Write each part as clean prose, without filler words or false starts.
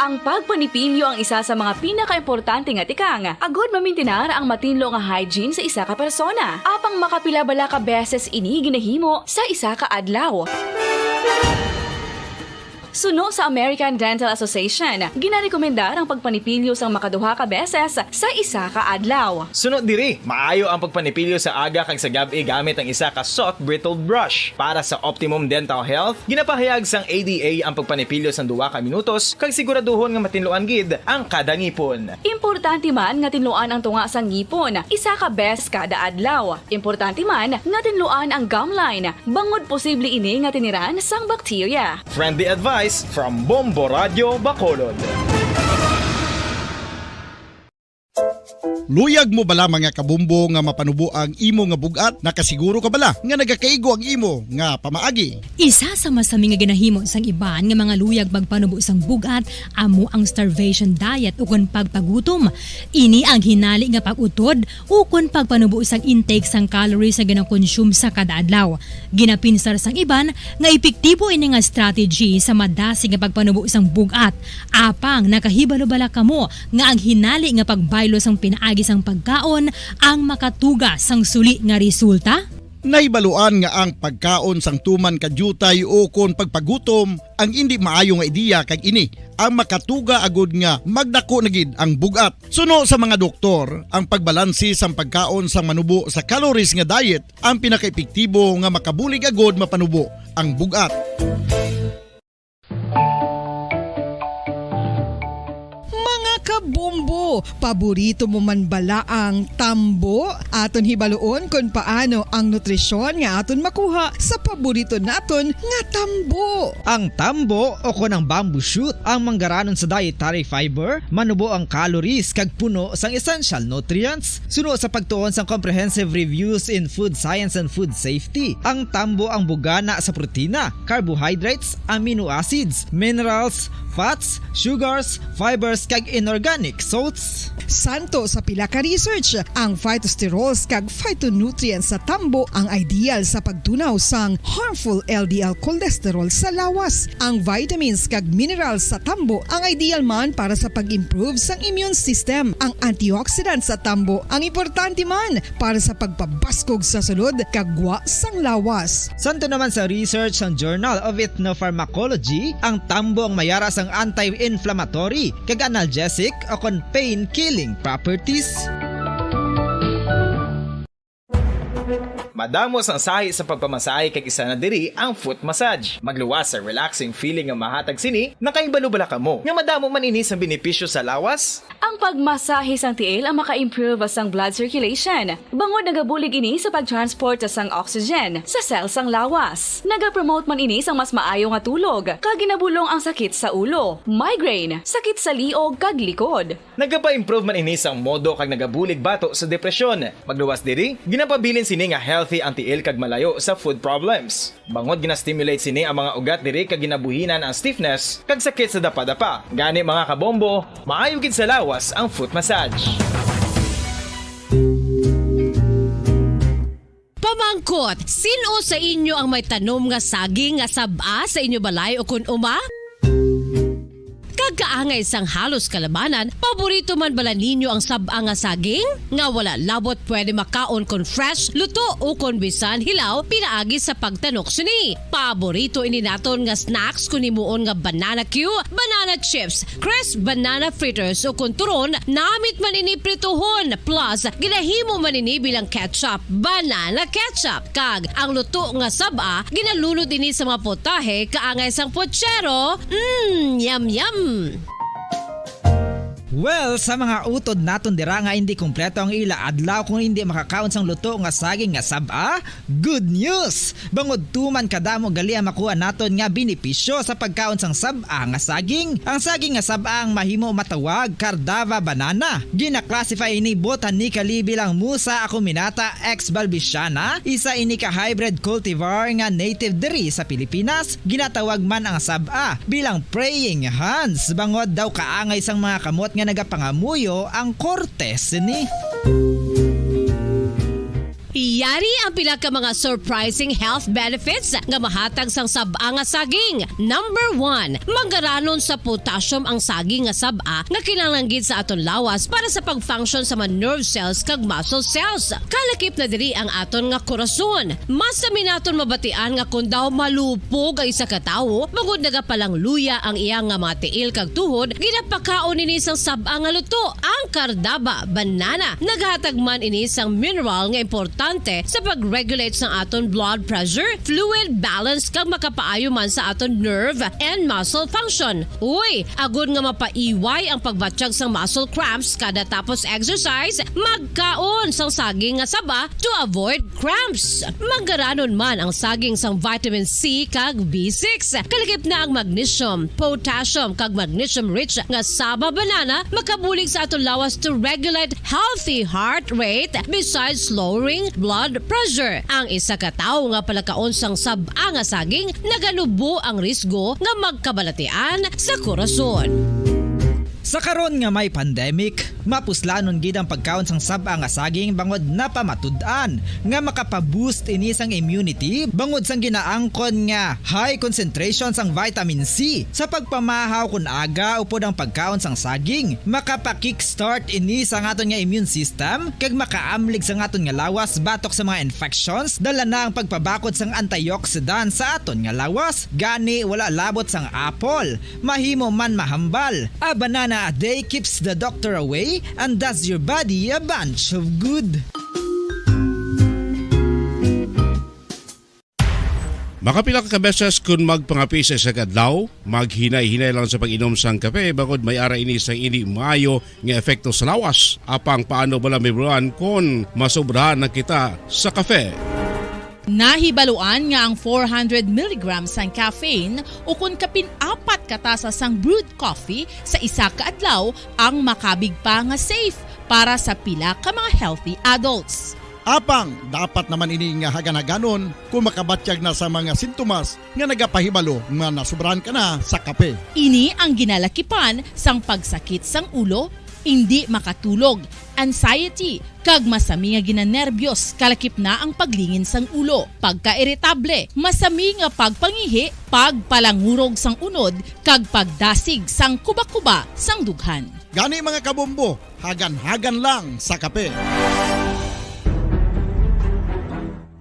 Ang pagpanipilyo ang isa sa mga pinaka-importante nga tikang. Agod mamintinar ang matinlo nga hygiene sa isa ka persona. Apang makapilabala ka beses ini ginahimo sa isa ka adlaw. Suno sa American Dental Association, ginarekomendar ang pagpanipilyo sang makaduha ka beses sa isa ka adlaw. Sunod diri, maayo ang pagpanipilyo sa aga kag sa gabi gamit ang isa ka soft brittled brush. Para sa optimum dental health, ginapahayag sang ADA ang pagpanipilyo sang 2 ka minutos kag siguraduhon nga matinluan gid ang kada ngipon. Importante man nga tinluan ang tunga sang ngipon, isa ka beses kada adlaw. Importante man nga tinluan ang gum line, bangod posible ini nga tiniran sang bakterya. Friendly advice from Bombo Radio Bacolod. Luyag mo bala mga kabumbo nga mapanubo ang imo nga bugat? Nakasiguro ka bala nga nagakaigo ang imo nga pamaagi? Isa sa masami nga ginahimo sang iban nga mga luyag magpanubo sang bugat amo ang starvation diet ukon pagpagutom. Ini ang hinali nga pag-utod ukon pagpanubo sang intake sang calories nga gina-consume sa kada adlaw. Ginapinsar sang iban nga epektibo ini nga strategy sa madasi nga pagpanubo sang bugat. Apang nakahibalo bala kamo nga ang hinali nga pagbaylo sang pinaagi sang pagkaon ang makatuga sang suli nga resulta? Naibaluan nga ang pagkaon sang tuman kadyutay o kon pagpagutom ang hindi maayo nga ideya kag ini ang makatuga agud nga magdako na gid ang bugat. Suno sa mga doktor, ang pagbalansi sang pagkaon sang manubo sa calories nga diet ang pinakaepektibo nga makabulig agud mapanubo ang bugat. Kabumbo, paborito mo man bala ang tambo? Aton hibaluon kung paano ang nutrisyon nga aton makuha sa paborito naton nga tambo. Ang tambo o kon ang bamboo shoot ang manggaranon sa dietary fiber, manubo ang calories kag puno sang essential nutrients. Suno sa pagtuon sang comprehensive reviews in food science and food safety, ang tambo ang bugana sa protina, carbohydrates, amino acids, minerals, fats, sugars, fibers kag inorganic salts. Santo sa pila ka research, ang phytosterols kag phytonutrients sa tambo ang ideal sa pagtunaw sang harmful LDL cholesterol sa lawas. Ang vitamins kag minerals sa tambo ang ideal man para sa pag-improve sang immune system. Ang antioxidants sa tambo ang importante man para sa pagpabaskog sa sulod kag gwa sang lawas. Santo naman sa research ng Journal of Ethnopharmacology, ang tambo ang mayara sang anti-inflammatory kag analgesic o kon pain-killing properties. Madamos ang sahi sa pagpamasahe kag isa na diri ang foot massage. Magluwas sa relaxing feeling nga mahatag sini, nakaibalo-bala ka mo. Nga madamo man ini sa benepisyo sa lawas. Ang pagmasahe sang tiil ang maka-improve sang blood circulation. Bangod nagabulig ini sa pag-transport sang oxygen sa cells sang lawas. Nagapromote man ini sang mas maayo nga tulog, kag ginabulong ang sakit sa ulo, migraine, sakit sa liog kag likod. Nagapa-improve man ini sang modo kag nagabulig bato sa depresyon. Magluwas diri, ginapabilin sini nga healthy ang tiil kag malayo sa food problems. Bangod gina-stimulate sini ang mga ugat diri kag ginabuhinan ang stiffness kag sakit sa dapa-dapa. Gani mga kabombo, maayo gid sa lawas ang foot massage. Pamangkot, sino sa inyo ang may tanom nga saging nga saba sa inyo balay o kun uma? Kagkaangay sang halos kalabanan, paborito man bala ninyo ang saba nga saging? Nga wala labot pwede makaon kon fresh, luto o kon bisan hilaw pinaagi sa pagtanok sini. Paborito ini naton nga snacks kun himuon nga banana Q, banana chips, crisp banana fritters o kun turon, namit man ini prituhon plus ginahimo man ini bilang ketchup, banana ketchup. Kag ang luto nga saba ginalunod ini sa mga potahe kaangay sang pochero. Yum yum. Well, sa mga utod naton dira nga hindi kumpleto ang ila adlaw kung hindi makakaon sang luto nga saging nga saba, good news! Bangod tuman kadamo gali ang makuha naton nga benepisyo sa pagkaon sang saba nga saging. Ang saging nga saba ang mahimo matawag Cardava banana. Gina-classify ini botanically bilang Musa acuminata ex balbisiana, isa ini ka hybrid cultivar nga native diri sa Pilipinas. Ginatawag man ang saba bilang praying hands, bangod daw kaangay sang mga kamot nga nagapangamuyo ang kortes ni. Yari ang pila ka mga surprising health benefits nga mahatag sang sab-a nga saging. Number 1, manggaranon sa potassium ang saging nga sab-a nga kinahanglan gid sa aton lawas para sa pag-function sa mga nerve cells kag muscle cells. Kalakip na diri ang aton nga korason. Mas sa minaton mabatian nga kun daw malupog ang isa ka tawo, bangod nagapalang luya ang iyang nga mga tiil kag tuhod, ginapakaon ini sang sab-a nga luto, ang kardaba, banana. Naghatag man ini sang mineral nga importante sa pag-regulate sa aton blood pressure, fluid balance kag makapaayo man sa aton nerve and muscle function. Uy, agud nga mapaiway ang pagbatsyag sang muscle cramps kada tapos exercise, magkaon sang saging nga saba to avoid cramps. Manggaranon man ang saging sang vitamin C kag B6. Kalakip na ang magnesium, potassium kag magnesium rich nga saba banana makabulig sa aton lawas to regulate healthy heart rate besides lowering blood pressure. Ang isa ka tawo nga palakaon sang sab-a nga saging naganubo ang risgo nga magkabalatian sa korason. Sa karon nga may pandemic, mapuslanon gid ang pagkaon sang sab-a nga saging bangod napamatud-an nga makapaboost ini sang immunity bangod sang ginaangkon nga high concentration sang vitamin C sa pagpamahaw kun aga upod ang pagkaon sang saging. Makapa-kickstart ini sa aton nga immune system kag makaamlig sa aton nga lawas batok sa mga infections, dala na ang pagpabakod sang antioxidant sa aton nga lawas. Gani wala labot sang apple, mahimo man mahambal. A banana a day keeps the doctor away and does your body a bunch of good. Makapila ka beses kung magpangapi sa isa kadlaw, maghinay-hinay lang sa pag-inom sang kape bagod may ara ini sang hindi maayo nga epekto sa lawas. Apang paano bala mibruan kung masobrahan na kita sa kape. Nahibaluan nga ang 400 mg sang caffeine o kung kapin-apat katasa sang brewed coffee sa isa ka adlaw ang makabig pa nga safe para sa pila ka mga healthy adults. Apang dapat naman ini nga hagan-haganon kung makabatsyag na sa mga sintomas nga nagapahibalo nga nasubrahan ka na sa kape. Ini ang ginalakipan sang pagsakit sang ulo, hindi makatulog, anxiety, kag masami nga ginanerbiyos, kalakip na ang paglingin sang ulo, pagka-iritable, masami nga pagpangihi, pagpalangurog sang unod, kag pagdasig sang kuba-kuba sang dughan. Gani mga kabombo, hagan-hagan lang sa kape.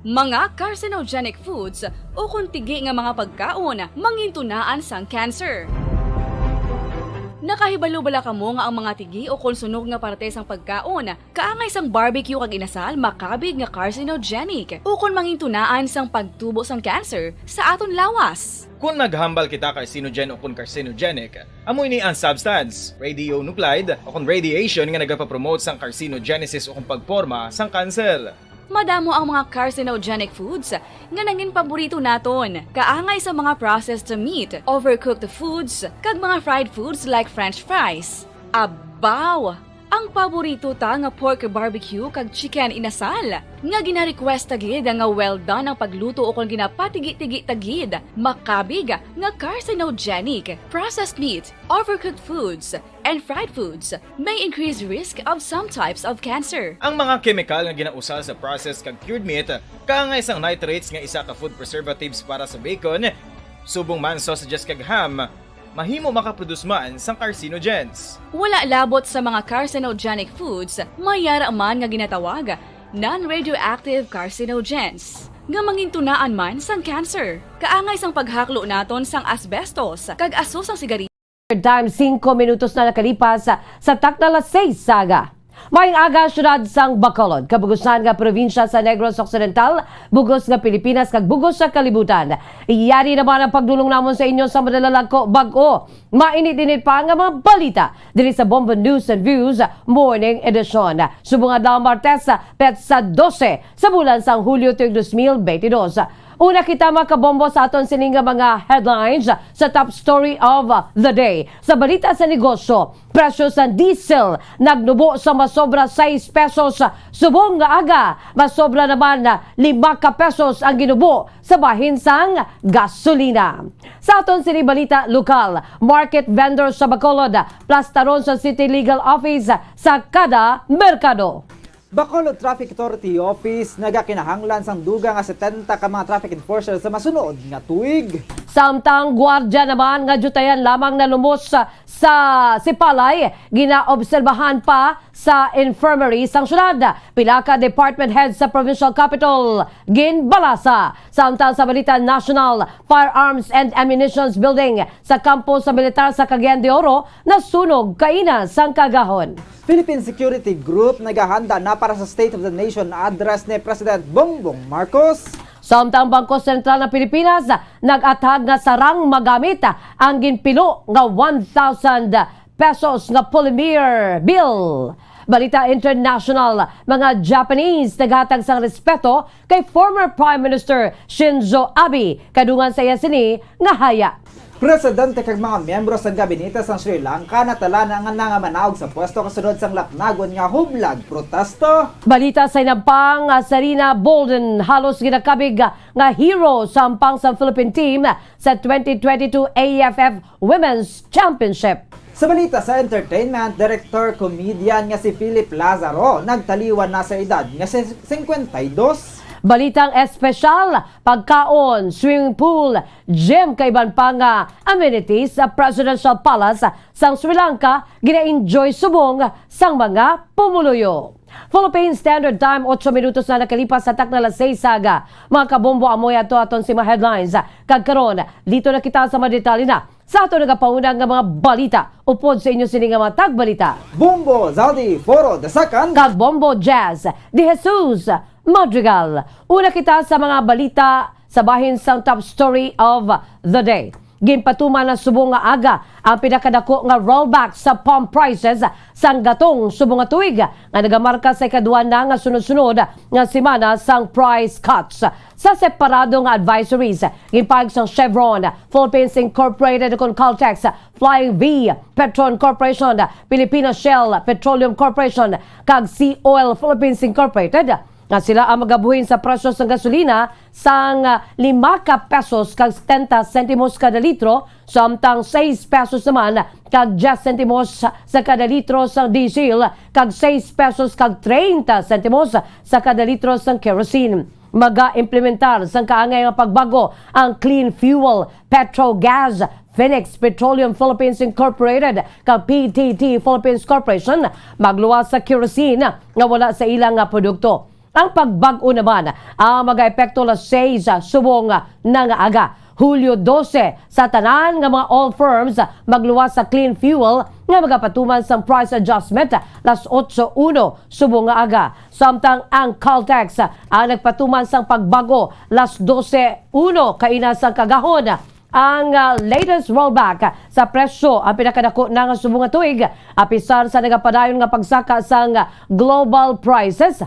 Mga carcinogenic foods o kung tigi nga mga pagkaon mangintunaan sang cancer. Nakahibalo bala kamo nga ang mga tigi o kung sunog nga parte sang pagkaon kaangay sang barbecue kag inasal makabig nga carcinogenic o kung mangintunaan sang pagtubo sang cancer sa aton lawas. Kung naghambal kita carcinogen o kung carcinogenic, amoy ni ang substance, radionuclide o kung radiation nga nagapapromote sang carcinogenesis o kung pagporma sang cancer. Madamo ang mga carcinogenic foods nga nangin paborito naton. Kaangay sa mga processed meat, overcooked foods, kag mga fried foods like french fries. Abaw! Ang paborito ta nga pork barbecue kag chicken inasal. Nga gina-request tagid nga well done ang pagluto o kung ginapatigi-tigi tagid. Makabig nga carcinogenic, processed meat, overcooked foods, and fried foods may increase risk of some types of cancer. Ang mga chemical nga ginausal sa processed kag cured meat, kaangay sang nitrates nga isa ka food preservatives para sa bacon, subong man sausages kag ham, mahimo makaproduce man sang carcinogens. Wala labot sa mga carcinogenic foods, mayara man nga ginatawag non-radioactive carcinogens nga mangintunaan man sang cancer. Kaangay sang paghaklo naton sang asbestos kag aso sang sigarilyo. Time 5 minutos na nakalipas sa takna 6 saga. Maayong aga syudad sang Bacolod, kabugusan nga probinsya sa Negros Occidental, bugos nga Pilipinas kag bugos sa kalibutan. Iyari naman ang pagdulong namon sa inyo sa madalalagko bag-o. Mainit-init pa nga mga balita diri sa Bomba News and Views Morning Edition. Subong adlaw Martes, petsa 12 sa bulan sang Hulyo 2022. Una kita makabombo sa aton sininga mga headlines sa top story of the day. Sa balita sa negosyo, presyo sa diesel nagnubo sa masobra 6 pesos. Subong nga aga, masobra naman 5 ka pesos ang ginubo sa bahin sang gasolina. Sa aton sini balita lokal, market vendor sa Bacolod, plastaron sa City Legal Office sa kada merkado. Bacolod Traffic Authority Office nagakinahanglan sang dugang nga 70 ka mga traffic enforcers sa masunod nga tuig. Samtang gwardya naman nga jutayan lamang na lumos sa Sipalay, ginaobserbahan pa sa infirmary sang syudad. Pila ka department heads sa provincial capital ginbalasa. Samtang sa balita national, Firearms and Ammunitions Building sa kampo sa militar sa Cagayan de Oro nasunog kaina sang kagahon. Philippine Security Group naghahanda na para sa State of the Nation address ni President Bongbong Marcos. Samtang Bangko Sentral ng Pilipinas nag-atag nga sarang magamit ang ginpilo nga 1,000 pesos nga polymer bill. Balita international, mga Japanese naghatag sang respeto kay former Prime Minister Shinzo Abe kadungan sa iya sini nga haya. Presidente kag mga miyembro sa gabinete sa Sri Lanka natala na nga manawag sa pwesto kasunod sang lapnagon nga hublag protesto. Balita sa inampang Sarina Bolden halos ginakabig nga hero sa ampang sa Philippine team sa 2022 AFF Women's Championship. Sa balita sa entertainment, director comedian nga si Philip Lazaro nagtaliwan na sa edad nga 52. Balitang espesyal, pagkaon, swimming pool, gym kay iban pa nga amenities sa Presidential Palace sang Sri Lanka gina-enjoy subong sang mga pumuluyo. Philippine Standard Time, 8 minutos na nakalipas sa tak na alas 6 saga. Mga kabombo amoy aton si mga headlines. Kagkaron, dito na kita sa mga detalye na sa ato nagapaunang nga mga balita. Upod sa inyo sini nga mga tagbalita. Bombo Zaldi Foro II kag Bombo Jazz De Jesus Madrigal. Una kita sa mga balita sa bahin sang top story of the day. Ginpatuman na subong nga aga ang pinakadako nga rollback sa palm prices sang gatong subong nga tuig nga nagamarka sa ikaduha na nga sunod-sunod nga semana sang price cuts. Sa separado nga advisories, ginpag sang Chevron, Philippines Incorporated kon Caltex, Flying V, Petron Corporation, Pilipinas Shell Petroleum Corporation, kag Sea Oil Philippines Incorporated nga sila ang magabuhin sa presyo ng gasolina sang 5 pesos kag 70 sentimos kada litro, samtang 6 pesos naman kag 10 sentimos sa kada litro sang diesel, kag 6 pesos kag 30 sentimos sa kada litro sang kerosene. Maga-implementar sang kaangay nga pagbago ang Clean Fuel, Petrogas, Phoenix Petroleum Philippines Incorporated kag PTT Philippines Corporation magluwas sa kerosene nga wala sa ilang nga produkto. Ang pagbago naman ang mag-epekto las 6 subong na nga aga. Hulyo 12 sa tanan nga mga all firms magluwas sa clean fuel nga magapatuman sang price adjustment las 8:01 subong nga aga. Samtang ang Caltex ang nagpatuman sang pagbago las 12:01 kaina sang kagahon. Ang latest rollback sa presyo ang pinakadako na nga subong nga tuig apisar sa nagapadayon nga pagsaka sang global prices.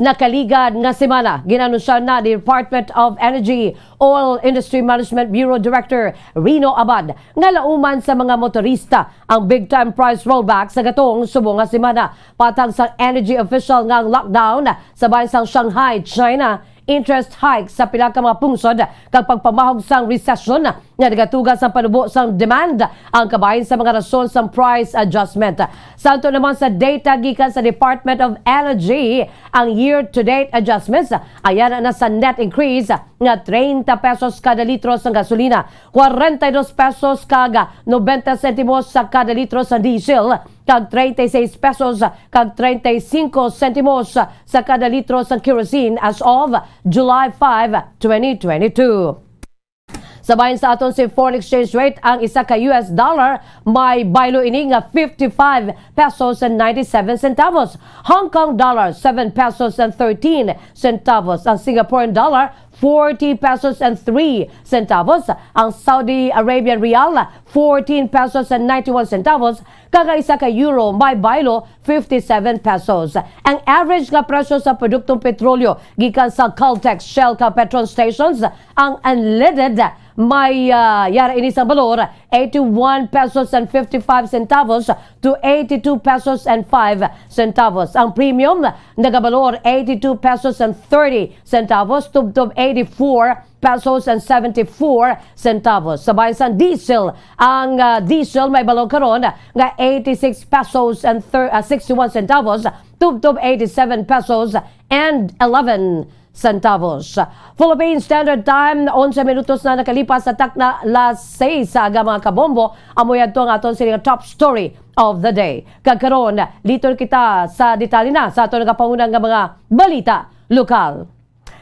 Nakaligad nga semana, ginanunsya na ni Department of Energy Oil Industry Management Bureau Director Rino Abad nga lauman sa mga motorista ang big-time price rollback sa gatong subong nga semana. Patag sa energy official nga lockdown sa bayan sang Shanghai, China, interest hike sa pila ka mga pungsod kag pagpamahog sang recession nga nagatugas sa panubo sang demand ang kabahin sa mga rason sang price adjustment. Santo naman sa data gikan sa Department of Energy, ang year-to-date adjustments ayan na sa net increase nga 30 pesos kada litro sa gasolina, 42 pesos kag 90 sentimos sa kada litro sa diesel, kag 36 pesos kag 35 sentimos sa kada litro sa kerosene as of July 5, 2022. Sabahin sa aton si foreign exchange rate, ang isa ka US dollar may baylo ini nga 55 pesos and 97 centavos. Hong Kong dollar 7 pesos and 13 centavos. Ang Singaporean dollar 40 pesos and 3 centavos. Ang Saudi Arabian Rial 14 pesos and 91 centavos. Kagaisa ka euro may baylo 57 pesos. Ang average nga presyo sa produktong petrolyo gikan sa Caltex, Shell ka petrol stations, ang unleaded may yara ini sa balor 81 pesos and 55 centavos to 82 pesos and 5 centavos. Ang premium nagabalor 82 pesos and 30 centavos to 84 pesos and 74 centavos. Sabay sa diesel, ang diesel may balong karon nga 86 pesos and 61 centavos, tubtob 87 pesos and 11 centavos. Philippine Standard Time, 11 minutos na nakalipas sa takna las 6 sa aga mga kabombo. Amoy adto ang aton sining top story of the day. Kagkaron, litor kita sa detalye na sa aton nagapangunang nga mga balita lokal.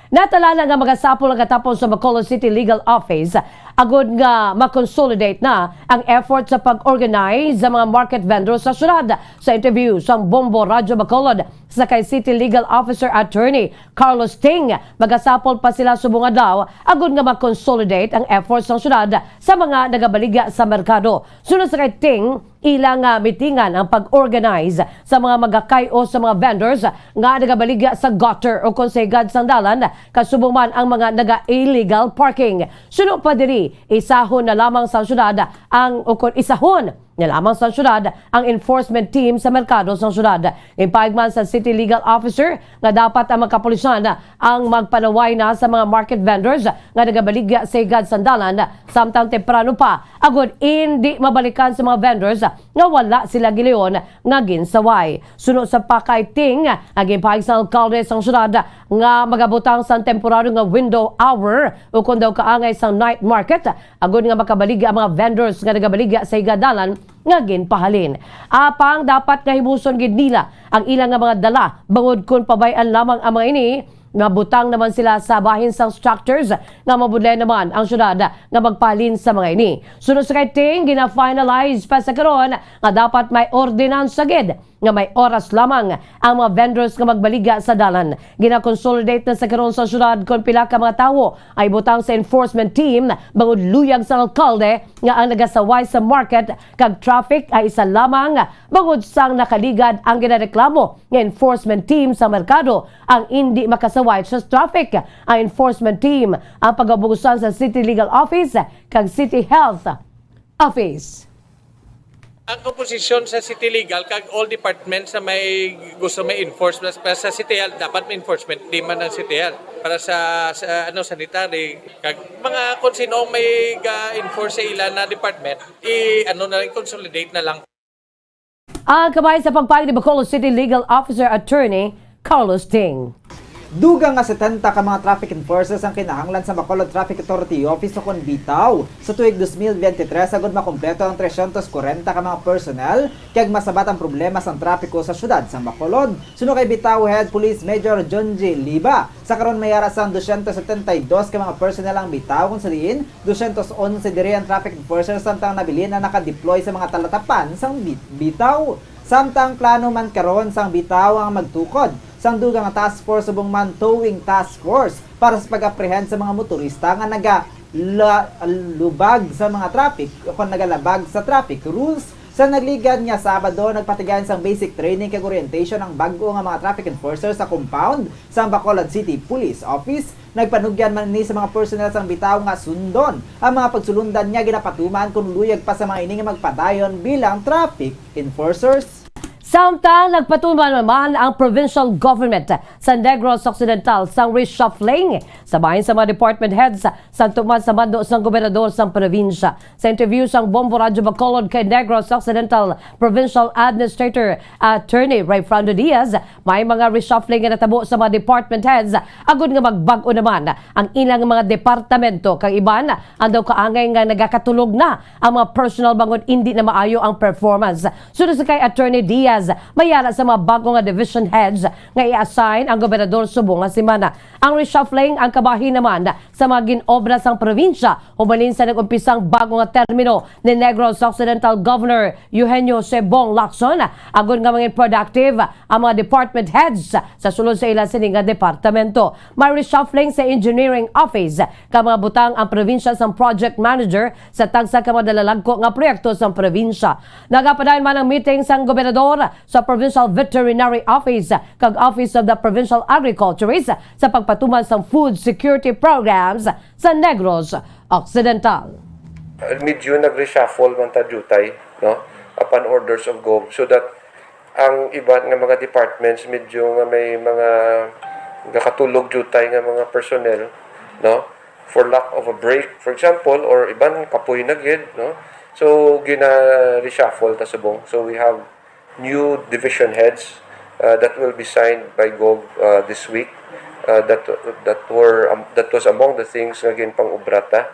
Natala na nga magasapol ang katapon sa Bacolod City Legal Office agud nga makonsolidate na ang effort sa pag-organize sa mga market vendors sa syudad. Sa interview sa Bombo Radyo Bacolod sa kay City Legal Officer Attorney Carlos Ting, magasapol pa sila subong adlaw agud nga makonsolidate ang efforts ng syudad sa mga nagabaligya sa merkado. Sunod sa kay Ting, ilang mitingan ang pag-organize sa mga magakayo sa mga vendors nga nagabaligya sa gutter o konsegad sandalan kasubong man ang mga naga-illegal parking. Suno pa diri, isahon na lamang sa syudad ang isahon na lamang sa syudad ang enforcement team sa merkado sa syudad. Impayagman sa City Legal Officer nga dapat ang magkapulisan ang magpanaway na sa mga market vendors nga nagabaligya sa igad sandalan samtang temprano pa agud hindi mabalikan sa mga vendors nga wala sila gileon nga ginsaway. Suno sa pakaiting ang impayag sa alkalde sa syudad nga magabutang sa temporaryo nga window hour o kung daw kaangay sa night market agud nga makabaligya ang mga vendors nga nagabaligya sa igadalan nga ginpahalin. Apang dapat nga himuson gid nila ang ilang nga mga dala bangod kun pabayan lamang ang mga ini nabutang naman sila sa bahin sa structures nga mabudlay naman ang syudad nga magpalin sa mga ini. Sunod sa kaiting, gina-finalize pa sa karon nga dapat may ordinansa gid nga may oras lamang ang mga vendors nga magbaligya sa dalan. Gina-consolidate na sa karon sa syudad kung pila ka mga tawo ay butang sa enforcement team bangod luyag sa alkalde nga ang nagasaway sa market kag traffic ay isa lamang bangod sang nakaligad ang ginareklamo nga enforcement team sa merkado ang hindi makasaway sa traffic. Ang enforcement team ang pagabugusan sa City Legal Office kag City Health Office. Ang composition sa City Legal kag all departments na may gusto may enforcement para sa City Health dapat may enforcement team man ang City Health para sa sanitary kag mga kung sino may ga-enforce sa ilan na department na consolidate na lang. Ang kamay sa pagpayag ni Bacolod City Legal Officer Attorney Carlos Ting. Dugang nga 70 ka mga traffic enforcers ang kinahanglan sa Bacolod Traffic Authority Office o kon bitaw. Sa tuig 2023, agud makompleto ang 340 ka mga personnel kag masabat ang problema sa trapiko sa syudad sa Bacolod. Suno kay bitaw Head Police Major John J. Liba. Sa karon may ara sang 272 ka mga personnel ang bitaw kung sa diin 211 diri ang traffic enforcers samtang nabilin na naka-deploy sa mga talatapan sang bitaw. Samtang plano man karon sang bitaw ang magtukod sang dugang nga task force subong man towing task force para sa pag-apprehend sa mga motorista nga lubag sa mga traffic o kung nagalabag sa traffic rules. Sa nagligad nga Sabado, nagpatigayan sang basic training kag orientation ang bago nga mga traffic enforcers sa compound sa Bacolod City Police Office. Nagpanugyan man ni sa mga personnel sang bitaw nga sundon ang mga pagsulundan niya ginapatuman kung luyag pa sa mga ini nga magpadayon bilang traffic enforcers. Samtang nagpatuman naman ang provincial government sa Negros Occidental sang reshuffling sa bahin sa mga department heads sa tuman sa mando sang gobernador sang probinsya. Sa interview sang Bombo Radyo Bacolod kay Negros Occidental Provincial Administrator Attorney Ray Frando Diaz, may mga reshuffling nga natabo sa mga department heads agud nga magbag-o naman ang ilang mga departamento kag iban ang daw kaangay nga nagakatulog na ang mga personal bangod hindi na maayo ang performance. Sunod sa kay Attorney Diaz, mayara sa mga bago nga division heads nga i-assign ang gobernador subong nga semana. Ang reshuffling ang kabahin naman sa mga ginobra sang probinsya hubalin sa nag-umpisang bago nga termino ni Negros Occidental Governor Eugenio Sebong Lacson agon nga mga productive ang mga department heads sa sulod sa ilang sining nga departamento. May reshuffling sa engineering office ka mga butang ang probinsya sang project manager sa tagsa ka mga dalalagko nga proyekto sang probinsya. Nagapadayon man ang meeting sang gobernador sa Provincial Veterinary Office kag Office of the Provincial Agriculturist sa pagpatuman sa food security programs sa Negros Occidental. Medyo nag-reshuffle man ta jutay, no? Upon orders of Gov so that ang iba nga mga departments medyo nga may mga nakatulog jutay nga mga personnel no, for lack of a break, for example, or iban kapoy na gid, no. So gina-reshuffle ta subong. So we have new division heads that will be signed by Gov this week. That was among the things nga ginpang-ubrata.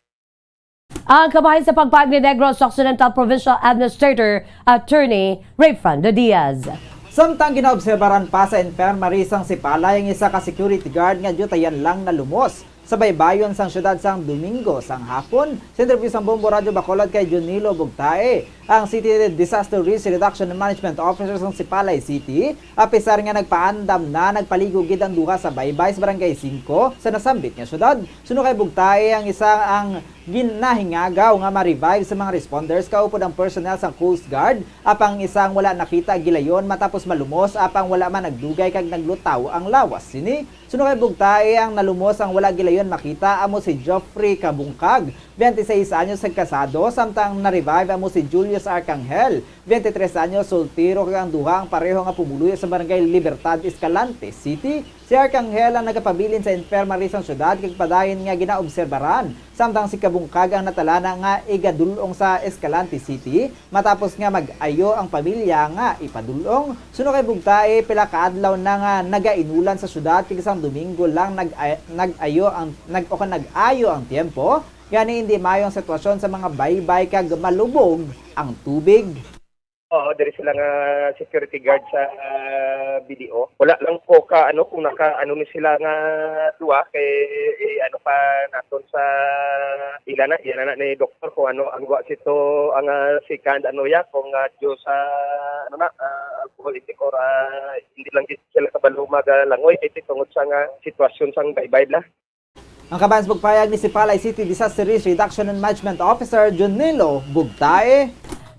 Ang kabahin sa pagpag ni Negros Occidental Provincial Administrator Attorney Rayfran Diaz. Samtang ginaobserbaran pa sa infirmary sang Sipalay ang isa ka security guard nga dutayan lang na lumos sa baybayon sang syudad sang Domingo sang hapon. Sa interview sang Bombo Radio Bacolod kay Junilo Bugtae, ang City Disaster Risk Reduction and Management Officer sang Sipalay City, apisar nga nagpaandam na nagpaligugid ang duha sa baybay sa Barangay 5 sa nasambit nga syudad. Suno kay Bugtae ang isang ang ginahingagaw nga ma-revive sa mga responders kaupod ang personnel sang Coast Guard apang isang wala nakita gilayon matapos malumos apang wala man nagdugay kag naglutaw ang lawas sini. Suno kay Bugtae ang nalumos ang wala gilayon makita amo si Geoffrey Kabungkag, 26 anyos kasado, samtang na-revive amo si Julius Arcangel, 23 anyos soltero kag ang duha ang pareho nga pumuluyo sa Barangay Libertad, Escalante City. Si Arcangel ang nagapabilin sa infirmary sa syudad kag padayon nga ginaobserbaran, samtang si Kabungkag ang natalana nga igadulong sa Escalante City matapos nga mag-ayo ang pamilya nga ipadulong. Suno kay Bugtae, pila ka adlaw na nga nagainulan sa syudad kag isang Domingo lang nag-ayo ang tiempo. Gani hindi mayo ang sitwasyon sa mga baybay kag malubog ang tubig. Oo, diri sila nga security guard sa BDO. Wala lang po kung ni sila nga duwa kay pa naton sa ila na ni doktor kung ang wa sito ang second kung Diyos sa alcoholic or hindi lang sila kabalo magalangoy kay tungod sa nga sitwasyon sang baybay la. Ang kabayan sa pagpayag ni Sipalay City Disaster Risk Reduction and Management Officer Junilo Bugtae.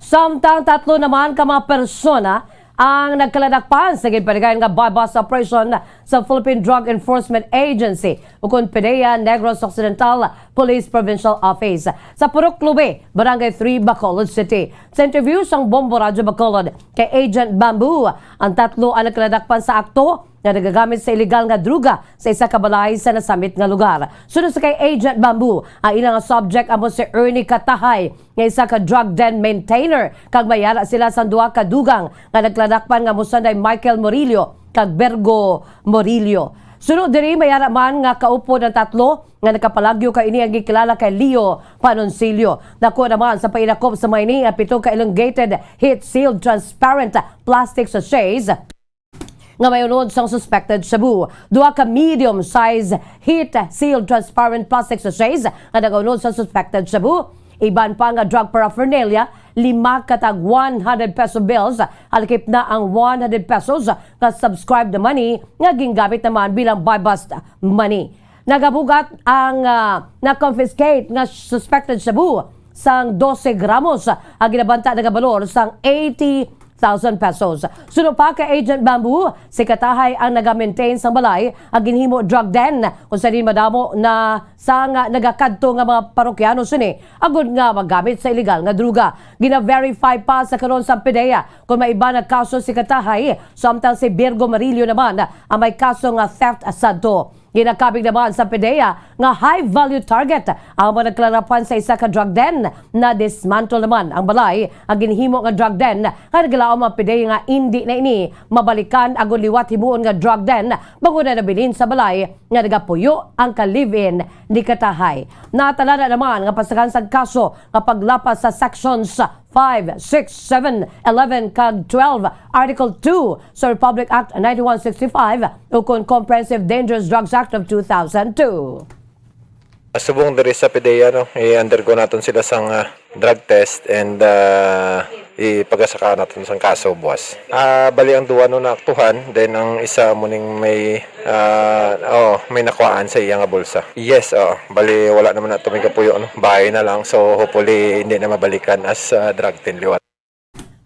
Samtang 3 naman ka mga persona ang nagkaladakpan sa ginpanigayon nga bypass operation sa Philippine Drug Enforcement Agency ukon PDEA Negros Occidental Police Provincial Office sa Purok Clube, Barangay 3, Bacolod City. Sa interview sang Bombo Radio Bacolod kay Agent Bamboo, ang 3 ang nagkaladakpan sa akto na nagagamit sa illegal nga druga sa isa ka balay sa nasamit nga lugar. Sunod sa kay Agent Bamboo, ang ilang subject amo si Ernie Katahay nga isa ka drug den maintainer kag mayara sila sa duha ka dugang nga nagladakpan nga mosanday Michael Morillo kag Bergo Morillo. Sunod diri mayara man nga kaupo ng 3 nga nakapalagyo ka ini ang gikilala kay Leo Panoncillo. Dako naman sa painakop sa mining at 7 ka elongated heat sealed transparent plastic sachets nga mayunod sang suspected shabu. 2 ka medium-size heat-sealed transparent plastic sachets nga nagaunod sa suspected shabu. Iban pa nga drug paraphernalia, 5 katag 100 peso bills, alkip na ang 100 pesos nga subscribed na money nga gingamit naman bilang buy-bust money. Nagabugat ang na-confiscate nga suspected shabu sang 12 gramos ang ginabanta nagabalor sang 80,000 pesos. Sunod pa kay Agent Bamboo, si Katahay ang nag-maintain sa balay ang ginhimo drug den kung sa din madamo na sa nga nagakadto nga mga parokyano sini agud nga magamit sa illegal nga druga. Gina-verify pa sa karon sa PDEA kung may iba na kaso si Katahay, samtang si Bergo Morillo naman ang may kaso nga theft sadto. Ginakabig naman sa PDEA nga high-value target ang mga nagklarapan sa isa ka drug den na dismantle naman ang balay ang ginhimo nga drug den nga naglaom ang PDEA nga hindi na ini mabalikan agud liwat himuon nga drug den bago na nabilin sa balay nga nagapuyo ang ka-live-in ni Katahay. Natala na naman nga pasagan sa kaso nga paglapas sa sections 5, 6, 7, 11, kag 12, Article 2 sa Republic Act 9165 ukon Comprehensive Dangerous Drugs Act of 2002. Subong diri sa PDEA i-undergo naton sila sang drug test and ipagasaka naton sang kaso buwas. Bali ang duwa no naaktuhan, then ang isa muning may nakuhaan sa iya nga bulsa. Yes, bali wala naman nato may kapuyo bahay na lang, so hopefully hindi na mabalikan as drug ten liwat.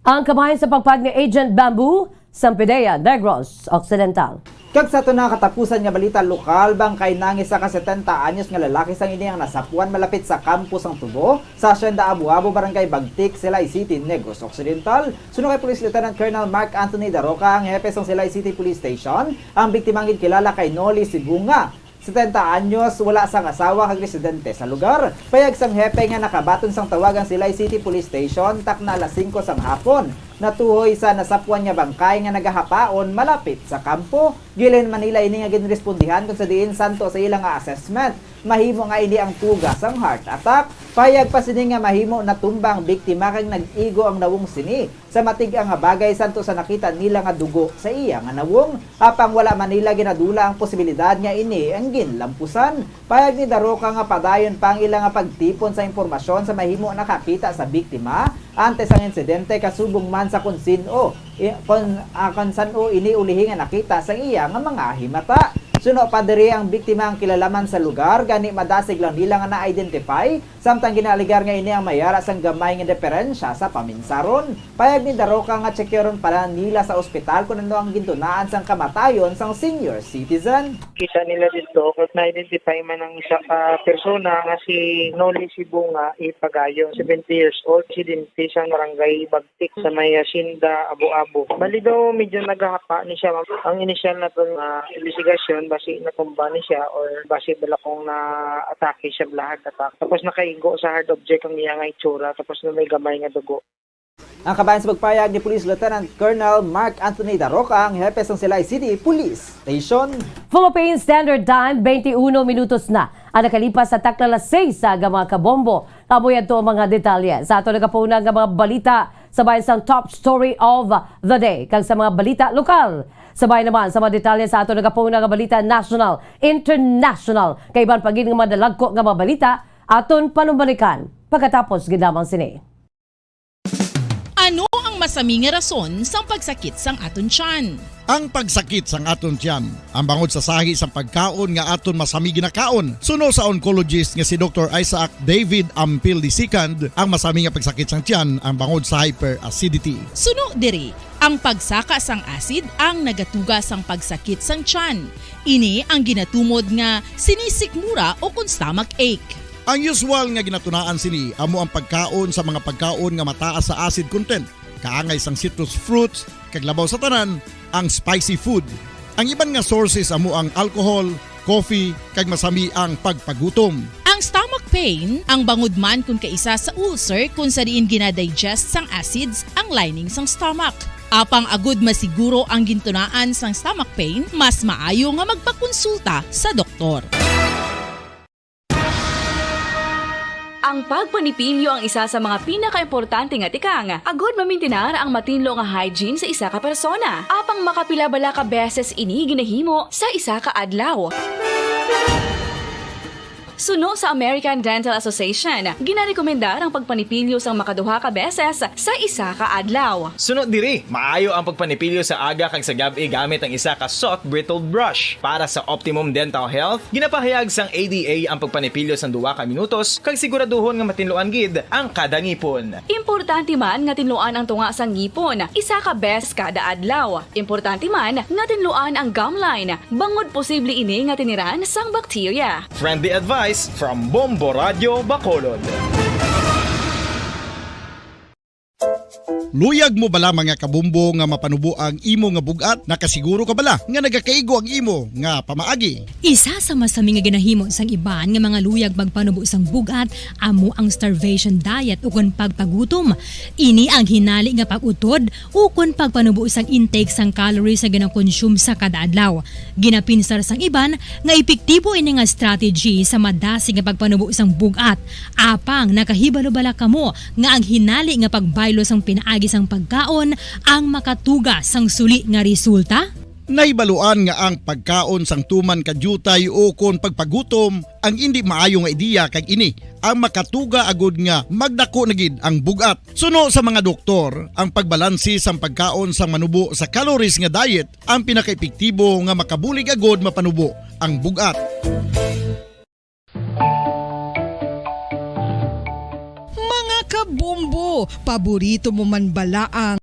Ang kamahin sa pagpag ni Agent Bamboo sa PDEA Negros Occidental. Kag sa ito na katapusan nga balita lokal, bangkay nang isa ka 70 anyos nga lalaki sang ini ang nasapuan malapit sa campus ang Tubo sa Hacienda Abu-Abu, Barangay Bagtik, Silay City, Negros Occidental. Sunod kay Police Lieutenant Colonel Mark Anthony Daroca, ang hepe sang Silay City Police Station. Ang biktimang kilala kay Noli Sibunga, 70 anyos, wala sang asawa kag residente sa lugar. Payag sang hepe nga nakabaton sang tawagan Silay City Police Station takna alas 5 sang hapon. Natuhoy sa nasapwan nga bangkay nga nagahapaon malapit sa kampo. Gilen Manila ini nga ginrespondihan kung sa diin santo sa ilang nga assessment. Mahimo nga ini ang tuga sang heart attack. Payag pa sini nga mahimo natumbang biktima kag nag-igo ang nawong sini. Sa matig-ang nga bagay santo sa nakita nila nga dugo sa iya nga nawong. Apang wala man nila ginadula ang posibilidad nga ini ang ginlampusan. Payag ni Daroca nga padayon pang ilang nga pagtipon sa impormasyon sa mahimo nakakita sa biktima antes ang insidente kasubong man sa kung sino kung saan ini ulihi nga nakita sa iya nga mga himata. Suno pa diri ang biktima ang kilalaman sa lugar gani madasig lang nila nga na-identify samtang ginaligar nga ini ang mayara sang gamay nga diferensya sa paminsaron. Payag ni Daroca nga tsekyoron pala nila sa ospital kung ano ang gintunaan sang kamatayon sang senior citizen. Kita nila dito kung na-identify man ang isa ka persona nga si Noli Sibunga Ipagayo, 70 years old, residente sa barangay Bagtik sa may Hacienda, Abu-Abu. Bali daw medyo naghahapa ni siya. Ang initial na itong investigasyon basi na kumbani siya or basi bala kong na-atake siya hard attack. Tapos nakaigo sa hard object ang iya nga itsura tapos na may gamay nga dugo. Ang kabayan sa pagpayag ni Police Lieutenant Colonel Mark Anthony Daroca ang hepe ng Silay City Police Station. Philippine Standard Time, 21 minutos na ang nakalipas sa takla 6 sa mga kabombo. Kamuyan to ang mga detalye. Sa ato nagapuna ng mga balita, sabay sa top story of the day. Kag sa mga balita lokal. Sabay naman sa mga detalye sa ato nagapuna ng balita national, international. Kay iban pagin ng mga dalagko ng mga balita, aton panumbalikan. Pagkatapos ginamang sini. Ano ang masaming nga rason sang pagsakit sang aton tiyan? Ang pagsakit sang aton tiyan, ang bangod sa sahi sa pagkaon nga aton masami ginakaon. Suno sa oncologist nga si Dr. Isaac David Ampil II, ang masami nga pagsakit sang tiyan ang bangod sa hyperacidity. Suno diri, ang pagsaka sang acid ang nagatuga sang pagsakit sang tiyan. Ini ang ginatumod nga sinisikmura o kung stomach ache. Ang usual nga ginatunaan sini amo ang pagkaon sa mga pagkaon nga mataas sa acid content. Kaangay sang citrus fruits, kaglabaw sa tanan, ang spicy food. Ang iban nga sources amo ang alcohol, coffee, kag masami ang pagpagutom. Ang stomach pain, ang bangod man kung kaisa sa ulcer kung sa diin ginadigest sang acids ang lining sang stomach. Apang agud masiguro ang gintunaan sang stomach pain, mas maayo nga magpakonsulta sa doktor. Ang pagpanipilyo ang isa sa mga pinaka-importante nga tikang. Agod mamintinar ang matinlo nga hygiene sa isa ka persona. Apang makapila-bala ka beses ini ginahimo sa isa ka adlaw. Suno sa American Dental Association, ginarekomendar ang pagpanipilyo sang makaduha ka beses sa isa ka adlaw. Suno diri, maayo ang pagpanipilyo sa aga kag sa gabi gamit ang isa ka soft brittle brush. Para sa optimum dental health, ginapahayag sang ADA ang pagpanipilyo sang 2 ka minutos kag siguraduhon nga matinluan gid ang kada ngipon. Importante man nga tinluan ang tunga sang ngipon, isa ka beses kada adlaw. Importante man nga tinluan ang gum line, bangod posible ini nga tiniran sang bakterya. Friendly advice from Bombo Radio Bacolod. Luyag mo bala mga kabumbo nga mapanubo ang imo nga bugat? Nakasiguro ka bala nga nagakaigo ang imo nga pamaagi? Isa sa masami nga ginahimo sang iban nga mga luyag magpanubo sang bugat amo ang starvation diet ukon pagpagutom. Ini ang hinali nga pag-utod ukon pagpanubo sang intake sang calories sa gina-consume sa kada adlaw. Ginapinsar sang iban nga epektibo ini nga strategy sa madasig nga pagpanubo sang bugat. Apang nakahibalo-bala kamo nga ang hinali nga pagbaylo sang pinaagi sang pagkaon ang makatuga sang suli nga resulta? Naibaluan nga ang pagkaon sang tuman kadyutay o kon pagpagutom ang hindi maayo nga ideya kag ini ang makatuga agud nga magdako na gid ang bugat. Suno sa mga doktor, ang pagbalansi sang pagkaon sang manubo sa calories nga diet ang pinakaepektibo nga makabulig agud mapanubo ang bugat. Kabumbo, paborito mo man bala ang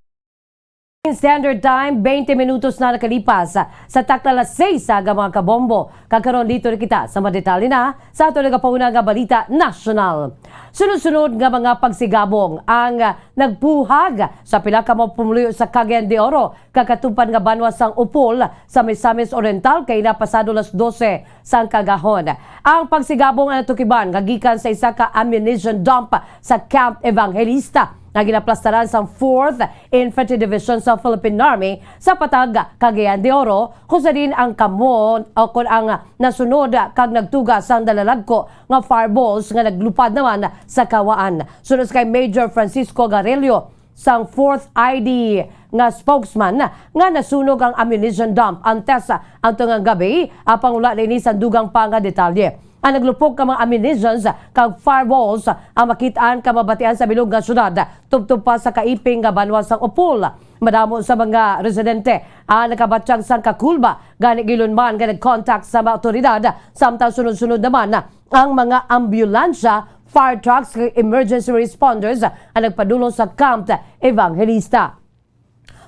Standard Time, 20 minutos na nakalipas sa takla 6 aga mga kabombo. Kakaroon dito na kita sa madetalye na sa ato nagapauna nga balita national. Sunod-sunod nga mga pagsigabong ang nagpuhag sa pila ka mga pumuluyo sa Cagayan de Oro kakatupan nga banwa sang Upol sa Misamis Oriental kay napasado las 12 sang kagahon. Ang pagsigabong ang natukiban gagikan sa isa ka ammunition dump sa Camp Evangelista na ginaplastaran sa 4th Infantry Division sa Philippine Army sa patag Cagayan de Oro kung sa din ang kamon o kung ang nasunod kag nagtuga sang dalalagko nga fireballs nga naglupad naman sa kawaan. Sunod kay Major Francisco Garelio sang 4th ID nga spokesman nga nasunog ang ammunition dump antes ang tungang gabi apang wala ni sandugang pa nga detalye. Ang naglupok ka mga ammunitions kag fireballs ang makitaan ka mabatian sa bilog nga syudad tubtub pa sa kaiping nga banwa sang Upol. Madamo sa mga residente ang nakabatsyag sang Kakulba gani gilunman nga nag-contact sa mga otoridad samtang sunod-sunod naman ang mga ambulansya, fire trucks, emergency responders ang nagpadulong sa Camp Evangelista.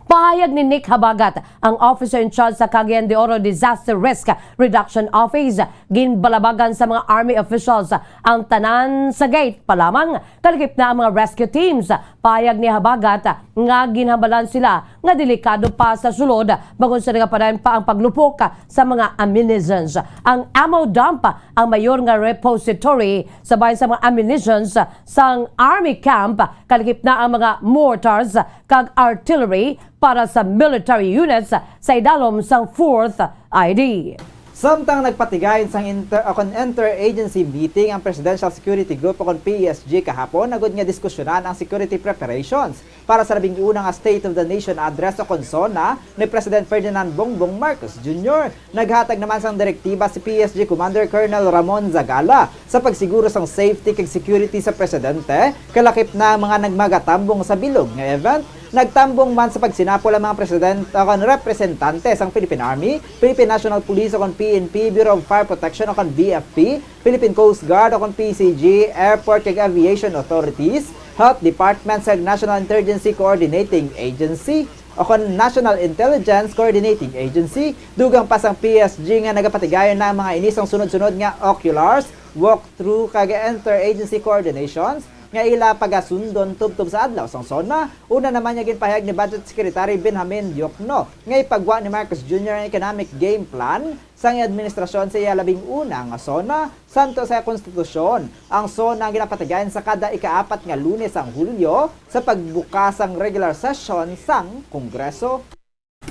Pahayag ni Nick Habagat, ang officer in charge sa Cagayan de Oro Disaster Risk Reduction Office, ginbalabagan sa mga army officials ang tanan sa gate pa lamang kalakip na ang mga rescue teams. Pahayag ni Habagat nga ginhambalan sila nga delikado pa sa sulod bagon sa nagapadayon pa ang paglupok sa mga ammunitions. Ang ammo dump ang mayor nga repository sabay sa mga ammunitions sang army camp kalakip na ang mga mortars kag artillery para sa military units sa idalom sang 4th ID. Samtang nagpatigayon sang interagency meeting ang Presidential Security Group o PSG kahapon, nagod nga diskusyonan ang security preparations para sa 11 nga State of the Nation address o konsona ni President Ferdinand Bongbong Marcos Jr. Naghatag naman sang direktiba si PSG Commander Colonel Ramon Zagala sa pagsiguro sang safety kag security sa presidente, kalakip na mga nagmagatambong sa bilog nga event. Nagtambong man sa pagsinapol ang mga representante sang Philippine Army, Philippine National Police o PNP, Bureau of Fire Protection o BFP, Philippine Coast Guard o PCG, Airport ug Aviation Authorities, Health Department sa National Interagency Coordinating Agency o National Intelligence Coordinating Agency, dugang pa sang PSG nga nagapatigayon na ang mga inisang sunod-sunod nga oculars, walk-through kag interagency coordinations nga ila pagasundon tubtub sa adlaw sang SONA. Una naman niya ginpahayag ni Budget Secretary Benjamin Diokno nga ipagwa ni Marcos Jr. ang economic game plan sang administrasyon sa iya 11 nga SONA santo sa konstitusyon. Ang SONA ang ginapatigayon sa kada ika-4 nga Lunes sang Hulyo sa pagbukas sang regular session sang Kongreso.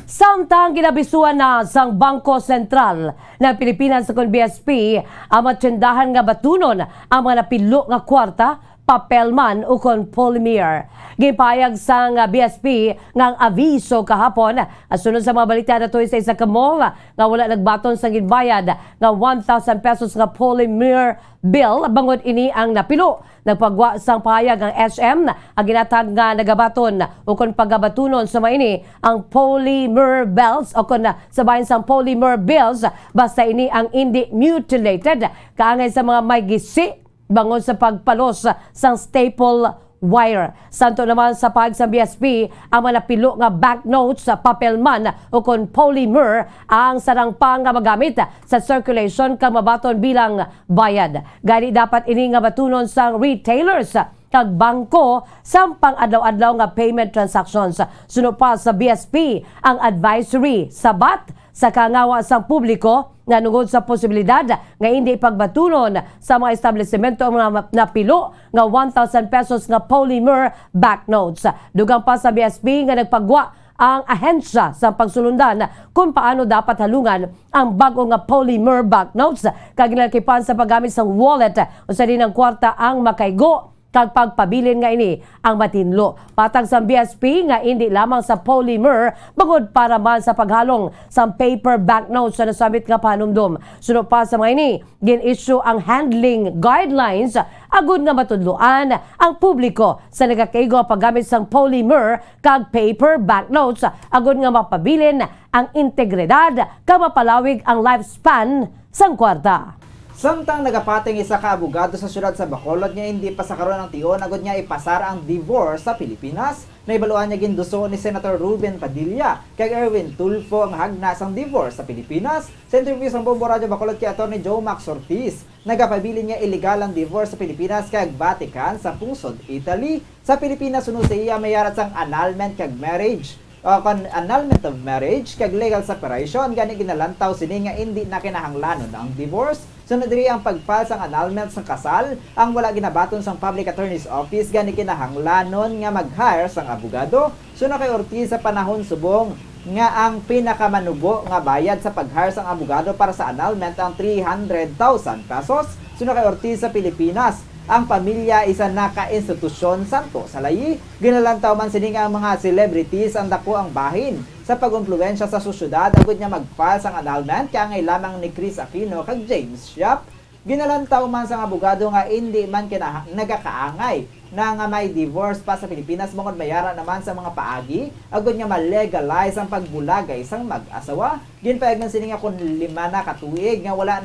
Samtang ginabisuan na sang Bangko Sentral ng Pilipinas sa BSP ang matsindahan nga batunon ang mga napilo nga kwarta, papel man o kon polymer. Gipayag sang BSP ngang aviso kahapon sunod sa mga balita nato sa isa ka mall nga wala nagbaton sang ginbayad nga 1,000 pesos nga polymer bill bangod ini ang napilo. Nagpagwa sang pahayag ang SM ang ginatag nga nagabaton o kon pagabatunon sa maini ang polymer bills o kon sabayan sang polymer bills basta ini ang hindi mutilated kaangay sa mga may gisi bangon sa pagpalos sang staple wire. Santo naman sa pahayag sa BSP ang mga napilo nga banknotes sa papel man o kon polymer ang sarang pa nga magamit sa circulation kang mabaton bilang bayad. Gani dapat ini nga batunon sang retailers kag bangko sa pang-adlaw-adlaw nga payment transactions. Sunod pa sa BSP ang advisory sabat sa kangawa sa publiko nga nungod sa posibilidad nga hindi pagbatunon sa mga establishmento ang mga napilo nga 1,000 pesos nga polymer banknotes. Dugang pa sa BSP nga nagpagwa ang ahensya sa pagsulundan kung paano dapat halungan ang bago nga polymer banknotes kag ginalakipan sa paggamit sa wallet o sa din ang kwarta ang makaigo kag pagpabilin nga ini ang matinlo. Patag sa BSP nga hindi lamang sa polymer bangod para man sa paghalong sa paper banknotes sa nasabit nga panumdum. Sunod pa sa mga ini, gin-issue ang handling guidelines agud nga matudloan ang publiko sa nagakaigo paggamit sang polymer kag paper banknotes agud nga mapabilin ang integridad kag mapalawig ang lifespan sang kwarta. Samtang nagapating isa ka abogado sa syudad sa Bacolod nga hindi pa sa karon ang tion agud nga ipasar ang divorce sa Pilipinas. Naibaluan niya ginduso ni Senator Ruben Padilla kay Erwin Tulfo ang hagnas ang divorce sa Pilipinas. Sa interview sa Bombo Radio Bacolod kay Atty. Joe Max Ortiz, nagapabilin niya illegal ang divorce sa Pilipinas kay Vatican sa pungsod Italy. Sa Pilipinas suno sa iya mayarat sang annulment kag marriage. Annulment of marriage kag legal separation gani ginalantaw sini nga hindi na kinahanglanon ang divorce. Sunod diri ang pagfile sang annulment sang kasal ang wala ginabaton sang Public Attorney's Office gani kinahanglanon nga mag-hire sang abogado. Sunod kay Ortiz sa panahon subong nga ang pinakamanubo nga bayad sa pag-hire sang abogado para sa annulment ang 300,000 pesos. Sunod kay Ortiz sa Pilipinas, ang pamilya isa naka-institusyon santo sa layi. Ginalantaw man sini nga ang mga celebrities ang dako ang bahin sa pag-impluwensya sa sosyedad agud nga mag-file sang annulment kaya ngay lamang ni Chris Aquino kag James Yap. Ginalantaw man sang abogado nga hindi man nagakaangay na nga may divorce pa sa Pilipinas bangod mayara naman sa mga paagi agud nga ma-legalize ang pagbulagay sang mag-asawa. Ginpayag man sini nga kun 5 na katuig nga wala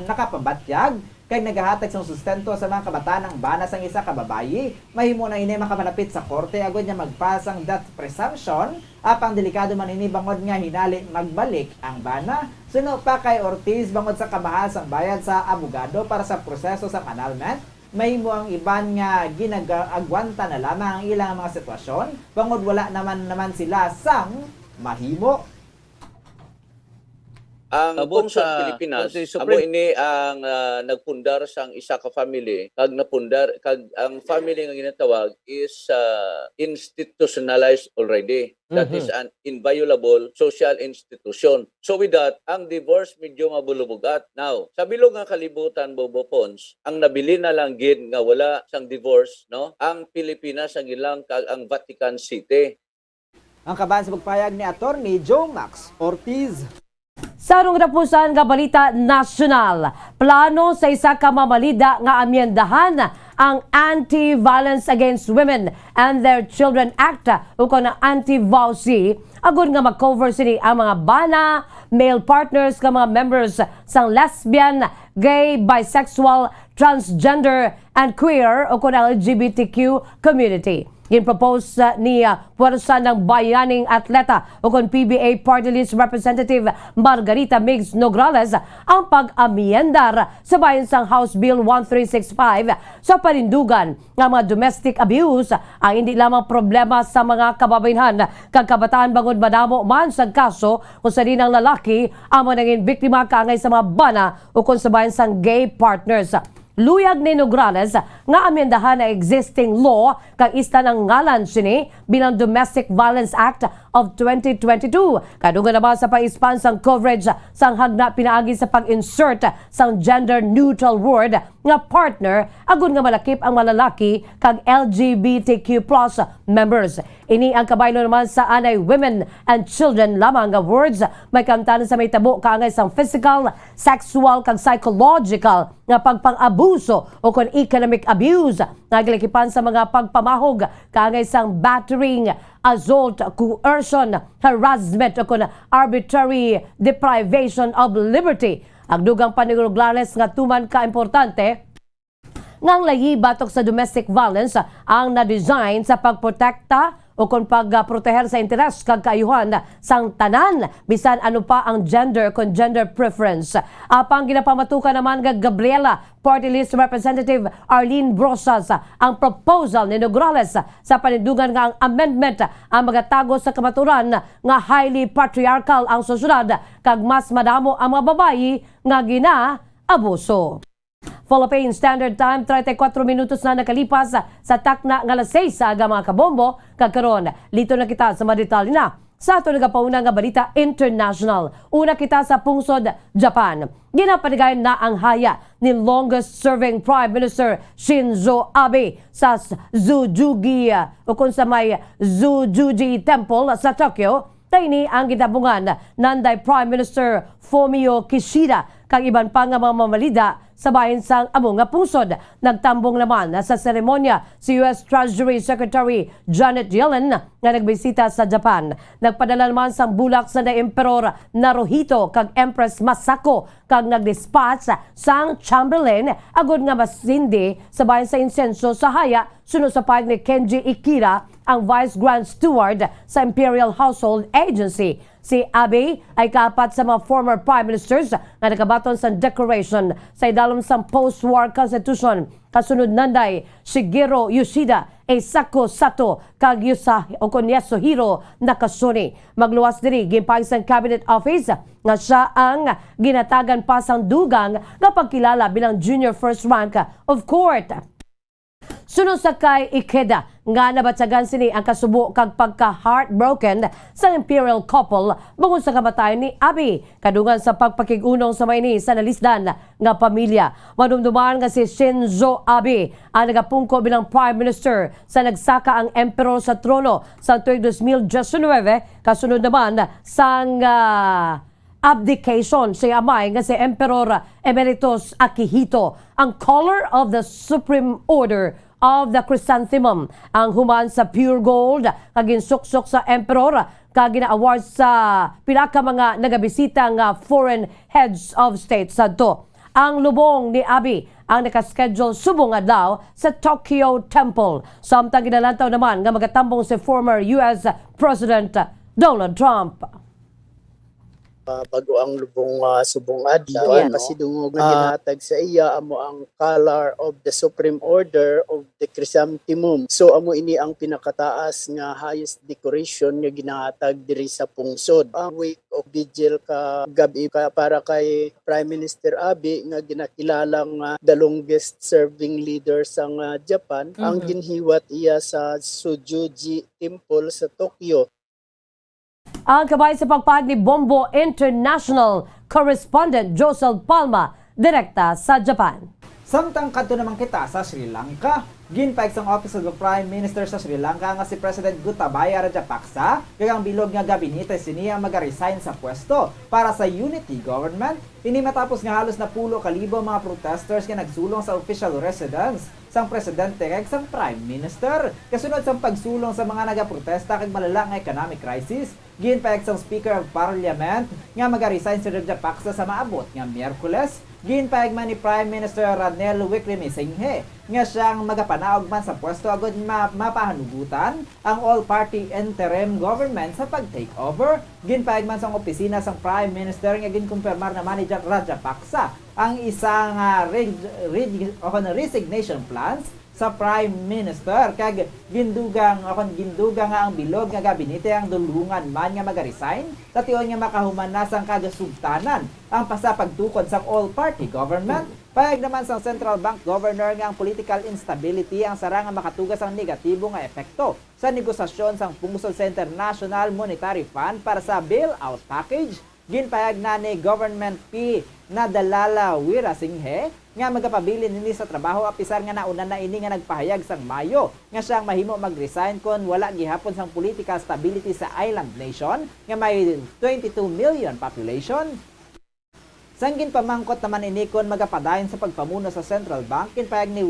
nakapabatyag kay nagahatag sang sustento sa mga kabataan ang bana sang isa ka babayi. Mahimo na ini makamalapit sa korte agud nga magpasang death presumption apang delikado man ini bangod nga hinali magbalik ang bana. Suno pa kay Ortiz bangod sa kamahal sang bayad sa abogado para sa proseso sa annulment, mahimo ang iban nga ginagagwanta na lamang ang ilang mga sitwasyon bangod wala naman sila sang mahimo. Ang buong sa Pilipinas, amo ini ang nagpundar sang isa ka family, kag napundar kag ang family nga ginatawag is institutionalized already. That is an inviolable social institution. So with that, ang divorce medyo mabulubugat. Now, sa bilog nga kalibutan Bobo Pons, ang nabili na lang gid nga wala sang divorce, no? Ang Pilipinas ang ilang kag ang Vatican City. Ang kaban sa pagpayag ni Atty. Joe Max Ortiz. Sa arong rapusan nga balita nasyonal, plano sa isa ka mamalida nga amyendahan ang Anti-Violence Against Women and Their Children Act o na Anti-VAUC agud nga mag-cover sini ang mga bana, male partners ka mga members sang lesbian, gay, bisexual, transgender and queer o na LGBTQ community. Ginpropose ni Puwersa ng Bayaning Atleta o kon PBA Party List Representative Margarita Migs Nograles ang pag-amyendar sa bayan sang House Bill 1365 sa panindugan ng mga domestic abuse ang hindi lamang problema sa mga kababayan kag kabataan bangod madamo man sa kaso kung sa rin ang lalaki ang manangin biktima kaangay sa mga bana o kung sa bayan sang gay partners. Luyag ni Nograles nga amyendahan na existing law kag ista ng ngalan sini bilang Domestic Violence Act of 2022. Kadungan naman sa pag-ispan sang coverage sang hagna pinaagi sa pag-insert sang gender-neutral word nga partner agud nga malakip ang malalaki kag LGBTQ+ members. Ini ang kabaylo naman sa anay women and children lamang nga words may kamtanan sa may tabo kaangay sang physical, sexual kag psychological nga pagpang-abuso o kon economic abuse naglikipan sa mga pagpamahog kaangay sang battering, assault, coercion, harassment o kon arbitrary deprivation of liberty. Ang dugang paniguruglares nga tuman ka importante ngang layi batok sa domestic violence ang na-design sa pagprotekta o kung pagproteher sa interes kag kaayuhan sang tanan bisan ano pa ang gender kon gender preference. Apang ginapamatukan naman kag Gabriela Party List Representative Arlene Brosas ang proposal ni Nograles sa panindugan nga ang amendment ang magatago sa kamaturan nga highly patriarchal ang sosyedad kag mas madamo ang mga babayi nga gina-abuso. Philippine Standard Time, 34 minutos na nakalipas sa takna nga alas 6 sa aga mga kabombo. Kagkaroon, lito na kita sa madetalye na sa ito nagapauna nga balita international. Una kita sa pungsod, Japan. Ginapanigayon na ang haya ni longest-serving Prime Minister Shinzo Abe sa Zujugi o kung sa may Zujugi Temple sa Tokyo Kaini ang gitabungan nanday Prime Minister Fumio Kishida kag iban pa nga mga mamalida sa bahin sang amo nga pungsod. Nagtambong naman sa seremonya si US Treasury Secretary Janet Yellen nga nagbisita sa Japan. Nagpadala naman sang bulak sa Emperor Naruhito kag Empress Masako kag nagdispatch sang Chamberlain agud nga masindi sa bahin sa insenso sa haya sunod sa payag ni Kenji Ikira, ang Vice Grand Steward sa Imperial Household Agency. Si Abe ay kaapat sa mga former prime ministers na nakabaton sa declaration sa idalom sa post-war constitution. Kasunod nanday Shigeru Yoshida, Eisako Sato, kag Yasuhiro Nakasone. Magluwas diri gimpay sa cabinet office nga siya ang ginatagan pa sang dugang nga pagkilala bilang junior first rank of court. Sunod sa kay Ikeda nga nabatsagan sini ang kasubo kag pagka-heartbroken sa imperial couple bungod sa kamatayon ni Abe kadungan sa pagpakig-unong sa maini sa nalisdan nga pamilya. Madumduman nga si Shinzo Abe ang nagapungko bilang prime minister sa nagsaka ang emperor sa trono sa tuig 2019 kasunod naman sang abdication si amay nga si Emperor Emeritus Akihito. Ang color of the Supreme Order of the Chrysanthemum ang human sa pure gold kagin suksok sa emperor kag gina-award sa pila ka mga nagabisita nga foreign heads of state sadto. Ang lubong ni Abe ang nakaschedule subong adlaw sa Tokyo Temple. Samtang ginalantaw naman nga magatambong si former US President Donald Trump. Bago ang lubong subong adlaw kasi dungog nga ginatag sa iya amo ang color of the Supreme Order of the Chrysanthemum. So amo ini ang pinakataas nga highest decoration nga ginatag diri sa pungsod. Ang week of vigil ka gabi ka para kay Prime Minister Abe nga ginakilalang the longest serving leader sang Japan. Ang ginhiwat iya sa Tsujuji Temple sa Tokyo. Ang kabay sa pagpahag ni Bombo International Correspondent Josel Palma, direkta sa Japan. Samtang kadto naman kita sa Sri Lanka, ginpaig sang Office of the Prime Minister sa Sri Lanka nga si President Gotabaya Rajapaksa kag ang bilog nga gabinete siniya mag-resign sa pwesto para sa unity government. Ini matapos nga halos na 10,000 mga protesters nga nagsulong sa official residence sang presidente kag sang Prime Minister. Kasunod sang pagsulong sa mga nagaprotesta kag malala nga economic crisis, ginpaig sang Speaker of Parliament nga mag-resign si Rajapaksa sa maabot nga Miyerkules. Ginpaig man ni Prime Minister Ranil Wickremesinghe nga siyang magapanaog man sa pwesto agad mapahanugutan ang all-party interim government sa pag-take over. Ginpaig man sa opisina sang Prime Minister nga ginkumpirmar naman ni Rajapaksa ang isang resignation plans sa Prime Minister kag gindugang nga ang bilog nga gabinete ang dulungan man nga mag-resign tation nga makahuman na sang kagasugtanan ang pasapagtukod sa all-party government. Payag naman sa Central Bank Governor nga ang political instability ang sara nga makatugas ang negatibo nga epekto sa negosasyon sang pungsod sa International Monetary Fund para sa bailout package. Ginpayag na ni Government P. Nadalala Wirasinghe nga magapabilin nini sa trabaho apisar nga nauna na ini nga nagpahayag sang Mayo nga siyang mahimo mag-resign kon wala gihapon sang political stability sa island nation nga may 22 million population. Sanggin pamangkot naman ini kon magapadayon sa pagpamuno sa Central Bank, kinpayag ni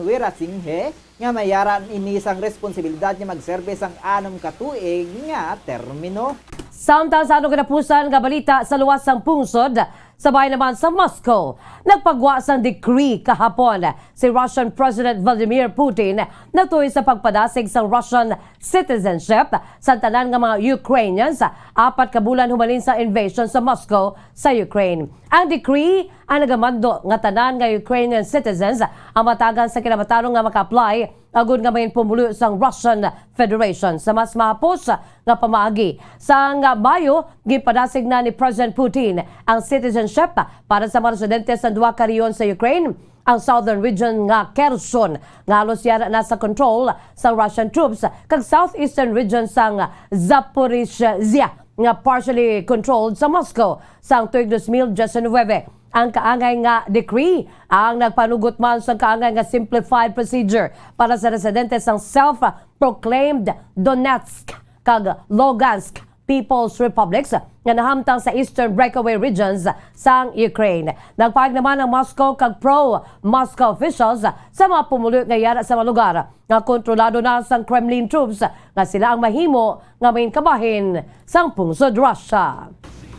Wirasinghe nga mayaran ini sang responsibilidad niya magserbe sang 6 ka tuig nga termino. Samtang sa kinapusan nga balita sa luwas sang pungsod, sabay naman sa Moscow, nagpagwa sang decree kahapon si Russian President Vladimir Putin na tuy sa pagpadasig sa Russian citizenship sa tanan nga mga Ukrainians 4 ka bulan humalin sa invasion sa Moscow sa Ukraine. Ang decree ang nagamando nga tanan nga Ukrainian citizens ang matagan sa kinamatarong nga maka-apply agud nga mayin pumulo sang Russian Federation sa mas mahapos nga pamaagi. Sa Mayo, gipadasig na ni President Putin ang citizenship para sa mga residente sa 2 ka rehiyon sa Ukraine, ang southern region nga Kherson nga halos yara na sa control sa Russian troops kag southeastern region sang Zaporizhzhia nga partially controlled sa Moscow sang tuig 2019. Ang kaangay nga decree ang nagpanugot man sa kaangay nga simplified procedure para sa residente sang self-proclaimed Donetsk kag Lugansk People's Republics nga nahamtang sa Eastern Breakaway regions sang Ukraine. Nagpahag naman ang Moscow kag pro-Moscow officials sa mga pumulo nga yara sa mga lugar nga kontrolado na sang Kremlin troops nga sila ang mahimo nga main kabahin sang pungsod Russia.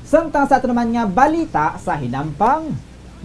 Samtang sa ito naman nga balita sa hinampang,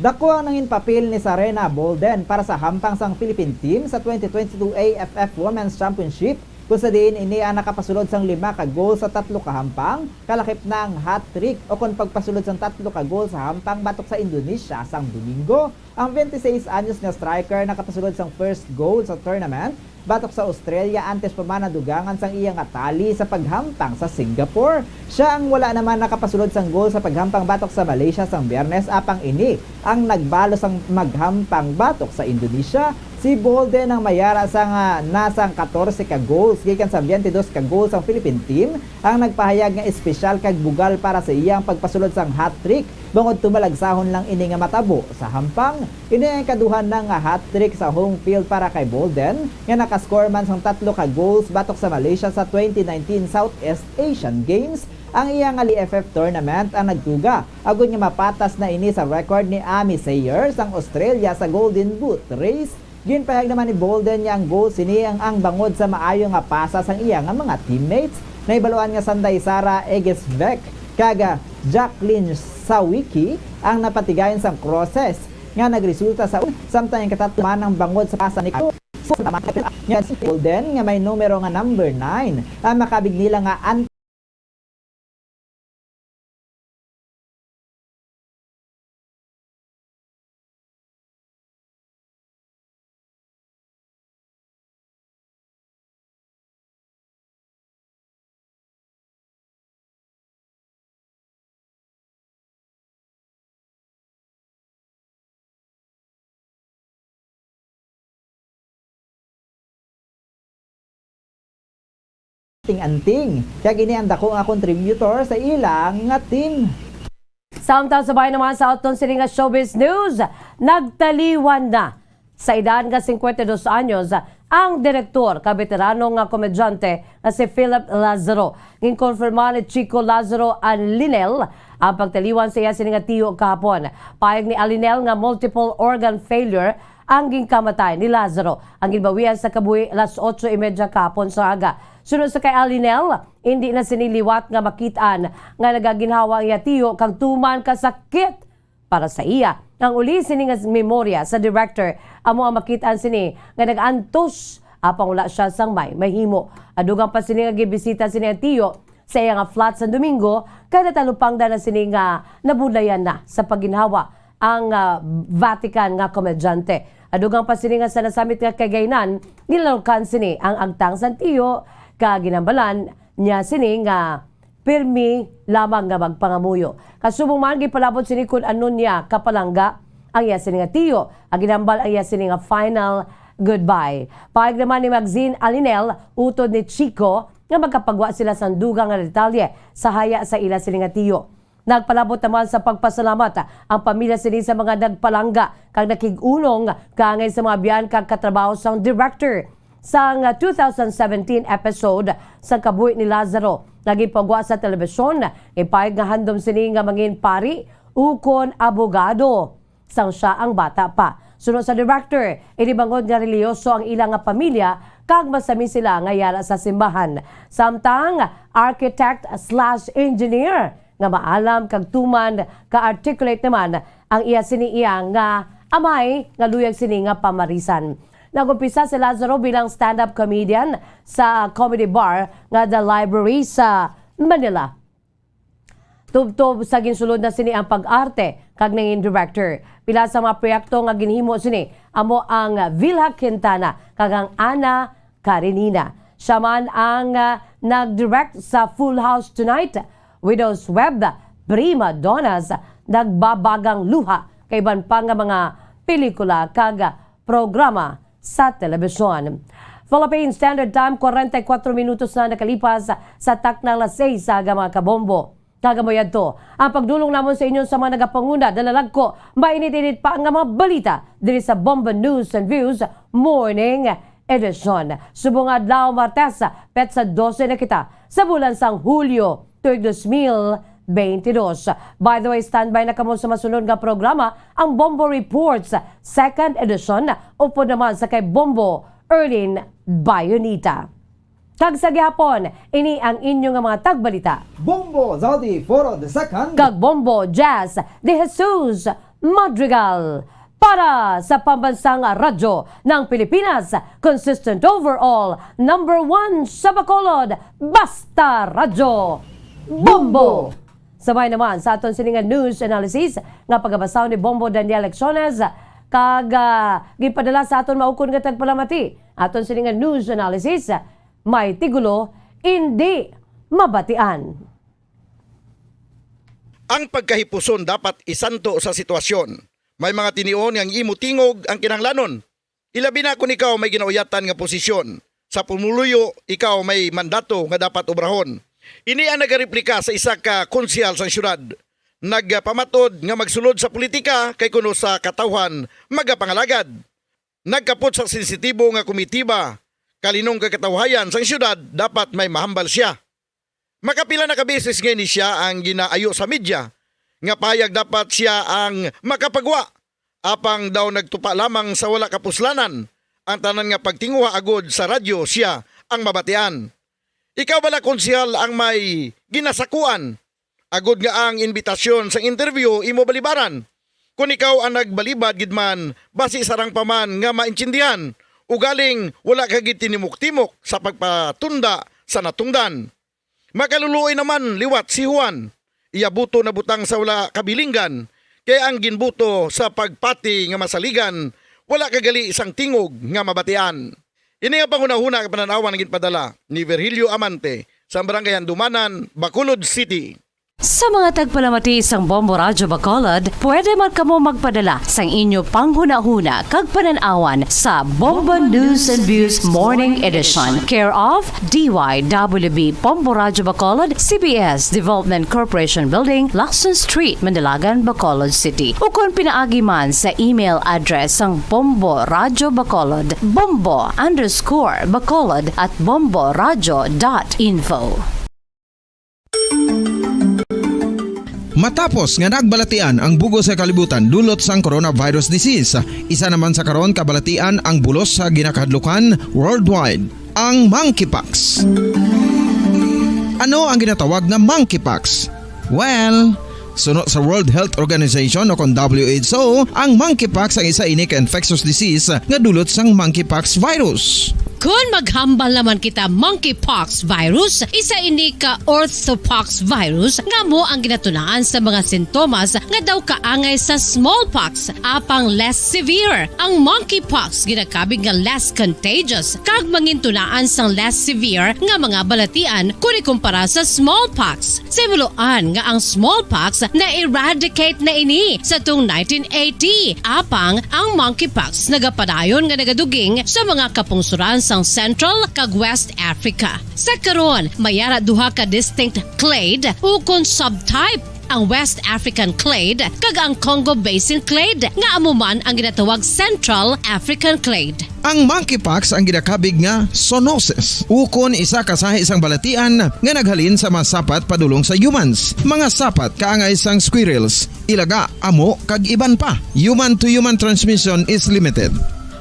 dako ang nangin papel ni Serena Bolden para sa hampang sang Philippine team sa 2022 AFF Women's Championship kung sa diin ini ang nakapasulod sang 5 ka goal sa 3 ka hampang, kalakip na ang hat-trick o kung pagpasulod sang 3 ka goal sa hampang batok sa Indonesia sang Domingo. Ang 26 anyos na striker nakapasulod sang first goal sa tournament batok sa Australia antes pa man nadugangan sang iyang atali sa paghampang sa Singapore. Siya ang wala naman nakapasulod sang goal sa paghampang batok sa Malaysia sang Biyernes apang ini ang nagbalo sang maghampang batok sa Indonesia. Si Bolden ang mayara sang nasang 14 ka goals gikan sa 22 ka goals ang Philippine team ang nagpahayag nga espesyal kag bugal para sa iyang pagpasulod sang hat-trick bangod tumalagsahon lang ini nga matabo sa hampang. Ini ang kaduhan ng hat-trick sa home field para kay Bolden nga nakascore man sang 3 ka goals batok sa Malaysia sa 2019 Southeast Asian Games. Ang iyang LFF tournament ang nagtuga agud nga mapatas na ini sa record ni Amy Sayers ang Australia sa Golden Boot race. Ginpahayag naman ni Bolden nga ang goal sini ang bangod sa maayo nga pasa sang iya nga mga teammates. Naibaluan nga Sanday Sara Egesbeck kaga Jacqueline Sawicki ang napatigayon sang crosses nga nagresulta sa samtang ang katatuman ng bangod sa pasa ni nga si Bolden nga may numero nga number 9 ang makabig nila nga anting. Kaya gini ang dako nga contributor sa ilang nga team. Samtang sabay naman sa aton sini nga showbiz news, nagtaliwan na sa edad nga 52 anyos ang direktor kabeterano nga komedyante na si Philip Lazaro. Ginkonfirma ni Chico Lazaro Alinel ang pagtaliwan sa iya sini nga tiyo kahapon. Payag ni Alinel nga multiple organ failure ang ginkamatay ni Lazaro. Ang ginbawian sa kabuhi alas 8:30 kahapon sa aga. Sunod sa kay Alinel, hindi na siniliwat nga makitaan nga nagaginhawa ang iya tiyo kag tuman kasakit para sa iya. Ang uli sini nga memorya sa director amo ang makitaan sini nga nag-antos apang wala siya sang mahimo. Adugang pa sini nga gibisita sini ang tiyo sa iya nga flat sa Domingo kay natalupang na sini nga nabulayan na sa paginhawa ang Vatican nga komedyante. Adugang pa sini nga sa nasamit nga kagaynan, nilalukan sini ang agtang santiyo kaginambalan niya sini nga pirmi lamang nga magpangamuyo. Kasubong man gipalabot sini kun ano niya kapalangga ang iya sini nga tiyo. Ang ginambal ang iya sini nga final goodbye. Pahig naman ni Maxine Alinel utod ni Chico nga magkapagwa sila sa dugang nga detalye sa haya sa ila sini nga tiyo. Nagpalabot naman sa pagpasalamat ang pamilya sini sa mga nagpalangga kag nakig-unong kaangay sa mga biyan kag katrabaho sang director sang 2017 episode sa kabuhi ni Lazaro. Naging pagwa sa telebisyon, ipahig nga handom sini nga mangin pari ukon abogado sang siya ang bata pa. Sunod sa director, inibangod nga reliyoso ang ilang nga pamilya kag masami sila nga yara sa simbahan. Samtang architect/engineer nga maalam kag tuman ka-articulate naman ang iya sini iya nga amay nga luyag sini nga pamarisan. Nagumpisa si Lazaro bilang stand-up comedian sa comedy bar nga The Library sa Manila. Tubtob sa ginsulod na sini ang pag-arte kag nanging director. Pila sa mga proyekto nga ginhimo sini amo ang Villa Quintana kag ang Ana Karenina. Siya man ang nag-direct sa Full House Tonight, Widow's Web, Prima Donnas, Nagbabagang Luha, kay iban pa nga mga pelikula kag programa sa telebisyon. Philippine Standard Time, 44 minutos na nakalipas sa takna alas 6 sa mga kabombo. Kagamoyad to, ang pagdulong namon sa inyo sa mga nagapanguna, dalalag ko, mainit-init pa ang mga balita diri sa Bomba News and Views Morning Edition. Subong adlaw Martes, petsa 12 na kita sa bulan sang Hulyo tuig 2022. By the way, standby na kamo sa masunod nga programa ang Bombo Reports, second edition, upo naman sa kay Bombo Erlin Bayonita. Kag sa gihapon, ini ang inyo nga mga tagbalita. Bombo Zaldi Foro II. Kag Bombo Jazz de Jesus Madrigal. Para sa pambansang radyo ng Pilipinas, consistent overall, number 1 sa Bacolod, Basta Radyo, Bombo! Sabay naman sa aton siningan news analysis nga pagabasaw ni Bombo Daniel Lecciones kag gipadala sa aton maukon nga tagpalamati. Aton siningan news analysis, may tigulo, hindi mabatian. Ang pagkahipuson dapat isanto sa sitwasyon. May mga tinion nga imo tingog ang kinahanglanon. Ilabi na kung ikaw may ginauyatan nga posisyon. Sa pumuluyo, ikaw may mandato nga dapat obrahon. Ini ang nagareplika sa isa ka konsyal sa syudad. Nagpamatod nga magsulod sa politika kay kuno sa katawhan magapangalagad. Nagkapot sa sensitibo nga komitiba. Kalinong kakatawhayan sa syudad dapat may mahambal siya. Makapila na kabeses ngayon siya ang ginaayo sa media. Nga payag dapat siya ang makapagwa. Apang daw nagtupa lamang sa wala kapuslanan. Ang tanan nga pagtinguha agod sa radyo siya ang mabatian. Ikaw bala konsyal ang may ginasakuan. Agod nga ang invitasyon sa interview imo balibaran. Kung ikaw ang nagbalibad gidman, basi sarang paman nga maintindihan. Ugaling wala kagit tinimok-timok sa pagpatunda sa natungdan. Makaluluoy naman liwat si Juan. Iabuto na butang sa wala kabilinggan. Kaya ang ginbuto sa pagpati nga masaligan, wala kagali isang tingog nga mabatian. Ini ang pangunahuna ka pananawan ng ginpadala ni Virgilio Amante sa Barangay Handumanan, Bacolod City. Sa mga tagpalamati sang Bombo Radyo Bacolod, pwede man kamo magpadala sang inyo panghuna-huna kag pananawan sa Bombo News and Views Morning Edition. Care of DYWB Bombo Radyo Bacolod, CBS Development Corporation Building, Lacson Street, Mandalagan, Bacolod City. O kung pinaagi man sa email address sang Bombo Radyo Bacolod, bombo_bacolod@bomboradyo.info. Matapos nga nagbalatian ang bugos sa kalibutan dulot sang coronavirus disease, isa naman sa karon kabalatian ang bulos sa ginakahadlukan worldwide, ang monkeypox. Ano ang ginatawag na monkeypox? Well, sunod sa World Health Organization o kung WHO, ang monkeypox ang isa ini ka infectious disease nga dulot sang monkeypox virus. Kung maghambal naman kita monkeypox virus, isa ini ka orthopox virus nga mo ang ginatunaan sa mga sintomas nga daw kaangay sa smallpox, apang less severe. Ang monkeypox ginakabig nga less contagious kag mangintunaan sang less severe nga mga balatian kung ikumpara sa smallpox. Simuloan nga ang smallpox na-eradicate na ini sa tung 1980, apang ang monkeypox nagapadayon nga nagaduging sa mga kapungsuran sang Central kag West Africa. Sa karon, mayara duha ka distinct clade ukon subtype, ang West African clade kag ang Congo Basin clade nga amuman ang ginatawag Central African clade. Ang monkeypox ang ginakabig nga zoonosis. Ukon isa kasahi isang balatian nga naghalin sa mga sapat padulong sa humans. Mga sapat kaangay sang squirrels, ilaga, amo kag iban pa. Human to human transmission is limited.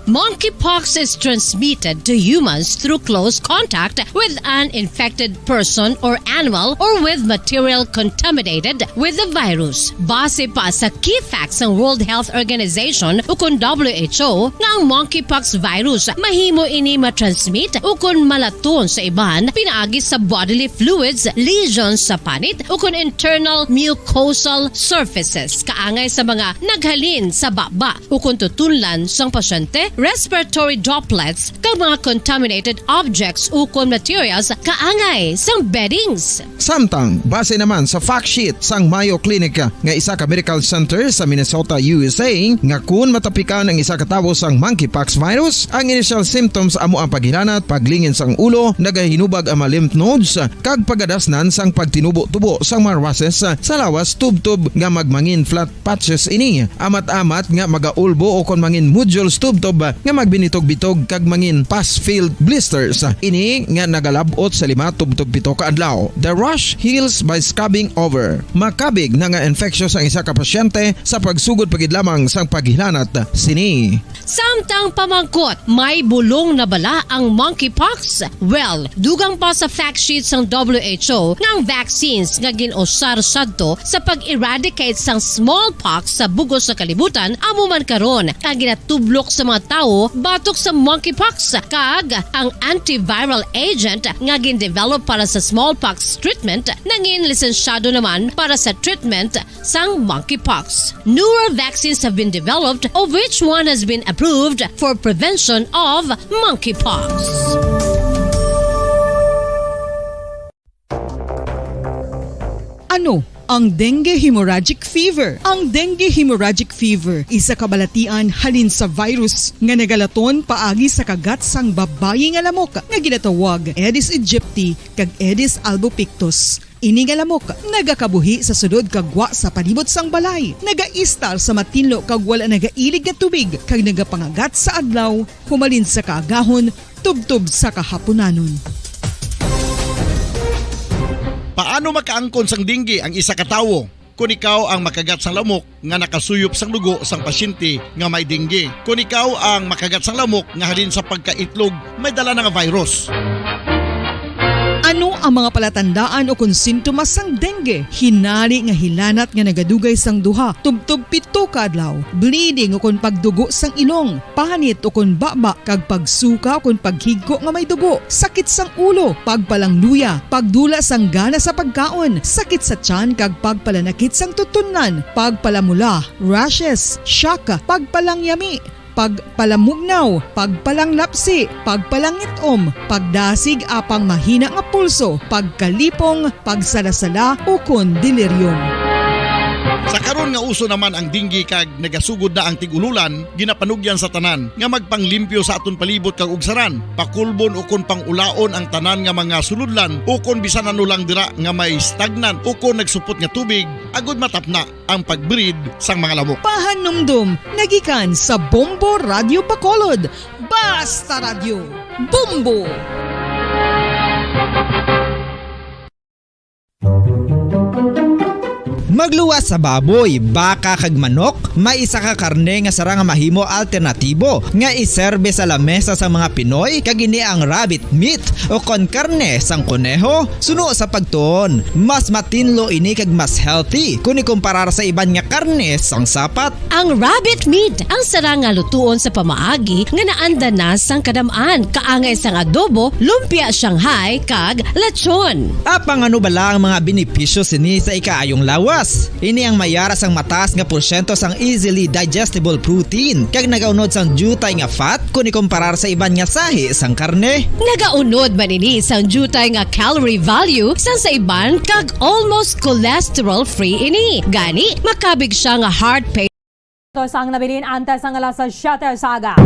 Monkeypox is transmitted to humans through close contact with an infected person or animal or with material contaminated with the virus. Base pa sa key facts ng World Health Organization ukon WHO nga ang monkeypox virus mahimo ini matransmit ukon malaton sa iban pinaagi sa bodily fluids, lesions sa panit ukon internal mucosal surfaces kaangay sa mga naghalin sa baba ukon tutunlan sang pasyente, respiratory droplets kag mga contaminated objects ukon materials kaangay sang beddings. Samtang base naman sa fact sheet sang Mayo Clinic nga isa ka medical center sa Minnesota, USA, nga kun matapikan ang isa ka tawo sang monkeypox virus, ang initial symptoms amo ang paghilanat, paglingin sang ulo, nagahinubag ang mga lymph nodes kag pagadasnan sang pagtinubo-tubo sang mga rashes sa lawas tubtob nga magmangin flat patches ini. Amat-amat nga magaulbo o kon mangin nodules tubtob nga magbinitog-bitog kag mangin pass-filled blisters. Ini nga nagalabot sa 5-7 ka adlaw. The rash heals by scabbing over. Makabig na nga infectious ang isa ka pasyente sa pagsugod pagid lamang sang paghilanat sini. Samtang pamangkot, may bulong na bala ang monkeypox? Well, dugang pa sa fact sheet sang WHO nga ang vaccines nga ginusar sadto sa pag-eradicate sang smallpox sa bugos sa kalibutan amo man karon kag ginatublok sa mga tao batok sa monkeypox kag ang antiviral agent nga gin-develop para sa smallpox treatment nangin lisensyado naman para sa treatment sang monkeypox. Newer vaccines have been developed of which one has been approved for prevention of monkeypox. Ano ang dengue hemorrhagic fever? Ang dengue hemorrhagic fever isa kabalatian halin sa virus nga nagalaton paagi sa kagat sang babayi nga lamok nga ginatawag Aedes aegypti kag Aedes albopictus. Ini nga lamok nagakabuhi sa sudod kagwa sa palibot sang balay, nagaistar sa matinlo kag wala nagailig nga tubig kag nagapangagat sa adlaw humalin sa kaagahon tubtob sa kahaponanon. Paano makaangkon sang dengue ang isa ka tawo? Kung ikaw ang makagat sang lamok nga nakasuyop sang dugo sang pasyente nga may dengue. Kung ikaw ang makagat sang lamok nga halin sa pagkaitlog may dala nga virus. Ano ang mga palatandaan o kung sintomas sang dengue? Hinali nga hilanat nga nagadugay sang duha, tubtob 7 ka adlaw, bleeding o kung pagdugo sang ilong, panit o kung baba kag pagsuka o kung paghigko nga may dugo, sakit sang ulo, pagpalangluya, pagdula sang gana sa pagkaon, sakit sa tiyan kag pagpalanakit sang tutunan, pagpalamula, rashes, shock, pagpalangyami, pagpalamugnaw, pagpalanglapsi, pagpalangitom, pagdasig apang mahina nga pulso, pagkalipong, pagsalasala o kon delirium. Sa karon nga uso naman ang dengue kag nagasugod na ang tigululan, ginapanugyan sa tanan nga magpanglimpyo sa aton palibot kag ugsaran, pakulbon o kon pangulaon ang tanan nga mga suludlan o kon bisan ano lang dira nga may stagnan o kon nagsupot nga tubig, agud matapna ang pagbreed sang mga lamok. Pahanumdum nagikan sa Bombo Radio Bacolod. Basta Radio Bombo. Magluwas sa baboy, baka kag manok, may isa ka karne nga sara nga mahimo alternatibo nga iserbe sa lamesa sa mga Pinoy kag ini ang rabbit meat o kon karne sang kuneho. Suno sa pagtuon, mas matinlo ini kag mas healthy kung ikumparar sa iban nga karne sang sapat. Ang rabbit meat ang sara nga lutuon sa pamaagi nga naanda na sang kadamaan, kaangay sang adobo, lumpia Shanghai kag lechon. Apang ano bala ang mga benepisyo sini sa ikaayong lawas? Ini ang mayara sang mataas nga porsyento sang easily digestible protein kag nagaunod sang jutay nga fat kung ikumparar sa iban nga sahi sang karne. Nagaunod man ini sang jutay nga calorie value sang sa iban kag almost cholesterol free ini. Gani makabig siya nga heart pain. Ito sang nabilin antes ang alas sa Shatter Saga.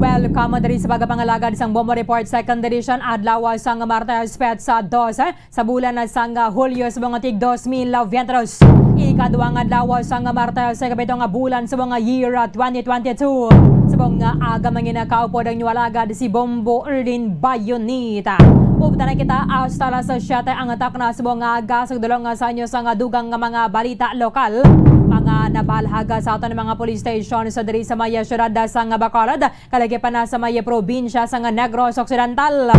Welcome diri sa pagpangalaga sang Bombo Report Second Edition adlaw sang Martes Petsa 12 sa bulan na sang Hulyo sa mga tig 2023. Ikaduhang adlaw sang Martes sa kapitong bulan sa mga year 2022. Sa mga aga manginakaupo ng niwalagad si Bombo Erlin Bayonita. Uptan na kita hasta sa 7 ang atak na sa mga aga sa dulong sa inyo sang dugang nga mga balita lokal. Mga nabalhaga sa aton mga police station sa diri sa maya syudad sang Bacolod, kalagi pa na sa maya probinsya sang Negros Occidental.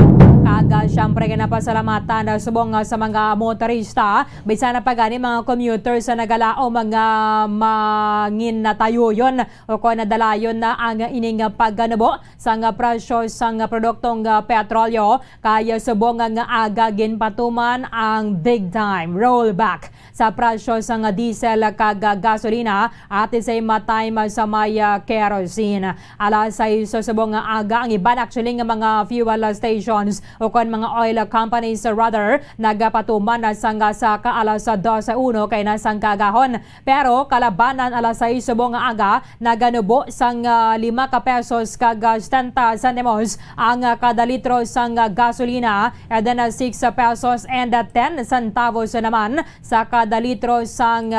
Kaga siyempre ginapasalamatan sa subong sa mga motorista, bisan na pagani mga commuters sa nagalao mga mangin na tayuyon o kung nadalayon na ang ining pagganabo sang presyo sang produktong petrolyo, kaya subong nga aga ginpatuman ang big time rollback sa presyo sang diesel kag gasolina at the same time sa may kerosene. Alas 6 sa subong aga ang iban actually nga mga fuel stations o kon mga oil companies rather nagapatuman na sang sa alas 12:01 kay nasang kagahon. Pero kalabanan alas 6 subong aga naganubo sang 5 ka pesos kag 70 centimos ang kada litro sang gasolina, and then 6 pesos and 10 centavos naman sa kada litro sang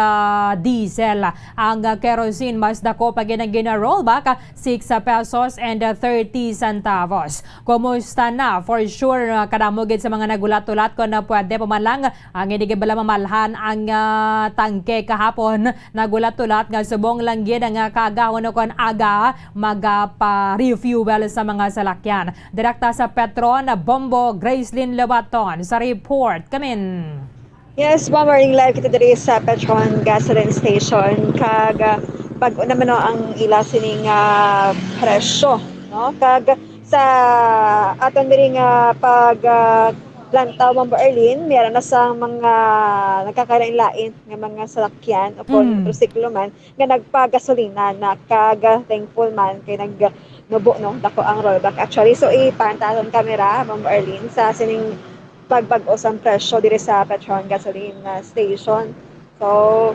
diesel. Ang kerosene mas dako pag gina-rollback 6 pesos and 30 centavos. Kumusta na? For sure, kadamogid sa mga nagulat-ulat ko na pwede pumalang ang hindi bala mamalhan ang tangke kahapon. Nagulat-ulat nga subong lang gid ang kagahon kon aga magpa-refuel sa mga salakyan. Direkta sa Petron, Bombo Gracelyn Lewaton sa report. Kamin. Yes, morning live kita diri sa Petron Gasoline Station. Kag pag naman no, ang ila sining presyo, no? Kag sa aton diri nga pag lantaw Ma'am Arlene, meron na sa mga nagkakalain-lain ng mga salakyan o motorsiklo man nga nagpagasolina na kag thankful man kay nagnubo no dako ang rollback actually. So ipantaton kamera Ma'am Arlene sa sining pagbag-o sang presyo diri sa Petron Gasoline Station. So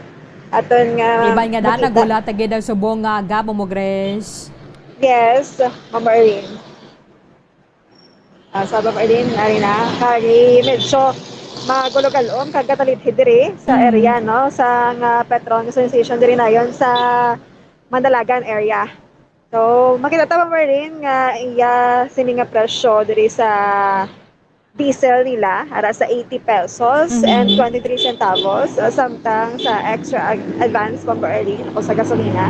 aton nga iban nga daan nagulat gid ang subong nga aga mo Grace. Yes, Ma'am Arlene. Sa Ma'am Arlene, arena, kagi medyo magulo-galom, kagatalit diri sa area, no? Sa Petron Gasoline Station diri na yon sa Mandalagan area. So, makita ta Ma'am Arlene nga iya sini nga presyo diri sa diesel nila ara sa 80 pesos and 23 centavos. Samtang sa extra advance Ma'am Arlene o sa gasolina,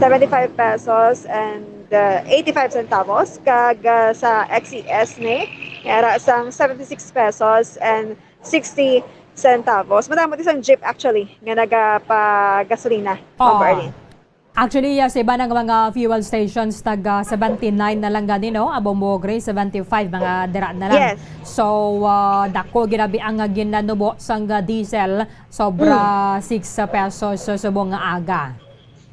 75 pesos and 85 centavos. Kag sa XES ni ara sang 76 pesos and 60 centavos. Madamo isang jeep actually nga nagapa-gasolina Ma'am Arlene. Actually, sa iba ng mga fuel stations, tag 79 na lang gani, no? Abong mo, Grace, 75, mga dira na lang. Yes. So, dako, ginabi ang ginanubo sang diesel, sobra 6 pesos sa subong nga aga.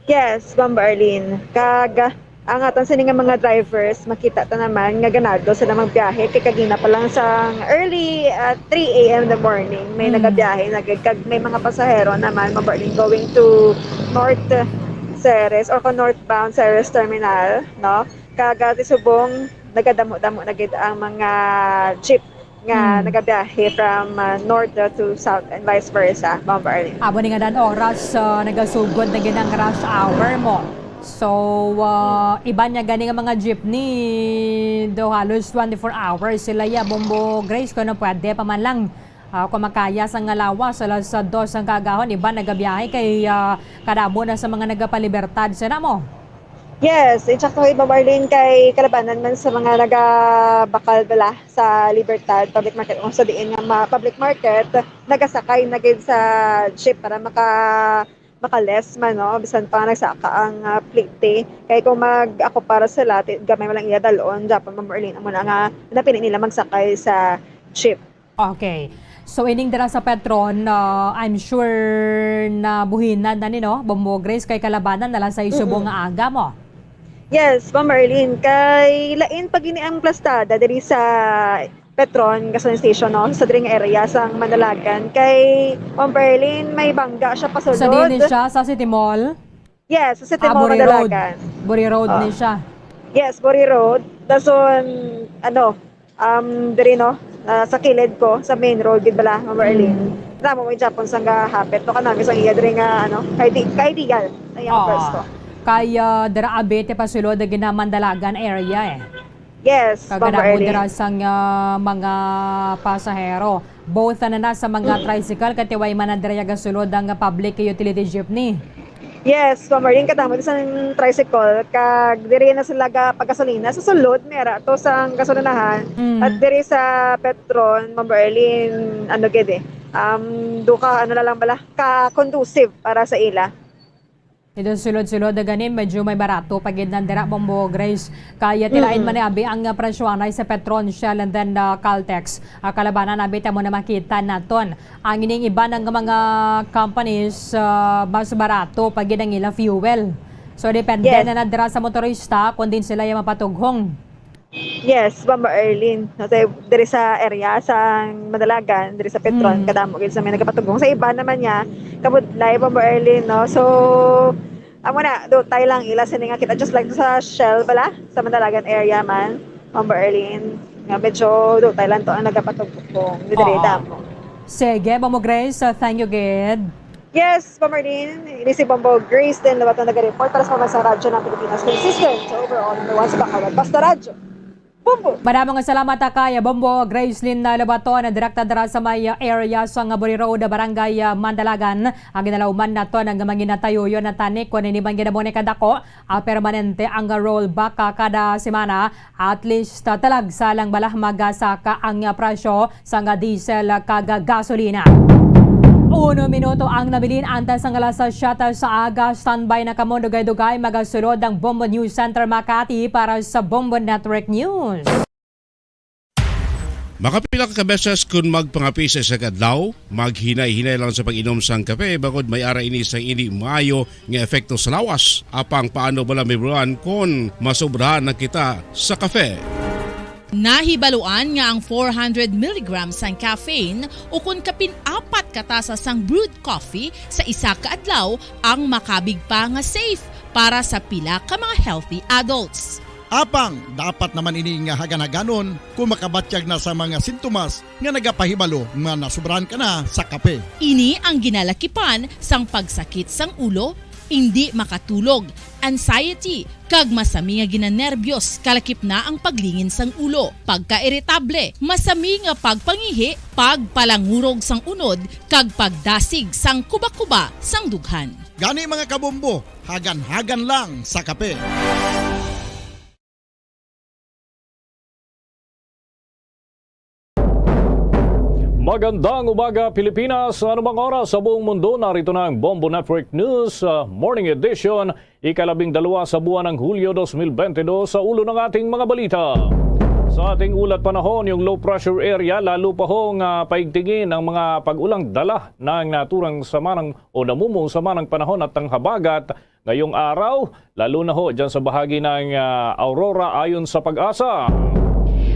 Yes, Ma'am Arlene. Kag ang aton sa nga mga drivers, makita ta naman nga ganado sila magbiyahe kay kagina pa lang sa early 3 a.m. in the morning. May nagabiyahe, may mga pasahero naman Ma'am Arlene going to North Ceres or northbound Ceres Terminal, no? Kagati subong nagadamo-damo na gid ang mga jeep nga nagabiyahe from north to south and vice versa, Ma'am Arlene. Abo ni nga dan oras nagasugod na gid ang rush hour mo. So, iba niya gani nga mga jeepney do halos 24 hours sila ya Bombo Grace ko na pwede pa man lang kung makaya sa ngalawa sa dos ang kagahon, iba nagabiyahe kay kadamo na sa mga nagapalibertad sila mo. Yes, insakto Ma'am Arlene kay kalabanan man sa mga nagabakal bala sa Libertad Public Market o sa diin nga public market, nagasakay na gid sa jeep para maka-less man, no? Bisan pa nagsaka ang plate. Kaya kung ako para sila, gamay mo lang iya dalon, Japan Ma'am Arlene, amo na nga napili nila magsakay sa jeep. Okay. So, ining dira sa Petron, I'm sure na buhinan na ni, no? Bombo Grace, kay kalabanan na lang sa isubong nga aga mo. Yes, Ma'am Arlene, kay lain pag ini ang plastada diri sa Petron Gasoline Station, no? Sa dring area sa Mandalagan. Kay Ma'am Arlene, may bangga siya pasulod. Sa din siya, sa City Mall? Yes, sa City Mall Mandalagan. Buri Road ni siya. Yes, Buri Road. Dason, diri, no? Sa kilid ko, sa main road, gid bala, Ma'am Arlene. Tama mo yung Japon sang hapit. No ka namin sa iya diri nga, kaidigal na yung pwesto. Kaya dira abete pasulod na ginamandalagan area eh. Yes, Kaganapo dira sang mga pasahero. Both na sa mga tricycle, katiway man na dira gasulod ang public utility jeepney. Yes, Ma'am Arlene, katamo sa tricycle, kag diri na sila paggasolina sa sulod mera to sang gasolinahan at diri sa Petron, Ma'am Arlene, gid duka na lang bala ka conducive para sa ila. Ito sulod-sulod na ganin, medyo may barato pagid nandira Bombo Grace. Kaya tilain man ni abi ang presyoanay sa Petron, Shell and then Caltex. Kalabanan abi mo na makita naton. Ang ining iba ng mga companies mas barato pagid ang ila fuel. So depende na nandira sa motorista kung din sila yung mapatughong. Yes, Ma'am Arlene. Diri sa area sa Mandalagan, diri sa Petron, kadamo gid sa may nagapatugong. Sa iba naman niya, kabudlay Ma'am Arlene, no. So, amo na do tayo lang ila sini nga kita just like sa Shell bala sa Mandalagan area man, Ma'am Arlene. Nga medyo do tayo lang to ang nagapatugong. Diri damo. Sige, Ma'am Grace, thank you gid. Yes, Bomardine. Ini si Bombo Grace din labat na nag-report para sa mga radyo ng Pilipinas. Consistent sa overall number 1 sa Bacolod. Basta radyo. Bombo! Maraming salamat kay Bombo Gracelyn Labato na direkta dara sa may area sa Buri Road, Barangay Mandalagan. Ang ginalauman na to ng manginatayo yun na tanik kung hindi man ginabone kadako. Permanente ang rollback kada semana. At least talag sa lang balah magasaka ang presyo sa diesel kag gasolina. 1 minuto ang nabilin antes ang alas 7 sa aga. Standby na kamo dugay-dugay magasulod ang Bombo News Center Makati para sa Bombo Network News. Makapila ka beses kung magpangapis sa kadlaw, maghinay-hinay lang sa pag-inom sang kape bagod may ara ini sang hindi maayo nga epekto sa lawas. Apang paano bala may buwan kung masobrahan na kita sa kape. Nahibaluan nga ang 400 mg sang caffeine o kung kapin-4 katasa sang brewed coffee sa isa ka adlaw ang makabig pa nga safe para sa pila ka mga healthy adults. Apang, dapat naman ini nga hagan-haganon kung makabatyag na sa mga sintomas nga nagapahibalo nga nasubrahan ka na sa kape. Ini ang ginalakipan sang pagsakit sang ulo, hindi makatulog, anxiety, kag masami nga ginanerbiyos kalakip na ang paglingin sang ulo, pagka-iritable, masami nga pagpangihi, pagpalangurog sang unod, kag pagdasig sang kuba-kuba sang dughan. Gani mga kabombo, hagan-hagan lang sa kape. Magandang umaga Pilipinas, anumang oras sa buong mundo, narito na ang Bombo Network News Morning Edition, ika-12 sa buwan ng Hulyo 2022 sa ulo ng ating mga balita. Sa ating ulat panahon, yung low pressure area lalo pa hong paigtingin ang mga pag-ulang dala ng naturang samanang o namumong samanang panahon at ang habagat ngayong araw, lalo na ho dyan sa bahagi ng Aurora ayon sa Pag-asa.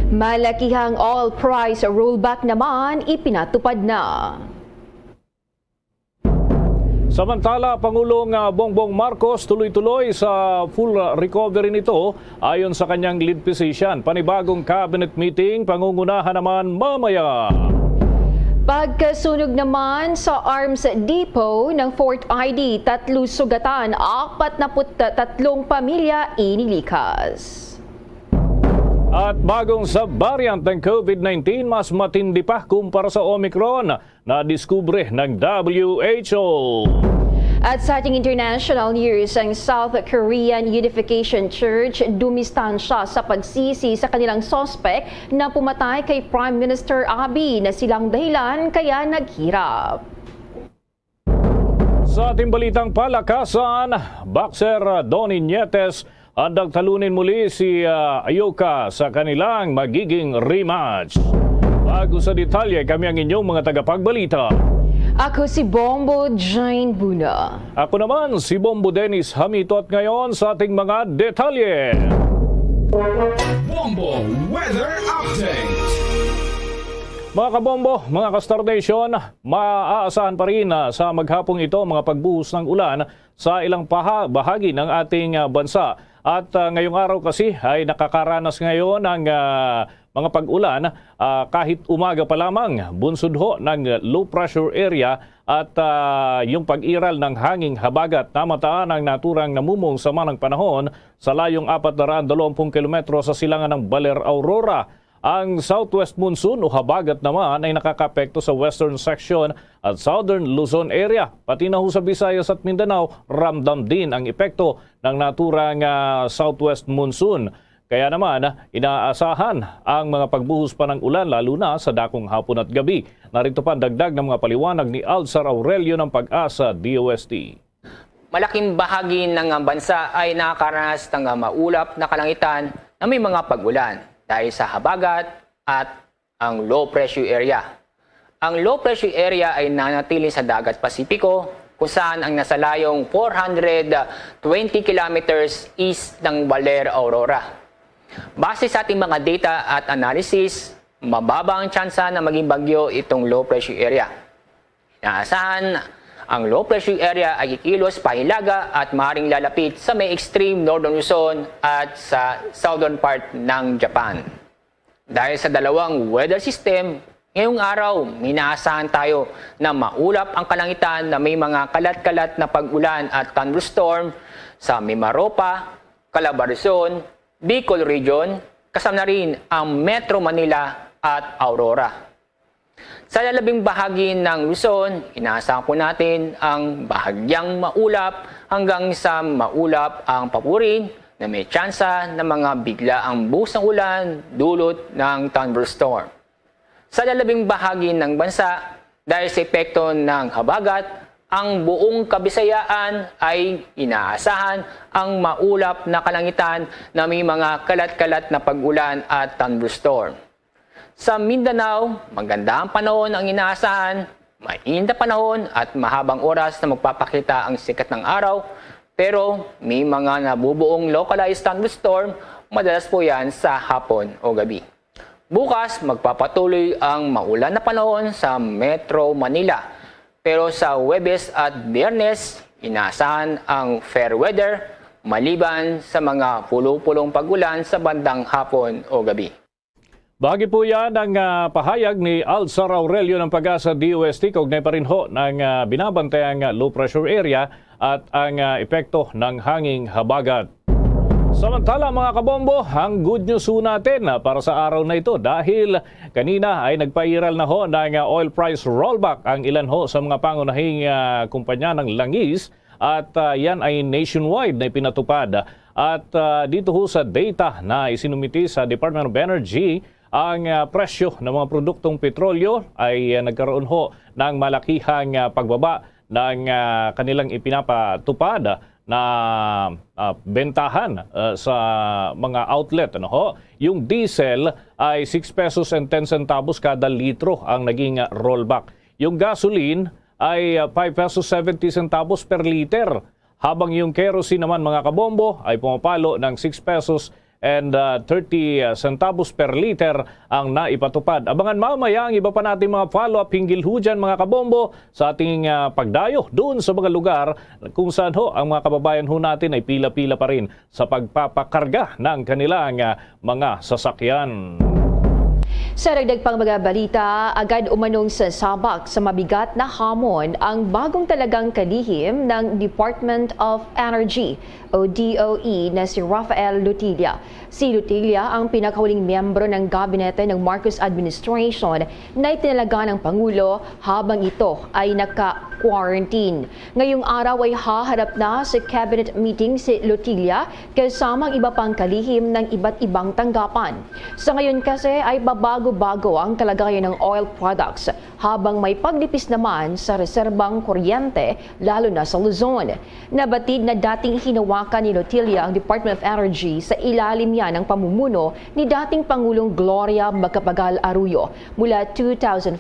Malakihang oil price rollback naman ipinatupad na. Samantala, Pangulong Bongbong Marcos tuloy-tuloy sa full recovery nito ayon sa kanyang lead physician. Panibagong cabinet meeting, pangungunahan naman mamaya. Pagkasunog naman sa Arms Depot ng Fort ID, 3 sugatan, 43 pamilya inilikas. At bagong sa variant ng COVID-19, mas matindi pa kumpara sa Omicron na diskubre ng WHO. At sa ating international news, ang South Korean Unification Church dumistansya sa pagsisi sa kanilang sospek na pumatay kay Prime Minister Abiy na silang dahilan kaya naghirap. Sa ating balitang palakasan, boxer Donnie Nietes handang talunin muli si Ayoka sa kanilang magiging rematch. Bago sa detalye, kami ang inyong mga tagapagbalita. Ako si Bombo Jane Buna. Ako naman si Bombo Dennis Hamitot ngayon sa ating mga detalye. Bombo Weather Update. Mga kabombo, mga ka-Star Nation, maaasahan pa rin sa maghapong ito mga pagbuhos ng ulan sa ilang bahagi ng ating bansa. At ngayong araw kasi ay nakakaranas ngayon ng mga pag-ulan kahit umaga pa lamang, bunsod ho ng low pressure area at yung pag-iral ng hanging habagat na mataan ang naturang namumong sama ng panahon sa layong 420 kilometro sa silangan ng Baler, Aurora. Ang southwest monsoon o habagat naman ay nakakapekto sa western section at southern Luzon area. Pati na ho sa Visayas at Mindanao, ramdam din ang epekto ng naturang southwest monsoon. Kaya naman, inaasahan ang mga pagbuhos pa ng ulan lalo na sa dakong hapon at gabi. Narito pa dagdag ng mga paliwanag ni Alzar Aurelio ng Pag-asa DOST. Malaking bahagi ng bansa ay nakakaranas ng maulap na kalangitan na may mga pag-ulan dahil sa habagat at ang low pressure area. Ang low pressure area ay nanatili sa dagat Pasipiko kung saan ang nasa layong 420 kilometers east ng Baler, Aurora. Base sa ating mga data at analysis, mababa ang tsansa na maging bagyo itong low pressure area. Inaasahan ang low pressure area ay kikilos pahilaga at maaaring lalapit sa may extreme northern Luzon at sa southern part ng Japan. Dahil sa dalawang weather system, Ngayong araw, minaasahan tayo na maulap ang kalangitan na may mga kalat-kalat na pag-ulan at thunderstorm sa Mimaropa, Calabarzon, Bicol Region, kasama na rin ang Metro Manila at Aurora. Sa lalabing bahagi ng Luzon, inaasahan po natin ang bahagyang maulap hanggang sa maulap ang papurin na may tsansa ng mga biglaang buhos ng ulan dulot ng thunderstorm. Sa lalabing bahagi ng bansa, dahil sa epekto ng habagat, ang buong Kabisayaan ay inaasahan ang maulap na kalangitan na may mga kalat-kalat na pag-ulan at thunderstorm. Sa Mindanao, maganda ang panahon ang inaasahan, mainit na panahon at mahabang oras na magpapakita ang sikat ng araw, pero may mga nabubuong localized thunderstorm, madalas po yan sa hapon o gabi. Bukas, magpapatuloy ang maulan na panahon sa Metro Manila. Pero sa Huwebes at Biyernes, inaasahan ang fair weather maliban sa mga pulo-pulong pag-ulan sa bandang hapon o gabi. Bahagi po yan ang pahayag ni Alzar Aurelio ng Pag-asa DOST kaugnay pa rin ho ng binabantayang low pressure area at ang epekto ng hanging habagat. Samantala mga kabombo, ang good news ho natin para sa araw na ito dahil kanina ay nagpairal na ho ng oil price rollback ang ilan ho sa mga pangunahing kumpanya ng langis at yan ay nationwide na ipinatupad. At dito ho sa data na isinumiti sa Department of Energy, ang presyo ng mga produktong petrolyo ay nagkaroon ho ng malakihang pagbaba ng kanilang ipinapatupad na bentahan sa mga outlet. Ano ho? Yung diesel ay 6 pesos and 10 centavos kada litro ang naging rollback. Yung gasoline ay 5 pesos 70 centavos per liter. Habang yung kerosene naman mga kabombo ay pumapalo ng 6 pesos and 30 centavos per liter ang naipatupad. Abangan mamaya ang iba pa natin mga follow-up hinggil ho dyan mga kabombo sa ating pagdayo doon sa mga lugar kung saan ho ang mga kababayan ho natin ay pila-pila pa rin sa pagpapakarga ng kanilang mga sasakyan. Sa dagdag pang mga balita, agad umanong sa sabak sa mabigat na hamon ang bagong talagang kalihim ng Department of Energy o DOE na si Rafael Lutilla. Si Lutilla ang pinakahuling miyembro ng gabinete ng Marcos administration na itinalaga ng Pangulo habang ito ay naka-quarantine. Ngayong araw ay haharap na sa cabinet meeting si Lutilla kasama ang iba pang kalihim ng iba't ibang tanggapan. Sa ngayon kasi ay babago-bago ang kalagayan ng oil products habang may pagnipis naman sa reserbang kuryente lalo na sa Luzon. Nabatid na dating hinawakan ni Lutilla ang Department of Energy sa ilalim niya ng pamumuno ni dating Pangulong Gloria Macapagal Arroyo mula 2005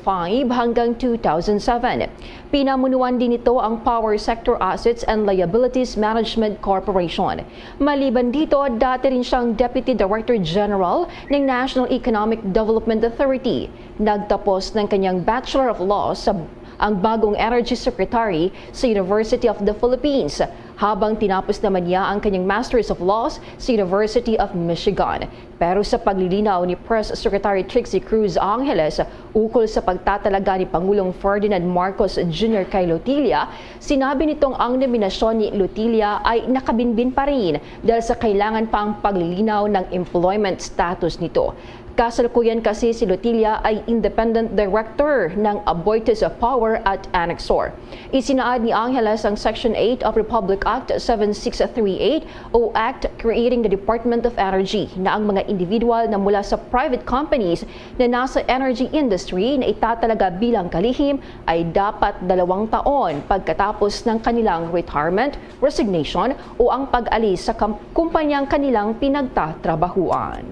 hanggang 2007. Pinamunuan din ito ang Power Sector Assets and Liabilities Management Corporation. Maliban dito, dati rin siyang Deputy Director General ng National Economic Development Authority. Nagtapos ng kanyang Bachelor of Laws sa ang bagong Energy Secretary sa University of the Philippines, habang tinapos naman niya ang kanyang Masters of Laws sa University of Michigan. Pero sa paglilinaw ni Press Secretary Trixie Cruz Angeles ukol sa pagtatalaga ni Pangulong Ferdinand Marcos Jr. kay Lutilla, sinabi nitong ang nominasyon ni Lutilla ay nakabinbin pa rin dahil sa kailangan pang paglilinaw ng employment status nito. Kasalukuyan kasi si Lutilla ay Independent Director ng Aboitiz of Power at Annexor. Isinaad ni Angeles ang Section 8 of Republic Act 7638 o Act Creating the Department of Energy na ang mga individual na mula sa private companies na nasa energy industry na itatalaga bilang kalihim ay dapat 2 taon pagkatapos ng kanilang retirement, resignation o ang pag-alis sa kumpanyang kanilang pinagtatrabahuan.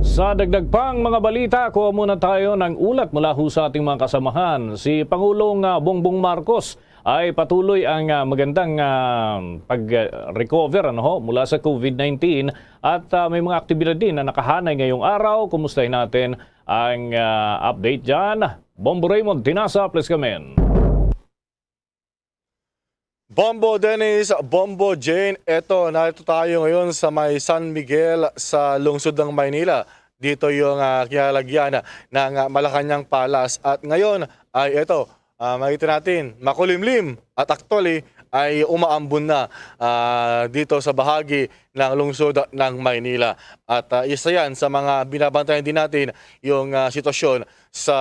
Sa dagdag pang mga balita, kuha muna tayo ng ulat mula ho sa ating mga kasamahan. Si Pangulong Bongbong Marcos ay patuloy ang magandang pag-recover mula sa COVID-19 at may mga aktibidad din na nakahanay ngayong araw. Kumustahin natin ang update dyan. Bombo Raymond Tinasa, please come in. Bombo Dennis, Bombo Jane, narito tayo ngayon sa may San Miguel sa lungsod ng Maynila. dito yung kinalagyan ng Malacanang Palace. At ngayon ay ito, makita natin, makulimlim at actually ay umaambon na dito sa bahagi ng lungsod ng Maynila. At isa yan sa mga binabantayan din natin yung sitwasyon sa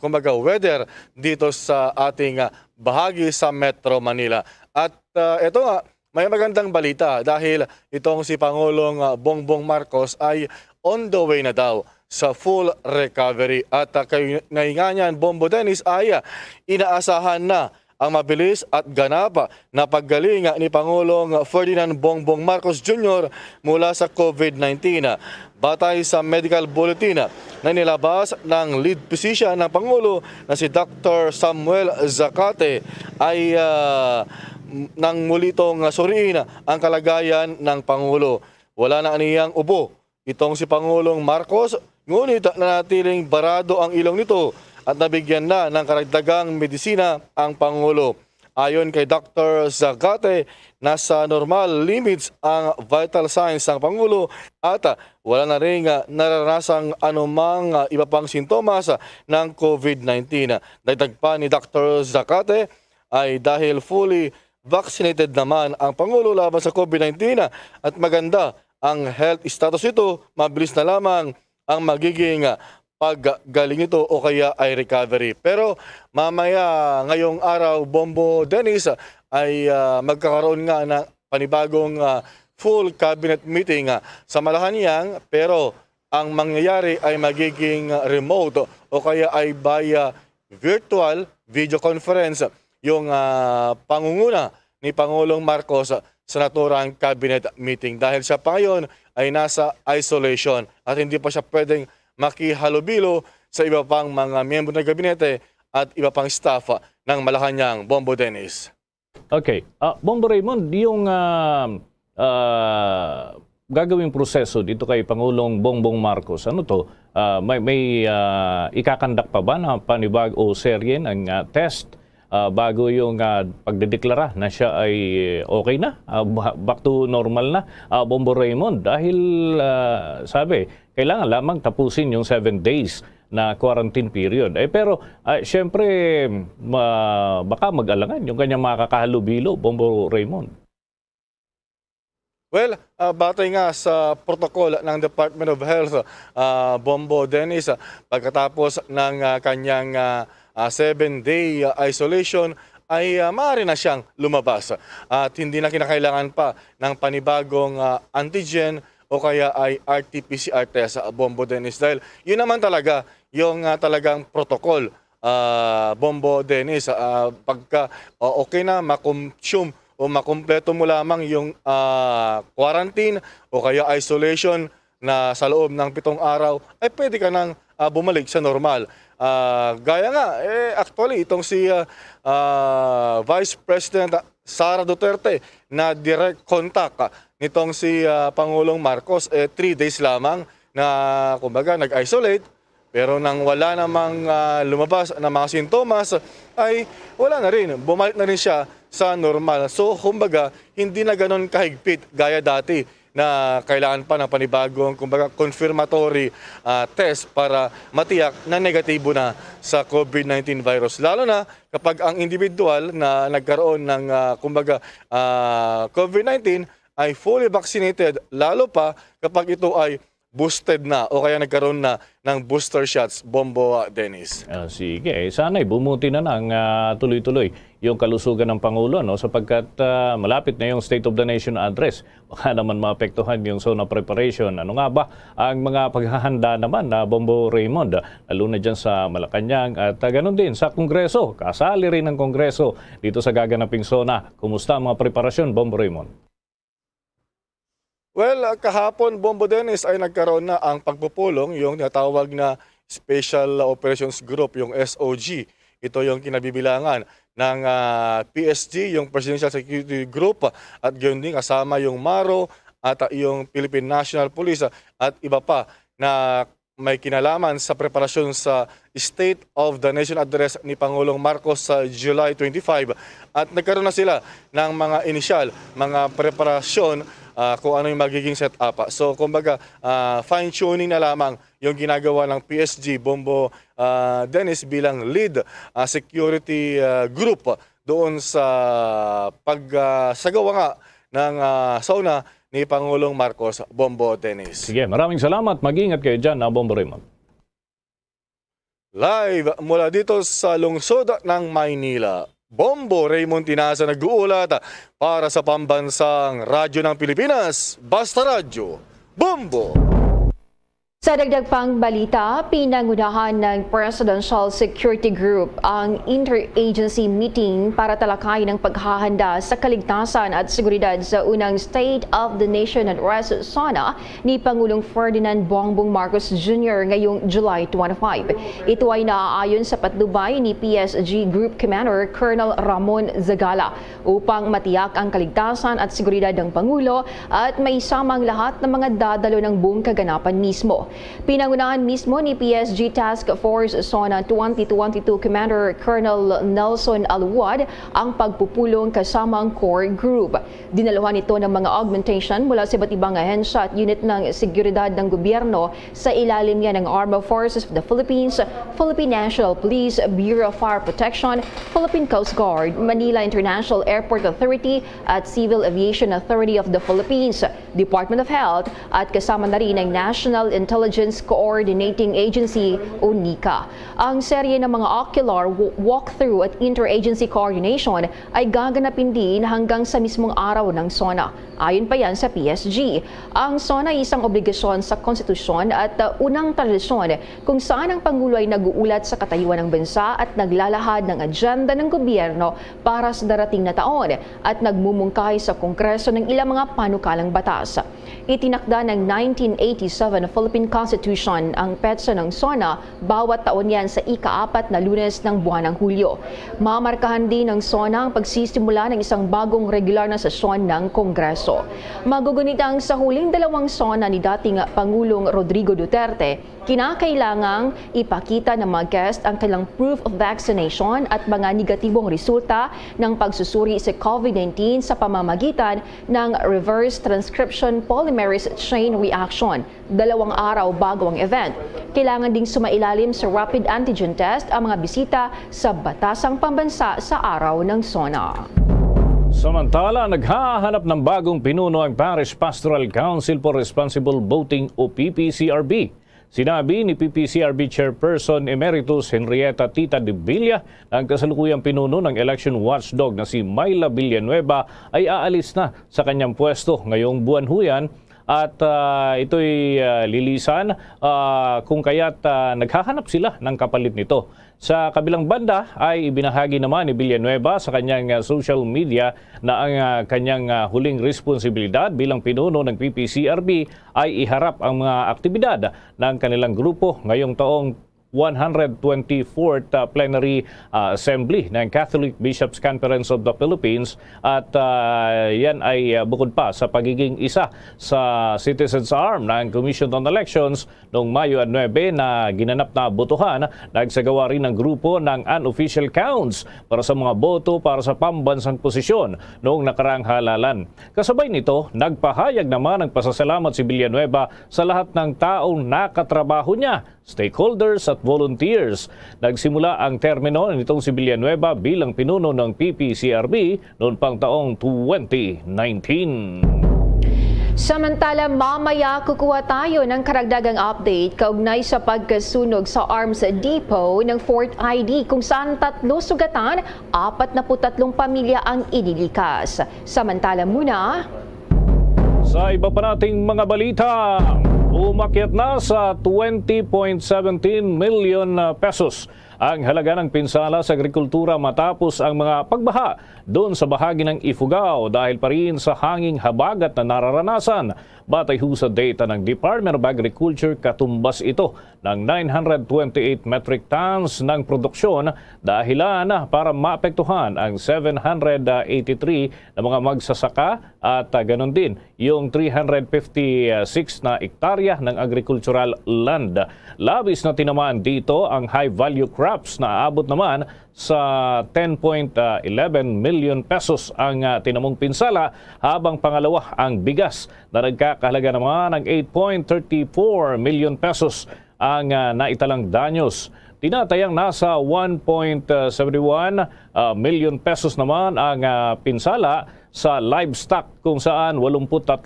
kumbaga weather dito sa ating bahagi sa Metro Manila. At ito nga, may magandang balita dahil itong si Pangulong Bongbong Marcos ay on the way na daw sa full recovery. At kay ngayon Bombo Dennis ay inaasahan na ang mabilis at ganap na paggaling ni Pangulong Ferdinand Bongbong Marcos Jr. mula sa COVID-19. Batay sa medical bulletin na nilabas ng lead physician ng Pangulo na si Dr. Samuel Zacate ay nang muli itong suriin ang kalagayan ng Pangulo. Wala na aniyang ubo itong si Pangulong Marcos, ngunit nanatiling barado ang ilong nito at nabigyan na ng karagdagang medisina ang Pangulo. Ayon kay Dr. Zacate, nasa normal limits ang vital signs ng Pangulo at wala na rin naranasang anumang iba pang sintomas ng COVID-19. Dagdag pa ni Dr. Zacate ay dahil fully vaccinated naman ang Pangulo laban sa COVID-19 at maganda ang health status ito, mabilis na lamang ang magiging paggaling ito o kaya ay recovery. Pero mamaya ngayong araw, Bombo Dennis, ay magkakaroon nga ng panibagong full cabinet meeting sa Malacanang, pero ang mangyayari ay magiging remote o kaya ay via virtual video conference yung pangunguna ni Pangulong Marcos sa naturang cabinet meeting dahil siya pa ngayon ay nasa isolation at hindi pa siya pwedeng makihalubilo sa iba pang mga miyembro ng gabinete at iba pang staff ng Malacanang. Bombo Dennis. Okay. Bombo Raymond, yung gagawing proseso dito kay Pangulong Bongbong Marcos, ano to? May ikakandak pa ba na panibag o serye ng test bago yung pagdedeklara na siya ay okay na, back to normal na, Bombo Raymond? Dahil sabi, kailangan lamang tapusin yung 7 days na quarantine period. Pero syempre, baka mag-alangan yung kanyang makakahalubilo, Bombo Raymond. Well, batay nga sa protocol ng Department of Health, Bombo Dennis, pagkatapos ng kanyang 7-day isolation ay maaari na siyang lumabas at hindi na kinakailangan pa ng panibagong antigen o kaya ay RT-PCR test, Bombo Dennis, dahil yun naman talaga yung talagang protocol, Bombo Dennis. Pagka okay na makonsume o makumpleto mo lamang yung quarantine o kaya isolation na sa loob ng 7 araw, ay pwede ka nang bumalik sa normal. Gaya nga, actually, itong si Vice President Sara Duterte na direct contact nitong si Pangulong Marcos, 3 days lamang na kumbaga nag-isolate, pero nang wala namang lumabas na mga sintomas, ay wala na rin, bumalik na rin siya sa normal. So, kumbaga, hindi na ganon kahigpit gaya dati na kailangan pa ng panibagong kumbaga confirmatory test para matiyak na negatibo na sa COVID-19 virus. Lalo na kapag ang individual na nagkaroon ng kumbaga COVID-19 ay fully vaccinated, lalo pa kapag ito ay boosted na o kaya nagkaroon na ng booster shots, Bombo Dennis. Sige, sana'y bumuti na ng tuloy-tuloy yung kalusugan ng Pangulo, no? Sapagkat malapit na yung State of the Nation address. Baka naman maapektuhan yung zona preparation. Ano nga ba ang mga paghahanda naman na Bombo Raymond? Lalo na dyan sa Malacanang at ganun din sa Kongreso. Kasali rin ng Kongreso dito sa gaganaping zona. Kumusta ang mga preparasyon, Bombo Raymond? Well, kahapon, Bombo Dennis, ay nagkaroon na ang pagpupulong, yung tinatawag na Special Operations Group, yung SOG. Ito yung kinabibilangan ng PSG, yung Presidential Security Group, at gayon din kasama yung MARO at yung Philippine National Police at iba pa na may kinalaman sa preparasyon sa State of the Nation Address ni Pangulong Marcos sa July 25 at nagkaroon na sila ng mga initial, mga preparasyon kung ano yung magiging setup. So kumbaga fine-tuning na lamang yung ginagawa ng PSG Bombo Dennis bilang lead security group doon sa pagsagawa nga ng SONA ni Pangulong Marcos Bombo Dennis. Sige, maraming salamat. Mag-ingat kayo dyan, Bombo Raymond. Live mula dito sa lungsod ng Maynila, Bombo Raymond Tinasa nag-uulat para sa pambansang radyo ng Pilipinas, Basta Radyo, Bombo! Sa dagdag pang balita, pinangunahan ng Presidential Security Group ang interagency meeting para talakayin ang paghahanda sa kaligtasan at seguridad sa unang State of the Nation Address SONA ni Pangulong Ferdinand Bongbong Marcos Jr. ngayong July 25. Ito ay naaayon sa patnubay ni PSG Group Commander Colonel Ramon Zagala upang matiyak ang kaligtasan at seguridad ng Pangulo at may samang lahat ng mga dadalo ng buong kaganapan mismo. Pinangunahan mismo ni PSG Task Force SONA 2022 Commander Colonel Nelson Aluwad ang pagpupulong kasama ang core group. Dinaluhan ito ng mga augmentation mula sa iba't ibang ahensya at unit ng seguridad ng gobyerno sa ilalim niya ng Armed Forces of the Philippines, Philippine National Police, Bureau of Fire Protection, Philippine Coast Guard, Manila International Airport Authority at Civil Aviation Authority of the Philippines, Department of Health at kasama na rin ang National Intelligence Coordinating Agency o NICA. Ang serye ng mga ocular walkthrough at interagency coordination ay gaganapin din hanggang sa mismong araw ng SONA. Ayon pa yan sa PSG. Ang SONA ay isang obligasyon sa konstitusyon at unang tradisyon kung saan ang Pangulo ay nag-uulat sa katayuan ng bansa at naglalahad ng agenda ng gobyerno para sa darating na taon at nagmumungkahi sa Kongreso ng ilang mga panukalang batas. Itinakda ng 1987 Philippine Constitution ang petsa ng SONA bawat taon yan sa ika-4 na Lunes ng buwan ng Hulyo. Mamarkahan din ng SONA ang pagsisimula ng isang bagong regular na sesyon ng Kongreso. Magugunit ang sa huling dalawang SONA ni dating Pangulong Rodrigo Duterte, kinakailangang ipakita ng mga guest ang kanilang proof of vaccination at mga negatibong resulta ng pagsusuri sa COVID-19 sa pamamagitan ng reverse transcription polymerase chain reaction 2 araw bago ang event. Kailangan ding sumailalim sa rapid antigen test ang mga bisita sa batasang pambansa sa araw ng SONA. Samantala, naghahanap ng bagong pinuno ang Parish Pastoral Council for Responsible Voting o PPCRB. Sinabi ni PPCRB Chairperson Emeritus Henrietta Tita de Villa na ang kasalukuyang pinuno ng election watchdog na si Myla Villanueva ay aalis na sa kanyang pwesto ngayong buwan huyan at ito'y lilisan kung kaya't naghahanap sila ng kapalit nito. Sa kabilang banda ay ibinahagi naman ni Villanueva sa kanyang social media na ang kanyang huling responsibilidad bilang pinuno ng PPCRB ay iharap ang mga aktibidad ng kanilang grupo ngayong taong 124th Plenary Assembly ng Catholic Bishops Conference of the Philippines at yan ay bukod pa sa pagiging isa sa Citizens Arm ng Commission on Elections noong Mayo 9 na ginanap na botohan. Nagsagawa rin ng grupo ng unofficial counts para sa mga boto para sa pambansang posisyon noong nakaraang halalan. Kasabay nito, nagpahayag naman ng pasasalamat si Villanueva sa lahat ng taong nakatrabaho niya, stakeholders at volunteers. Nagsimula ang termino nitong si Villanueva bilang pinuno ng PPCRB noon pang taong 2019. Samantala, mamaya kukuha tayo ng karagdagang update kaugnay sa pagkasunog sa Arms Depot ng Fort ID kung saan 3 sugatan, 43 pamilya ang inilikas. Samantala muna, sa iba pa nating mga balita, umakyat na sa 20.17 million pesos ang halaga ng pinsala sa agrikultura matapos ang mga pagbaha doon sa bahagi ng Ifugao dahil pa rin sa hanging habagat na nararanasan. Batay ho sa data ng Department of Agriculture, katumbas ito ng 928 metric tons ng produksyon dahilan para maapektuhan ang 783 na mga magsasaka at ganon din yung 356 na ektarya ng agricultural land. Labis na tinamaan dito ang high-value crops na aabot naman sa 10.11 million pesos ang tinamong pinsala, habang pangalawa ang bigas na nagkakahalaga naman ng 8.34 million pesos ang naitalang danyos. Tinatayang nasa 1.71 million pesos naman ang pinsala sa livestock, kung saan 83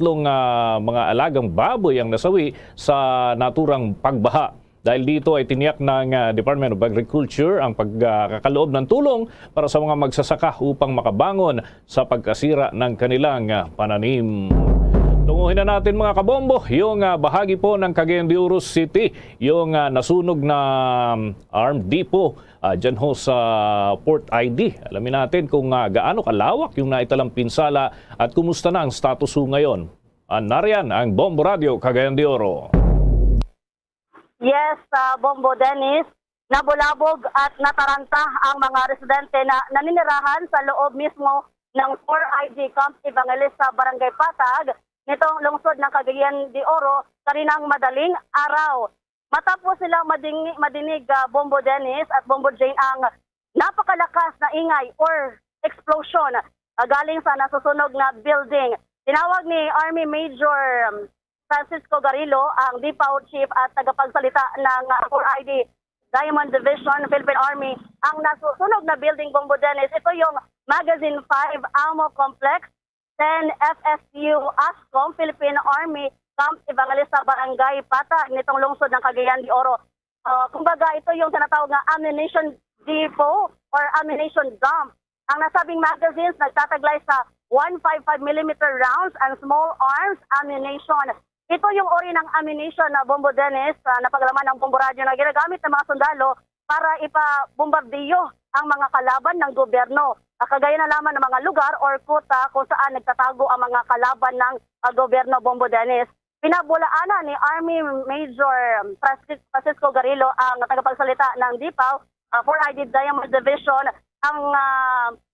mga alagang baboy ang nasawi sa naturang pagbaha. Dahil dito ay tiniyak ng Department of Agriculture ang pagkakaloob ng tulong para sa mga magsasaka upang makabangon sa pagkasira ng kanilang pananim. Tunguhin na natin mga kabombo yung bahagi po ng Cagayan de Oro City, yung nasunog na armed depot dyan ho sa Port ID. Alamin natin kung gaano kalawak yung naitalang pinsala at kumusta na ang status ho ngayon. Nariyan ang Bombo Radio Cagayan de Oro. Yes, Bombo Dennis, nabulabog at nataranta ang mga residente na naninirahan sa loob mismo ng 4ID Camp Evangelista Barangay Patag nitong lungsod ng Cagayan de Oro kaninang madaling araw. Matapos silang madinig Bombo Dennis at Bombo Jane ang napakalakas na ingay or explosion galing sa nasusunog na building. Tinawag ni Army Major Francisco Garillo, ang DPAO Chief at tagapagsalita ng 4ID Diamond Division Philippine Army, ang nasusunog na building, Bombo Dennis. Ito yung Magazine 5 Ammo Complex, 10 FSU ASCOM Philippine Army Camp Evangelista Barangay Patag nitong lungsod ng Cagayan de Oro. Kumbaga ito yung tinatawag na ammunition depot or ammunition dump. Ang nasabing magazines nagtataglay sa 155mm rounds and small arms ammunition. Ito yung uri ng ammunition na Bombo Dennis na paglalaman ng Bombo Radio na ginagamit ng mga sundalo para ipabombardiyo ang mga kalaban ng gobyerno. Kagaya na lamang ng mga lugar or kuta kung saan nagtatago ang mga kalaban ng gobyerno, Bombo Dennis. Pinabulaanan ni Army Major Francisco Garillo, ang tagapagsalita ng DPAO, 4ID Diamond Division, ang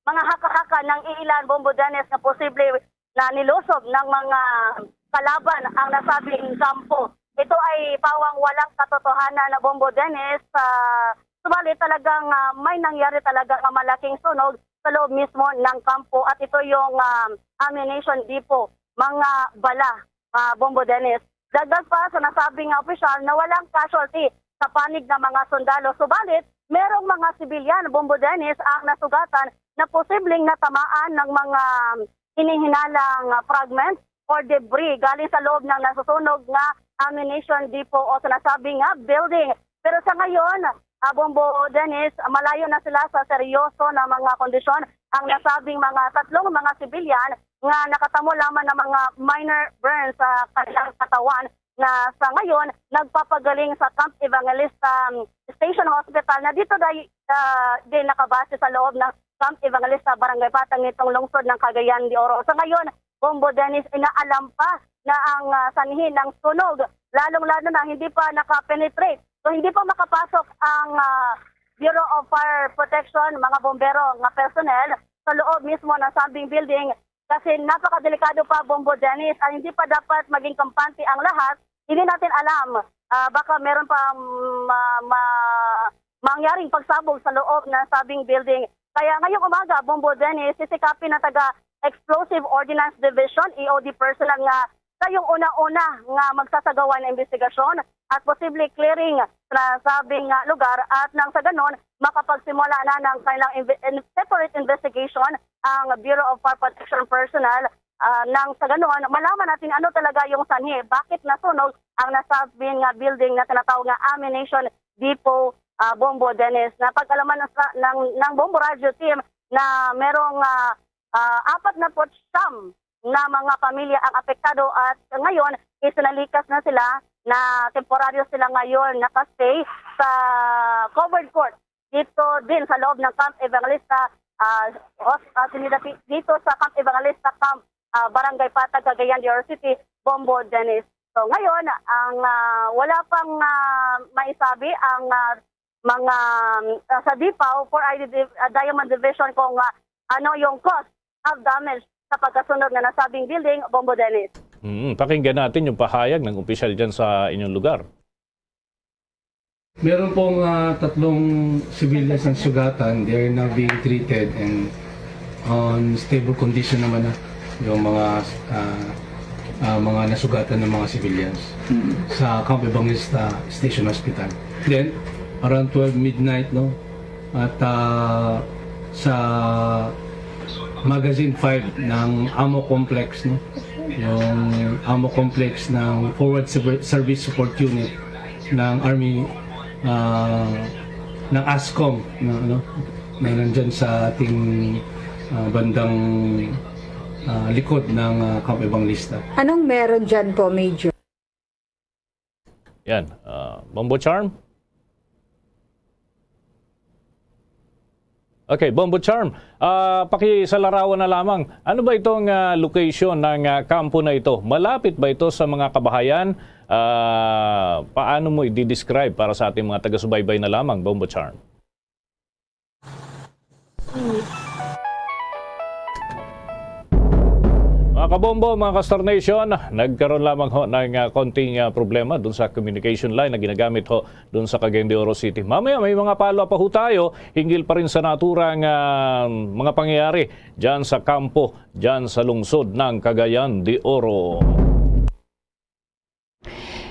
mga haka-haka ng iilan, Bombo Dennis, na posible na nilusob ng mga kalaban ang nasabing kampo. Ito ay pawang walang katotohanan na Bombo Dennis. Subalit talagang may nangyari talagang malaking sunog sa loob mismo ng kampo at ito yung ammunition depot, mga bala, Bombo Dennis. Dagdag pa sa nasabing opisyal na walang casualty sa panig ng mga sundalo. Subalit, merong mga sibilyan, Bombo Dennis, ang nasugatan na posibleng natamaan ng mga hinihinalang fragments or debris galing sa loob ng nasusunog na ammunition depot o sinasabing building. Pero sa ngayon, Bombo Dennis, malayo na sila sa seryoso na mga kondisyon ang nasabing mga tatlong mga sibilyan nga nakatamo lamang ng mga minor burns sa kanilang katawan na sa ngayon nagpapagaling sa Camp Evangelista Station Hospital na dito din nakabase sa loob ng Camp Evangelista Barangay Patag nitong lungsod ng Cagayan de Oro. Sa ngayon, Bombo Dennis, inaalam pa na ang sanhi ng sunog, lalong-lalo na hindi pa nakapenetrate. So hindi pa makapasok ang Bureau of Fire Protection, mga bombero, nga personnel sa loob mismo ng sabing building kasi napakadelikado pa, Bombo Dennis, at hindi pa dapat maging kampante ang lahat. Hindi natin alam, baka meron pa mangyaring pagsabog sa loob ng sabing building. Kaya ngayong umaga, Bombo Dennis, sisikapin na Explosive Ordnance Division, EOD personnel nga sa yung una-una nga magsasagawa ng investigasyon at possibly clearing sa sabing lugar at nang sa ganon makapagsimula na ng kanilang separate investigation ang Bureau of Fire Protection personnel nang sa ganon malaman natin ano talaga yung sanhi, bakit nasunog ang nasabing building na tinatawag nga ammunition depot, Bombo Dennis. Napag-alaman ng Bombo Radio team na merong 49 na mga pamilya ang apektado at ngayon isinalikas na sila na temporaryo sila ngayon nakastay sa covered court dito din sa loob ng Camp Evangelista, dito sa Camp Evangelista Camp, Barangay Patag, Cagayan de Oro City, Bombo Dennis. So ngayon, ang wala pang maisabi ang mga sa DIPAW for Diamond Division kung ano yung cost of damage sa pagkasunog na nasabing building, Bombo Dennis. Pakinggan natin yung pahayag ng opisyal dyan sa inyong lugar. Meron pong 3 civilians ang sugatan. They are now being treated and on stable condition naman na yung mga nasugatan ng mga civilians sa Camp Evangelista Station Hospital. Then, around 12 midnight, no? At sa Magazine 5 ng Ammo Complex, no? Yung Ammo Complex ng Forward Service Support Unit ng Army, ng ASCOM na nandyan sa ating bandang likod ng Camp Evangelista. Anong meron dyan po, Major? Yan, Bombo Charm. Okay, Bombo Charm, pakisalarawan na lamang. Ano ba itong location ng kampo na ito? Malapit ba ito sa mga kabahayan? Paano mo i-describe para sa ating mga taga-subaybay na lamang, Bombo Charm? Mga kabombo, mga ka-Star Nation, nagkaroon lamang ho ng konting problema dun sa communication line na ginagamit ho dun sa Cagayan de Oro City. Mamaya may mga follow-up pa ho tayo, hinggil pa rin sa naturang mga pangyayari dyan sa kampo, dyan sa lungsod ng Cagayan de Oro.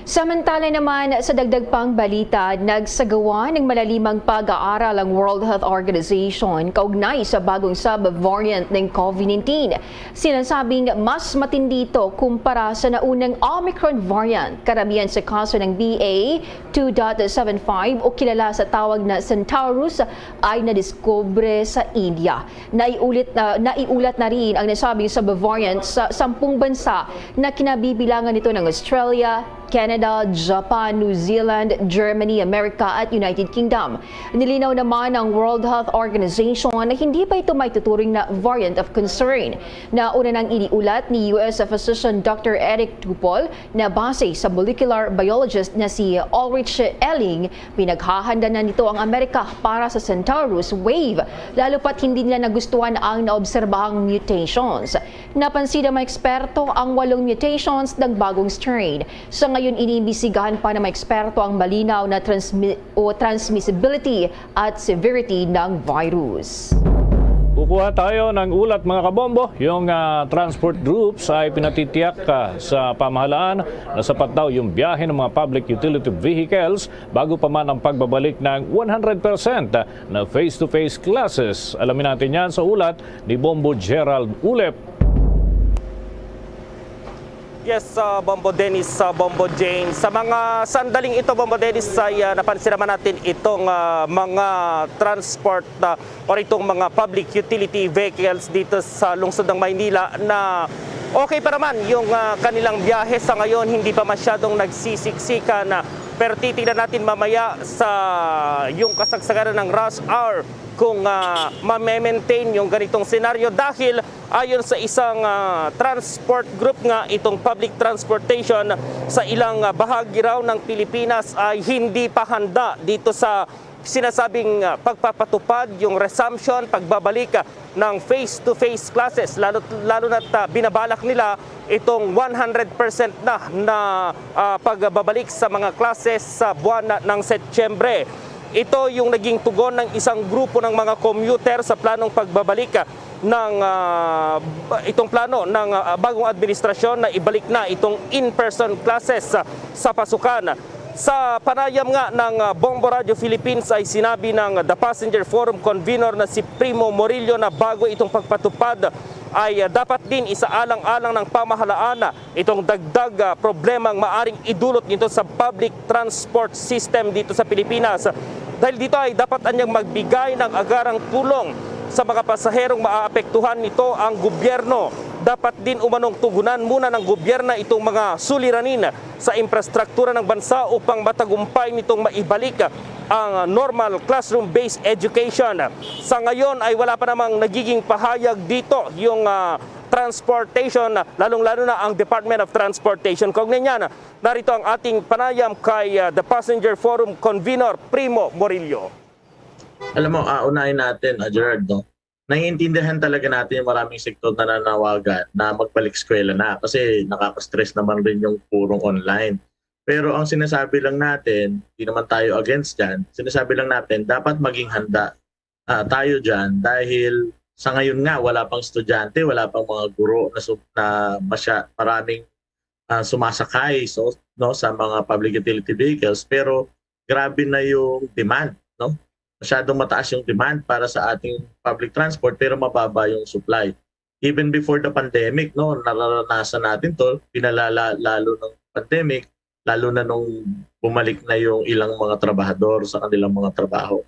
Samantala naman sa dagdag pang balita, nagsagawa ng malalimang pag-aaral ang World Health Organization kaugnay sa bagong sub-variant ng COVID-19. Sinasabing mas matindi ito kumpara sa naunang Omicron variant, karamihan sa kaso ng BA 2.75 o kilala sa tawag na Centaurus ay nadiskubre sa India. Naiulat na rin ang nasabing sub-variant sa 10 bansa na kinabibilangan nito ng Australia, Canada, Japan, New Zealand, Germany, America at United Kingdom. Nilinaw naman ng World Health Organization na hindi pa ito may tuturing na variant of concern. Nauna nang iniulat ni US physician Dr. Eric Tupol na base sa molecular biologist na si Ulrich Elling, pinaghahanda na nito ang Amerika para sa Centaurus wave, lalo pat hindi nila nagustuhan ang naobserbahang mutations. Napansin ng mga eksperto ang 8 mutations ng bagong strain. Sa ngayon, iniimbisigahan pa ng mga eksperto ang malinaw na transmissibility at severity ng virus. Kukuha tayo ng ulat mga kabombo. Yung transport groups ay pinatitiyak sa pamahalaan na sapat daw yung biyahe ng mga public utility vehicles bago pa man ang pagbabalik ng 100% na face-to-face classes. Alamin natin yan sa ulat ni Bombo Gerald Ulep. Yes, Bombo Dennis, Bombo Jane. Sa mga sandaling ito, Bombo Dennis, ay napansin naman natin itong mga transport o itong mga public utility vehicles dito sa lungsod ng Maynila na okay pa naman yung kanilang biyahe sa ngayon, hindi pa masyadong nagsisiksikan. Pero titignan natin mamaya sa yung kasagsagaran ng rush hour kung ma-maintain yung ganitong senaryo dahil ayon sa isang transport group nga itong public transportation sa ilang bahagi raw ng Pilipinas ay hindi pa handa dito sa sinasabing pagpapatupad yung resumption, pagbabalik ng face-to-face classes lalo na't binabalak nila itong 100% na pagbabalik sa mga classes sa buwan ng Setyembre. Ito yung naging tugon ng isang grupo ng mga commuter sa planong pagbabalik ng itong plano ng bagong administrasyon na ibalik na itong in-person classes sa pasukan. Sa panayam nga ng Bombo Radio Philippines ay sinabi ng The Passenger Forum convener na si Primo Morillo na bago itong pagpatupad ay dapat din isaalang-alang ng pamahalaan itong dagdag problemang maaring idulot nito sa public transport system dito sa Pilipinas. Dahil dito ay dapat anyang magbigay ng agarang tulong sa mga pasaherong maaapektuhan nito ang gobyerno dapat din umanong tugunan muna ng gobyerno itong mga suliranin sa infrastruktura ng bansa upang matagumpay nitong maibalik ang normal classroom-based education. Sa ngayon ay wala pa namang nagiging pahayag dito yung transportation, lalong-lalo na ang Department of Transportation. Kaugnay niyan, narito ang ating panayam kay The Passenger Forum Convener Primo Morillo. Alam mo, unahin natin, Gerard, no? Naiintindihan talaga natin yung maraming sektor na nanawagan na magbalik eskwela na kasi nakaka-stress naman rin yung purong online. Pero ang sinasabi lang natin, hindi naman tayo against dyan, sinasabi lang natin dapat maging handa tayo dyan dahil sa ngayon nga wala pang estudyante, wala pang mga guro na maraming sumasakay sa mga public utility vehicles, pero grabe na yung demand, no? Masyadong mataas yung demand para sa ating public transport pero mababa yung supply. Even before the pandemic, no, nararanasan natin to, pinalala lalo ng pandemic, lalo na nung bumalik na yung ilang mga trabahador sa kanilang mga trabaho.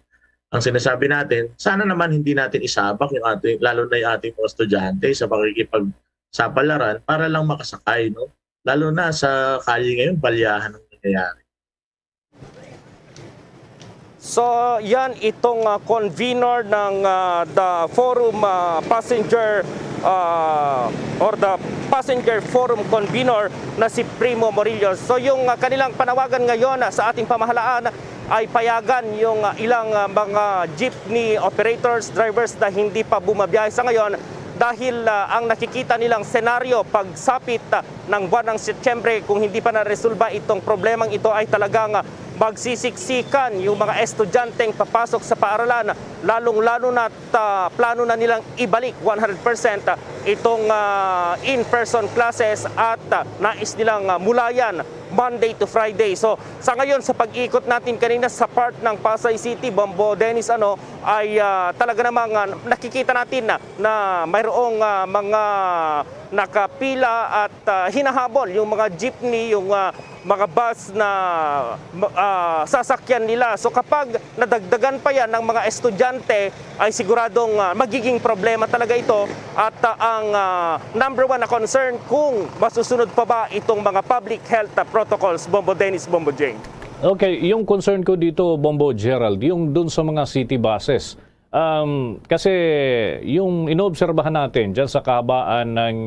Ang sinasabi natin, sana naman hindi natin isabak yung lalo na yung ating mga estudyante sa pakikipagsapalaran para lang makasakay, no? Lalo na sa kalye ngayon, balyahan ang nangyayari. So yan itong convener ng the Forum Passenger or the Passenger Forum Convener na si Primo Morillo. So yung kanilang panawagan ngayon sa ating pamahalaan ay payagan yung ilang mga jeepney operators, drivers na hindi pa bumabiyahe sa ngayon dahil ang nakikita nilang senaryo pagsapit ng buwan ng Setyembre kung hindi pa na-resolba itong problemang ito ay talagang magsisiksikan yung mga estudyanteng papasok sa paaralan, lalong-lalo na plano na nilang ibalik 100% itong in-person classes at nais nilang mulayan Monday to Friday. So sa ngayon sa pag-ikot natin kanina sa part ng Pasay City, Bombo Dennis, ay talaga namang nakikita natin na mayroong mga nakapila at hinahabol yung mga jeepney, yung mga bus na sasakyan nila. So kapag nadagdagan pa yan ng mga estudyante ay siguradong magiging problema talaga ito at ang number one na concern kung masusunod pa ba itong mga public health protocols, Bombo Dennis, Bombo Jane. Okay, yung concern ko dito, Bombo Gerald, yung dun sa mga city buses. Kasi yung inoobserbahan natin dyan sa kahabaan ng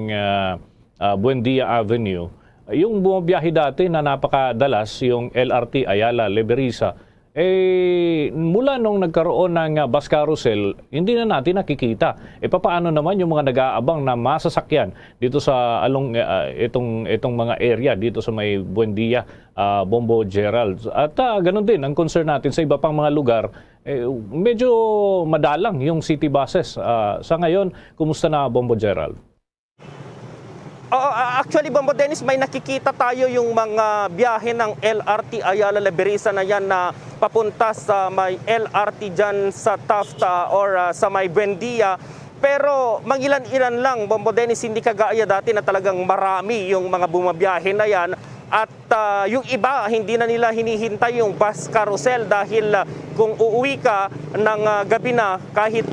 Buendia Avenue, yung bumabiyahe dati na napakadalas, yung LRT Ayala, Leberiza, mula nung nagkaroon ng bus carousel, hindi na natin nakikita. Papaano naman yung mga nag-aabang na masasakyan dito sa itong mga area dito sa may Buendia, Bombo Gerald. At ganun din ang concern natin sa iba pang mga lugar. Medyo madalang yung city buses. Sa ngayon, kumusta na, Bombo Gerald? Actually, Bombo Dennis, may nakikita tayo yung mga biyahe ng LRT Ayala Leberiza na yan na papunta sa may LRT dyan sa Taft or sa may Buendia. Pero mangilan-ilan lang, Bombo Dennis, hindi kagaya dati na talagang marami yung mga bumabiyahe na yan. At yung iba, hindi na nila hinihintay yung bus carousel dahil kung uuwi ka ng gabi na, kahit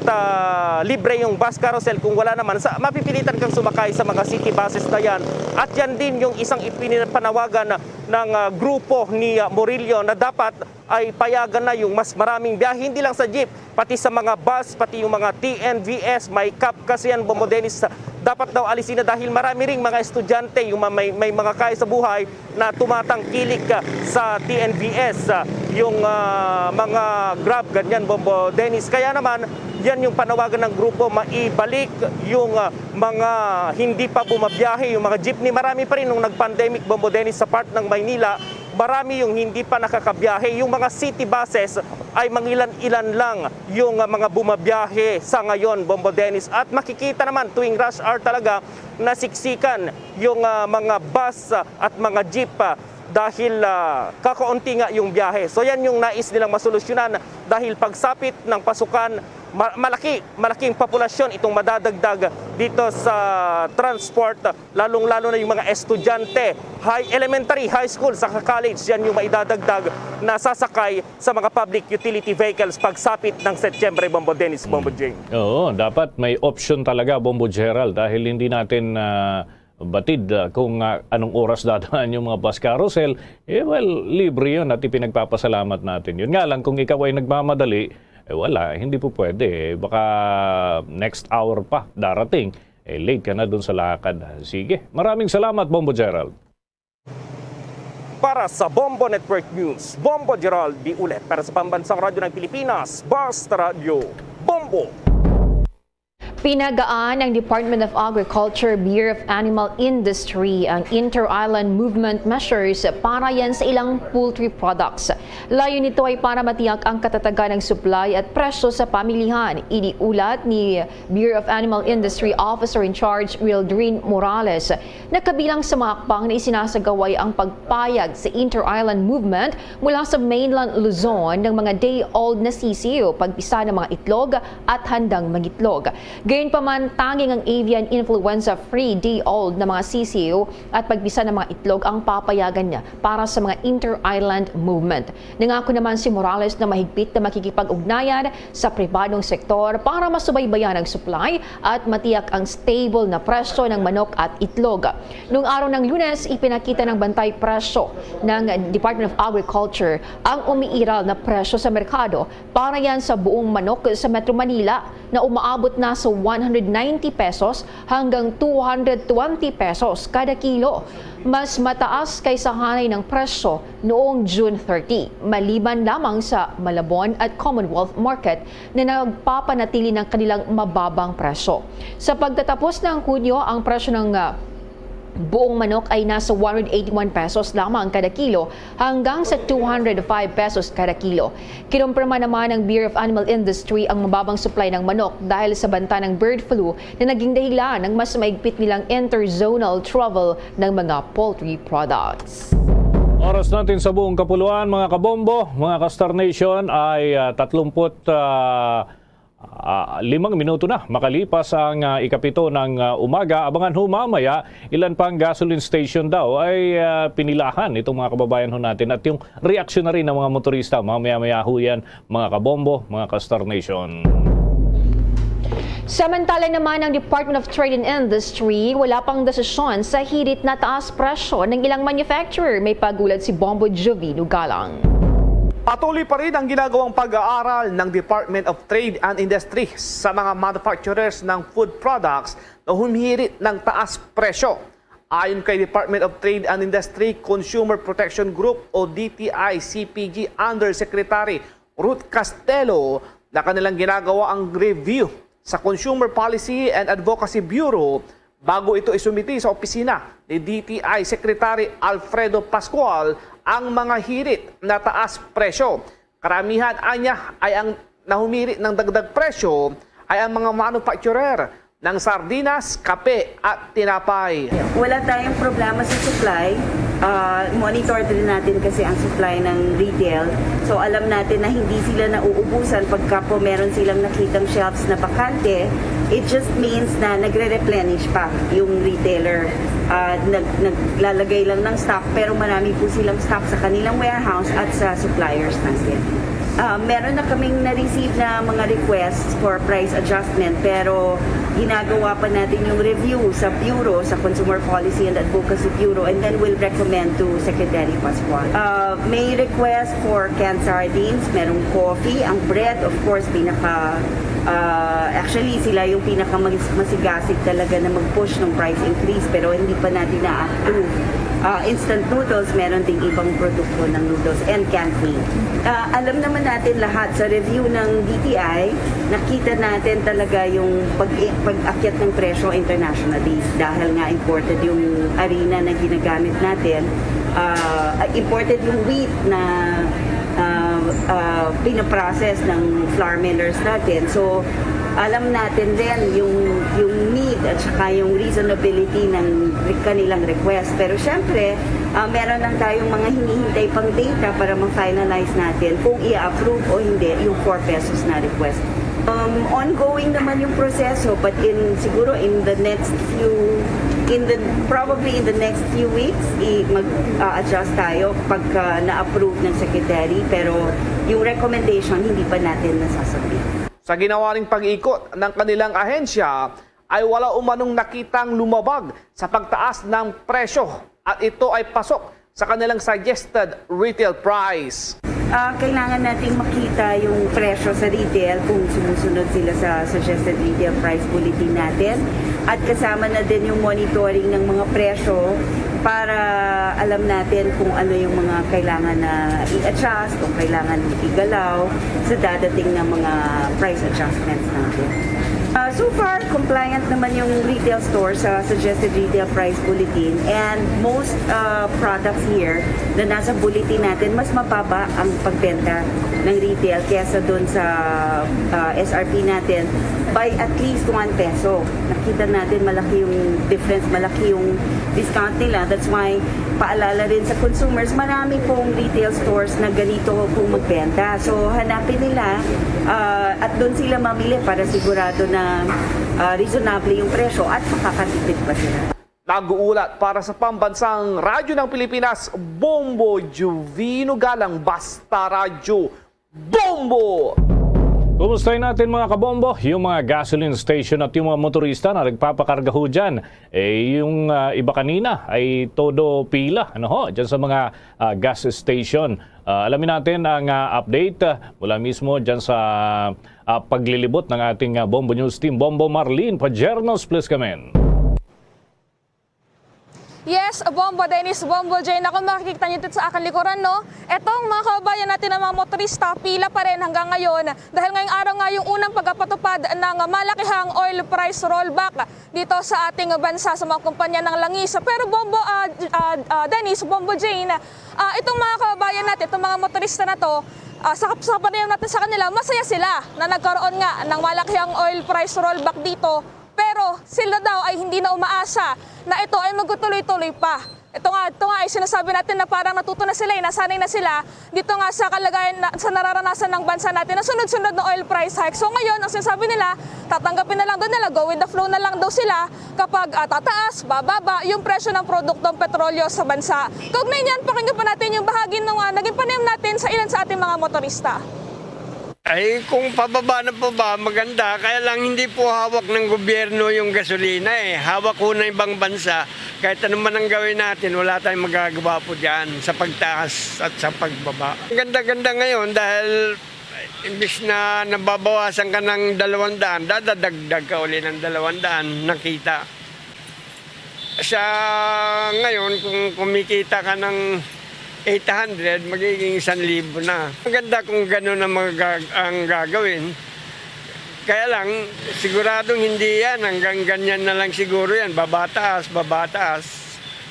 libre yung bus carousel, kung wala naman, mapipilitan kang sumakay sa mga city buses na yan. At yan din yung isang ipinapanawagan ng grupo ni Morillo na dapat ay payagan na yung mas maraming biyahe, hindi lang sa jeep, pati sa mga bus, pati yung mga TNVS, may cap kasi yan, Bombo Dennis, dapat daw alisin na dahil marami ring mga estudyante, yung may mga kaya sa buhay na tumatangkilik sa TNVS, yung mga Grab, ganyan, Bombo Dennis. Kaya naman, yan yung panawagan ng grupo, maibalik yung mga hindi pa bumabiyahe, yung mga jeepney. Marami pa rin nung nag-pandemic, Bombo Dennis, sa part ng Maynila, marami yung hindi pa nakakabiyahe. Yung mga city buses ay mangilan-ilan lang yung mga bumabiyahe sa ngayon, Bombo Dennis. At makikita naman tuwing rush hour talaga nasiksikan yung mga bus at mga jeep dahil kakaunti nga yung biyahe. So yan yung nais nilang masolusyonan dahil pagsapit ng pasukan malaking populasyon itong madadagdag dito sa transport, lalong-lalo na yung mga estudyante, elementary, high school, sa college, yan yung maidadagdag na sasakay sa mga public utility vehicles pagsapit ng Setyembre, Bombo Dennis, Bombo Jane. Oo, dapat may option talaga, Bombo Gerald, dahil hindi natin batid kung anong oras dadaan yung mga bus carousel. Libre yun at ipinagpapasalamat natin. Yun nga lang, kung ikaw ay nagmamadali, wala, hindi po pwede. Baka next hour pa darating, late ka na dun sa lakad. Sige, maraming salamat, Bombo Gerald. Para sa Bombo Network News, Bombo Gerald di ulit. Para sa Pambansang Radyo ng Pilipinas, Basta Radio, Bombo! Pinagaan ng Department of Agriculture, Bureau of Animal Industry ang inter-island movement measures para yan sa ilang poultry products. Layo nito ay para matiyak ang katatagan ng supply at presyo sa pamilihan. Iniulat ni Bureau of Animal Industry Officer in Charge Wildrin Morales na kabilang sa mga akbang na isinasagaway ang pagpayag sa inter-island movement mula sa mainland Luzon ng mga day-old na sisiyo, pagpisa ng mga itlog at handang magitlog. Gayunpaman, tanging ang avian influenza-free day-old na mga sisiyo at pagpisa ng mga itlog ang papayagan niya para sa mga inter-island movement. Nangako naman si Morales na mahigpit na makikipag-ugnayan sa pribadong sektor para masubaybayan ang supply at matiyak ang stable na presyo ng manok at itlog. Noong araw ng Lunes, ipinakita ng bantay presyo ng Department of Agriculture ang umiiral na presyo sa merkado para yan sa buong manok sa Metro Manila na umaabot na sa 190 pesos hanggang 220 pesos kada kilo. Mas mataas kaysa hanay ng presyo noong June 30, maliban lamang sa Malabon at Commonwealth Market na nagpapanatili ng kanilang mababang presyo. Sa pagtatapos ng Hunyo, ang presyo ng buong manok ay nasa 181 pesos lamang kada kilo hanggang sa 205 pesos kada kilo. Kinumpirma naman ng Bureau of Animal Industry ang mababang supply ng manok dahil sa banta ng bird flu na naging dahilan ng mas maigpit nilang interzonal travel ng mga poultry products. Oras natin sa buong kapuluan, mga kabombo, mga ka-Star Nation, ay 5 minuto na makalipas ang ikapito ng umaga. Abangan ho mamaya, ilan pang gasoline station daw ay pinilahan itong mga kababayan ho natin at yung reaksyon na rin ng mga motorista. Mamaya-maya ho yan, mga kabombo, mga ka-Star Nation. Samantala naman ng Department of Trade and Industry, wala pang desisyon sa hirit na taas presyo ng ilang manufacturer. May pagulat si Bombo Jovino Galang. Patuloy pa rin ang ginagawang pag-aaral ng Department of Trade and Industry sa mga manufacturers ng food products na humihirit ng taas presyo. Ayon kay Department of Trade and Industry Consumer Protection Group o DTI-CPG Undersecretary Ruth Castelo, na kanilang ginagawa ang review sa Consumer Policy and Advocacy Bureau bago ito isumiti sa opisina ni DTI Secretary Alfredo Pascual ang mga hirit na taas presyo. Karamihan anya ay ang nahumirit ng dagdag presyo ay ang mga manufacturer ng sardinas, kape at tinapay. Wala tayong problema sa supply. Monitor din natin kasi ang supply ng retail. So alam natin na hindi sila nauubusan pagka po meron silang nakitang shelves na bakante. It just means na nagre-replenish pa yung retailer. Naglalagay lang ng stock pero marami po silang stock sa kanilang warehouse at sa suppliers natin. Meron na kaming na-receive na mga requests for price adjustment pero ginagawa pa natin yung review sa Bureau, sa Consumer Policy and Advocacy Bureau, and then we'll recommend to Secretary Pascual. May request for canned sardines, merong coffee, ang bread, of course, actually sila yung pinakamasigasig talaga na mag-push ng price increase pero hindi pa natin na-approve. Instant noodles, meron ding ibang produkto ng noodles and canned meat. Alam naman natin lahat sa review ng DTI, nakita natin talaga yung pag-akyat ng presyo internationally dahil nga imported yung arena na ginagamit natin. Imported yung wheat na pinaprocess ng flour millers natin. So, alam natin din yung need at saka yung reasonability ng kanilang request. Pero syempre, meron lang tayong mga hinihintay pang data para ma-finalize natin kung i-approve o hindi yung 4 pesos na request. Ongoing naman yung proseso, but siguro in the next few weeks mag-adjust tayo pagka na-approve ng secretary, pero yung recommendation hindi pa natin nasasabi. Sa ginawa ring pag-ikot ng kanilang ahensya ay wala umanong nakitang lumabag sa pagtaas ng presyo at ito ay pasok sa kanilang suggested retail price. Kailangan nating makita yung presyo sa retail kung sumusunod sila sa suggested retail price bulletin natin, at kasama na din yung monitoring ng mga presyo para alam natin kung ano yung mga kailangan na i-adjust o kailangan igalaw sa dadating ng mga price adjustments natin. So far, compliant naman yung retail store sa suggested retail price bulletin, and most products here na nasa bulletin natin, mas mababa ang pagbenta ng retail kesa doon sa SRP natin by at least 1 peso. Nakita natin malaki yung difference, malaki yung discount nila. That's why paalala rin sa consumers, marami pong retail stores na ganito kung magbenta. So hanapin nila at doon sila mamili para sigurado na reasonable yung presyo at makakatipid pa sila. Nag-uulat para sa Pambansang Radyo ng Pilipinas, Bombo Juvino Galang, Basta Radyo, Bombo! Kumustahin natin mga kabombo, yung mga gasoline station at yung mga motorista na nagpapakarga ho dyan. Yung iba kanina ay todo pila dyan sa mga gas station. Alamin natin ang update mula mismo dyan sa paglilibot ng ating Bombo News Team. Bombo Marlene Pajernos, please come in. Yes, Bombo Dennis, Bombo Jane. Ako makikita niyo dito sa aking likuran, no? Etong mga kababayan natin ng mga motorista, pila pa rin hanggang ngayon. Dahil ngayong araw nga yung unang pagpapatupad ng malakihang oil price rollback dito sa ating bansa sa mga kumpanya ng langis. Pero Bombo Dennis, Bombo Jane, itong mga kababayan natin, itong mga motorista na to, sa panayam natin sa kanila, masaya sila na nagkaroon nga ng malakihang oil price rollback dito. Pero sila daw ay hindi na umaasa na ito ay magtutuloy-tuloy pa. Ito nga ay sinasabi natin na parang natuto na sila, nasanay na sila dito nga sa kalagayan, sa nararanasan ng bansa natin na sunod-sunod na oil price hike. So ngayon, ang sinasabi nila, tatanggapin na lang doon nila, go with the flow na lang daw sila kapag tataas, bababa yung presyo ng produktong petrolyo sa bansa. Kaugnay niyan, pakinggan pa natin yung bahagi ng naging panayam natin sa ilan sa ating mga motorista. Ay, kung pababa na pa ba, maganda. Kaya lang hindi po hawak ng gobyerno yung gasolina Hawak ko ng ibang bansa. Kahit ano man ang gawin natin, wala tayong magagawa po dyan sa pagtaas at sa pagbaba. Ganda-ganda ngayon dahil imbis na nababawasan ka ng 200, dadagdag ka uli ng 200 nakita. Sa ngayon, kung kumikita ka ng 800, magiging 1,000 na. Maganda kung gano'n ang gagawin. Kaya lang, siguradong hindi yan. Hanggang ganyan na lang siguro yan. Babataas.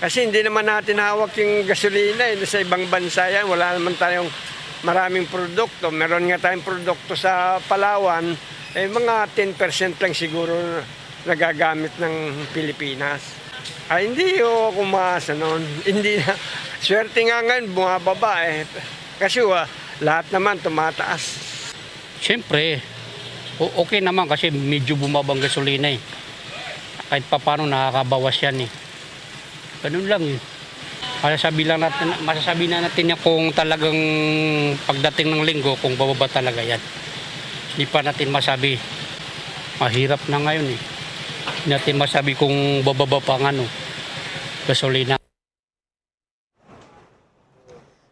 Kasi hindi naman natin hawak yung gasolina. Sa ibang bansa yan, wala naman tayong maraming produkto. Meron nga tayong produkto sa Palawan. Mga 10% lang siguro nagagamit ng Pilipinas. Hindi ako umaasa noon. Hindi na. Swerte nga ngayon, bumababa Kasi lahat naman tumataas. Siyempre, okay naman kasi medyo bumabang gasolina Kahit pa paano nakakabawas yan Ganun lang Masasabi na natin yan kung talagang pagdating ng linggo, kung bababa talaga yan. Hindi pa natin masabi. Mahirap na ngayon Hindi natin masabi kung bababa pa ng gasolina.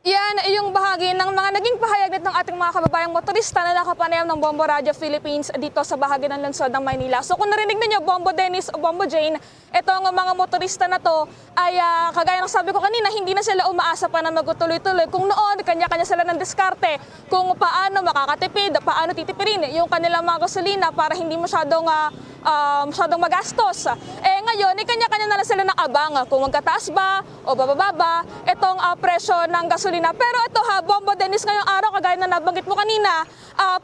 Yan yung bahagi ng mga naging pahayag ng ating mga kababayang motorista na nakapanayam ng Bombo Radio Philippines dito sa bahagi ng lungsod ng Maynila. So kung narinig niyo Bombo Dennis o Bombo Jane, itong mga motorista na to ay kagaya ng sabi ko kanina, hindi na sila umaasa pa na magtuloy-tuloy. Kung noon, kanya-kanya sila ng diskarte kung paano makakatipid, paano titipirin yung kanilang mga gasolina para hindi masyadong magastos. Ngayon, kanya-kanya na lang sila ng abang kung magkataas ba o bababa ba itong presyo ng gasolina. Pero ito Bombo Dennis, ngayong araw, kagaya na nabanggit mo kanina, kanina,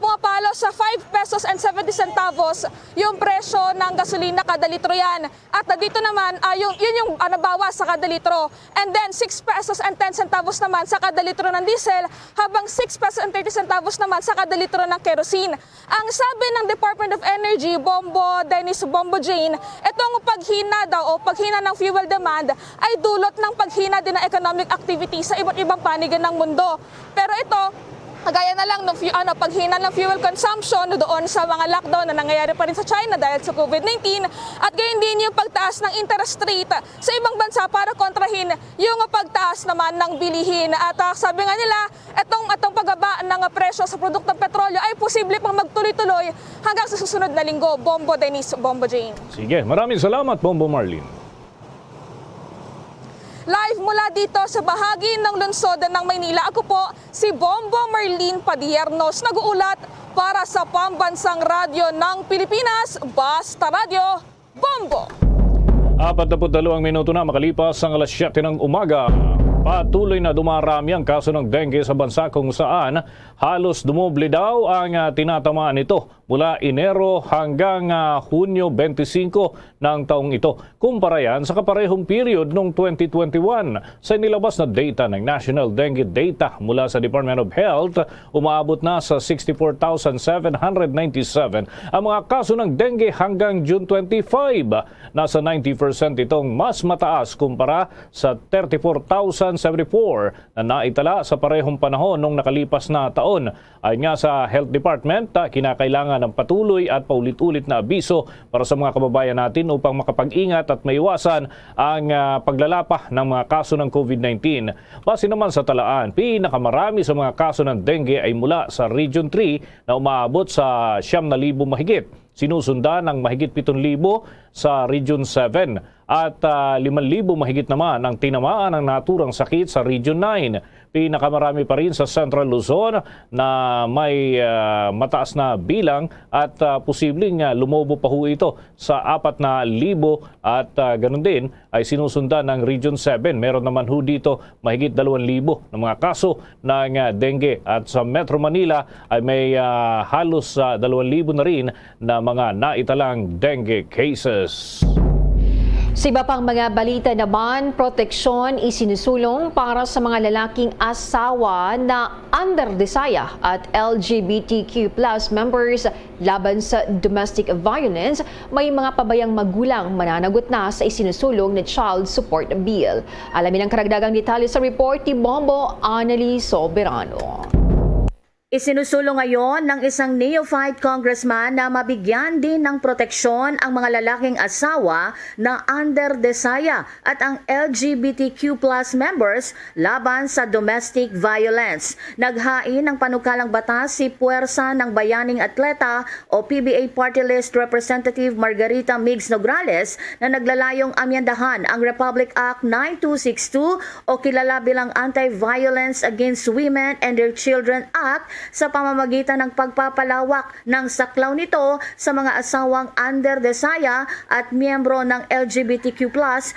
pumapalo sa 5 pesos and 70 centavos yung presyo ng gasolina kada litro yan. At dito naman, yun yung nabawas sa kada litro. And then 6 pesos and 10 centavos naman sa kada litro ng diesel, habang 6 pesos and 30 centavos naman sa kada litro ng kerosene. Ang sabi ng Department of Energy, Bombo Dennis Bombo Jane, itong paghina daw o paghina ng fuel demand ay dulot ng paghina din ng economic activity sa iba't ibang panig ng mundo. Pero ito, kagaya na lang ng paghina ng fuel consumption doon sa mga lockdown na nangyayari pa rin sa China dahil sa COVID-19 at gayon din yung pagtaas ng interest rate sa ibang bansa para kontrahin yung pagtaas naman ng bilihin. At sabi nga nila, itong pagbaba ng presyo sa produktong petrolyo ay posible pang magtuloy-tuloy hanggang sa susunod na linggo. Bombo Dennis, Bombo Jane. Sige, maraming salamat, Bombo Marlene. Live mula dito sa bahagi ng lungsod ng Maynila. Ako po si Bombo Marlene Padiernos, nag-uulat para sa Pambansang Radyo ng Pilipinas, Basta Radio, Bombo! 42 minuto na makalipas ang alas 7 ng umaga. Patuloy na dumarami ang kaso ng dengue sa bansa kung saan halos dumoble daw ang tinatamaan nito mula Enero hanggang Hunyo 25 ng taong ito. Kumpara yan sa kaparehong period noong 2021. Sa nilabas na data ng National Dengue Data mula sa Department of Health, umaabot na sa 64,797 ang mga kaso ng dengue hanggang June 25. Nasa 90% itong mas mataas kumpara sa 34,074 na naitala sa parehong panahon nung nakalipas na taon. Ayon nga sa Health Department, kinakailangan ng patuloy at paulit-ulit na abiso para sa mga kababayan natin upang makapag-ingat at maiwasan ang paglalapa ng mga kaso ng COVID-19. Base naman sa talaan, pinakamarami sa mga kaso ng dengue ay mula sa Region 3 na umaabot sa 9,000 mahigit. Sinusundan ng mahigit 7,000 sa Region 7 at 5,000 mahigit naman ang tinamaan ng naturang sakit sa Region 9. Pinakamarami pa rin sa Central Luzon na may mataas na bilang at posibleng lumobo pa ho ito sa 4,000 at ganun din ay sinusundan ng Region 7. Meron naman ho dito mahigit 2,000 na mga kaso ng dengue at sa Metro Manila ay may halos 2,000 na rin na mga naitalang dengue cases. Sa iba pang mga balita naman, proteksyon isinusulong para sa mga lalaking asawa na underdesaya at LGBTQ+ members laban sa domestic violence. May mga pabayang magulang mananagot na sa isinusulong na Child Support Bill. Alamin ang karagdagang detalye sa report ni Bombo Annalise Soberano. Isinusulong ngayon ng isang neophyte congressman na mabigyan din ng proteksyon ang mga lalaking asawa na underdesaya at ang LGBTQ+ members laban sa domestic violence. Naghain ng panukalang batas si Puwersa ng Bayaning Atleta o PBA Party List Representative Margarita Migs Nograles na naglalayong amyendahan ang Republic Act 9262 o kilala bilang Anti-Violence Against Women and Their Children Act sa pamamagitan ng pagpapalawak ng saklaw nito sa mga asawang underdesaya at miyembro ng LGBTQ+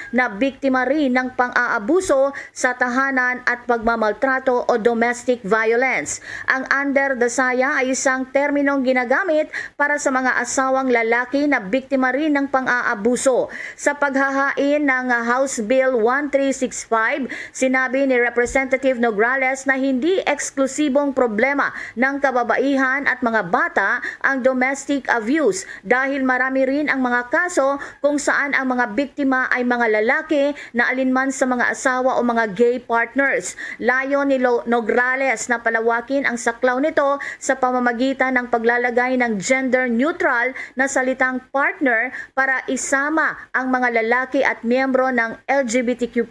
na biktima rin ng pang-aabuso sa tahanan at pagmamaltrato o domestic violence. Ang underdesaya ay isang terminong ginagamit para sa mga asawang lalaki na biktima rin ng pang-aabuso. Sa paghahain ng House Bill 1365, sinabi ni Representative Nograles na hindi eksklusibong problema ng kababaihan at mga bata ang domestic abuse dahil marami rin ang mga kaso kung saan ang mga biktima ay mga lalaki na alinman sa mga asawa o mga gay partners. Layo ni Nograles na palawakin ang saklaw nito sa pamamagitan ng paglalagay ng gender-neutral na salitang partner para isama ang mga lalaki at miyembro ng LGBTQ+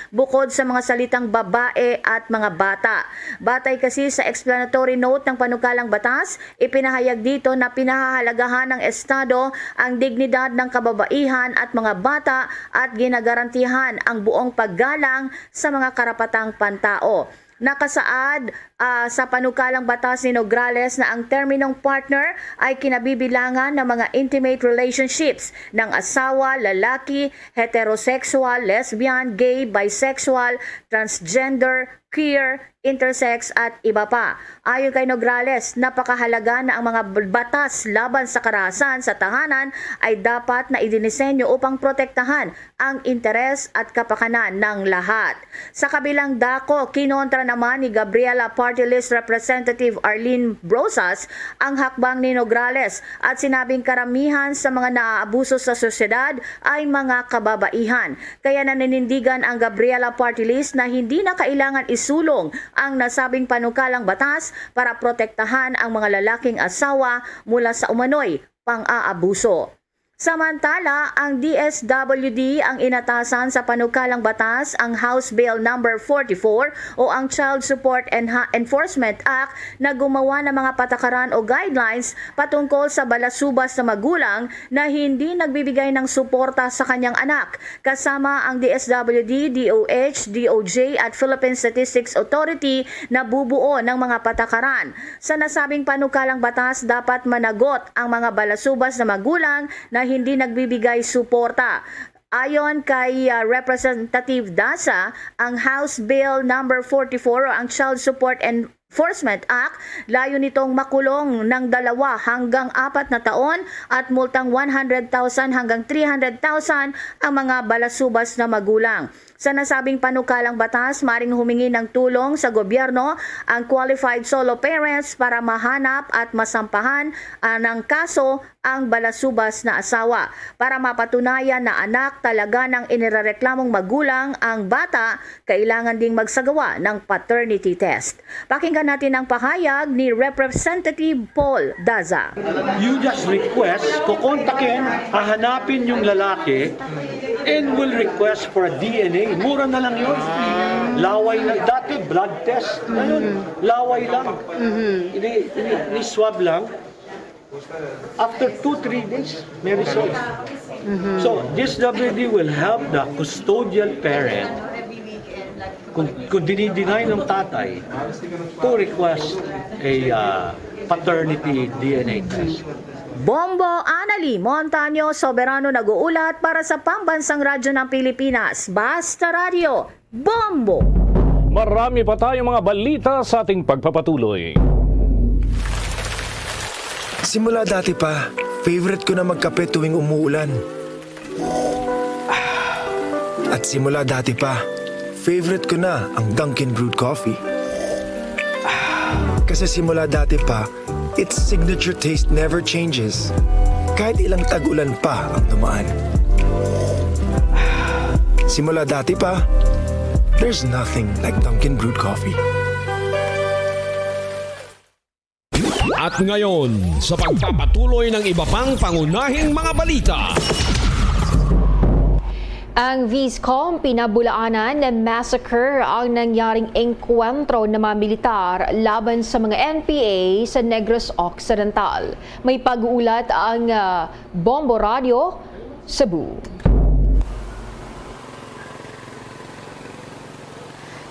bukod sa mga salitang babae at mga bata. Batay kasi sa explanatory note ng panukalang batas, ipinahayag dito na pinahahalagahan ng Estado ang dignidad ng kababaihan at mga bata at ginagarantihan ang buong paggalang sa mga karapatang pantao. Nakasaad sa panukalang batas ni Nograles na ang terminong partner ay kinabibilangan ng mga intimate relationships ng asawa, lalaki, heterosexual, lesbian, gay, bisexual, transgender, queer, intersex at iba pa. Ayon kay Nograles, napakahalaga na ang mga batas laban sa karahasan sa tahanan ay dapat na idinisenyo upang protektahan ang interes at kapakanan ng lahat. Sa kabilang dako, kinontra naman ni Gabriela Party List Representative Arlene Brosas ang hakbang ni Nograles at sinabing karamihan sa mga naaabuso sa sosyedad ay mga kababaihan. Kaya naninindigan ang Gabriela Party List na hindi na kailangan isulong ang nasabing panukalang batas para protektahan ang mga lalaking asawa mula sa umano'y pang-aabuso. Samantala, ang DSWD ang inatasan sa panukalang batas ang House Bill No. 44 o ang Child Support Enforcement Act na gumawa ng mga patakaran o guidelines patungkol sa balasubas na magulang na hindi nagbibigay ng suporta sa kanyang anak, kasama ang DSWD, DOH, DOJ at Philippine Statistics Authority na bubuo ng mga patakaran. Sa nasabing panukalang batas, dapat managot ang mga balasubas na magulang na hindi nagbibigay suporta. Ayon kay Representative Daza, ang House Bill No. 44 o ang Child Support Enforcement Act, layo nitong makulong ng 2 hanggang 4 na taon at multang 100,000 hanggang 300,000 ang mga balasubas na magulang. Sa nasabing panukalang batas, maring humingi ng tulong sa gobyerno ang qualified solo parents para mahanap at masampahan ng kaso ang balasubas na asawa. Para mapatunayan na anak talaga ng inirereklamong magulang ang bata, kailangan ding magsagawa ng paternity test. Pakinggan natin ang pahayag ni Representative Paul Daza. You just request, kukontakin, hahanapin yung lalaki, and will request for a DNA. Mura na lang yun. Laway na. Dati, blood test. Ngayon, laway lang. Ini-swab lang. After 2-3 days, may result. So, this WD will help the custodial parent kung dinideny ng tatay to request a paternity DNA test. Bombo Anali Montaño Soberano nag-uulat para sa Pambansang Radyo ng Pilipinas. Basta Radio, Bombo! Marami pa tayong mga balita sa ating pagpapatuloy. Simula dati pa, favorite ko na magkape tuwing umuulan. At simula dati pa, favorite ko na ang Dunkin' Brewed Coffee. Kasi simula dati pa, its signature taste never changes. Kahit ilang tag-ulan pa ang dumaan. Simula dati pa, there's nothing like Dunkin' Brewed Coffee. At ngayon, sa pagpapatuloy ng iba pang pangunahing mga balita. Ang Viscom pinabulaanan na massacre ang nangyaring engkwentro ng mga militar laban sa mga NPA sa Negros Occidental. May pag-uulat ang Bombo Radio, Cebu.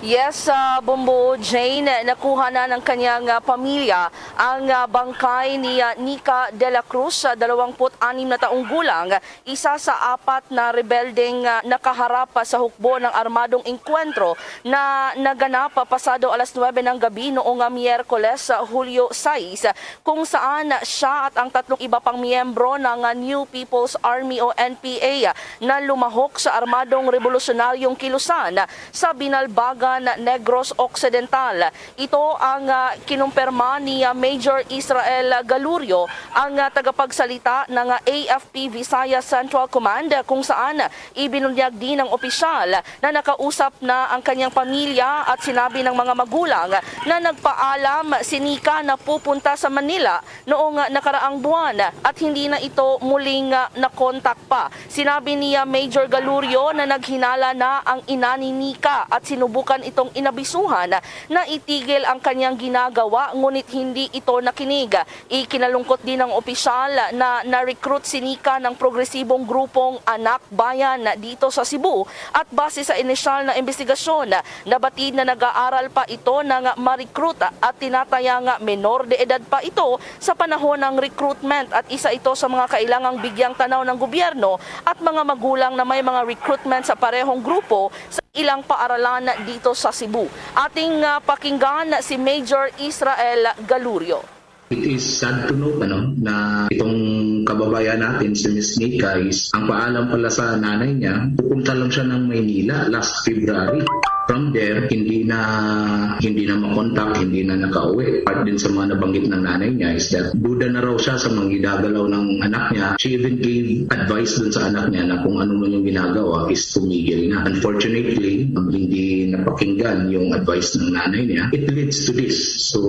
Yes, Bombo Jane, nakuha na ng kanyang pamilya ang bangkay ni Nica de la Cruz, 26 na taong gulang, isa sa 4 na rebeldeng nakaharap sa hukbo ng armadong engkwentro na naganap pasado alas 9 ng gabi noong Miyerkules, Hulyo 6, kung saan siya at ang 3 iba pang miyembro ng New People's Army o NPA na lumahok sa armadong revolusyonaryong kilusan sa Binalbagan, Negros Occidental. Ito ang kinumpirma ni Major Israel Galurio, ang tagapagsalita ng AFP Visayas Central Command, kung saan ibinunyag din ng opisyal na nakausap na ang kanyang pamilya at sinabi ng mga magulang na nagpaalam si Nica na pupunta sa Manila noong nakaraang buwan at hindi na ito muling nakontak pa. Sinabi ni Major Galurio na naghinala na ang ina ni Nica at sinubukan itong inabisuhan na itigil ang kanyang ginagawa, ngunit hindi ito nakinig. Ikinalungkot din ng opisyal na na-recruit si Nica ng progresibong grupong Anak Bayan dito sa Cebu at base sa inisyal na investigasyon, nabatid na nag-aaral pa ito ng ma-recruit at tinatayang menor de edad pa ito sa panahon ng recruitment at isa ito sa mga kailangang bigyang tanaw ng gobyerno at mga magulang na may mga recruitment sa parehong grupo sa ilang paaralan dito sa Cebu. Ating pakinggan si Major Israel Galurio. It is sad to note na itong kababayan natin, si Ms. Nika, is ang paalam pala sa nanay niya, pupunta lang siya ng Maynila last February. From there, hindi na makontak, hindi na nakauwi. Part din sa mga nabanggit ng nanay niya is that duda na raw siya sa mga ginagalaw ng anak niya. She even gave advice dun sa anak niya na kung ano man yung ginagawa is tumigil na. Unfortunately, hindi napakinggan yung advice ng nanay niya. It leads to this. So,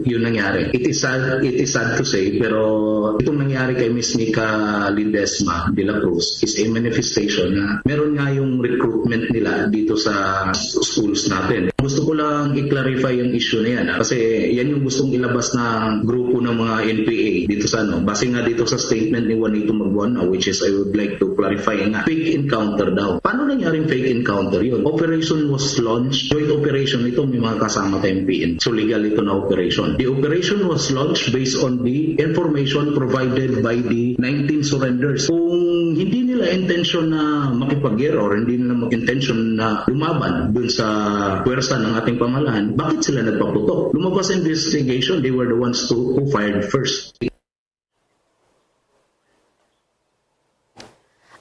yun nangyari. It is sad to say, pero itong nangyari kay Ms. Nika Ledesma de la Cruz is a manifestation na meron nga yung recruitment nila dito sa schools natin. Gusto ko lang i-clarify yung issue na yan kasi yan yung gustong ilabas na grupo ng mga NPA dito sa base nga dito sa statement ni Juanito Magbuana, which is I would like to clarify nga. Fake encounter daw. Paano nangyaring fake encounter yun? Operation was launched. Joint operation ito may mga kasama sa MPN. So legal ito na operation. The operation was launched based on the information provided by the 19 surrenders. Kung hindi nila intention na makipag-guerra or hindi nila intention na lumaban dun sa puwersa ng ating pamahalaan, bakit sila nagpaputok? Lumabas sa investigation, they were the ones who fired first.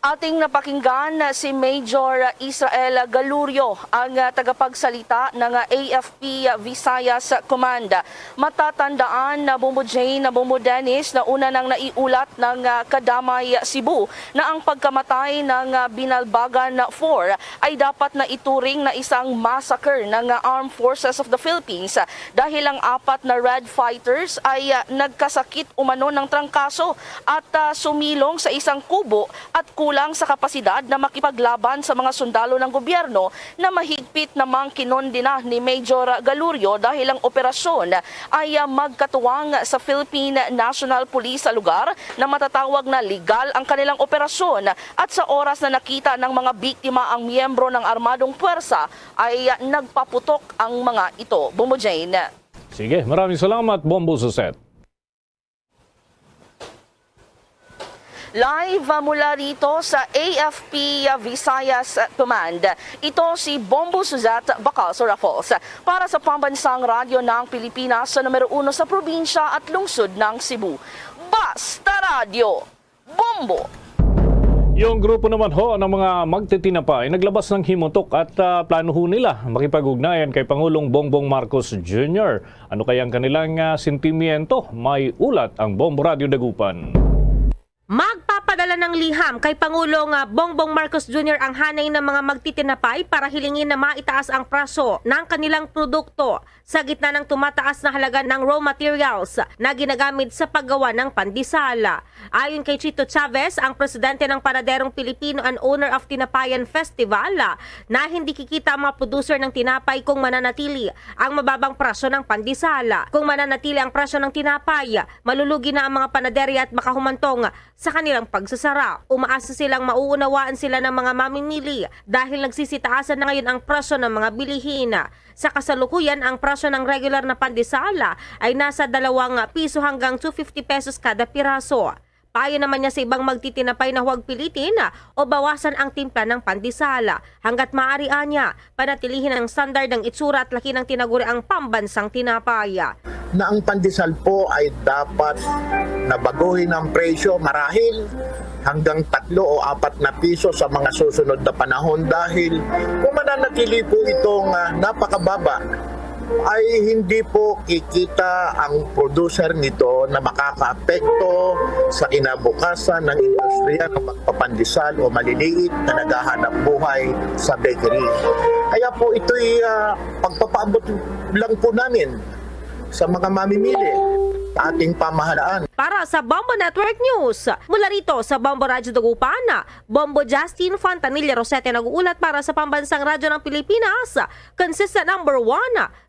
Ating napakinggan si Major Israel Galurio, ang tagapagsalita ng AFP Visayas Command. Matatandaan na Bombo Jane, na Bombo Dennis na una nang naiulat ng Kadamay Cebu na ang pagkamatay ng Binalbagan 4 ay dapat na ituring na isang massacre ng Armed Forces of the Philippines dahil ang 4 na Red Fighters ay nagkasakit umano ng trangkaso at sumilong sa isang kubo at kulang sa kapasidad na makipaglaban sa mga sundalo ng gobyerno na mahigpit namang kinondena ni Major Galurio dahil ang operasyon ay magkatuwang sa Philippine National Police sa lugar na matatawag na legal ang kanilang operasyon at sa oras na nakita ng mga biktima ang miyembro ng armadong puwersa ay nagpaputok ang mga ito. Bombo Jane. Sige, maraming salamat, Bombo Suset. Live mula rito sa AFP Visayas Command. Ito si Bombo Suzat Bacalsora Falls para sa Pambansang Radyo ng Pilipinas sa numero 1 sa probinsya at lungsod ng Cebu. Basta Radio, Bombo! Yung grupo naman ho ng mga magtitinapa ay naglabas ng himutok at plano ho nila makipag-ugnayan kay Pangulong Bongbong Marcos Jr. Ano kayang kanilang sentimiento? May ulat ang Bombo Radio Dagupan. Magpapadala ng liham kay Pangulong Bongbong Marcos Jr. ang hanay ng mga magtitinapay para hilingin na maitaas ang presyo ng kanilang produkto sa gitna ng tumataas na halaga ng raw materials na ginagamit sa paggawa ng pandesal. Ayon kay Chito Chavez, ang presidente ng Panaderong Pilipino and owner of Tinapayan Festival, na hindi kikita ang mga producer ng tinapay kung mananatili ang mababang presyo ng pandesal. Kung mananatili ang presyo ng tinapay, malulugi na ang mga panaderya at makahumantong sa kanilang pagsasara. Umaasa silang mauunawaan sila ng mga mamimili dahil nagsisitaasan na ngayon ang presyo ng mga bilihin. Sa kasalukuyan, ang presyo ng regular na pandesal ay nasa 2 piso hanggang 250 pesos kada piraso. Payo naman niya sa ibang magtitinapay na huwag pilitin o bawasan ang timpla ng pandesal. Hanggat maaari niya, panatilihin ang standard ng itsura at laki ng tinaguriang pambansang tinapay. Na ang pandesal po ay dapat nabaguhin ang presyo marahil hanggang 3 o 4 na piso sa mga susunod na panahon dahil kung mananatili po itong napakababa ay hindi po kikita ang producer nito na makakaapekto sa kinabukasan ng industriya ng magpapandesal o maliliit na naghahanap buhay sa bakery. Kaya po ito'y pagpapaabot lang po namin sa mga mamimili sa ating pamahalaan. Para sa Bombo Network News, mula rito sa Bombo Radyo Dagupan, Bombo Justin Fontanilla Rosete nag-uulat para sa Pambansang Radyo ng Pilipinas, consistent number 1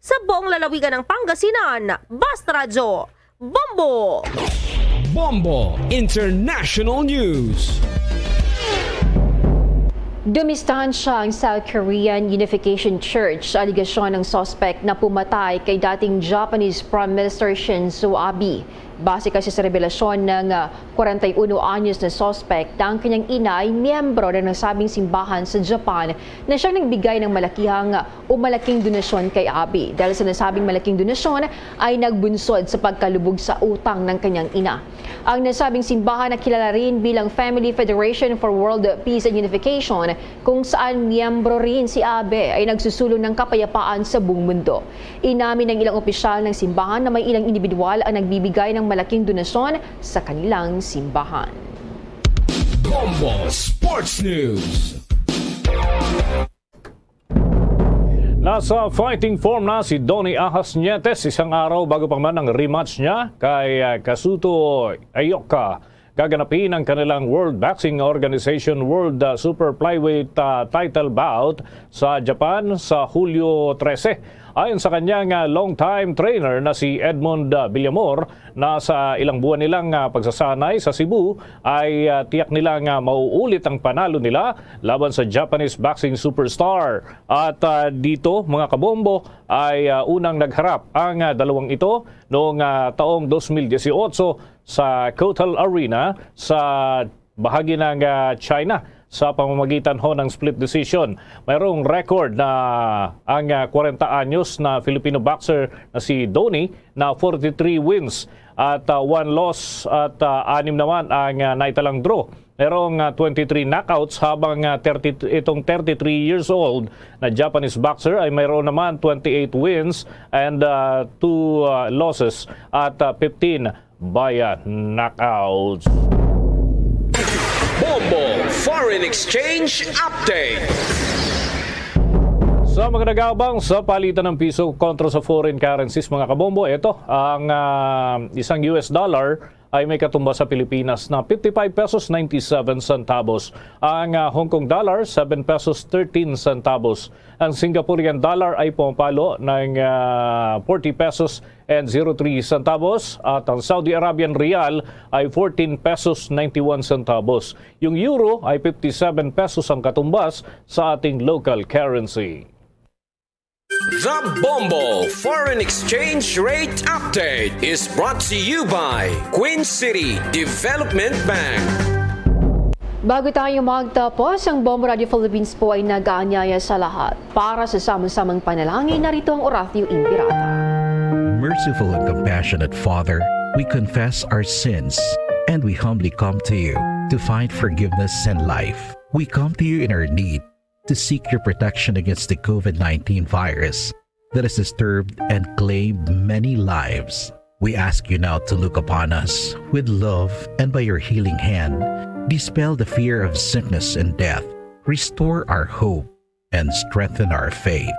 sa buong lalawigan ng Pangasinan. Basta Radyo, Bombo! Bombo International News. Dumistansya ang South Korean Unification Church sa aligasyon ng suspect na pumatay kay dating Japanese Prime Minister Shinzo Abe. Base kasi sa revelasyon ng 41 anyos na suspect na ang kanyang ina ay miyembro ng nasabing simbahan sa Japan na siyang nagbigay ng malaking donasyon kay Abby. Dahil sa nasabing malaking donasyon ay nagbunsod sa pagkalubog sa utang ng kanyang ina. Ang nasabing simbahan na kilala rin bilang Family Federation for World Peace and Unification, kung saan miyembro rin si Abe, ay nagsusulong ng kapayapaan sa buong mundo. Inamin ng ilang opisyal ng simbahan na may ilang individual ang nagbibigay ng malaking donasyon sa kanilang simbahan. Bombo Sports News. Nasa fighting form na si Donnie Ahas Nietes isang araw bago pa man ang rematch niya kay Kazuto Ayoka. Gaganapin ang kanilang World Boxing Organization World Super Flyweight title bout sa Japan sa Hulyo 13. Ayon sa kanyang long-time trainer na si Edmond Villamor, na sa ilang buwan nilang pagsasanay sa Cebu ay tiyak nilang mauulit ang panalo nila laban sa Japanese boxing superstar. At dito mga kabombo ay unang nagharap ang dalawang ito noong taong 2018 sa Kotal Arena sa bahagi ng China sa pamamagitan ng split decision. Mayroong record na ang 40 anyos na Filipino boxer na si Donnie na 43 wins at 1 loss at 6 naman ang naitalang draw. Merong 23 knockouts habang itong 33 years old na Japanese boxer ay mayroon naman 28 wins and 2 losses at 15 by knockouts. Bombo Foreign Exchange Update. Sa mga nag-aabang sa palitan ng piso kontra sa foreign currencies mga kabombo, ito ang isang US dollar ay may katumbas sa Pilipinas na 55 pesos 97 centavos. Ang Hong Kong dollar 7 pesos 13 centavos. Ang Singaporean dollar ay pumapalo ng 40 pesos and 03 centavos at ang Saudi Arabian Riyal ay 14 pesos 91 centavos. Yung euro ay 57 pesos ang katumbas sa ating local currency. The Bombo Foreign Exchange Rate Update is brought to you by Queen City Development Bank. Bago tayo magtapos, ang Bombo Radio Philippines po ay nag-aanyaya sa lahat. Para sa samang-samang panalangin, narito ang Oratio Impirata. Merciful and compassionate Father, we confess our sins and we humbly come to you to find forgiveness and life. We come to you in our need to seek your protection against the COVID-19 virus that has disturbed and claimed many lives. We ask you now to look upon us with love and by your healing hand, dispel the fear of sickness and death, restore our hope, and strengthen our faith.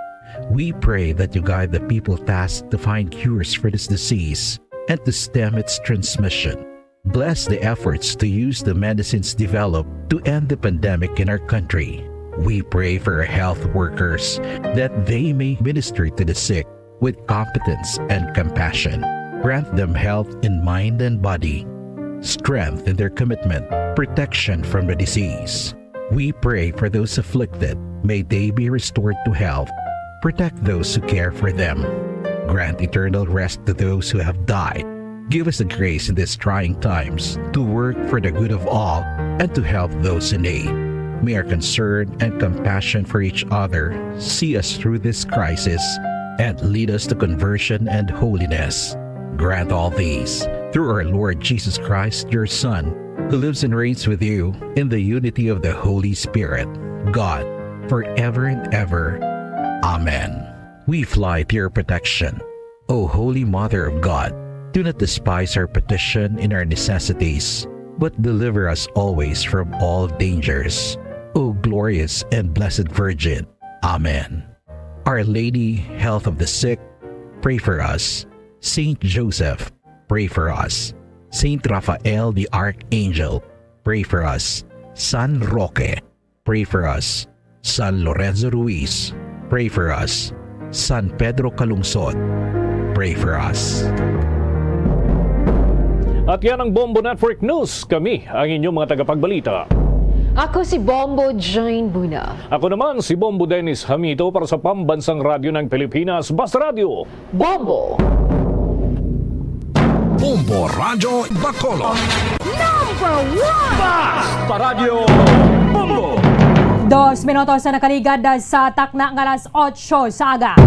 We pray that you guide the people tasked to find cures for this disease and to stem its transmission. Bless the efforts to use the medicines developed to end the pandemic in our country. We pray for our health workers that they may minister to the sick with competence and compassion. Grant them health in mind and body, strength in their commitment, protection from the disease. We pray for those afflicted. May they be restored to health. Protect those who care for them. Grant eternal rest to those who have died. Give us the grace in these trying times to work for the good of all and to help those in need. May our concern and compassion for each other see us through this crisis and lead us to conversion and holiness. Grant all these through our Lord Jesus Christ, your Son, who lives and reigns with you in the unity of the Holy Spirit, God, forever and ever. Amen. We fly to your protection. O Holy Mother of God, do not despise our petition in our necessities, but deliver us always from all dangers. O glorious and blessed Virgin. Amen. Our Lady, health of the sick, pray for us. Saint Joseph, pray for us. Saint Raphael the Archangel, pray for us. San Roque, pray for us. San Lorenzo Ruiz, pray for us. San Pedro Calungsod, pray for us. At yan ang Bombo Network News. Kami ang inyong mga tagapagbalita. Ako si Bombo Jane Buna. Ako naman si Bombo Dennis Hamito para sa Pambansang Radyo ng Pilipinas, Basta Radio. Bombo! Bombo Radyo Bacolod. Number 1! Basta Radio Bombo! 2 minutos na nakaligad sa takna ng alas 8 sa aga.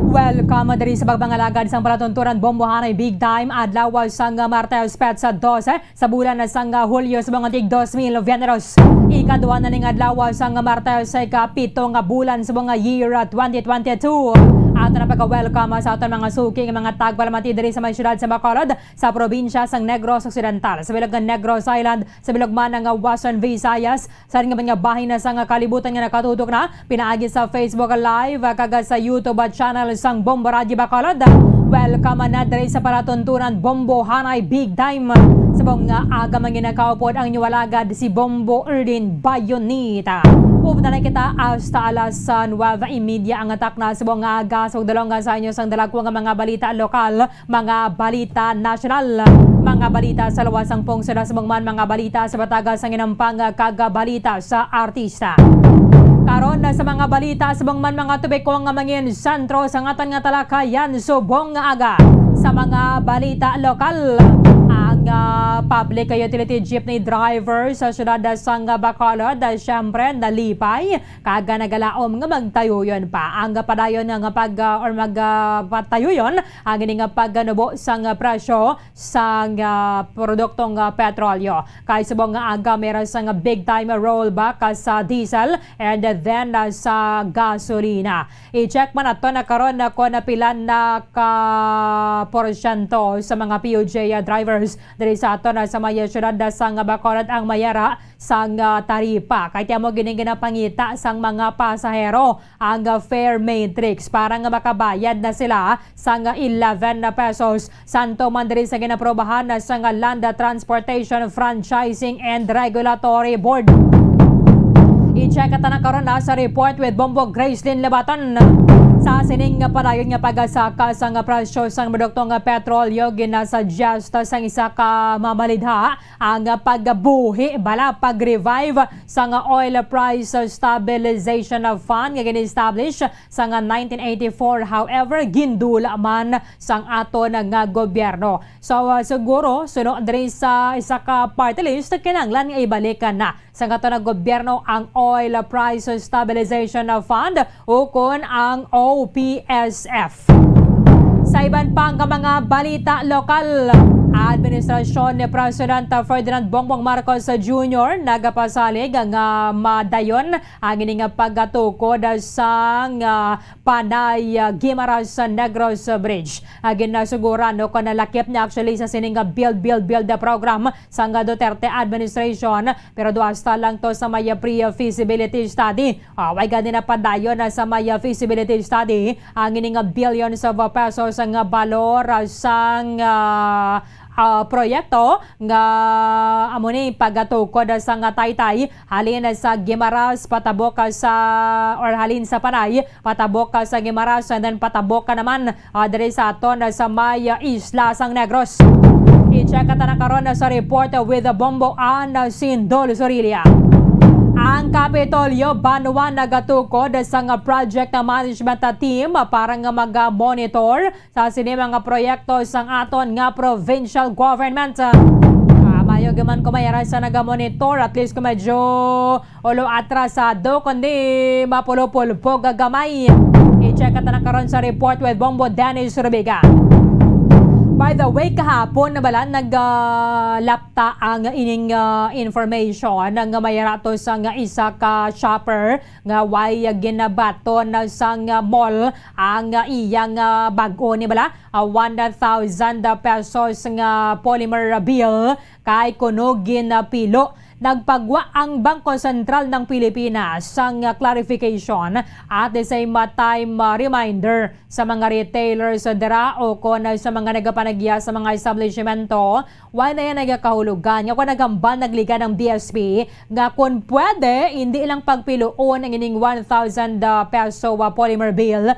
Welcome diri sa pagbangalagad sang palatunturan bombohanay big time adlaw sang Martes Petsa 12 sa bulan sang Hulyo sa mga tig 2022. Ikaduha na ning adlaw sang Martes sa ikapito nga bulan sa mga year 2022. Ato na pagka-welcome sa aton mga suking mga tagpalamati diri sa may syudad sa Bacolod sa probinsya sang Negros Occidental, sa bilog ng Negros Island, sa bilog man ng Western Visayas, sa ring nga bahin na sang kalibutan nga nakatutok na pinaagi sa Facebook Live kaga sa YouTube channel sang Bombo Radio Bacolod. Welcome na diri sa palatuntunan Bombo Hanay Big Time. Sa mga aga manginakaupod ang niwalagad si Bombo Erdin Bayonita. Pupunta na kita hasta alas 9:30 ang atak na sa mga aga. So dalawang sa inyo sang dalagwang mga balita lokal, mga balita nasyonal, mga balita sa lawasang pungsod sa mga balita sa batagas sang inampang kagabalita sa artista. Karon na sa mga balita sa mga tubekong nga mangin sentro sa ngatan nga talakayan subong nga aga. Sa mga balita lokal, ang public utility jeepney driver sa syudad sang Bacolod syempre nalipay kaga nagalaom nga magtayuyon pa ang padayon nga magpatayuyon ang nga pagnubo sang presyo sang produktong petrolyo kay subong nga aga meron sang big time rollback sa diesel and then sa gasolina. I-check man ato na karon na kung napilan na ka porsyento sa mga PUJ drivers diri sa ato na sa maya syudad sang Bacolod ang mayara sang taripa. Kay tiamo gining ginapangita sang mga pasahero ang fare matrix para nga makabayad na sila sang 11 pesos. Santo man diri sa ginaprobahan na sang Land Transportation Franchising and Regulatory Board. I-check at na karon na sa report with Bombo Gracelyn Lebaton. Sa sining nga padayon nga pagasaka sang presyo sang produktong petrolyo ginasuggest sang isa ka mamalidha ang pagbuhi bala pag-revive sang oil price stabilization fund nga gin-establish sang 1984. However, gindula man sang aton nga gobyerno. So siguro sunod diri sa isa ka party list kinahanglan nga ibalikan na sang aton nga gobyerno ang oil price stabilization fund o kon ang OPSF. Sa iban pang mga balita lokal, Administrasyon ni President Ferdinand Bongbong Marcos Jr. nagapasalig ang madayon ang ining paggatukod sang Panay Guimaras Negros Bridge. Ginasuguran no kung nalakip niya actually sa sining build program sang Duterte administration pero duasta lang to sa may pre-feasibility study. Way gani na padayon sa may feasibility study ang ining billions of pesos ang balor sang proyekto nga amo ni pagatukod sa nga Taytay halin sa Guimaras patabok sa or halin sa Panay patabok sa Guimaras and then patabok naman diri sa aton sa may isla sang Negros. I-check at na karon sa report with the Bombo and Sindol Sorilia. Ang Kapitolyo Banuan nagatukod sa nga project management team para nga mag-monitor sa sini mga proyekto sang aton nga provincial government. Mayo gaman ko mayara sa naga-monitor at least kung medyo ulo atrasado kundi mapulupulpo gagamay. I-check at na karon sa report with Bombo Dennis Rubiga. By the way, kahapon na bala naglapta ang ining information ng mayarato sang isa ka shopper nga way ginabaton sang mall ang iyang bag-o ni bala 1,000 pesos nga polymer bill kay kuno ginapilo. Nagpagwa ang Bangko Sentral ng Pilipinas sang clarification at the same time reminder sa mga retailers dira o kon sa mga nagapanagya sa mga establishmento why na yan nagakahulugan nga kung nagamban nagliga ng BSP nga kung pwede hindi lang pagpiloon ang ining 1,000 peso polymer bill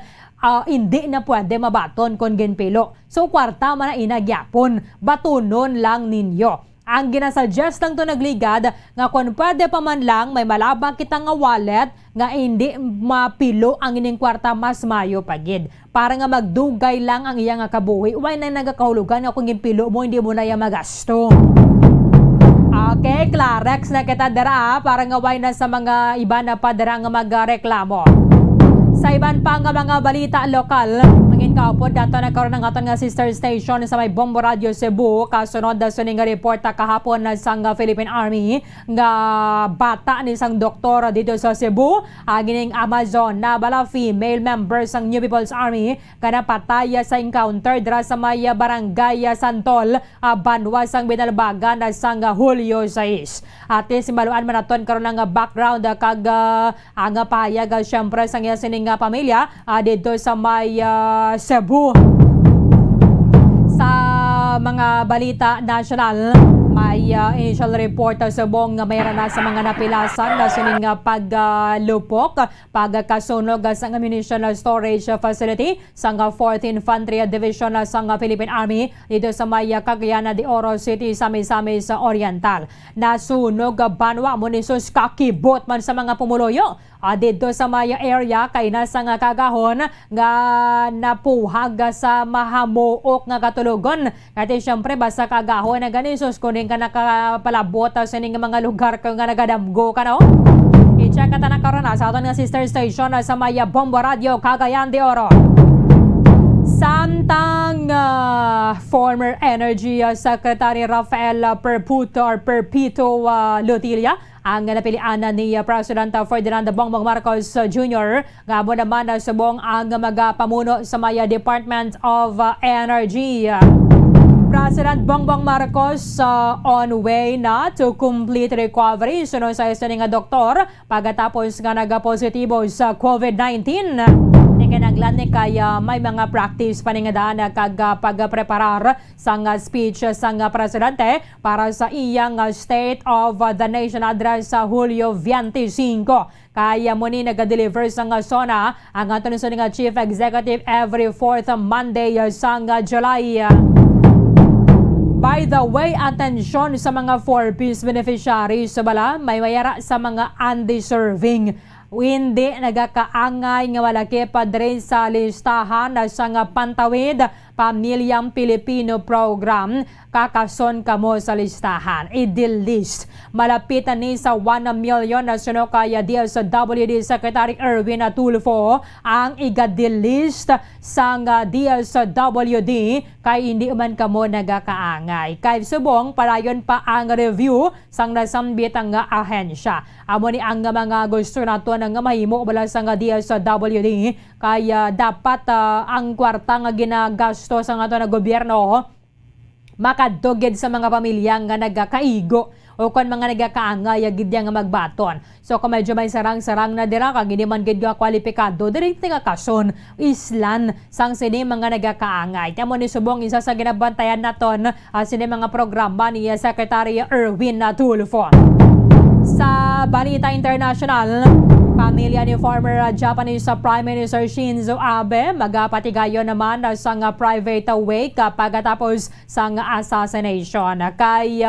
hindi na pwede mabaton kon ginpilo. So kwarta man na inagyapon, batunon lang ninyo. Ang ginasuggest lang to nagligad nga kung pwede pa man lang may malabang kita nga wallet nga hindi mapilo ang ining kwarta mas mayo pagid. Para nga magdugay lang ang iyang kabuhi. Uway na nagakahulugan nga kung impilo mo, hindi mo na yung magasto. Okay, Clarex na kita dara para nga way na sa mga iba na padara nga magreklamo. Sa iban pa nga mga balita lokal, mangin kaupod dato na karon ng aton nga sister station sa may Bombo Radio Cebu kasunod da suning nga report kahapon na sang Philippine Army nga bata ni sang doktor dito sa Cebu gining Amazon na bala female members sang New People's Army kana pataya sa encounter dira sa may barangay Santol, Banwa sang Binalbagan sang Hulyo 6. At simbaluan man naton karon nga background kag ang pahayag syempre sang iya sining pamilya dito sa may Cebu. Sa mga balita national, may initial report sa buong mayroon na sa mga napilasan na sining paglupok, pagkasunog sa ammunition storage facility sa 4th Infantry Division sa Philippine Army dito sa may Cagayan de Oro City sa Misamis Oriental. Nasunog Banwa Munisos kakibot man sa mga pumuloyo dito sa may area kay nasa nga kagahon nga napuhag sa mahamuok nga katulugon. Kati syempre basta kagahon na ganisos kuning ka nakapalabot sa ning mga lugar ka nga nagadamgo ka no. I-check ka na karon sa aton nga sister station sa may Bombo Radio Cagayan de Oro. Samtang former Energy Secretary Rafael Perpetuo Lutilla ang napilian ni President Ferdinand Bongbong Marcos Jr. Gabo naman subong ang magapamuno sa may Department of Energy. President Bongbong Marcos on way na to complete recovery sunod sa isa nga doktor pagkatapos nga nagapositibo sa COVID-19. Kinaglan ni kaya may mga practice paningadaan kag pagpreparar sang speech sang presidente para sa iyang State of the Nation address sa Hulyo 25. Kaya mo ni nag-deliver sang SONA ang aton nga Chief Executive every 4th Monday sang July. By the way, atensyon sa mga 4-piece beneficiaries sa bala, may mayara sa mga undeserving. Hindi nagakaangay nga malaki pa rin sa listahan sa nga Pantawid Pamilyang Pilipino Program kakason kamo sa listahan. I-delist. Malapitan ni sa 1 million na suno kaya DSWD Secretary Erwin Tulfo ang iga-delist sa DSWD kay hindi man kamo nagakaangay. Kay subong parayon pa ang review sang nasambit ang ahensya. Amo ni ang mga gusto nato nga mahimo bala sa DSWD kaya dapat ang kwarta nga ginagasto sa ato na gobyerno makadugid sa mga pamilya nga nagakaigo o kung mga nagakaangay gid nga magbaton. So kung medyo may sarang-sarang na dira kag hindi man gid nga kwalipikado diri nga kason islan sang sini mga nagakaangay. Tamo ni subong isa sa ginabantayan naton sini mga programa ni Secretary Erwin Tulfo. Sa balita international, pamilya ni former Japanese Prime Minister Shinzo Abe magapatigayo naman sa private wake pagkatapos sa assassination. Kay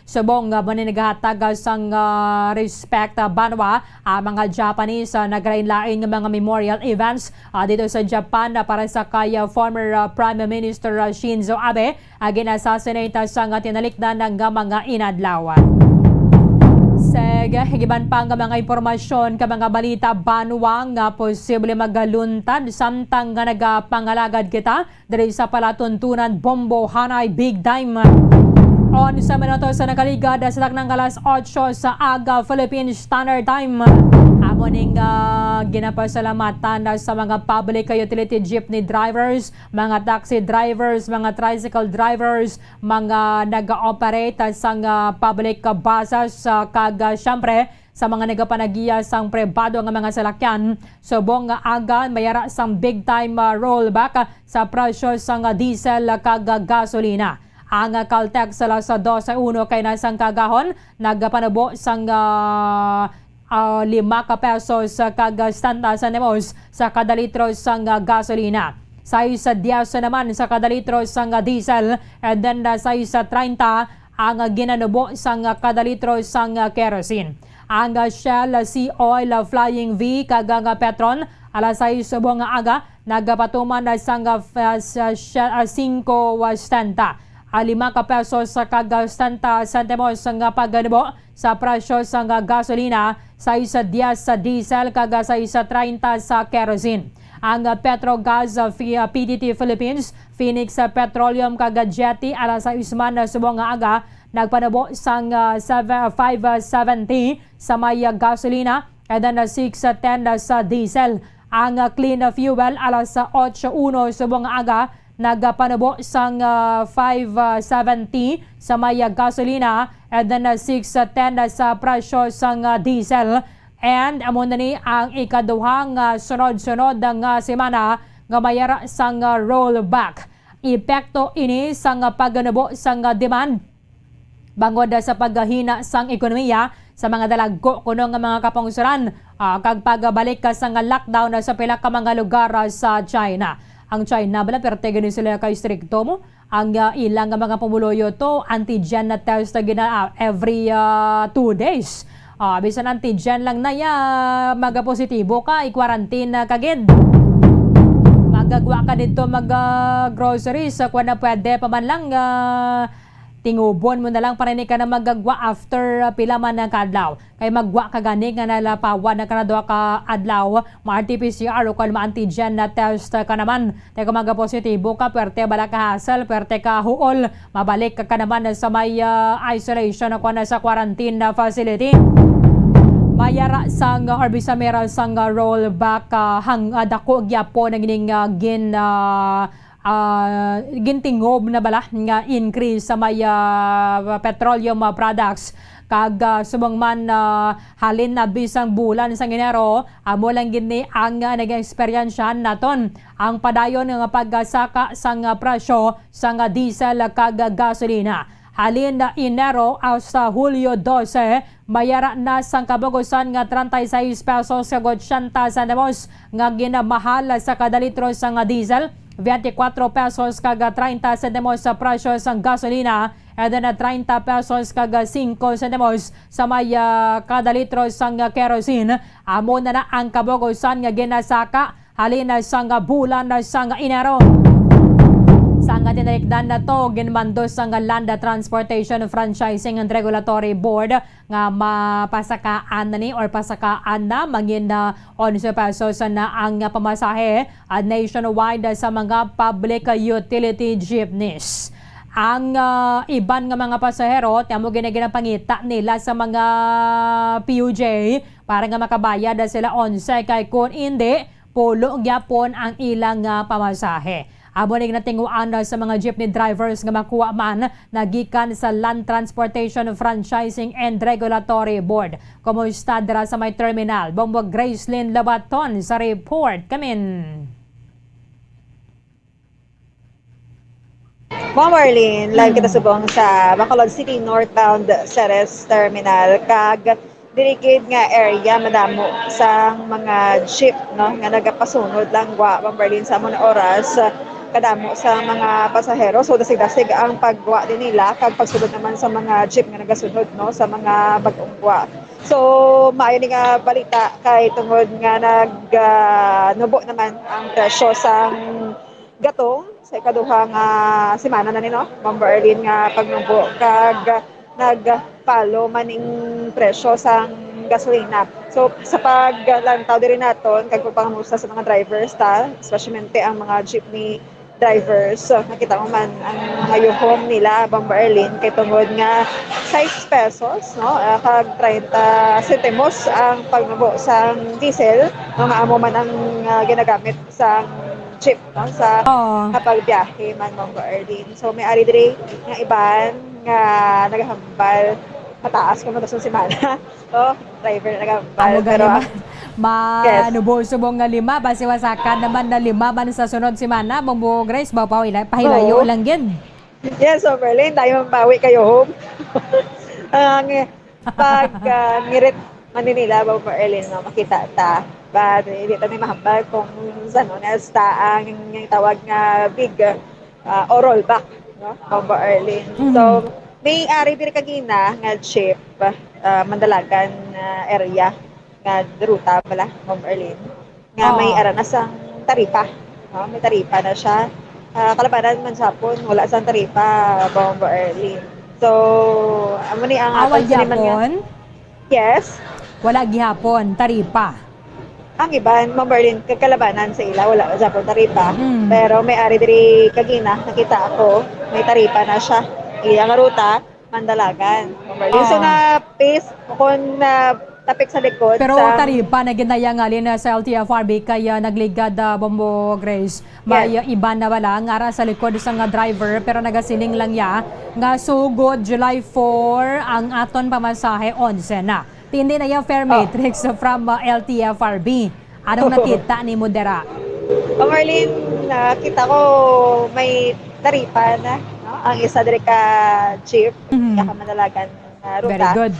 subong maninagatag sang respect banwa mga Japanese nagrainlain ng mga memorial events dito sa Japan para sa kay former Prime Minister Shinzo Abe gin-assassinate sa tinalikdan ng mga inadlawan. Higiban pa nga mga impormasyon ka mga balita banwa nga posible magaluntad samtang nga nagapangalagad kita diri sa palatuntunan Bombo Hanay Big Time. On sa minuto sa nakaligad sa taknang alas 8 sa aga Philippine Standard Time. Amo ning ginapasalamatan sa mga public utility jeepney drivers, mga taxi drivers, mga tricycle drivers, mga nag-ooperate sa public buses kag syempre sa mga nagapanagiya sang pribado nga mga salakyan. Subong nga aga mayara sang big time rollback sa presyo sang diesel kag gasolina. Ang Caltex sa 12.1 kay nasang kagahon nagpanabo sang 5 pesos kag 70 centavos sa kada litro sang gasolina. Sa 10 naman sa kada litro sang diesel and then sa 30 ang ginanubo sang kada litro sang kerosene. ang Shell Sea Oil Flying V kagang Petron alas 6 subong nga aga nagapatuman sang 5.70 5 ka pesos sa kag 70 centimos nga pagganibo sa presyo sa gasolina, 6.10 sa diesel kag 6.30 sa kerosene. Ang Petrogas PTT Philippines, Phoenix Petroleum kag Jetty alas 6 man subong nga aga nagpanabo sang 5.70 sa may gasolina and then 6.10 sa diesel. Ang clean fuel alas 8.1 subong nga aga nagpanabo sang 5.70 sa may gasolina and then 6.10 sa presyo sang diesel. And amo na ni ang ikaduhang sunod-sunod nga semana nga mayara sang rollback. Epekto ini sang pagganabo sang demand bangod sa paghahina sang ekonomiya sa mga dalagko kuno nga mga kapangsuran kag pagbalik ka sang lockdown sa pila ka mga lugar sa China. Ang China bala perte gani sila kay strikto mo ang ilang mga pumuloyo to antigen na test gina every 2 days. Bisan antigen lang na ya magapositibo ka i-quarantine kagid. Magagwa ka dito mag-groceries kung na pwede pa man lang tingubon mo na lang para ka na magagwa after pila man ng kadlaw. Kay magwa ka gani nga nalapawan na kanadwa ka adlaw, ma-RT-PCR o kung ma-antigen na test ka naman. Teka magapositibo ka, pwerte bala ka hassle, pwerte ka huol, mabalik ka naman sa may isolation o kung sa quarantine facility. Mayara sang orbisa mera sang rollback hang dako gyapo nang gining gintingob na bala nga increase sa may petroleum products kag subong man halin na bisang bulan sa Enero amo lang gini ang nag-eksperyensya naton ang padayon nga paggasaka sang presyo sang diesel kag gasolina. Halin na Enero hasta Hulyo 12, mayara na sang kabagusan nga 36 pesos kag 80 centavos nga ginamahal sa kada litro sang diesel, 24 pesos kag 30 centavos sa presyo sang gasolina, and then 30 pesos kag 5 centavos sa may kada litro sang kerosene. Amo na ang kabagusan nga ginasaka halin na sang bulan na sang Enero. Sa nga tinalikdan na to, ginmando sa Land Transportation Franchising and Regulatory Board nga mapasakaan na ni or pasakaan na mangin na 11 pesos na ang pamasahe at nationwide sa mga public utility jeepneys. Ang iban nga mga pasahero, tamo ginagpangita nila sa mga PUJ para nga makabayad sila 11 kay kung hindi, pulo gyapon ang ilang pamasahe. Amo ning natinguan sa mga jeepney drivers nga makuha man nagikan sa Land Transportation Franchising and Regulatory Board. Kumusta dira sa may terminal? Bombo Gracelyn Labaton sa report. Kamin. Ma'am Marlene, live kita subong sa Bacolod City northbound Ceres Terminal kag delicate nga area madamo sa mga jeep no nga nagapasunod lang wa Ma'am Marlene sa mga oras kadamo sa mga pasahero. So dasig-dasig ang pagwa din nila kag pagsulod naman sa mga jeep nga nagasunod no sa mga bag-ong gwa. So maayo ni nga balita kay tungod nga nubo naman ang presyo sa gatong sa ikaduhang semana na ni no Ma'am Marlene nga pagnubo kag nagpalo maning presyo sa gasolina. So sa paglantaw diri naton kag pagpangamusta sa mga drivers especially ang mga jeepney drivers. So, nakita mo man ang mga yuhom nila, Ma'am Marlene, kay tungod nga 6 pesos, no? Kag 30 centimos ang pagnubo sa diesel, no? Nga amo man ang ginagamit sa jeep, no? Sa kapag biyahe man, Ma'am Marlene. So, may ari diri nga iban nga nagahambal mataas kung matas ng semana. So, driver na nagahambal. Pero Manubos-subong nga 5, basi wasakan naman na 5 man sa sunod semana, Bombo Grace, pahilayo lang yun. Yes, so Berlin, tayo mabawi kayo home. Pag ngirit man nila, Bombo Berlin, no, makita ta. But hindi tayo mahambal kung saan ang tawag nga big o rollback, no, Bombo Berlin. So, may ari diri kagina nga chip Mandalagan area nga ruta pala Ma'am Erlyn nga may arana sang taripa. May taripa na siya. Kalabanan man sapon wala sang taripa Ma'am Erlyn. So amo ni ang Awan aton siniman nga. gyapon. Yes. Wala gihapon taripa. Ang iban, Ma'am Berlin, kagkalabanan sa ila, wala sa po taripa. Mm. Pero may ari diri kagina, nakita ako, may taripa na siya. Iyang ruta, Mandalagan. Ma'am Berlin. So na pace kung tapik sa likod. Pero sa, taripa na ginaya nga na sa LTFRB kaya nagligad Bombo Grace. May iba na wala ngara sa likod sa nga driver pero nagasiling lang ya nga sugod July 4 ang aton pamasahe 11 na. Tindi na yung fare matrix from LTFRB. Anong nakita ni Modera? Ma'am Berlin, nakita ko may taripa na. No? Ang isa diri ka chief, kaya Mandalagan ruta. Very good.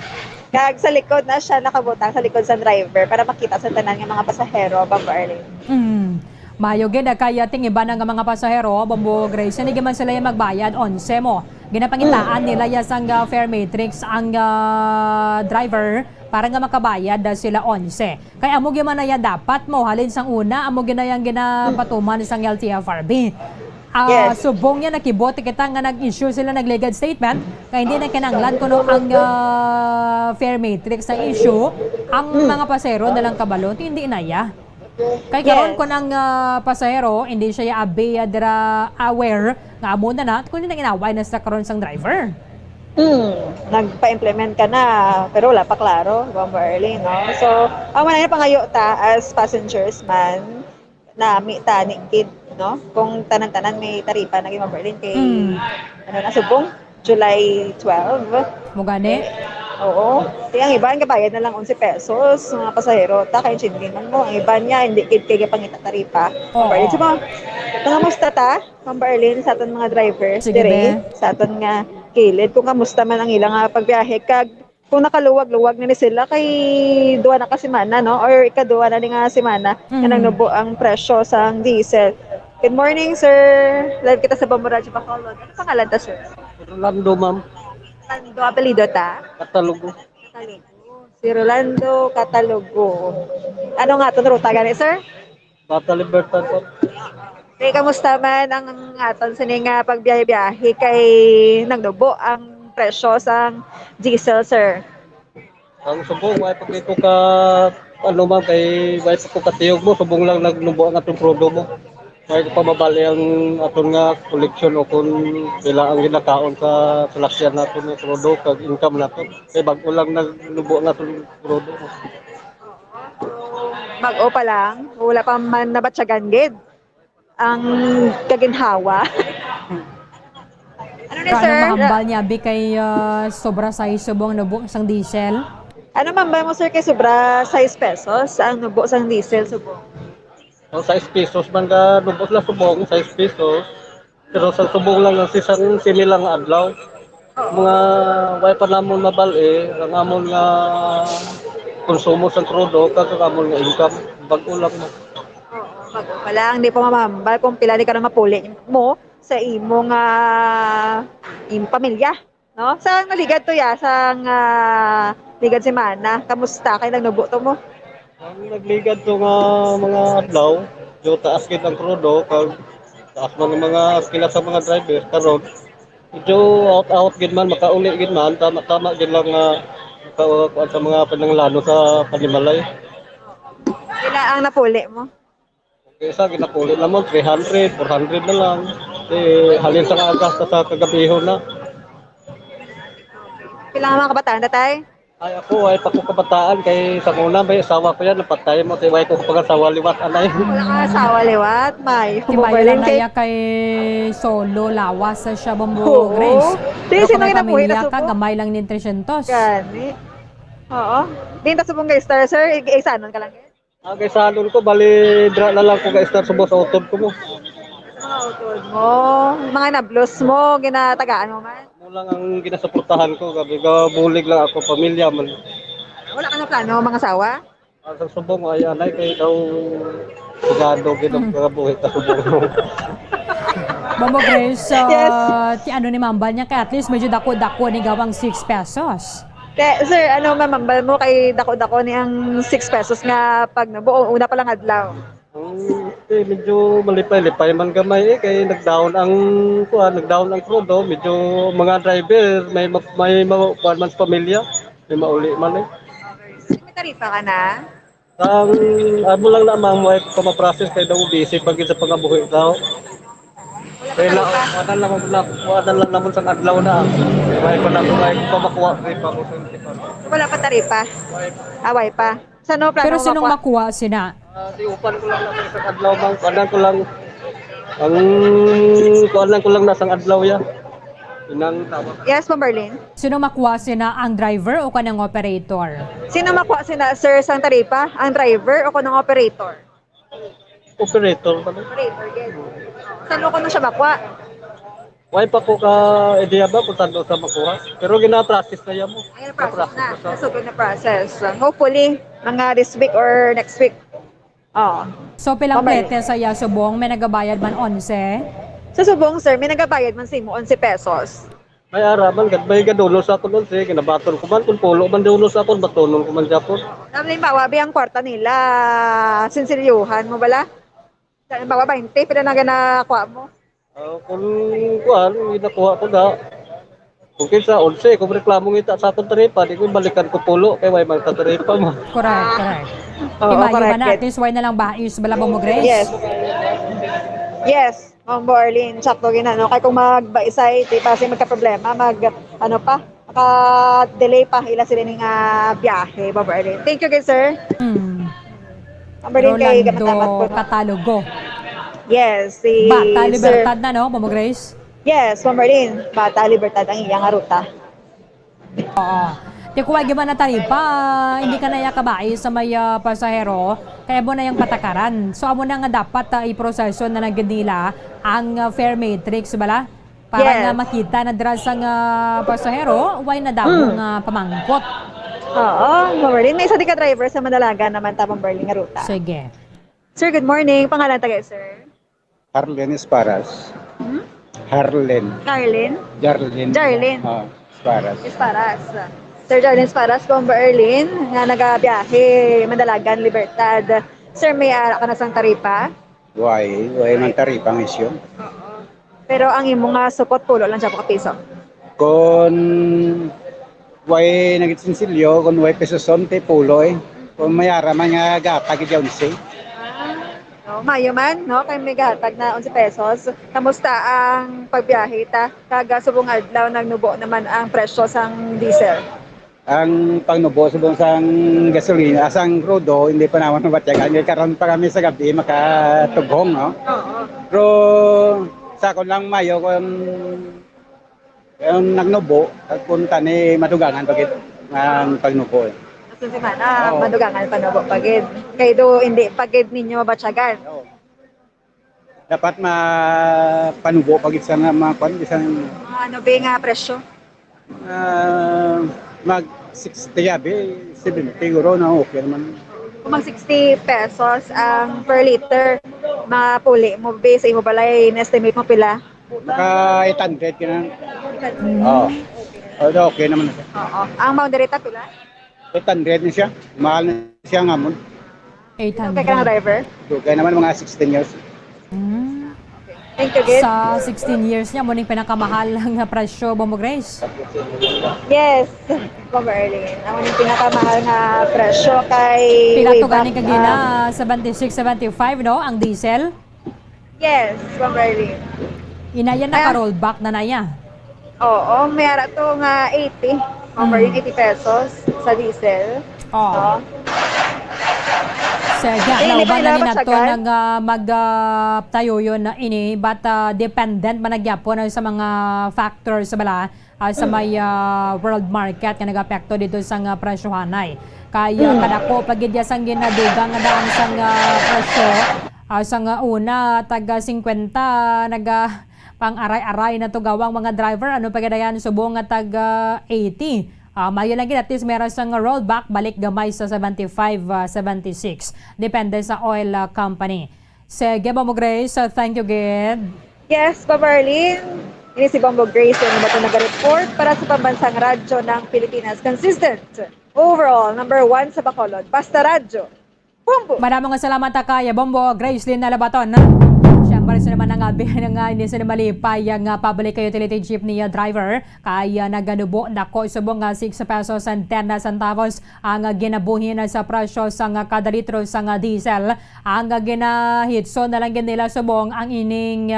Kag sa likod na siya nakabutang sa likod sa driver para makita sa tanan ng mga pasahero, Ma'am Berlin. Mayo gid kaya ting iba nga mga pasahero, Bombo Grace, hindi man sila yung magbayad 11 mo. Ginapangitaan nila ya sang fare matrix ang driver para nga makabayad sila 11. Kaya amo gyud man na dapat mo halin sang una amo ginayang ginapatuman sang LTFRB. Subong niya nakibot kita nga nag-issue sila nag-legal statement kaya hindi na kinanglan kuno ang fare matrix sa issue ang mga pasahero na lang kabalo hindi inaya. Kay karon ko ng pasahero hindi siya dira aware nga amo na kundi na inaway na sa karon sang driver. Nagpa-implement ka na pero wala pa klaro, Ma'am Berlin, no? So, ang manay pangayo ta as passengers man na ta ni kid, no? Kung tanan-tanan may taripa na Ma'am Berlin kay ano na subong July 12. Mo gani? Oo. Kaya ang iba, kabayad na lang 11 pesos mga pasahero. Ta, kaya man mo. Ang iba niya, hindi kaya pangita taripa. Ma'am Berlin, so kamusta ta, Ma'am Berlin, sa aton mga drivers, dire, sa aton nga kilid, kung kamusta man ang ilang pagbiyahe, kag kung nakaluwag-luwag na ni sila, kay duwa na ka semana, no? Or ikaduwa na ni nga semana, na nagnubo ang presyo sa diesel. Good morning, sir. Live kita sa Bombo Radio Bacolod. Ano pangalan ta, sir? Rolando, ma'am. Rolando, apelido ta? Katalogo. Si Rolando Catalogo. Ano nga itong ruta gani, sir? Bata Libertad po. Okay, kamusta man ang aton sining pagbiyahe-biyahe kay nagdubo ang presyo sa diesel, sir? Ang subong, may pag ito ka, ano ma'am, kay may pag ito katiyog mo, subong lang nagnubo ang atong prodo mo. May pamabali ang atong nga koleksyon o kung sila ang ginakaon sa salakyan natin ng prodo, kag income natin. Kaya bago lang nagnubo ang atong prodo mo. Mag-o pa lang, wala pa man nabatsyagan gid ang kaginhawa. Ano ni sir? Kano maambal niya bi kay sobra sa subong nubo sang diesel? Ano mambal mo sir kay sobra 6 pesos ang nubo sang diesel subong? So, 6 pesos man ka nubo la subong, 6 pesos. Pero sa subong lang ang sisang sinilang adlaw. Mga way pa namon mabal ang amon nga konsumo sa crudo kag amon nga income bag-o lang mo. Bago pa lang, hindi pa mamambal kung pila ni ka na mapuli mo sa imong pamilya. No? Saan naligad to ya? Saan ligad semana? Kamusta? Kaya nagnubo to mo? Ang nagligad to nga mga adlaw, yung taas gid ang crudo, kag taas man ang mga skila sa mga driver, karon medyo out gid man, makauli gid man, tama gid lang nga sa mga pananglano sa panimalay. Pila ang napuli mo? Isa ginapuli lamon 300, 400 na lang. Halin sa agas sa kagabihon na. Pila nga mga kabataan na tayo? Ay ako ay pa ko kabataan kay sa una may asawa ko yan napatay mo tay ko pag-asawa liwat anay. Wala ka asawa liwat, may. Tibayo lang na kay solo lawas sa siya Bombo Grace. Di sino ginapuhi na ka gamay lang ni 300. Gani. Oo. Di ta subong kay Star sir, isanon ka lang. Kay salon ko bali dra na lang ko kay Star subong sa utod ko mo. Mga utod mo, mga nablos mo, ginatagaan mo man. Mo lang ang ginasuportahan ko, gabi ga bulig lang ako pamilya man. Wala ka na plano mga asawa? Ang subong ay anay kay daw sigado gid ang buhi ta subong. Bombo Grace, Yes. ti ano ni Mambal niya kay at least medyo dako-dako ni gawang 6 pesos. Sir, ano mamambal mo kay dako-dako ni ang 6 pesos nga pag nabuo, una pa lang adlaw. Medyo malipay-lipay man gamay kay nagdown ang krudo, medyo mga driver may kuan man sa pamilya, may mauli man eh. May tarifa ka na? Amo lang na mo ay pamaprocess kay daw busy pag sa pangabuhi daw. Kaya wala lang naman sa adlaw na. May pa na pamakuha pa ko Wala pa tarifa? Away pa. Saan plano Pero sinong makuha? makuha sina? Di upan ko lang na sa adlaw bang kanan ko lang kuanan ko lang nasang adlaw ya. Inang tawag. Yes, Ma'am Berlin. Sino makuha sina, ang driver o kanang operator? Sino makuha sina, sir, sang tarifa? Ang driver o kunong operator? Operator pa na. Operator, yes. Saan ko na siya makuha? Why pa ko ka idea ba kung tando sa makuha? Pero gina-practice na yan mo. Ay, na-process na. Nasugod na process. Hopefully, mga this week or next week. Oh. So pilang plete sa Yasubong, may nagabayad man 11? Sa Subong, sir, may nagabayad man sa imo 11 pesos. May araman, may gadulo sa ako nun, sige, kinabaton ko man, kung pulo man dulo sa ako, batunon ko man Japon. Namin mawabi ang kwarta nila, sinsilyuhan mo bala? Bawa 20, pila na ganakuha mo? Kung kuhan, nakuha ko na. Kung kinsa, 11, kung reklamo ngita sa akong taripa, di ko balikan ko pulo, kaya may mga taripa mo. Correct. Oo, Imayo correct. ba na, at least why na lang bahis bala mo Grace? Yes, Ma'am Borlin, sakto ginano. Kaya kung magbaisay, di pa kasi magka-problema, maka-delay pa ila sila ng biyahe, Ma'am Borlin. Thank you guys, sir. Ma'am Borlin, kay gamatamat po. Katalogo. Yes, si Bata, Libertad sir. na, no, Mamo Grace? Yes, Ma'am Borlin, Bata, Libertad ang iyang ruta. Oo. Di ko wag man na taripa, hindi ka na yakabay sa may pasahero, kaya mo na yung patakaran. So amo na nga dapat iproseso na ng nila ang fare matrix bala para Yes. nga makita na dira sa pasahero, why na daw pamangkot. Oo, Ma'am Borlin. May isa di ka driver sa Madalaga naman ta, Ma'am Borlin, nga ruta. Sige. Sir, good morning. Pangalan tagay, sir? Harlen Esparas. Harlen. Carlin? Jarlin. Jarlin. Esparas. Esparas. Sir Jarlin Esparas, Ma'am Berlin, nga nagabiyahe, Mandalagan, Libertad. Sir, may ara ka na sang taripa? Way man taripang isyo. Pero ang imo nga supot pulo lang siya pa piso. Kung way nagitsinsilyo, kung way pesoson, te pulo eh. Kung mayara man nga gatag iti 11. No, mayo man, no? Kay may gatag na 11 pesos. Kamusta ang pagbiyahe ta? Kaga subong adlaw nagnubo naman ang presyo sang diesel. Ang pangnubo sa buong sang gasolina, asang crudo, hindi pa naman mabatyagan. Ngayon karon pa kami sa gabi makatugong, no? Oo. Pero sa akon lang mayo kung nagnubo, at punta ni matugangan pagit ang pagnubo. Sa semana, madugangan pa nubo pagid. Kay do hindi pagid ninyo mabatyagan. Dapat mapanubo pagit sa mga kwan, bisan Ano ba nga presyo? mag 60 yabi, 70 euro na okay naman. Kung mag 60 pesos ang per liter, mapuli mo ba sa imo balay, na-estimate mo pila? Maka 800 ka na. Oo. Okay naman na siya. Oo. Ang boundary ta pila? 800 na siya. Mahal na siya nga mo. 800. Okay ka ng driver? Kaya naman mga 16 years. Thank you, Gid. Sa 16 years niya, muning pinakamahal ng presyo, Mamo Grace. Yes, Ma'am Berlin. Ang yung pinakamahal nga presyo kay Pinato ganing kagina 76-75, no? Ang diesel. Yes, Ma'am Berlin. Inayan na ka-rollback na naya. Oo, may ara to nga 80. Ma'am Berlin, 80 pesos sa diesel. Oo. Sige, nauban na ni nato nang magtayo yun na ini, but dependent managyapon sa mga factors sa bala sa may world market nga nag-apekto dito sa presyohanay. Kaya kadako pagidya sang ginadugang nga daan sang presyo sang una taga 50 naga pang aray-aray na to gawang mga driver ano pagadayan subong nga taga 80. Mayo lang at least meron sang rollback balik gamay sa 75-76 depende sa oil company. Sige Mamo Grace, thank you Gid. Yes, Pamarlin. Ini si Bombo Grace na bato nag-report para sa pambansang radyo ng Pilipinas. Consistent. Overall, number 1 sa Bacolod. Basta Radyo. Bombo! Maraming salamat kay Bombo Gracelyn Nalabaton. Siyempre sa naman ang hindi sa malipay ang public utility jeepney driver kaya naganubo na ko subong 6 pesos and 10 centavos ang ginabuhin sa presyo sa kada litro sa diesel. Ang ginahitso na lang nila subong ang ining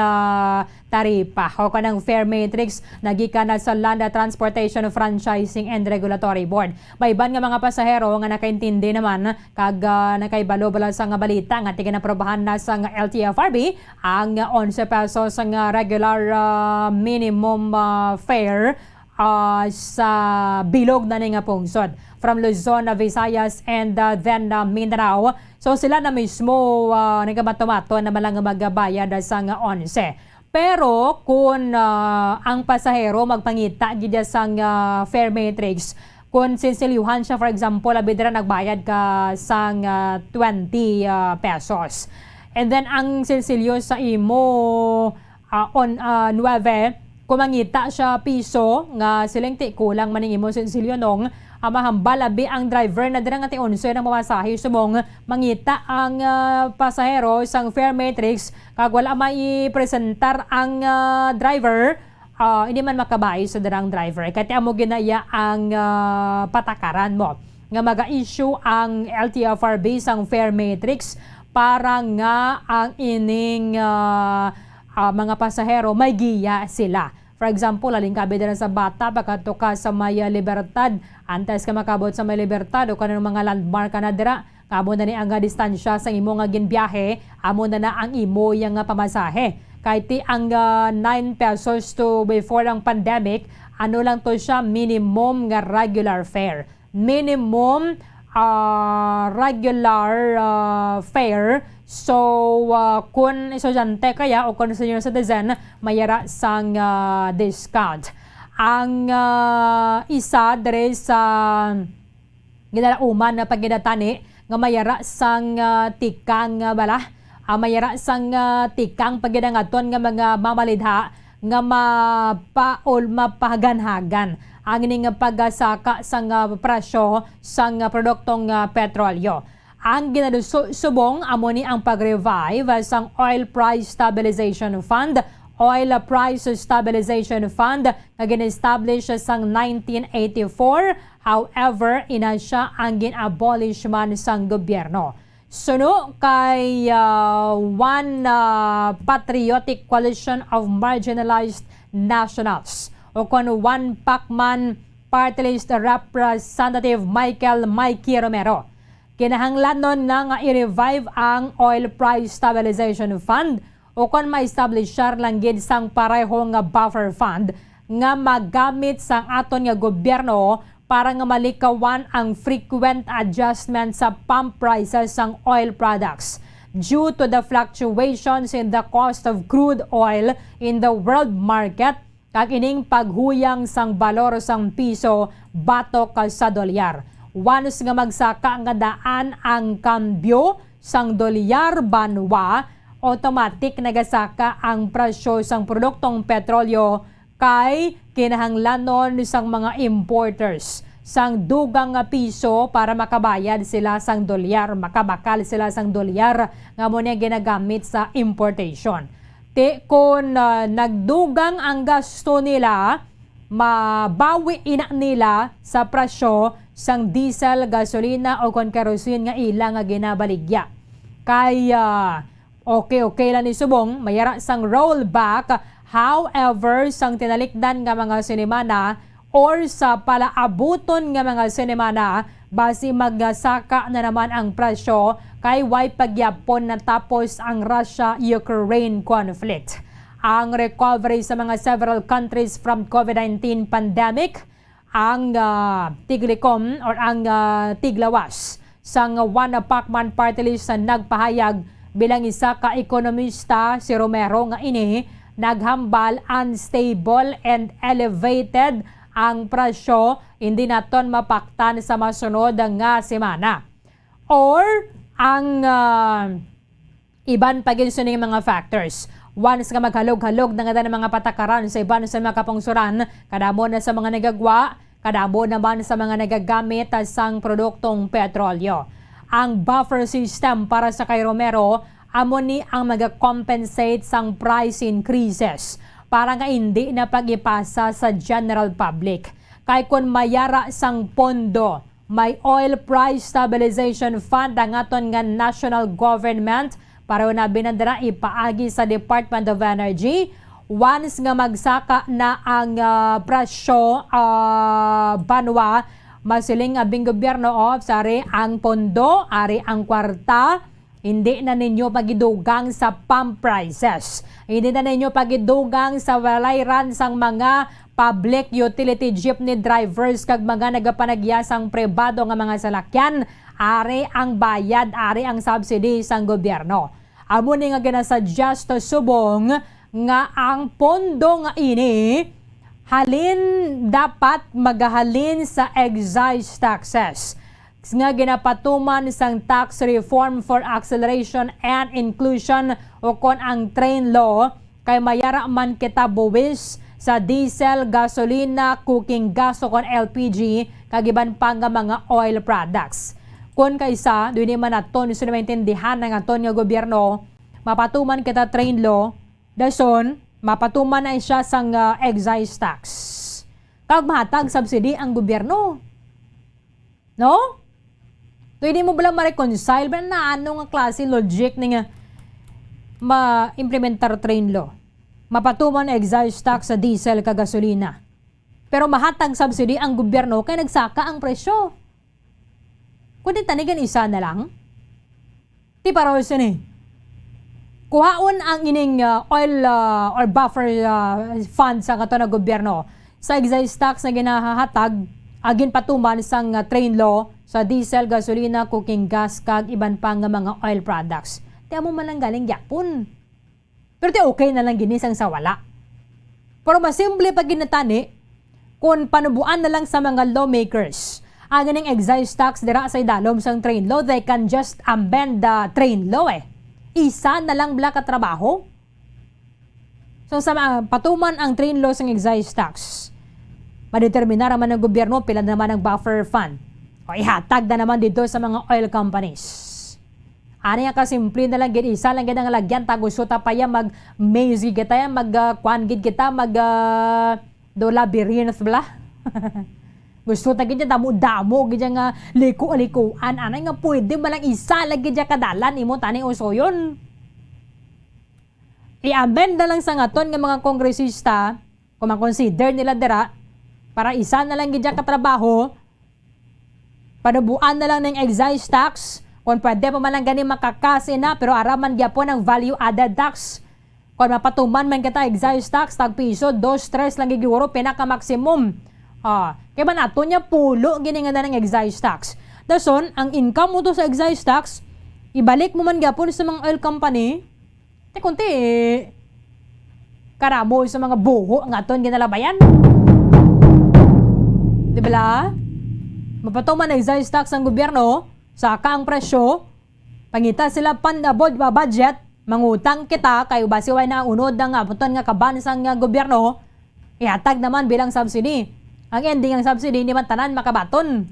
taripa o kanang fare matrix nagikan na sa Land Transportation Franchising and Regulatory Board. May iban nga mga pasahero nga nakaintindi naman kag nakaibalo bala sa balita nga tiga naprobahan na sa LTFRB ang 11 pesos ang regular minimum fare sa bilog na nga pungsod from Luzon, Visayas and then Mindanao. So sila na mismo nagabatomato na malang magbayad sa 11. Pero kung ang pasahero magpangita gid sa fare matrix, kung sinsilyuhan siya for example, abidra nagbayad ka sang 20 pesos. And then ang sinsilyo sa imo on 9, kung mangita siya piso nga silengti kulang maning imo sinsilyo nung mahambal abi ang driver na dira nga ti 11 ng mamasahe subong mangita ang pasahero sang fare matrix kag wala mai presentar ang driver hindi man makabayad sa darang driver kaya amo ginaya ang patakaran mo nga maga-issue ang LTFRB sang fare matrix para nga ang ining mga pasahero may giya sila. For example, aling kabe na sa bata, pagkato ka sa may Libertad, antes ka makabot sa may Libertad o kanang mga landmark ka na dira, kamo na ni ang distansya sa imo nga ginbiyahe, amo na ang imo yang pamasahe. Kahit ang 9 pesos to before ang pandemic, ano lang to siya, minimum nga regular fare. Minimum regular fare. So, kung estudyante kaya o kung senior citizen, mayara sang discount. Ang isa dere sa ginalauman na paggidatani nga mayara sang tikang bala, mayara sang tikang paggidangaton nga mga mamalidha nga mapahagan-hagan ang ining pagsaka sang presyo sang produktong petrolyo. Ang ginadusubong amo ni ang pag-revive sang Oil Price Stabilization Fund. Oil Price Stabilization Fund na gin-establish sang 1984. However, ina siya ang gin-abolish man sang gobyerno. Suno kay One Patriotic Coalition of Marginalized Nationals o kung One Pacman Party List Representative Mikey Romero. Kinahanglanon na nga i-revive ang Oil Price Stabilization Fund o kung ma-establishar lang gid sang pareho nga buffer fund nga magamit sang aton nga gobyerno para nga malikawan ang frequent adjustment sa pump prices sang oil products due to the fluctuations in the cost of crude oil in the world market kag ining paghuyang sang balor sang piso batok sa dolyar. Once nga magsaka nga daan ang kambyo sang dolyar banwa, automatic nagasaka ang presyo sang produktong petrolyo kay kinahanglanon sang mga importers sang dugang nga piso para makabayad sila sang dolyar, makabakal sila sang dolyar nga mo niya ginagamit sa importation. Kung nagdugang ang gasto nila, mabawi ina nila sa presyo sang diesel, gasolina o kon kerosene nga ilang nga ginabaligya. Kaya okay lang ni subong mayara sang rollback. However, sang tinalikdan nga mga sinemana or sa palaabuton nga mga sinemana basi magsaka na naman ang presyo kay way pagyapon na tapos ang Russia-Ukraine conflict. Ang recovery sa mga several countries from COVID-19 pandemic, ang tiglikom or ang tiglawas sang One Pacman Party List sa nagpahayag bilang isa ka ekonomista si Romero nga ini naghambal unstable and elevated ang presyo hindi naton mapaktan sa masunod nga semana. Or ang iban pagin suning mga factors. Once nga maghalog-halog na nga ng mga patakaran sa iban sa mga kapungsuran, kadamo na sa mga nagagwa, kadamo naman sa mga nagagamit sang produktong petrolyo. Ang buffer system para sa kay Romero, amo ni ang mag-compensate sang price increases para nga hindi na pag-ipasa sa general public. Kay kung mayara sang pondo, may oil price stabilization fund ang aton nga national government para na binandara ipaagi sa Department of Energy. Once nga magsaka na ang presyo banwa, masiling abing gobyerno sari ang pondo, ari ang kwarta, hindi na ninyo pagidugang sa pump prices. Hindi na ninyo pagidugang sa walayran sang mga public utility jeepney drivers kag mga nagapanagyasang pribado nga mga salakyan. Ari ang bayad, ari ang subsidy sang gobyerno. Amo ni nga ginasuggest subong nga ang pondo nga ini halin dapat magahalin sa excise taxes nga ginapatuman sang tax reform for acceleration and inclusion o kon ang train law kay mayara man kita buwis sa diesel, gasolina, cooking gas o kon LPG kagiban pa nga mga oil products. Kung kaysa, doon naman naton gusto na maintindihan ng aton nga gobyerno, mapatuman kita train law, dason, mapatuman na siya sang excise tax. Kag mahatag subsidy ang gobyerno. No? Pwede mo ba ma-reconcile ba na ano nga klase logic ni nga ma-implementar train law? Mapatuman excise tax sa diesel kag gasolina. Pero mahatag subsidy ang gobyerno kay nagsaka ang presyo. Kundi tanigan isa na lang. Di para sa ni. Kuhaon ang ining oil or buffer fund sa kato na gobyerno sa excise tax na ginahahatag agin patuman sang train law sa diesel, gasolina, cooking gas kag iban pa nga mga oil products. Di mo man lang galing yapon. Pero di okay na lang ginisang sa wala. Pero masimple pag ginatani kung panubuan na lang sa mga lawmakers ang ganing excise tax dira sa idalom sang train law, they can just amend the train law Isa na lang bala katrabaho. So sa patuman ang train law sang excise tax, madeterminar naman ng gobyerno pila naman ang buffer fund. O ihatag na naman dito sa mga oil companies. Ano yan kasimple na lang gid isa lang gid ang lagyan taguso ta pa ya mag-maze kita ya mag-kwan gid kita do labyrinth bala. Gusto ta gid damo-damo gid nga liko-likuan anay nga pwede ba lang isa lagi dya kadalan imo tani usoyon. I-amend na lang sa ngaton nga mga kongresista kung ma-consider nila dira para isa na lang gid dya katrabaho. Panubuan na lang ng excise tax. Kung pwede pa man lang gani makakasi na pero araman gyapon ang value added tax. Kung mapatuman man kita excise tax tag piso 2-3 lang giguro pinaka maximum. Kaya ba nato niya pulo gini nga ng excise tax. Dason ang income mo to sa excise tax ibalik mo man gyapon sa mga oil company. Kunti karamo sa mga buho nga aton ginalabayan. Di ba? Mapatuman na excise tax ang gobyerno, saka ang presyo, pangita sila pandabod ba budget, mangutang kita, kayo basiway na unod ng aputon nga kaban sang gobyerno, ihatag naman bilang subsidy. Ang ending ng subsidy, hindi man tanan makabaton.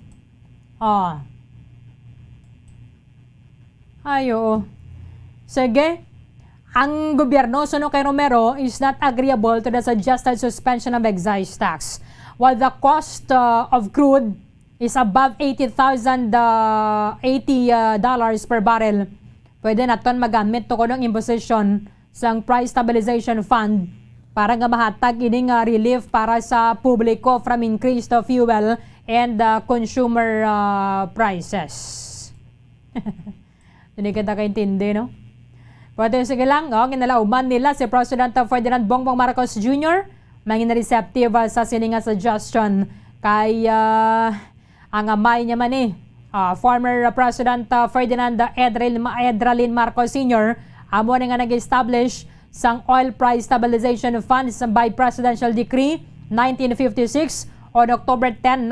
Ayo. Sige. Ang gobyerno, suno kay Romero, is not agreeable to the suggested suspension of excise tax. While the cost of crude is above $80,000 per barrel, pwede naton magamit to kunong imposition sang price stabilization fund para nga mahatag ining relief para sa publiko from increased fuel and consumer prices. Hindi kita kaintindi, no? Pwede sige lang, ginalauman nila si President Ferdinand Bongbong Marcos Jr. Mangin receptive sa sininga suggestion kay ang amay niya man former President Ferdinand Edralin Marcos Sr. amo nga nag-establish sang Oil Price Stabilization Fund by Presidential Decree 1956 on October 10,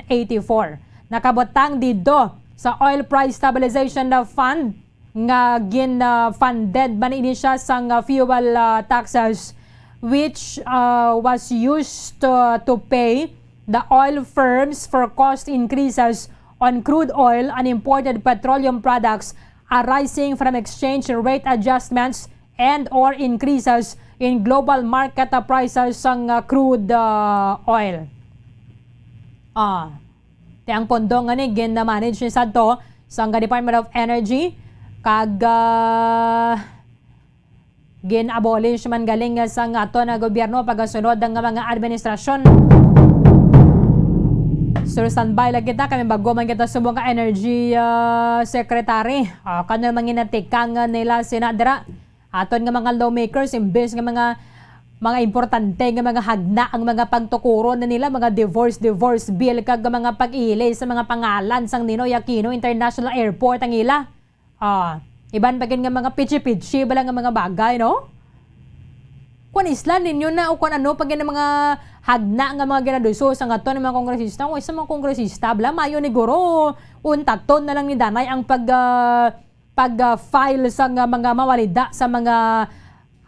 1984. Nakabotang dito sa Oil Price Stabilization Fund nga gin-funded man ini siya sa fuel taxes which was used to pay the oil firms for cost increases on crude oil and imported petroleum products arising from exchange rate adjustments and or increases in global market prices ng crude oil. Ang pondo nga ni gin-manage ni sadto sa Department of Energy kag gin-abolish man galing sa ato na gobyerno pagasunod ang mga administrasyon. So standby lang kita kami bago man kita subong ka energy secretary. Kano manginatikang nila sinadra aton nga mga lawmakers imbes nga mga importante nga mga hagna ang mga pagtukuro na nila mga divorce bill kag mga pag-ilay sa mga pangalan sang Ninoy Aquino International Airport ang ila. Iban bagin nga mga pichi-pichi bala nga mga bagay, no? Kung isla ninyo na o kung ano pag ng mga hagna nga mga ginaduso sa nga to ng mga kongresista o isa mga kongresista bala mayo ni Guro untaton na lang ni Danay ang pag-file sa mga mawalida sa mga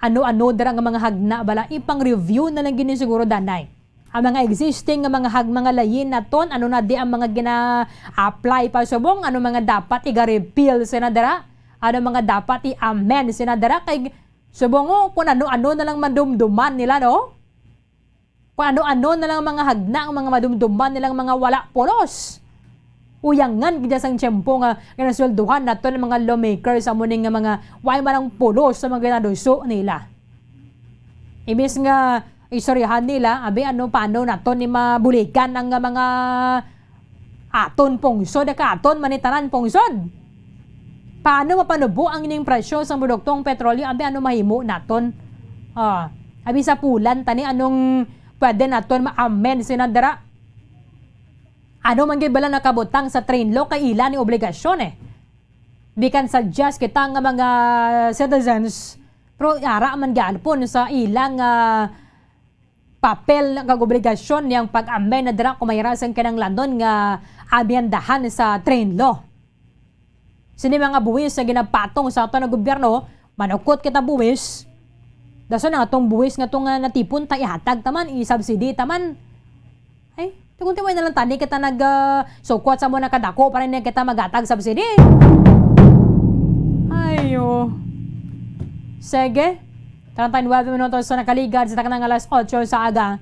ano-ano dara nga mga hagna bala ipang review na lang gini siguro Danay. Ang mga existing nga mga layin na ton ano na di ang mga gina-apply pa subong ano mga dapat i-repeal sinadara ano mga dapat i-amend sinadara kay subong kung ano-ano na lang madumduman nila, no? Kung ano-ano na lang mga hagna ang mga madumduman nilang mga wala polos. Uyangan gid sang tiyempo nga ginaswelduhan nato ng mga lawmakers sa muning nga mga way manang polos sa mga ginaduso nila. Imbes nga istoryahan nila abi ano paano nato ni mabulikan ang mga aton pungsod ka aton manitanan pungsod. Paano mapanubo ang ining presyo sa produktong petrolyo abi ano mahimo naton? Abi sa pulan tani anong pwede naton ma-amend sinadara? Ano man gid bala nakabutang sa train law kay ila ni obligasyon eh. Bikan suggest kita nga mga citizens pero ara man galpon sa ilang papel nga obligasyon niyang pag-amend na dira kung mayrasan kanang landon nga amyendahan sa train law. Sini mga buwis na ginapatong sa ato na gobyerno, manukot kita buwis. Daso na atong buwis nga itong natipon tayo ihatag taman, i-subsidy taman. Ay, tukunti-way na lang tani kita nag-sukot sa mo nakadako para na kita mag-atag subsidy. Ayo. Sige. 39 minutos sa nakaligad sa takang alas 8 sa aga.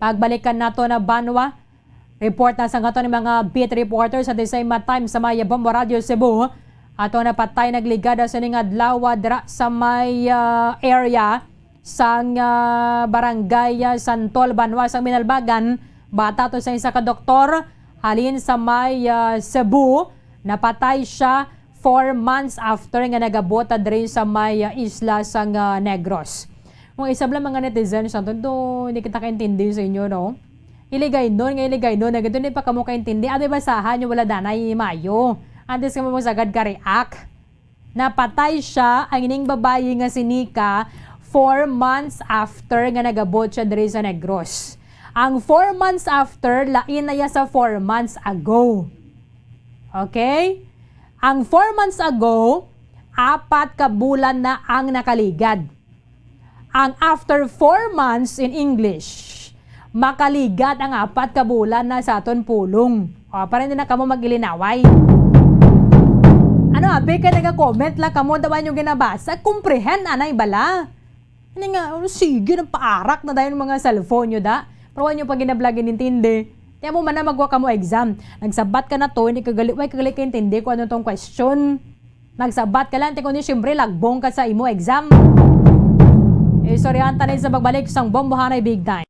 Pagbalikan nato na Banwa. Report na sa ngato ni mga beat reporters sa the same time sa Maya Bombo Radio Cebu. Ato na patay nagligada sa ning adlaw dira sa may area sang barangay Santol Banwa sa Minalbagan. Bata to sa isa ka doktor halin sa may Cebu. Napatay siya 4 months after nga nagabota diri sa may isla sang Negros. Kung isa lang mga netizens sa todo hindi kita kaintindi sa inyo, no? Iligay nun, na gito hindi pa kamo kaintindi. Ate basahan yung wala danay mayo. Antes ka mo sagad ka react. Napatay siya ang ining babae nga si Nika 4 months after nga nagabot siya diri sa Negros. Ang 4 months after, lain na ya sa 4 months ago. Okay? Ang 4 months ago, 4 ka bulan na ang nakaligad. Ang after 4 months in English, makaligad ang 4 ka bulan na sa aton pulong. Para hindi na kamo magilinaway. Ano, abe ka nag-comment lang kamo dawan yung ginabasa. Comprehend, anay bala. Ano nga, sige, ng paarak na dahil mga cellphone nyo da. Pero nyo pag ginablagin intindi. Kaya mo man na magwa ka mo exam. Nagsabat ka na to, hindi kagali ka intindi kung ano tong question. Nagsabat ka lang, kundi siyempre lagbong ka sa imo exam. Sorry, tanay sa pagbalik sang Bombohanay Big Time.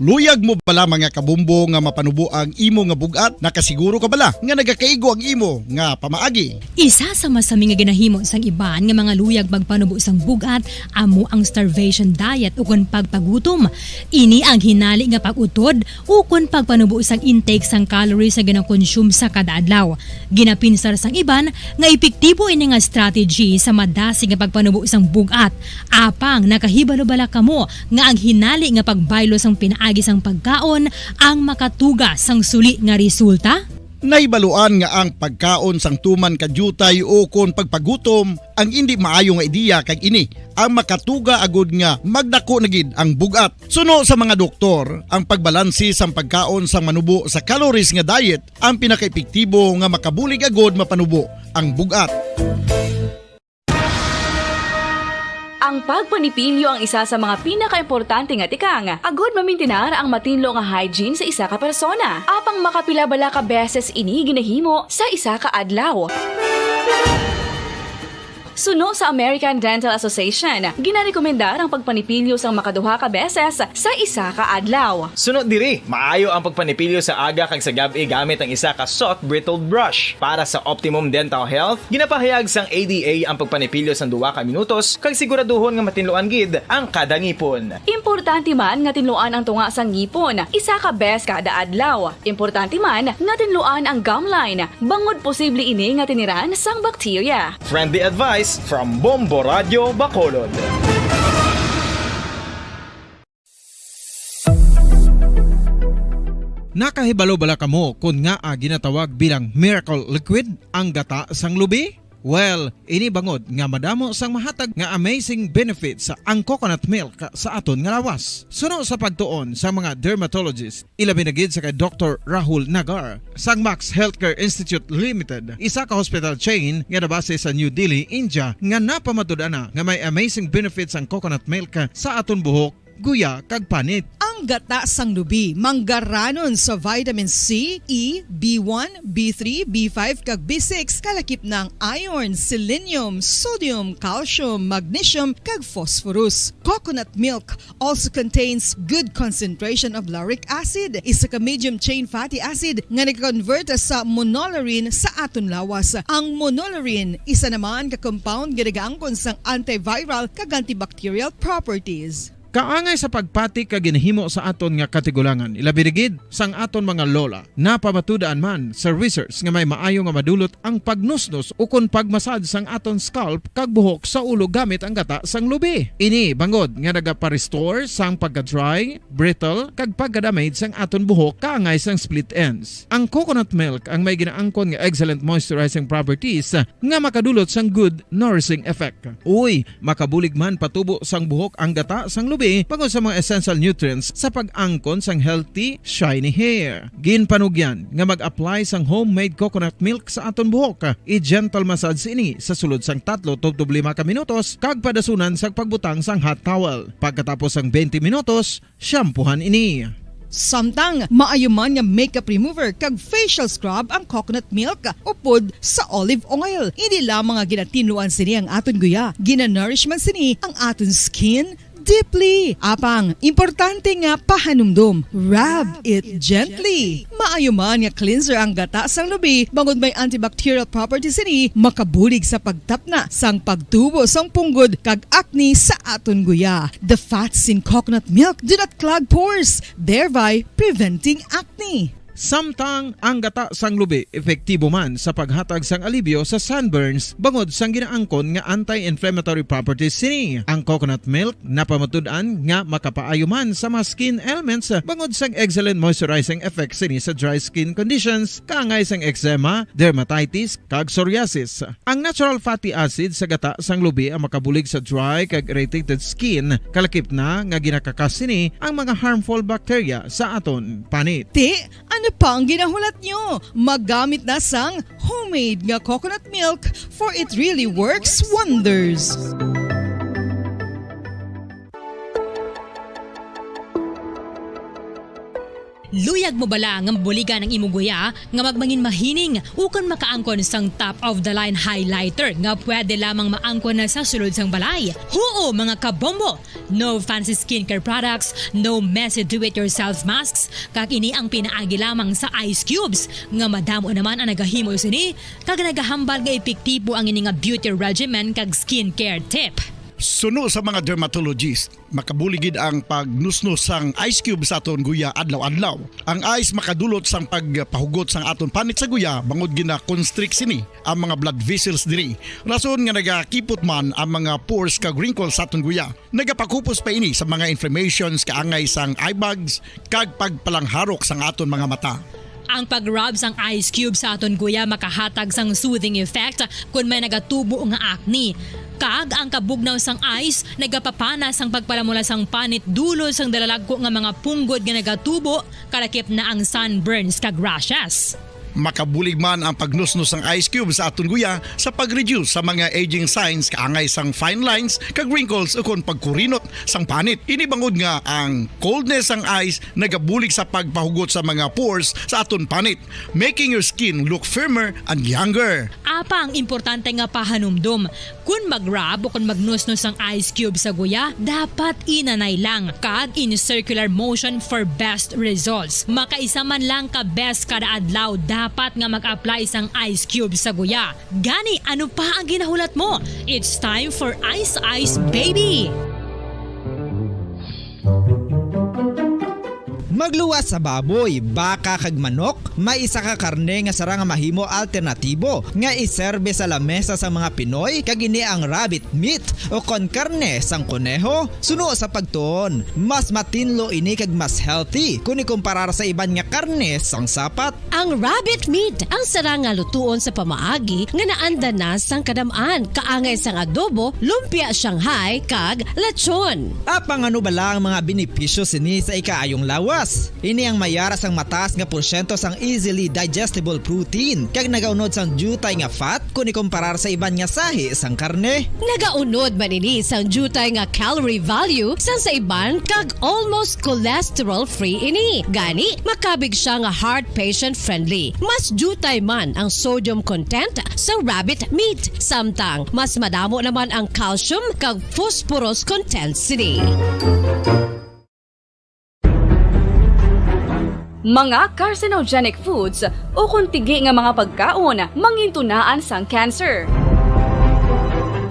Luyag mo bala mga kabumbo nga mapanubo ang imo nga bugat? Nakasiguro ka bala nga nagakaigo ang imo nga pamaagi? Isa sa masami nga ginahimo sang iban nga mga luyag pagpanubo sang bugat amo ang starvation diet ukon pagpagutom. Ini ang hinali nga pag-utod ukon pagpanubo sang intake sang calories sa gina-consume sa kada adlaw. Ginapinsar sang iban nga epektibo ini nga strategy sa madasig nga pagpanubo sang bugat. Apang nakahibalo bala kamo nga ang hinali nga pagbaylo sang pinaagi sang pagkaon ang makatuga sang suli nga resulta? Naibaluan nga ang pagkaon sang tuman kadyutay o kon pagpagutom ang hindi maayo nga ideya kag ini ang makatuga agud nga magdako na gid ang bugat. Suno sa mga doktor, ang pagbalansi sang pagkaon sang manubo sa calories nga diet ang pinakaepektibo nga makabulig agud mapanubo ang bugat. Ang pagpanipilyo ang isa sa mga pinaka-importante nga tikang. Agod mamintinar ang matinlo nga hygiene sa isa ka persona. Apang makapilabala ka beses ini ginahimo sa isa ka adlaw. Suno sa American Dental Association, ginarekomendar ang pagpanipilyo sang makaduha ka beses sa isa ka adlaw. Sunod diri, maayo ang pagpanipilyo sa aga kag sa gabi gamit ang isa ka soft brittled brush. Para sa optimum dental health, ginapahayag sang ADA ang pagpanipilyo sang 2 ka minutos kag siguraduhon nga matinluan gid ang kada ngipon. Importante man nga tinluan ang tunga sang ngipon, isa ka bes kada adlaw. Importante man nga tinluan ang gum line, bangod posible ini nga tiniran sang bakterya. Friendly advice from Bombo Radio Bacolod. Nakahibalo bala kamo kung nga ginatawag bilang miracle liquid ang gata sang lubi? Well, ini bangod nga madamo sang mahatag nga amazing benefits sa ang coconut milk sa aton nga lawas. Suno sa pagtuon sa mga dermatologist, ilabi na gid sa kay Dr. Rahul Nagar sang Max Healthcare Institute Limited, isa ka hospital chain nga nabase sa New Delhi, India, nga napamatud-ana nga may amazing benefits ang coconut milk sa aton buhok, guya kag panit. Ang gata sang lubi manggaranon sa vitamin C, E, B1, B3, B5 kag B6 kalakip ng iron, selenium, sodium, calcium, magnesium kag phosphorus. Coconut milk also contains good concentration of lauric acid, isa ka medium chain fatty acid nga nag-convert sa monolarin sa aton lawas. Ang monolarin isa naman ka compound nga nagaangkon sang antiviral kag antibacterial properties. Kaangay sa pagpati ka ginahimo sa aton nga katigulangan, ilabirigid sang aton mga lola, napamatudaan man sa research nga may maayo nga madulot ang pagnusnos o kon pagmasad sang aton scalp kag buhok sa ulo gamit ang gata sang lubi. Ini bangod nga nagapa-restore sang pagka-dry, brittle kag pagka-damage sang aton buhok kaangay sang split ends. Ang coconut milk ang may ginaangkon nga excellent moisturizing properties nga makadulot sang good nourishing effect. Uy, makabulig man patubo sang buhok ang gata sang lubi pagod sa mga essential nutrients sa pag-angkon sang healthy, shiny hair. Ginpanugyan nga mag-apply sang homemade coconut milk sa aton buhok. I-gentle massage ini sa sulod sang 3 to 5 ka minutos kag padasunan sa pagbutang sang hot towel. Pagkatapos sang 20 minutos, shampoohan ini. Samtang maayuman nga makeup remover kag facial scrub ang coconut milk upod sa olive oil. Hindi lamang nga ginatinluan sini ang aton guya, ginanourishman sini ang aton skin deeply. Apang, importante nga pahanumdum. Rub it gently. Maayuman nga cleanser ang gata sang lubi, bangod may antibacterial properties ini, makabulig sa pagtapna sang pagtubo sang punggod kag acne sa aton guya. The fats in coconut milk do not clog pores, thereby preventing acne. Samtang ang gata sang lubi epektibo man sa paghatag sang alibyo sa sunburns bangod sang ginaangkon nga anti-inflammatory properties sini. Ang coconut milk napamatud-an nga makapaayo man sa mga skin ailments bangod sang excellent moisturizing effect sini sa dry skin conditions kaangay sang eczema, dermatitis kag psoriasis. Ang natural fatty acid sa gata sang lubi ang makabulig sa dry kag irritated skin, kalakip na nga ginakakas sini ang mga harmful bacteria sa aton panit. Ano pa ang ginahulat nyo? Maggamit na sang homemade nga coconut milk for it really works wonders. Luyag mo bala nga mabuligan ang imong guya nga magmangin mahining ukon makaangkon sang top of the line highlighter nga pwede lamang maangkon na sa sulod sang balay. Huo mga kabombo! No fancy skincare products, no messy do-it-yourself masks, kag ini ang pinaagi lamang sa ice cubes nga madamo naman ang nagahimo sini kag nagahambal nga epektibo ang ini nga beauty regimen kag skincare tip. Suno sa mga dermatologist, makabuligid ang pagnusnos sang ice cube sa aton guya adlaw-adlaw. Ang ice makadulot sang pagpahugot sang aton panit sa guya bangod gina-constrict sini ang mga blood vessels diri. Rason nga nagakipot man ang mga pores kag wrinkles sa aton guya. Nagapakupos pa ini sa mga inflammations kaangay sang eye bags kag pagpalangharok sang aton mga mata. Ang pag-rub sang ice cube sa aton guya makahatag sang soothing effect kung may nagatubo nga acne. Kag ang kabugnaw sang ice nagapapanas ang pagpalamula sang panit dulo sang dalalagko nga mga punggod nga nagatubo kalakip na ang sunburns kag rashes. Makabulig man ang pagnusnos ng ice cube sa aton guya sa pag-reduce sa mga aging signs kaangay sang fine lines kag wrinkles ukon pagkurinot sang panit. Inibangod nga ang coldness sang ice nagabulig sa pagpahugot sa mga pores sa aton panit, making your skin look firmer and younger. Apa ang importante nga pahanumdum, kung mag-rub o kung magnusnos ang ice cube sa guya, dapat inanay lang kag in circular motion for best results. Makaisa man lang ka best kada adlaw dapat nga mag-apply sang ice cube sa guya. Gani, ano pa ang ginahulat mo? It's time for Ice Ice Baby! Magluwas sa baboy, baka kag manok, may isa ka karne nga sara nga mahimo alternatibo nga iserbe sa lamesa sa mga Pinoy kag ini ang rabbit meat o kon karne sang kuneho. Suno sa pagtuon, mas matinlo ini kag mas healthy kung ikumparar sa iban nga karne sang sapat. Ang rabbit meat ang sara nga lutuon sa pamaagi nga naanda na sang kadamaan, kaangay sang adobo, lumpia Shanghai kag lechon. Apang ano bala ang mga benepisyo sini sa ikaayong lawas? Ini ang mayara sang mataas nga porsyento sang easily digestible protein kag nagaunod sang jutay nga fat kung ikumparar sa iban nga sahi sang karne. Nagaunod man ini sang jutay nga calorie value sang sa iban kag almost cholesterol free ini. Gani makabig siya nga heart patient friendly. Mas jutay man ang sodium content sa rabbit meat, samtang mas madamo naman ang calcium kag phosphorus content sini. Mga carcinogenic foods o kuntigi nga mga pagkaon mangintunaan sang cancer.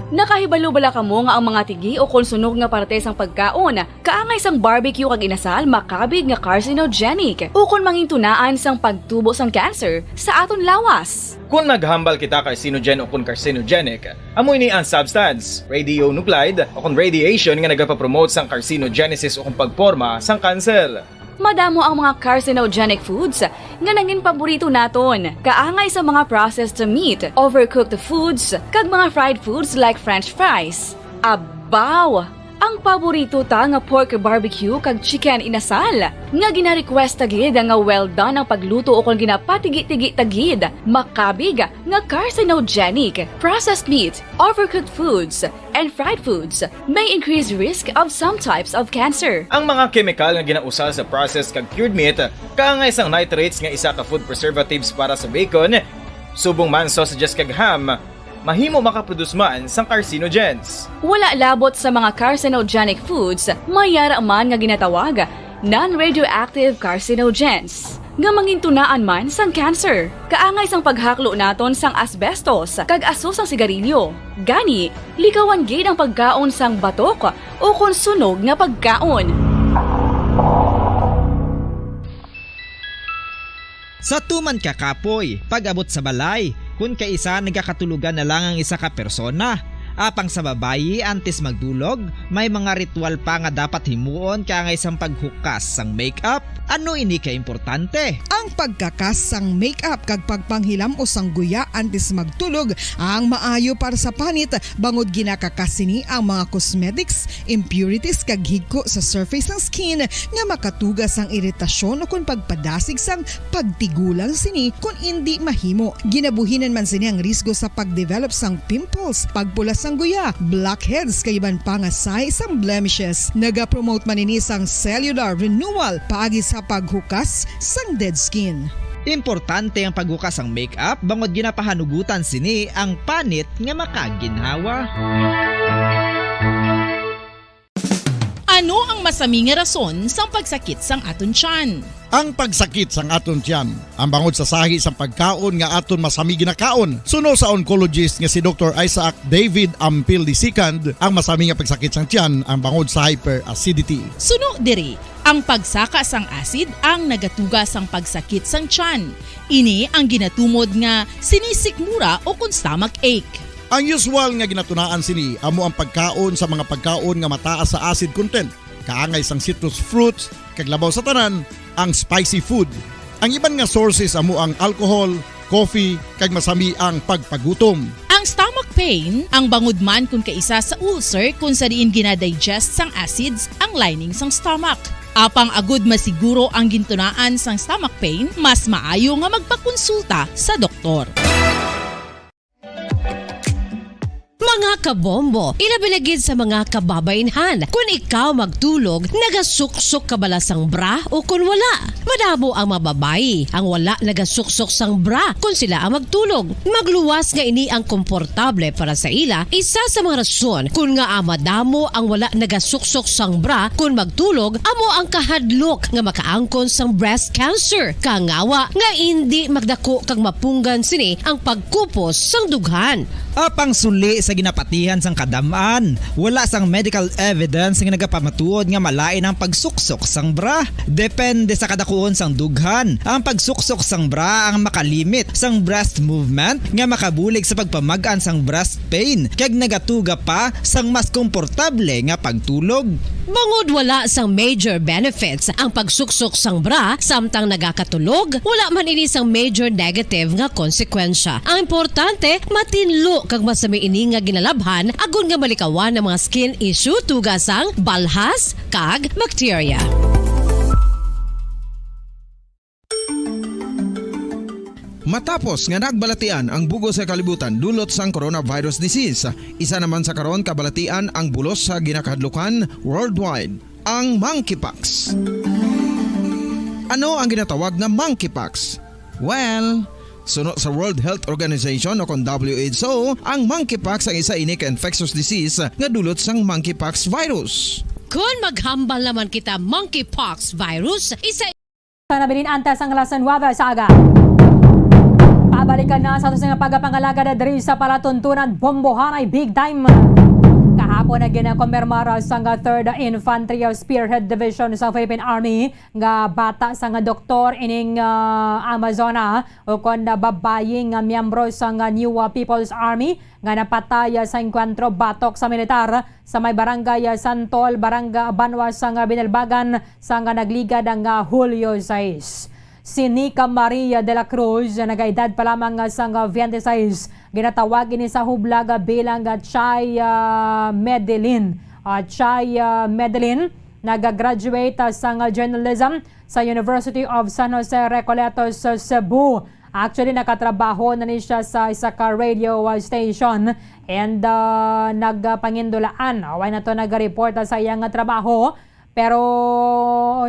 Nakahibalo bala kamo nga ang mga tigi o konsunog nga parte sang pagkaon kaangay sang barbecue kag inasal makabig nga carcinogenic o kon mangintunaan sang pagtubo sang cancer sa aton lawas. Kung naghambal kita carcinogen o kung carcinogenic, amoy ni ang substance, radionuclide o kung radiation nga nagapapromote sang carcinogenesis o kung pagporma sang cancer. Madamo ang mga carcinogenic foods nga naging paborito naton. Kaangay sa mga processed meat, overcooked foods, kag mga fried foods like french fries. Abaw! Ang paborito ta nga pork barbecue kag chicken inasal. Nga gina-request tagid nga well done ang pagluto o kung ginapatigi-tigi tagid. Makabig nga carcinogenic, processed meat, overcooked foods, and fried foods may increase risk of some types of cancer. Ang mga chemical nga ginausal sa processed kag cured meat, kaangay sang nitrates nga isa ka food preservatives para sa bacon, subong man sausages kag ham, mahimo makaproduce man sang carcinogens. Wala labot sa mga carcinogenic foods, mayara man nga ginatawag non-radioactive carcinogens nga mangintunaan man sang cancer. Kaangay sang paghaklo naton sang asbestos kag aso sang sigarilyo. Gani, likawan gid ang pagkaon sang batok o kon sunog nga pagkaon. Sa tuman ka kapoy, pag-abot sa balay, kung kaisa nagkakatulugan na lang ang isa ka persona. Apang sa babayi antes magdulog, may mga ritual pa nga dapat himuon kaangay sang paghukas sang makeup. Ano ini ka importante? Ang pagkakas sang makeup kag pagpanghilam o sang guya antes magtulog ang maayo para sa panit bangod ginakakas sini ang mga cosmetics, impurities kag higko sa surface ng skin nga makatugas sang iritasyon o kung pagpadasig sang pagtigulang sini kung hindi mahimo. Ginabuhinan man sini ang risgo sa pagdevelop sang pimples, pagpula sang guya, blackheads kay iban pa nga size sang blemishes. Nagapromote man ini sang cellular renewal paagi sa paghukas sang dead skin. Importante ang paghukas ang makeup bangod ginapahanugutan sini ang panit nga makaginhawa. Ano ang masami nga rason sang pagsakit sang aton tiyan? Ang pagsakit sang aton tiyan, ang bangod sa sahi sang pagkaon nga aton masami ginakaon. Suno sa oncologist nga si Dr. Isaac David Ampil II, ang masami nga pagsakit sang tiyan ang bangod sa hyperacidity. Suno diri, ang pagsaka sang acid ang nagatuga sang pagsakit sang tiyan. Ini ang ginatumod nga sinisikmura o kung stomach ache. Ang usual nga ginatunaan sini amo ang pagkaon sa mga pagkaon nga mataas sa acid content, kaangay sang citrus fruits, kag labaw sa tanan ang spicy food. Ang iban nga sources amo ang alcohol, coffee, kag masami ang pagpagutom. Ang stomach pain, ang bangod man kung kaisa sa ulcer kung sa diin ginadigest sang acids ang lining sang stomach. Apang agud masiguro ang gintunaan sang stomach pain, mas maayo nga magpakonsulta sa doktor. Mga kabombo, ilabilagid sa mga kababainhan. Kung ikaw magtulog, nagasuksok ka bala sang bra o kung wala. Madamo ang mababayi ang wala nagasuksok sang bra kung sila ang magtulog. Magluwas nga ini ang komportable para sa ila. Isa sa mga rason kung nga madamo ang wala nagasuksok sang bra kung magtulog, amo ang kahadlok nga makaangkon sang breast cancer. Kangawa nga hindi magdako kag mapunggan sini ang pagkupos sang dughan. Apang suli sa ginapatihan sang kadamaan, wala sang medical evidence nga nagapamatuod nga malain ang pagsuksok sang bra. Depende sa kadakuon sang dughan. Ang pagsuksok sang bra ang makalimit sang breast movement nga makabulig sa pagpamagaan sang breast pain kag nagatuga pa sang mas komportable nga pagtulog. Bangod wala sang major benefits ang pagsuksok sang bra samtang nagakatulog, wala man ini sang major negative nga konsekwensya. Ang importante, matinlo kag masami ini nga ginalabhan agon nga malikawan ng mga skin issue tugasang balhas kag bacteria. Matapos nga nagbalatian ang bugo sa kalibutan dulot sang coronavirus disease, isa naman sa karon kabalatian ang bulos sa ginakahadlukan worldwide, ang monkeypox. Ano ang ginatawag na monkeypox? Well, sunod sa World Health Organization o kung WHO, ang monkeypox ang isa ini ka infectious disease nga dulot sang monkeypox virus. Kung maghambal naman kita monkeypox virus, isa Nabilin antas ang lasan wada sa aga. Pabalikan na sa atos nga pagapangalaga na diri sa palatuntunan bombohan ay big time. Kahapon na ginakomermar sa 3rd Infantry Spearhead Division sa Philippine Army nga bata sa nga doktor ining Amazona o kon babaying nga miyembro sa New People's Army nga napatay sa enkwentro batok sa militar sa may barangay Santol, barangay Banwa sa Binalbagan sa nga nagligad ang Hulyo 6. Si Nica Maria de la Cruz, nagaedad pa lamang sa 26, ginatawag ini sa hublaga bilang Chay Medellin. Chay Medellin, nag-graduate sa journalism sa University of San Jose Recoletos sa Cebu. Actually, nakatrabaho na ni siya sa isa ka radio station and nagpangindulaan. Away na to nag-report sa iyang trabaho. Pero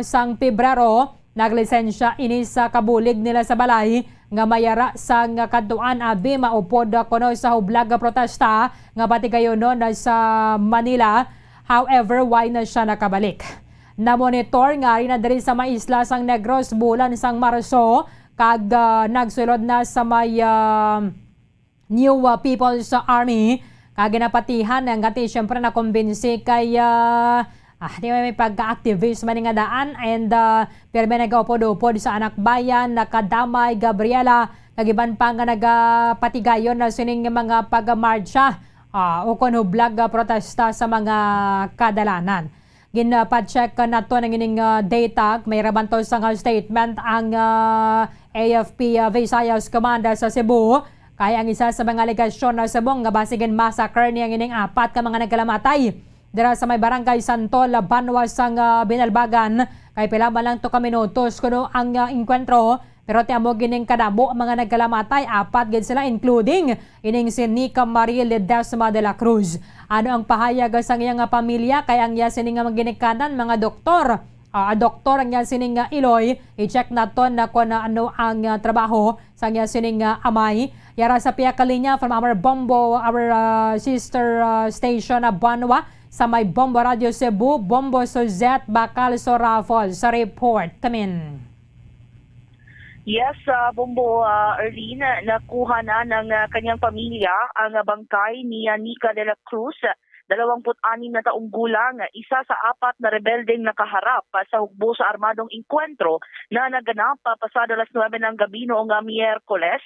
sang Pebrero, naglisensya ini sa kabulig nila sa balay nga mayara sa nga kadtuan abi maupod kuno sa hublag protesta nga batigayon sa Manila. However, why na siya nakabalik? Na-monitor nga rin na diri sa may isla sang Negros bulan sang Marso kag nagsulod na sa may New People's Army kag ginapatihan nga ti syempre na kumbinsi kay di may pagka-activist man nga daan and pero may nag-upod-upod sa anak bayan, nakadamay, Gabriela, nagiban pa nga nagapatigayon na sining mga pag-marcha o kunhublag protesta sa mga kadalanan. Ginapacheck na to ng ining data, may rabanto sa statement ang AFP Visayas Commander sa Cebu. Kaya ang isa sa mga aligasyon na Cebu nga basigin massacre niyang ining 4 ka mga nagkalamatay dira sa may barangay Santol, Banwa sang Binalbagan. Kay pila man lang to ka minutos kuno ang enkwentro pero tiamo gining kadamo mga nagkalamatay, 4 gid sila including ining si Nica Maria Ledesma de la Cruz. Ano ang pahayag sang iyang pamilya kay ang iya sining mga ginikanan mga doktor. Doktor ang iya sining Iloy, i-check naton na kung ano ang trabaho sang iya sining amay. Yara sa piya kalinya from our Bombo, our sister station Banwa sa may Bombo Radio Cebu, Bombo Suzette Bakal Sorafol sa report. Kamin. Yes, Bombo Erlene, nakuha na ng kanyang pamilya ang bangkay ni Nica de la Cruz, 26 na taong gulang, isa sa 4 na rebeldeng nakaharap sa hukbo sa armadong inkwentro na naganap pasado alas 9 ng gabi noong Miyerkules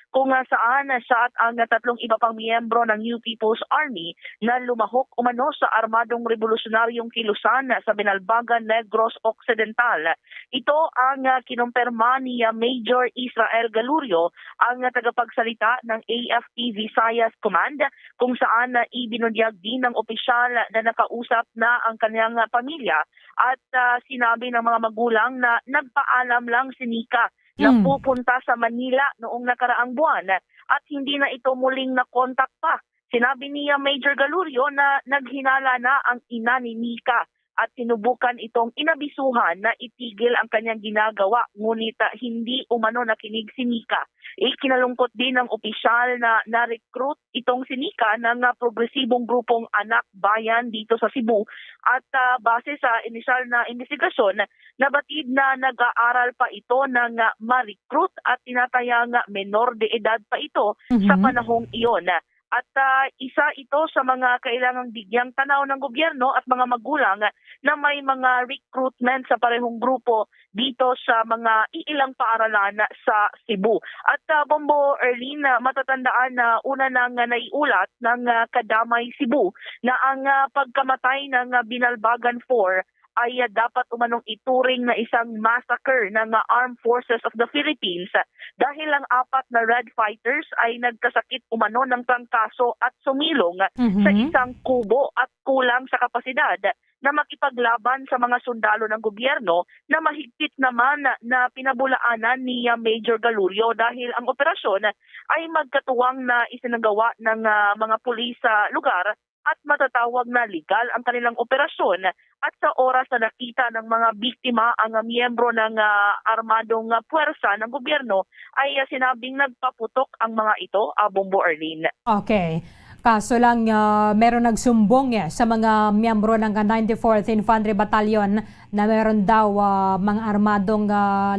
kung saan siya at ang 3 iba pang miyembro ng New People's Army na lumahok umano sa armadong revolusyonaryong kilusan sa Binalbagan, Negros Occidental. Ito ang kinumpirma ni Major Israel Galurio, ang tagapagsalita ng AFP Visayas Command, kung saan ibinunyag din ng opisyal na nakausap na ang kanyang pamilya at sinabi ng mga magulang na nagpaalam lang si Nika na pupunta sa Manila noong nakaraang buwan at hindi na ito muling na-contact pa. Sinabi ni Major Galurio na naghinala na ang ina ni Nika at sinubukan itong inabisuhan na itigil ang kanyang ginagawa, ngunit hindi umano nakinig si Nika. Kinalungkot din ng opisyal na na-recruit itong si Nika ng progresibong grupong Anak Bayan dito sa Cebu at base sa inisyal na investigasyon, nabatid na nag-aaral pa ito ng ma-recruit at tinatayang menor de edad pa ito sa panahong iyon. At isa ito sa mga kailangang bigyang tanaw ng gobyerno at mga magulang na may mga recruitment sa parehong grupo dito sa mga iilang paaralan sa Cebu. At Bombo Erlene, matatandaan na una nang naiulat ng Kadamay Cebu na ang pagkamatay ng Binalbagan 4 ay dapat umanong ituring na isang massacre ng Armed Forces of the Philippines dahil ang 4 na Red Fighters ay nagkasakit umano ng trangkaso at sumilong sa isang kubo at kulang sa kapasidad na makipaglaban sa mga sundalo ng gobyerno na mahigpit naman na pinabulaanan ni Major Galurio dahil ang operasyon ay magkatuwang na isinagawa ng mga pulis sa lugar at matatawag na legal ang kanilang operasyon at sa oras na nakita ng mga biktima ang miyembro ng armadong puwersa ng gobyerno ay sinabing nagpaputok ang mga ito, Bombo Arlene. Okay. Kaso lang meron nagsumbong sa mga miyembro ng 94th Infantry Battalion na meron daw mga armadong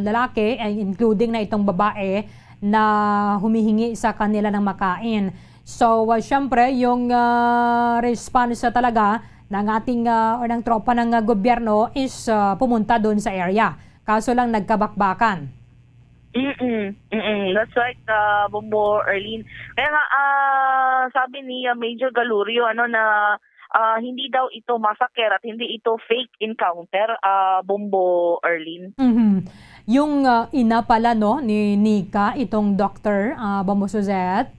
lalaki, including na itong babae, na humihingi sa kanila ng makain. So, syempre, yung response talaga ng ating o ng tropa ng gobyerno is pumunta doon sa area. Kaso lang nagkabakbakan. That's right, Bombo Erlene. Kaya nga, sabi ni Major Galurio na hindi daw ito massacre at hindi ito fake encounter, Bombo Erlene. Yung ina pala ni Nika, itong doctor, Bombo Suzette.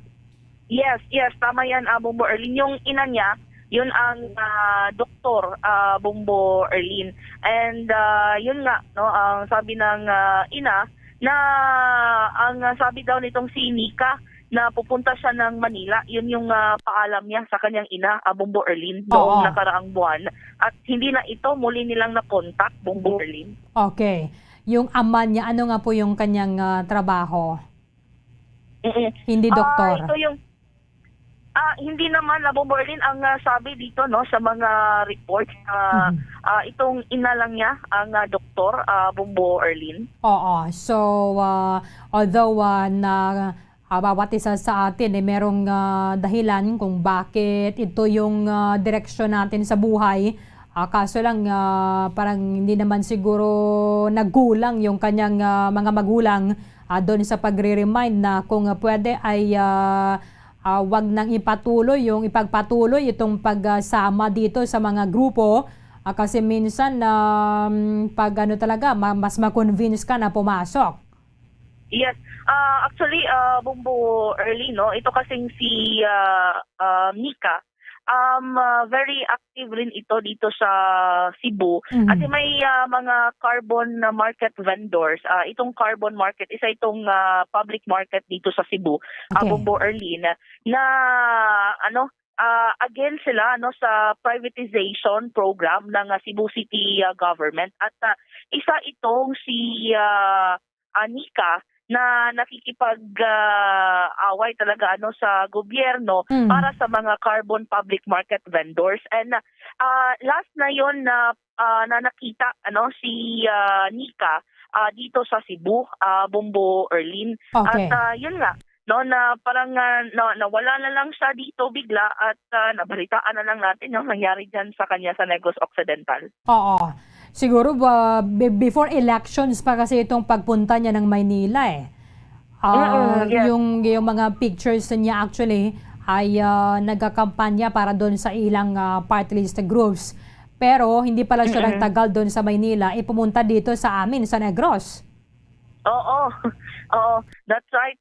Yes, tama yan, Bombo Erlene. Yung ina niya, yun ang doktor, Bombo Erlene. And yun nga, ang sabi ng ina, na ang sabi daw nitong si Nika na pupunta siya ng Manila, yun yung paalam niya sa kanyang ina, Bombo Erlene, noong nakaraang buwan. At hindi na ito muli nilang na-contact, Bombo Erlene. Okay. Yung ama niya, ano nga po yung kanyang trabaho? Hindi doktor. Ito yung hindi naman, Bombo Erlene, ang sabi dito sa mga reports, itong ina lang niya, ang doktor, Bombo Erlene. Oo. So, although na bawat isa sa atin merong dahilan kung bakit ito yung direksyon natin sa buhay, kaso lang parang hindi naman siguro nagulang yung kanyang mga magulang doon sa pagre-remind na kung pwede ay wag nang ipagpatuloy itong pagsama dito sa mga grupo kasi minsan pag talaga mas ma-convince ka na pumasok. Yes. Actually, Bombo Erlene, ito kasing si Nika, very active rin ito dito sa Cebu. Kasi may mga carbon market vendors. Itong carbon market, isa itong public market dito sa Cebu, Bombo Erlene, na against sila sa privatization program ng Cebu City government. At isa itong si Nika na nakikipag-away talaga sa gobyerno para sa mga carbon public market vendors. And last na yon na nakita si Nika dito sa Cebu, Bombo Erlene. Okay. At yun nga, na parang nawala na lang siya dito bigla at nabalitaan na lang natin yung nangyari dyan sa kanya sa Negros Occidental. Oo. Siguro before elections pa kasi itong pagpunta niya ng Maynila Yes. Yung mga pictures niya actually ay nagkakampanya para doon sa ilang party list groups. Pero hindi pala siya nagtagal doon sa Maynila, pumunta dito sa amin, sa Negros. Oo. Oo, that's right,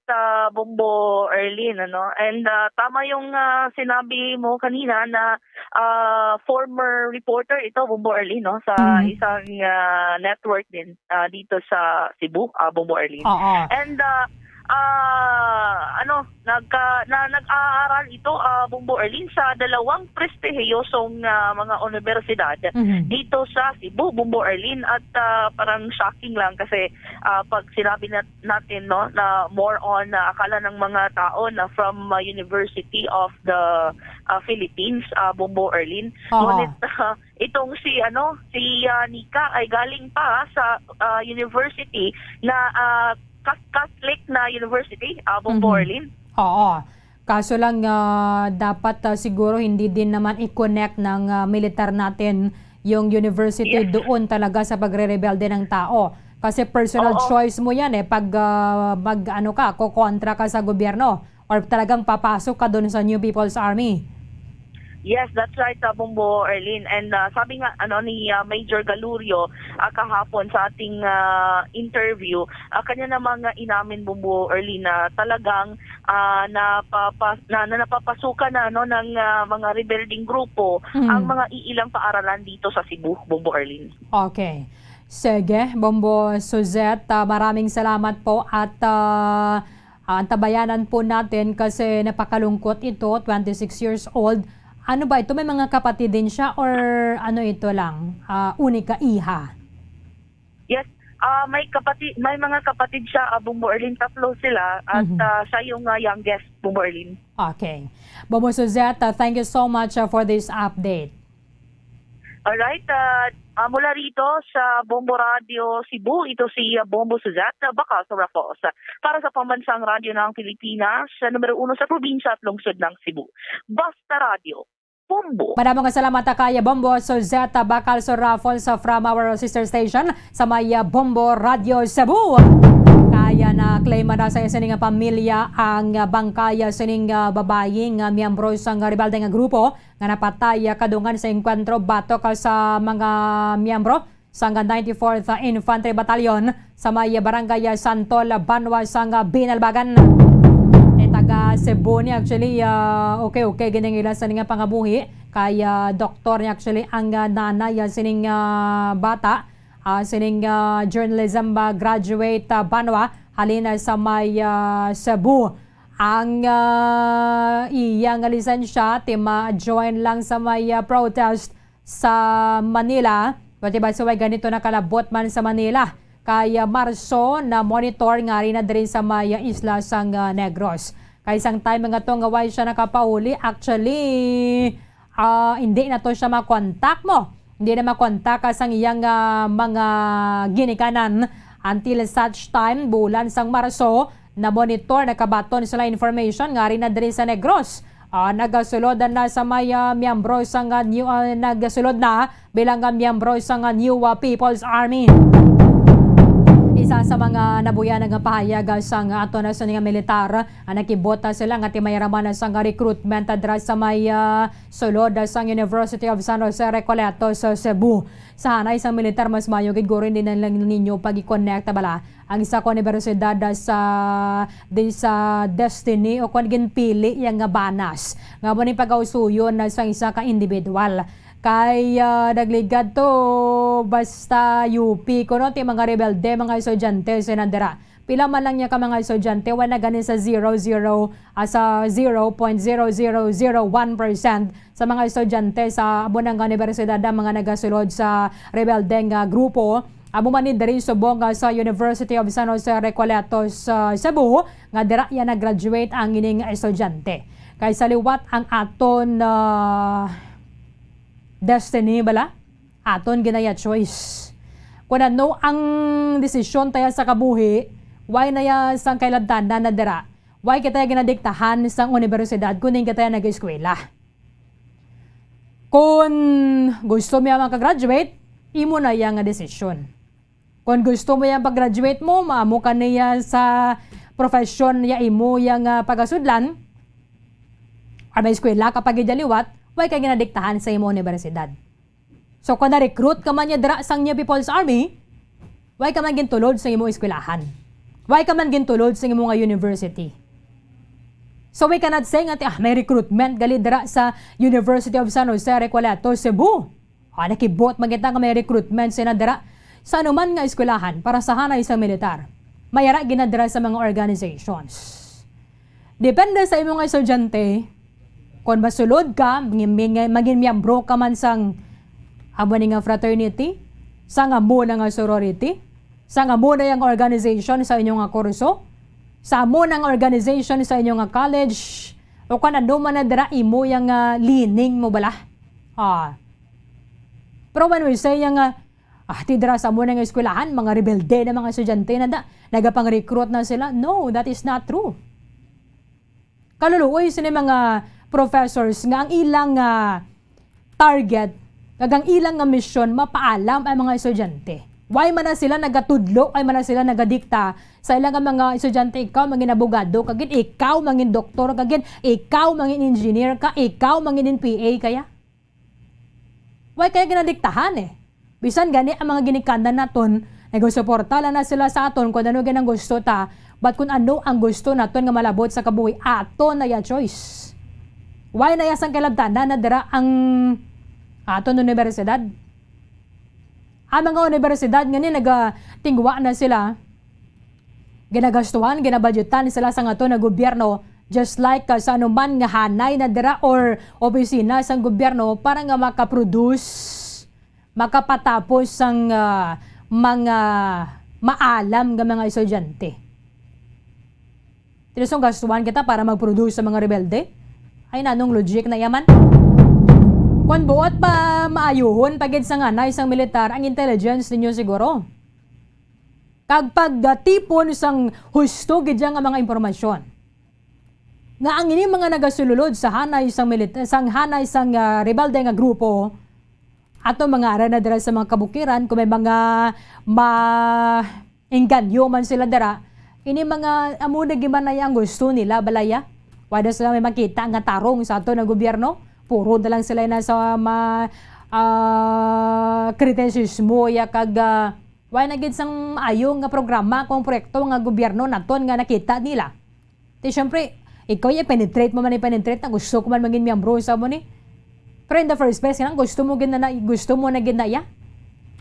Bombo Erlin, ano? And tama yung sinabi mo kanina na former reporter ito, Bombo Erlin, no? Sa isang network din dito sa Cebu, Bombo Erlin. Oo. And nag-aaral ito, Bombo Erlin, sa dalawang prestihiyosong mga universidad dito sa Cebu, Bombo Erlin. At parang shocking lang kasi pag sinabi natin, no, na more on akala ng mga tao na from University of the Philippines, Bombo Erlin. Ngunit itong si Nika ay galing pa sa university na Catholic na university, Bombo Erlin. Oo. Kaso lang dapat siguro hindi din naman i-connect ng militar natin yung university doon talaga sa pagre-rebelde ng tao. Kasi personal choice mo yan pag kukontra ka sa gobyerno or talagang papasok ka doon sa New People's Army. Yes, that's right, Bombo Erlin. And sabi nga ni Major Galurio kahapon sa ating interview, kanya namang inamin, Bombo Erlin, na talagang napapasukan ng mga rebelding grupo ang mga iilang paaralan dito sa Cebu, Bombo Erlin. Okay. Sige, Bombo Suzette, maraming salamat po at antabayanan po natin kasi napakalungkot ito, 26 years old. Ano ba ito? May mga kapatid din siya or ano ito lang? Unika iha? Yes, may mga kapatid siya, Bombo Erlin, 3 sila at siya yung youngest, Bombo Erlin. Okay. Bombo Suzette, thank you so much for this update. Alright, mula rito sa Bombo Radio Cebu, ito si Bombo Suzette, Bakal sa Rafos. Para sa Pambansang Radyo ng Pilipinas, numero 1 sa probinsya at lungsod ng Cebu. Basta Radio, Bombo. Maraming salamat kaya Bombo Suzette, Bakal sa Rafos from our sister station sa may Bombo Radio Cebu. Kaya na claim na sa sining pamilya ang bangkaya sining babaeng miyembro sa rebelde nga grupo nga napatay kadungan sa enkwentro batok sa mga miyembro sa 94th Infantry Battalion sa may barangay Santol, Banwa sa Binalbagan. Taga Cebu ni actually okay ginangila sa nga pangabuhi kaya doktor ni actually ang nanay sining bata sining journalism graduate Banwa halina sa may Cebu. Ang iyang lisensya ma-join lang sa may protest sa Manila. Pati ba suway ganito nakalabot man sa Manila. Kaya Marso na monitor nga rin na din sa may isla sang Negros. Kaya isang time nga to nga why siya nakapauli. Actually, hindi na to siya makontak mo. Hindi na makontak sa iyang mga ginikanan until such time bulan sang Marso na monitor nakabaton sila information nga rin na din sa Negros. Nagasulod na sa may miyembro sang new nagasulod na bilang miyembro sang New People's Army. Isa sa mga nabuya nga pahayag sa ato na sa nga militar nakibota sila nga timayaraman sa recruitment adra sa may sulod sa University of San Jose Recoleto sa Cebu. Sa hanay sa militar mas mayo gid guro din lang ninyo pag-i-connect bala ang isa ko universidad sa Destiny o kun ginpili yang nga banas nga mo ni pagausuyon sa isa ka individual. Kaya nagligad to basta UP ko no ti mga rebelde mga estudyante sinandera. Pila man lang niya ka mga estudyante wala ganin sa 0.0001% sa mga estudyante sa abunang universidad mga nagasulod sa rebeldeng grupo. Amo man ni diri subong sa University of San Jose Recoleto sa Cebu nga dira ya nag-graduate ang ining estudyante. Kay sa liwat ang aton Destiny bala aton ginaya choice kung ano ang desisyon tayo sa kabuhi why na ya sang kailabtan na dira why kita ginadiktahan sang universidad kuning kita nag-eskwela kung gusto mo yung makagraduate imo na yung desisyon kung gusto mo yung pag-graduate mo maamo ka niya sa profesyon ya imo yang pagasudlan, or may eskwela kapag idaliwat, way ka ginadiktahan sa imo universidad. So kung na-recruit ka man niya dira sang New People's Army, way ka man gintulod sa imo eskwelahan. Way ka man gintulod sa imo nga university. So we cannot say nga may recruitment gali dira sa University of San Jose Recoleto, Cebu. Nakibot magita nga may recruitment sina dira sa anuman nga eskwelahan para sa hanay sa militar. Mayara ginadira sa mga organizations. Depende sa imo nga estudyante, kung masulod ka, maging miyembro ka man sang amo nga fraternity, sang amo nga sorority, sang amo na yung organization sa inyong nga kurso, sa amo ng organization sa inyong nga college, o kung ano man na dira imo yung leaning mo bala. Pero when we say yung tidra sa amo ng eskwelahan, mga rebelde na mga estudyante na nagapang-recruit na sila, no, that is not true. Kaluluoy sila mga professors nga ang ilang target, ang ilang nga mission, mapaalam ang mga estudyante. Why man na sila nagatudlo, ay man na sila nagadikta sa ilang mga estudyante, ikaw mangin abogado, kagin ikaw mangin doktor, kagin ikaw mangin engineer ka, ikaw mangin PA kaya. Why kaya ginadiktahan Bisan gani ang mga ginikanda naton, nagsuporta na sila sa aton kung ano ganang gusto ta, but kung ano ang gusto naton nga malabot sa kabuhi, aton na ya choice. Why na yasang kalabtanan na dira ang aton universidad? Ang mga universidad nga ni nagatingwa na sila, ginagastuhan, ginabudgetan sila sa aton na gobyerno, just like sa anuman nga hanay na dira or opisina sa gobyerno para nga makaproduce, makapatapos ang mga maalam nga mga estudyante. Tinosong gastuhan kita para mag-produce sa mga rebelde? Ay nanong logic na yaman. Kung buot pa maayuhon pagid sa nganay sang militar ang intelligence ninyo siguro. Kagpag tipon sang husto gid nga mga impormasyon. Nga ang ini mga nagasululod sa hanay sang militar, sang hanay sang rebelde nga grupo, ato mga ara na dira sa mga kabukiran, kung may mga ma-engganyo man sila dira, ini mga amo na gimanay ang gusto nila balaya. Wala sila may makita nga tarong sa ato ng gobyerno. Puro na lang sila na sa kritisismo ya kag wala na gid sang ayong nga programa kung proyekto nga gobyerno naton nga nakita nila. Di syempre, ikaw penetrate mo man i-penetrate na gusto ko man maging miyembro sa mo ni. Pero in the first place, gusto mo na ginaya.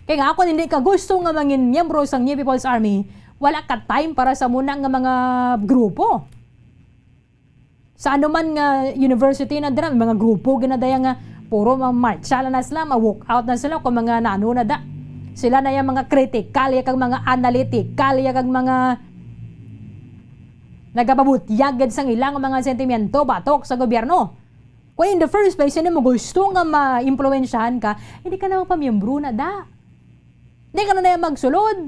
Kaya nga ako hindi ka gusto nga maging miyembro sa New People's Army, wala ka time para sa muna nga mga grupo. Sa anuman nga university na dira, mga grupo ginadaya nga puro marcha na sila, ma-walk out na sila kung mga nano na da. Sila na yung mga critical, yung mga analytical, yung mga nagapabutyagad sang ilang mga sentimento batok sa gobyerno. Kung in the first place, hindi mo gusto nga ma-impluensyahan ka, hindi ka na pamiyembro na da. Hindi ka na magsulod.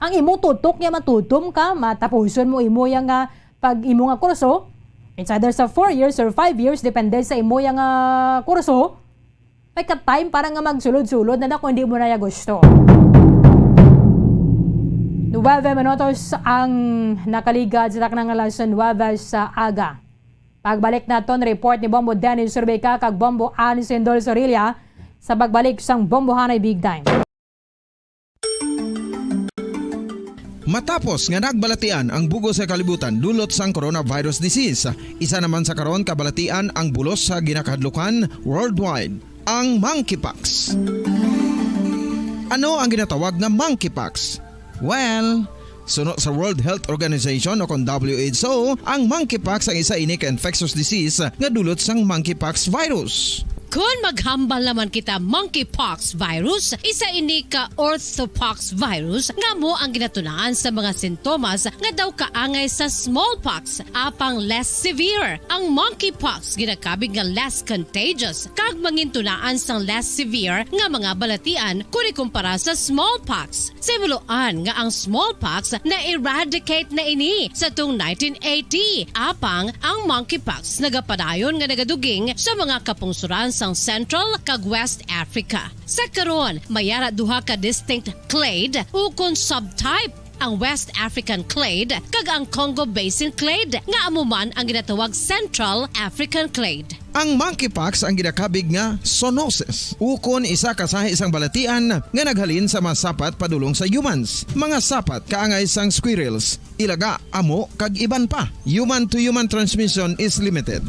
Ang imo tutok niya matutom ka, matapuson mo imo yung pag imo nga kurso, it's either sa 4 years or 5 years, depende sa imo yung kurso, may ka-time para nga magsulod-sulod na kung hindi mo na yung gusto. 9 minutos ang nakaligad sa taknang alas 9 sa aga. Pagbalik naton report ni Bombo Dennis Surbeca kag Bombo Anis Indol Sorilla sa pagbalik sang Bombo Hanay Big Time. Matapos nga nagbalatian ang bugos sa kalibutan dulot sang coronavirus disease, isa naman sa karon kabalatian ang bulos sa ginakahadlukan worldwide, ang monkeypox. Ano ang ginatawag na monkeypox? Well, suno sa World Health Organization o kung WHO, ang monkeypox ang isa ini ka infectious disease nga dulot sang monkeypox virus. Kung maghambal naman kita monkeypox virus, isa ini ka orthopox virus nga mo ang ginatunaan sa mga sintomas nga daw kaangay sa smallpox, apang less severe. Ang monkeypox ginakabig nga less contagious, kag mangintunaan sang less severe nga mga balatian kung ikumpara sa smallpox. Simuloan nga ang smallpox na-eradicate na ini sa tung 1980, apang ang monkeypox nagapadayon nga nagaduging sa mga kapungsuran sang Central kag West Africa. Sa karon, mayara duha ka distinct clade o kon subtype ang West African clade kag ang Congo Basin clade nga amuman ang ginatawag Central African clade. Ang monkeypox ang ginakabig nga zoonosis. Ukon isa ka sa isang balatian nga naghalin sa mga sapat padulong sa humans. Mga sapat kaangay sang squirrels, ilaga, amo kag iban pa. Human to human transmission is limited.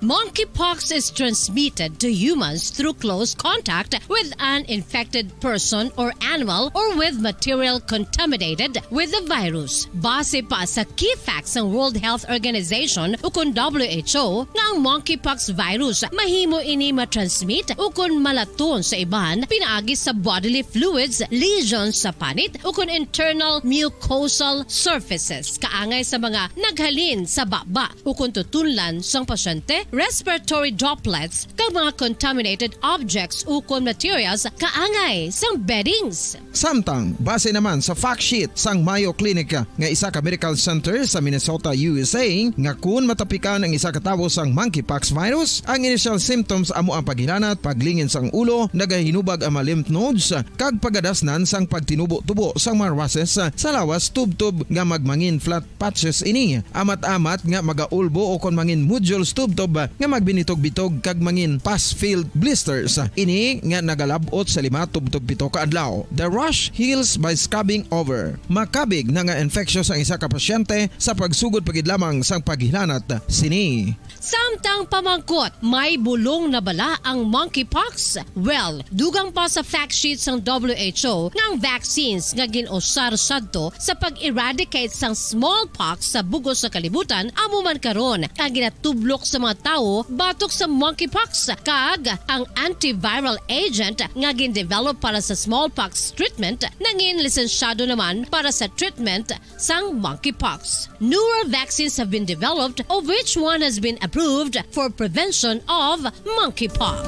Monkeypox is transmitted to humans through close contact with an infected person or animal or with material contaminated with the virus. Base pa sa key facts ng World Health Organization o kung WHO nga ang monkeypox virus mahimo ini matransmit o kung malaton sa iban pinaagi sa bodily fluids, lesions sa panit o kung internal mucosal surfaces kaangay sa mga naghalin sa baba o kung tutunlan sang pasyente, respiratory droplets kag mga contaminated objects ukon materials kaangay sang beddings. Samtang, base naman sa fact sheet sang Mayo Clinic nga isa ka medical center sa Minnesota, USA, nga kun matapikan ang isa ka tawo sang monkeypox virus, ang initial symptoms amo ang paghilanat, paglingin sang ulo, nagahinubag ang mga lymph nodes, kag pagadasnan sang pagtinubo-tubo sang mga rashes sa lawas tubtub nga magmangin flat patches ini. Amat-amat nga magaulbo o kon mangin nodules tubtub nga magbinitog-bitog kag mangin pus-filled blisters. Ini nga nagalabot sa 5-7 ka adlaw. The rash heals by scabbing over. Makabig na nga infectious ang isa ka pasyente sa pagsugod pagid lamang sang paghilanat sini. Samtang pamangkot, may bulong na bala ang monkeypox? Well, dugang pa sa fact sheets ng WHO nga ang vaccines nga ginusar sadto sa pag-eradicate sang smallpox sa bugos sa kalibutan amo man karon ang ginatublok sa mga tao batok sa monkeypox kag ang antiviral agent nga gin-develop para sa smallpox treatment nangin lisensyado naman para sa treatment sang monkeypox. Newer vaccines have been developed of which one has been approved for prevention of monkeypox.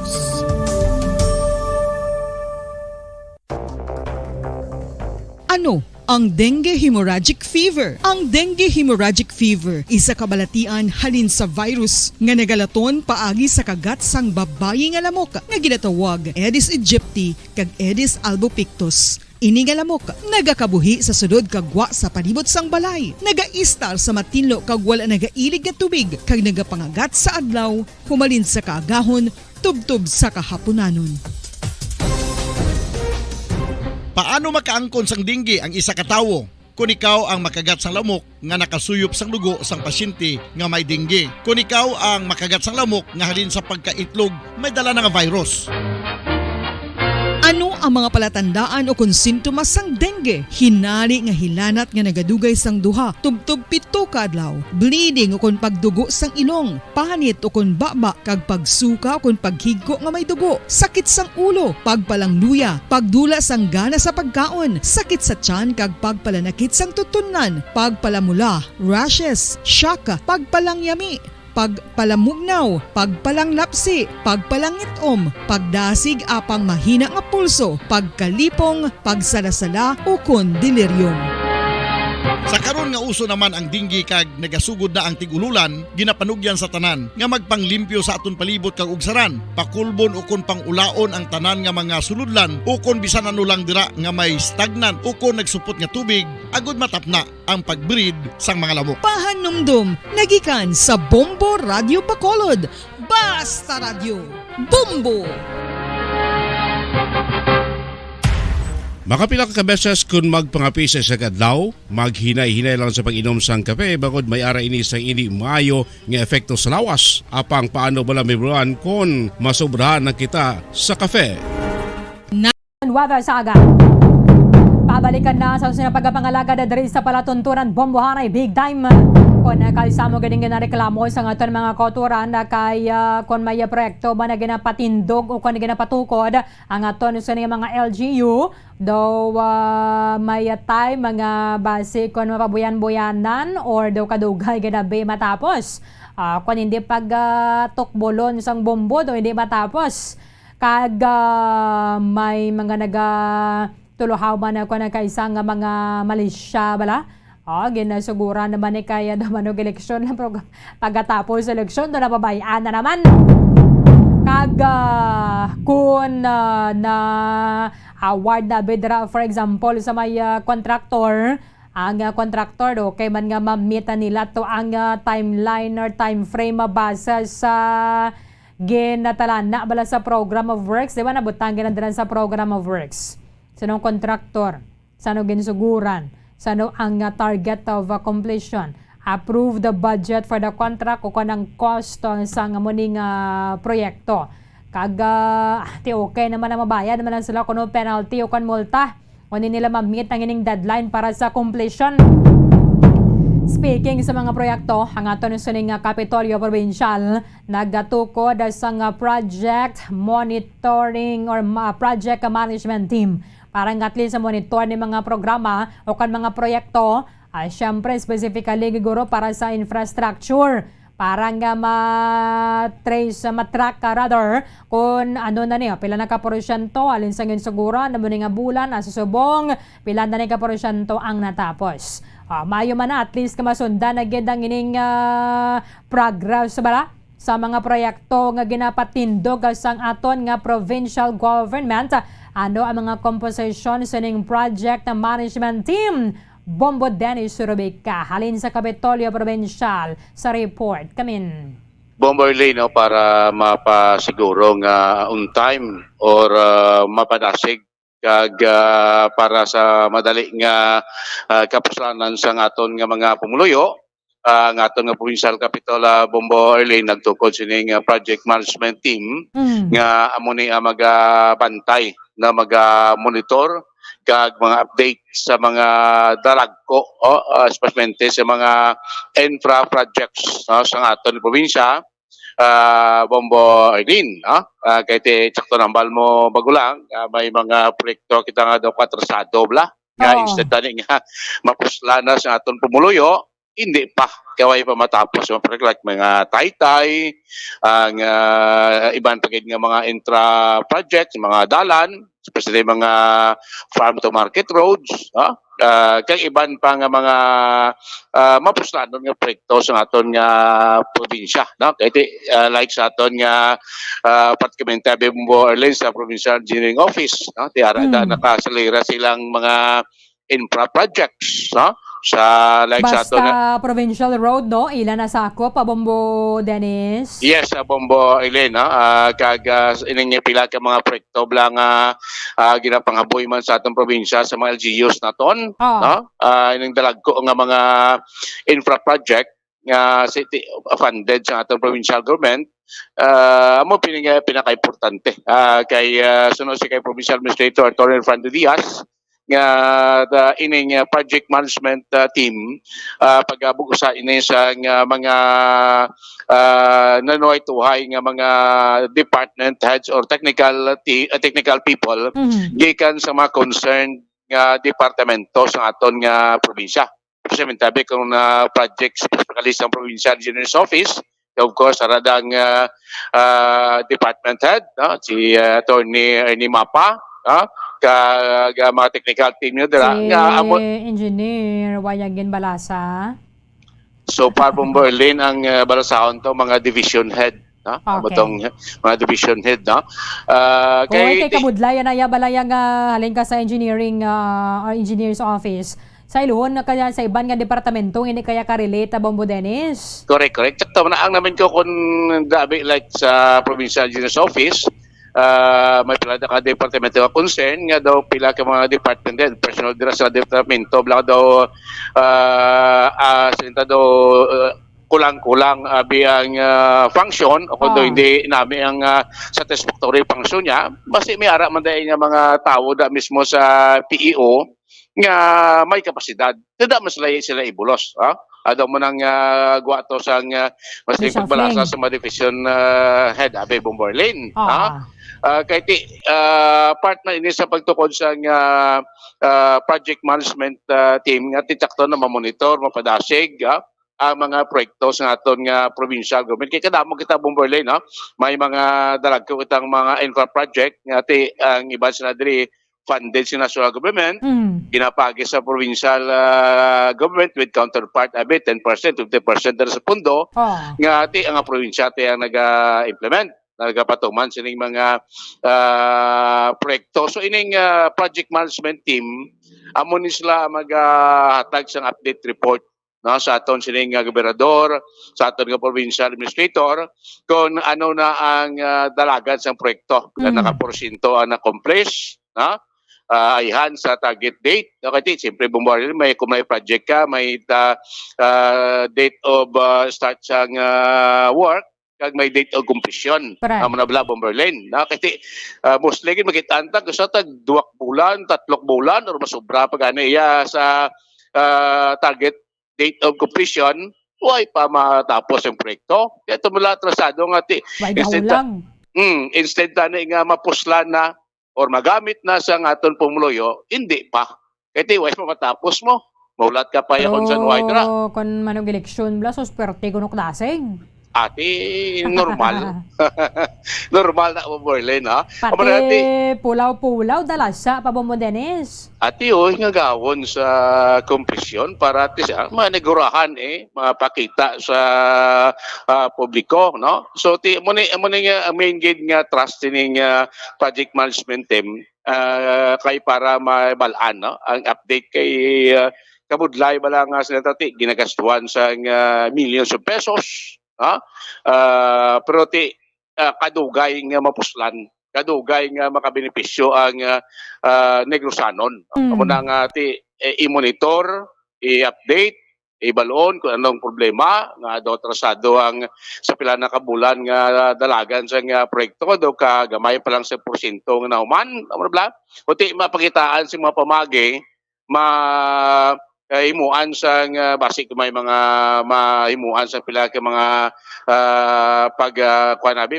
Ano ang dengue hemorrhagic fever? Ang dengue hemorrhagic fever isa kabalatian halin sa virus nga nagalaton paagi sa kagat sang babayi nga lamok nga ginatawag Aedes aegypti kag Aedes albopictus. Ini nga lamok nagakabuhi sa sudod kagwa sa palibot sang balay, nagaistar sa matinlo kag wala nagailig nga tubig kag nagapangagat sa adlaw humalin sa kaagahon tubtob sa kahaponanon. Paano makaangkon sang dengue ang isa ka tawo? Kung ikaw ang makagat sang lamok nga nakasuyop sang dugo sang pasyente nga may dengue. Kung ikaw ang makagat sang lamok nga halin sa pagkaitlog may dala nga virus. Ano ang mga palatandaan o kung sintomas sang dengue? Hinali nga hilanat nga nagadugay sang duha, tubtob 7 ka adlaw, bleeding o kung pagdugo sang ilong, panit o kung baba, kag pagsuka o kung paghigko nga may dugo, sakit sang ulo, pagpalangluya, pagdula sang gana sa pagkaon, sakit sa tiyan kag pagpalanakit sang tutunan, pagpalamula, rashes, shock, pagpalangyami, pagpalamugnaw, pagpalanglapsi, pagpalangitom, pagdasig apang mahina nga pulso, pagkalipong, pagsalasala o kun delirium. Sa karon nga uso naman ang dengue kag nagasugod na ang tigululan, ginapanugyan sa tanan nga magpanglimpyo sa aton palibot kag ugsaran, pakulbon o kon pangulaon ang tanan nga mga suludlan o kon bisan ano lang dira nga may stagnan o kon nagsupot nga tubig, agud matapna ang pagbreed sang mga lamok. Pahanumdum, nagikan sa Bombo Radio Bacolod. Basta Radio, Bombo! Makapila ka beses kung magpangapisa sa kadlaw, maghinay-hinay lang sa pag-inom sang kape bagod may ara ini sang hindi maayo nga epekto sa lawas. Apang paano bala mibruan kung masobrahan na kita sa kape. Weather saga. Pabalikan na sa usunod pagpangalaga na diri sa palatunturan Bombohanay big time. Kung kaisamo ganing ginareklamo sa aton mga koturan na kay kung may proyekto ba na ginapatindog o kung ginapatukod ang aton sa mga LGU daw may time mga base kung mapabuyan-buyanan or daw kadugay ginabi matapos. Kung hindi pag-tukbolon sang bombo daw hindi matapos. Kag may mga tuluhaw man ako na kaisang mga Malaysia bala. Ginasugura naman ni kaya naman og eleksyon na pagkatapos eleksyon doon napabayaan na naman. Kag kung na award na bidra for example sa may contractor ang kontraktor okay man nga mamita nila to ang timeline or time frame base sa ginatalan na bala sa program of works, di ba nabutang ginadalan sa program of works. Sanong kontraktor, sano ginsuguran, sano ang target of completion, approve the budget for the contract o kanang cost sa muning proyekto. Ti okay naman na mabayad naman lang sila kuno penalty o kan multa. Kung nila ma-meet ang ining deadline para sa completion. Speaking sa mga proyekto, ang aton sa ning Kapitolyo Provincial nagatukod sa project monitoring or project management team para at least sa monitor ni mga programa o kan mga proyekto. Siyempre, specifically siguro para sa infrastructure. Para nga ma-trace, ma-track rather kung ano na niya, pila na ka-porsyento, alin sa siguro, na muna nga bulan, asusubong, pila na ka-porsyento ang natapos. Mayo man na, at least kamasundan na gidang ining progress bala sa mga proyekto nga ginapatindog sang aton nga provincial government. Ano ang mga composition sa ning project management team? Bombo Dennis Rubica, halin sa Kapitolyo Provincial sa report. Kamin. Bombo Arlene, para mapasiguro nga on time or mapadasig kag para sa madali nga kapuslanan sa aton nga mga pumuluyo. Ang aton nga Provincial Capitol Bombo Arlene nagtukod sining project management team nga amo ni magabantay na maga-monitor kag mga update sa mga dalagko especially sa mga infra projects sa aton probinsya. Bombo Arlene, kay te sakto nambal mo bagulang, may mga proyekto kita nga daw katrasado bla nga instead tani nga mapusla na sa aton pumuluyo, hindi pa kaway pa matapos yung project like mga taytay, ang iban pagid nga mga intra projects, mga dalan, especially mga farm to market roads, kag iban pa nga mga mapuslanon nga proyekto sa aton nga probinsya, no? Kay like sa aton nga Departamento Bombo Arlene sa Provincial Engineering Office, no? Tiara nakasalira silang mga infra projects, no? Sa like basta sa aton provincial road, no? Ilan na sako pa Bombo Dennis? Yes, Bombo Arlene, kag ining pila ka mga proyekto blang ginapanghaboy man sa atong probinsya sa mga LGUs naton, no? Ining dalagko nga mga infra project nga city funded sa atong provincial government. Amo pinaka-importante kay sunod si kay Provincial Administrator Attorney Fernando Diaz nga ining project management team pagbugusa ini sa mga nanoy tuhay nga mga department heads or technical people gikan sa mga concerned nga departamento sa aton nga probinsya. Sabi kung na project specialist ng Provincial Engineers Office, of course aradang department head, si Attorney Ernie Mapa, kag mga technical team nyo dira nga engineer Wayagin Balasa. So far Bombo Arlene ang balasahon to mga division head, batong mga division head, no? Kay kabudlayan na balaya nga halin ka sa engineering or engineer's office. Sa iluhon na kaya sa iban nga departamento hindi kaya ka-relate Bombo Dennis. Correct. Sakto na ang namin ko kung dabi like sa Provincial Engineer's Office. May pila ka departamento nga concern nga daw pila ka mga department din personal dira sa departamento bla daw sinta daw kulang-kulang biyang function o kundo hindi nami ang satisfactory function niya basi may ara man dahil nga mga tao da mismo sa PEO nga may kapasidad tidak mas sila ibulos, Adaw mo nang guwato sang mas pagbalasa sa mga division head Abe Bombo Arlene, kay part na ini sa pagtukod sa project management team nga titakto na mamonitor, mapadasig ang mga proyekto sa aton nga provincial government. Kaya kadamo kita Bombo Arlene, may mga dalagko kitang mga infra project nga ang iba sila diri funded sa national government, ginapagi sa provincial government with counterpart 10%, 50% sa pundo, nga ang probinsya ang nag-implement. nagapatuman sining mga proyekto. So ining project management team amo ni sila maghatag sang update report no sa aton sining gobernador, sa aton nga provincial administrator kung ano na ang dalagan sang proyekto. Kung naka-porsyento ang na-accomplish, no? Ayhan sa target date. Okay, siyempre bumbaril may kung may project ka, may date of start sang work, kag may date of completion. Amo na bala Bomberlane. Kasi mostly gid makitantag sa tag 2 bulan, 3 bulan or masobra pa gani iya sa target date of completion, why pa matapos ang proyekto. Kaya tumula atrasado nga ti. Instead na nga mapuslan na or magamit na sa aton pumuluyo, hindi pa. Kaya ti, why pa matapos mo? Maulat ka pa yakon sa nuwaydra. Kung manong eleksyon bla, so swerte ko no klaseng. Ati, normal. Normal na Bomberlane, ha? Pati pulaw-pulaw, dalasa pa mo Dennis. Ati, nga gawon sa kompresyon para ati siya manigurahan mapakita sa publiko, no? So, muna nga main gate nga trust ning project management team kay para mabalaan, no? Ang update kay kabudlay bala nga sila tati, ginagastuhan sa millions of pesos. Pero kadugay nga mapuslan, kadugay nga makabenepisyo ang Negrosanon. Amo na nga i-monitor, i-update, i-balon kung anong problema nga do atrasado ang sa pila na kabulan nga dalagan sa nga proyekto do ka gamay pa lang sa porsyento nga nauman. Amo na bla. Uti mapakitaan sa mga pamagi himuan sa basic may mga mahimuan sa pila ka mga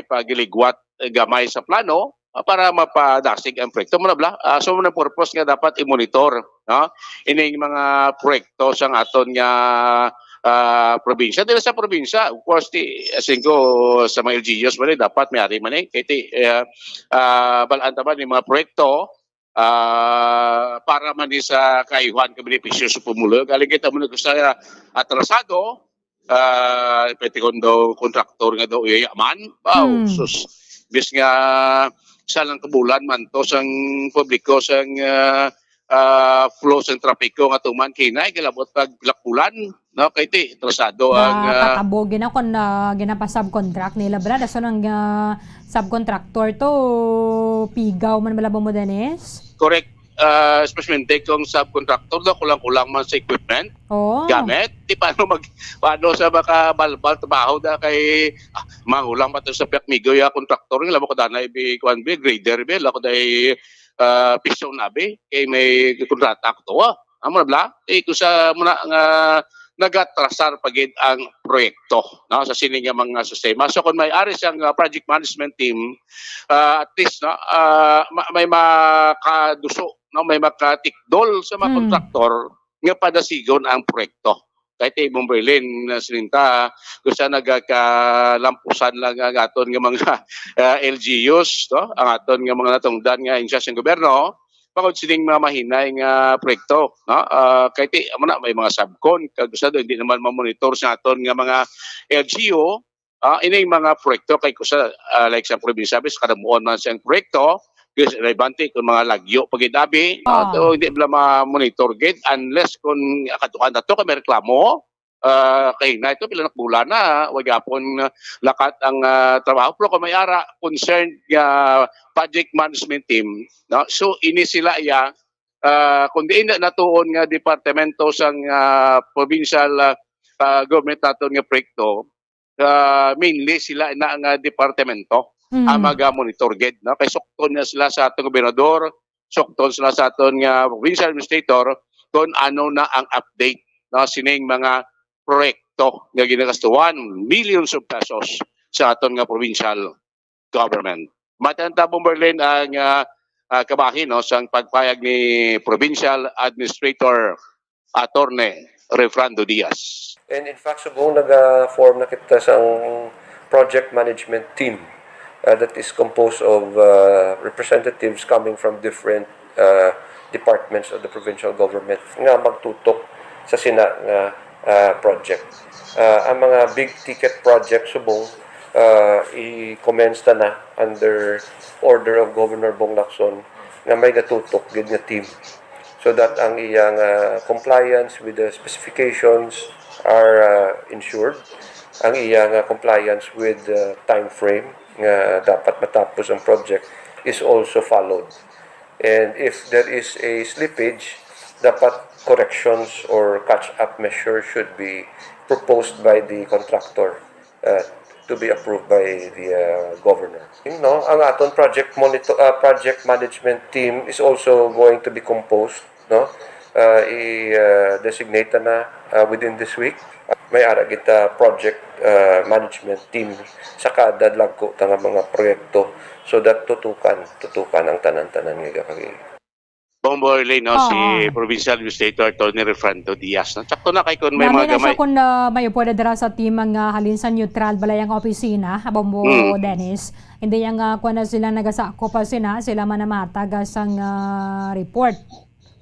pagiligwat gamay sa plano para mapadasig ang proyekto mo na bla. So muna purpose nga dapat i-monitor, no? Ining mga proyekto sa aton nga probinsya. Dito sa probinsya, of course, sa mga LGUs dapat may ari man balaan taman yung mga proyekto para man sa kayuhan ka benepisyo sa pumulo. Galing kita mo sa atrasado, pwede kong daw kontraktor nga daw iyaman. Wow, sus. Bis nga sa lang kabulan man to sang publiko sang flow sang trapiko nga tuman kinay kalabot pag lakbulan, no? Kay ti atrasado ang katabogin ako na ginapa-subcontract nila brada. So nang subcontractor to pigaw man malabang mo Dennis? Correct. Especially kung subcontractor do kulang-kulang man sa equipment gamit di paano sa makabalbal trabaho da kay mangulang pa to sa piyakmigo ya contractor nga labo ko danay bi kuan bi grader bi lako dai piston nabi kay may kontrata ko to amo na bla kung sa muna nga nagatrasar pagid ang proyekto, no, sa sining nga mga sistema. So kung may ari siyang project management team, at least no, may makaduso, no, may makatikdol sa mga kontraktor nga padasigon ang proyekto. Kahit Bomberlane na sininta kung saan nagkalampusan lang ang aton nga mga LGUs, no, ang aton nga mga natungdan nga insyas ng gobyerno, pagod sining mga mahinay nga proyekto, no? Kahit may mga subcon kag gusto hindi naman ma-monitor sa aton nga mga LGU, ining mga proyekto kay kusa like sa probinsya bis kada muon man siyang proyekto, kasi relevante kung mga lagyo pagidabi, so hindi bala ma-monitor gid unless kung katukan nato kay may reklamo. Kay na ito pila bulan na wag yapon lakat ang trabaho pero kung may ara concerned project management team, no, so ini sila kung di na natuon nga departamento sang provincial government naton nga proyekto, mainly sila na nga departamento ang mag-monitor gid, no, kay sukton na sila sa atong gobernador, sukton sila sa aton nga provincial administrator kung ano na ang update, no, sining mga proyekto nga ginagastuhan millions of pesos sa aton nga provincial government. Matanta Bomberlane ang kabahin, no, sa pagpayag ni Provincial Administrator Attorney Refrando Diaz. And in fact, subong nag-form na kita sa project management team that is composed of representatives coming from different departments of the provincial government nga magtutok sa sina nga project. Ang mga big ticket project subong i-commence na under order of Governor Bong Lacson nga may gatutok gid nga team so that ang iyang compliance with the specifications are ensured, ang iyang compliance with the time frame nga dapat matapos ang project is also followed. And if there is a slippage, dapat corrections or catch-up measures should be proposed by the contractor to be approved by the governor. Ang aton project management team is also going to be composed. I-designate na within this week. May ara kita project management team sa kada dagko nga mga proyekto so that tutukan ang tanan-tanan nga kagay. Bombo Arlene, si Provincial Administrator Tony Refrando Diaz. Sakto na kay kung may mga gamay. Kung may upo na dira sa team ang halin sa neutral balayang opisina, Bombo Dennis. Hindi yung kung na sila nagasako pa sila manamataga sang report.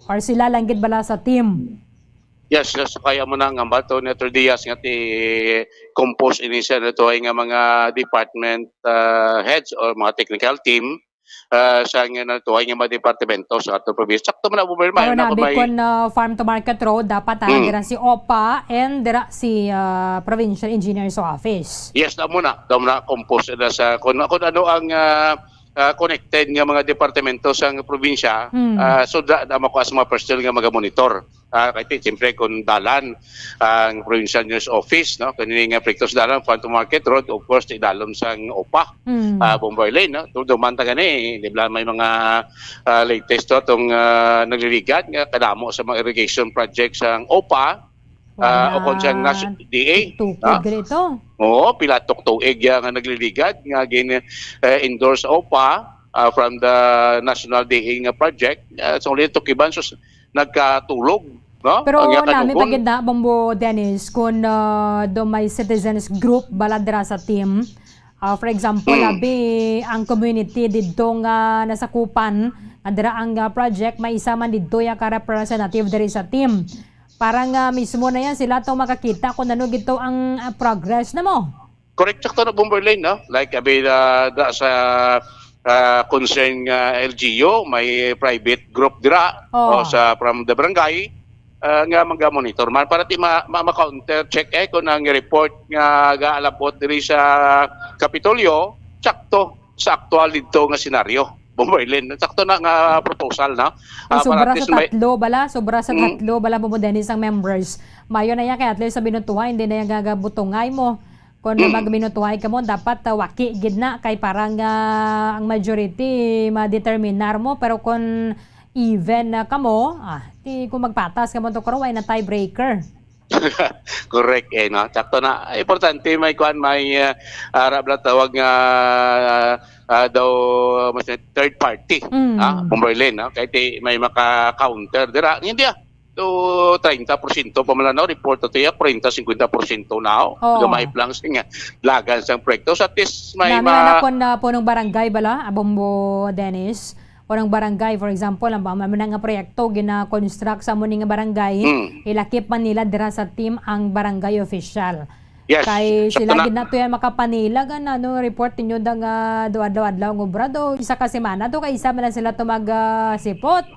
Or sila langgit bala sa team. Yes, so kaya mo na nga ba to Neto Diaz nga ti compose initial na to ay nga mga department heads or mga technical team sa nga na to ay nga mga departamento sa ato province. Sakto mo na bumirma. Pero nabi kon farm to market road dapat dira si OPA and dira si Provincial Engineer's Office. Yes, na muna compose na sa kung ano ang connected nga mga departamento sa probinsya so da makuha sa mga personnel nga mag-monitor kaya siyempre kung dalan ang Provincial News Office kanina nga practice dalan farm to market road of course idalom sa OPA Bombay Lane dumanta gani di ba may mga latest itong nagliligat nga kadamo sa mga irrigation projects sa OPA o kung siyang national DA. Tukod ganito. Oo, pila tuktuig nga nagliligad nga endorse OPA from the national DA nga project. So ulit tukiban so nagkatulog. No? Pero namin pagid na Bombo Dennis kung do may citizens group baladra sa team. For example, labi ang community dito nga nasakupan adra ang project may isa man dito ya ka representative diri sa team. Parang mismo na yan sila itong makakita kung ano gito ang progress na mo. Correct, sakto na Bomberlane, no? Like sa concern LGU, may private group dira o from the barangay nga mag-monitor man para ti ma-counter check kung ang report nga gaalapot diri sa Kapitolyo, sakto sa aktual dito nga senaryo. Bomberlane, sakto na nga proposal na. Sobra sa tatlo bala mo Dennis ang members. Mayo na yan kaya at least sa binutuhay, hindi na yan gagabutungay mo. Kung magbinutuhay ka mo, dapat waki gid na kay parang ang majority ma-determinar mo. Pero kung even ka mo, kung magpatas ka mo to karaway na tiebreaker. Correct no. Sakto na. Importante may arab na tawag nga daw mas third party Bomberlane kay may maka-counter dira hindi to 30% pa man na report to 40-50% now gamay lang nga lagan sang proyekto sa tis may na punong barangay bala Bombo Dennis ng barangay for example ang nga proyekto gina-construct sa muning barangay ilakip man nila dira sa team ang barangay official. Yes. Kay sila ginato yan makapanilag report niyo dang duad-duad-adlaw ng obrado isa ka semana to kay isa man sila to magsipot.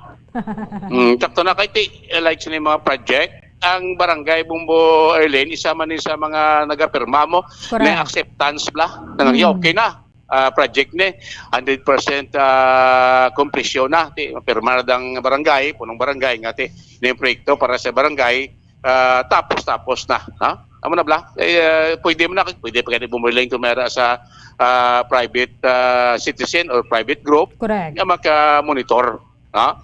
Sakto na kay like sa mga project ang barangay Bombo Arlene isa man sa mga nagapirma mo na acceptance bla okay na project ni 100% completion na pirma dang barangay punong barangay nga ni proyekto para sa barangay tapos na amo na bla pwede pa kani Bomberlane kung mayroon sa private citizen or private group nga maka-monitor nga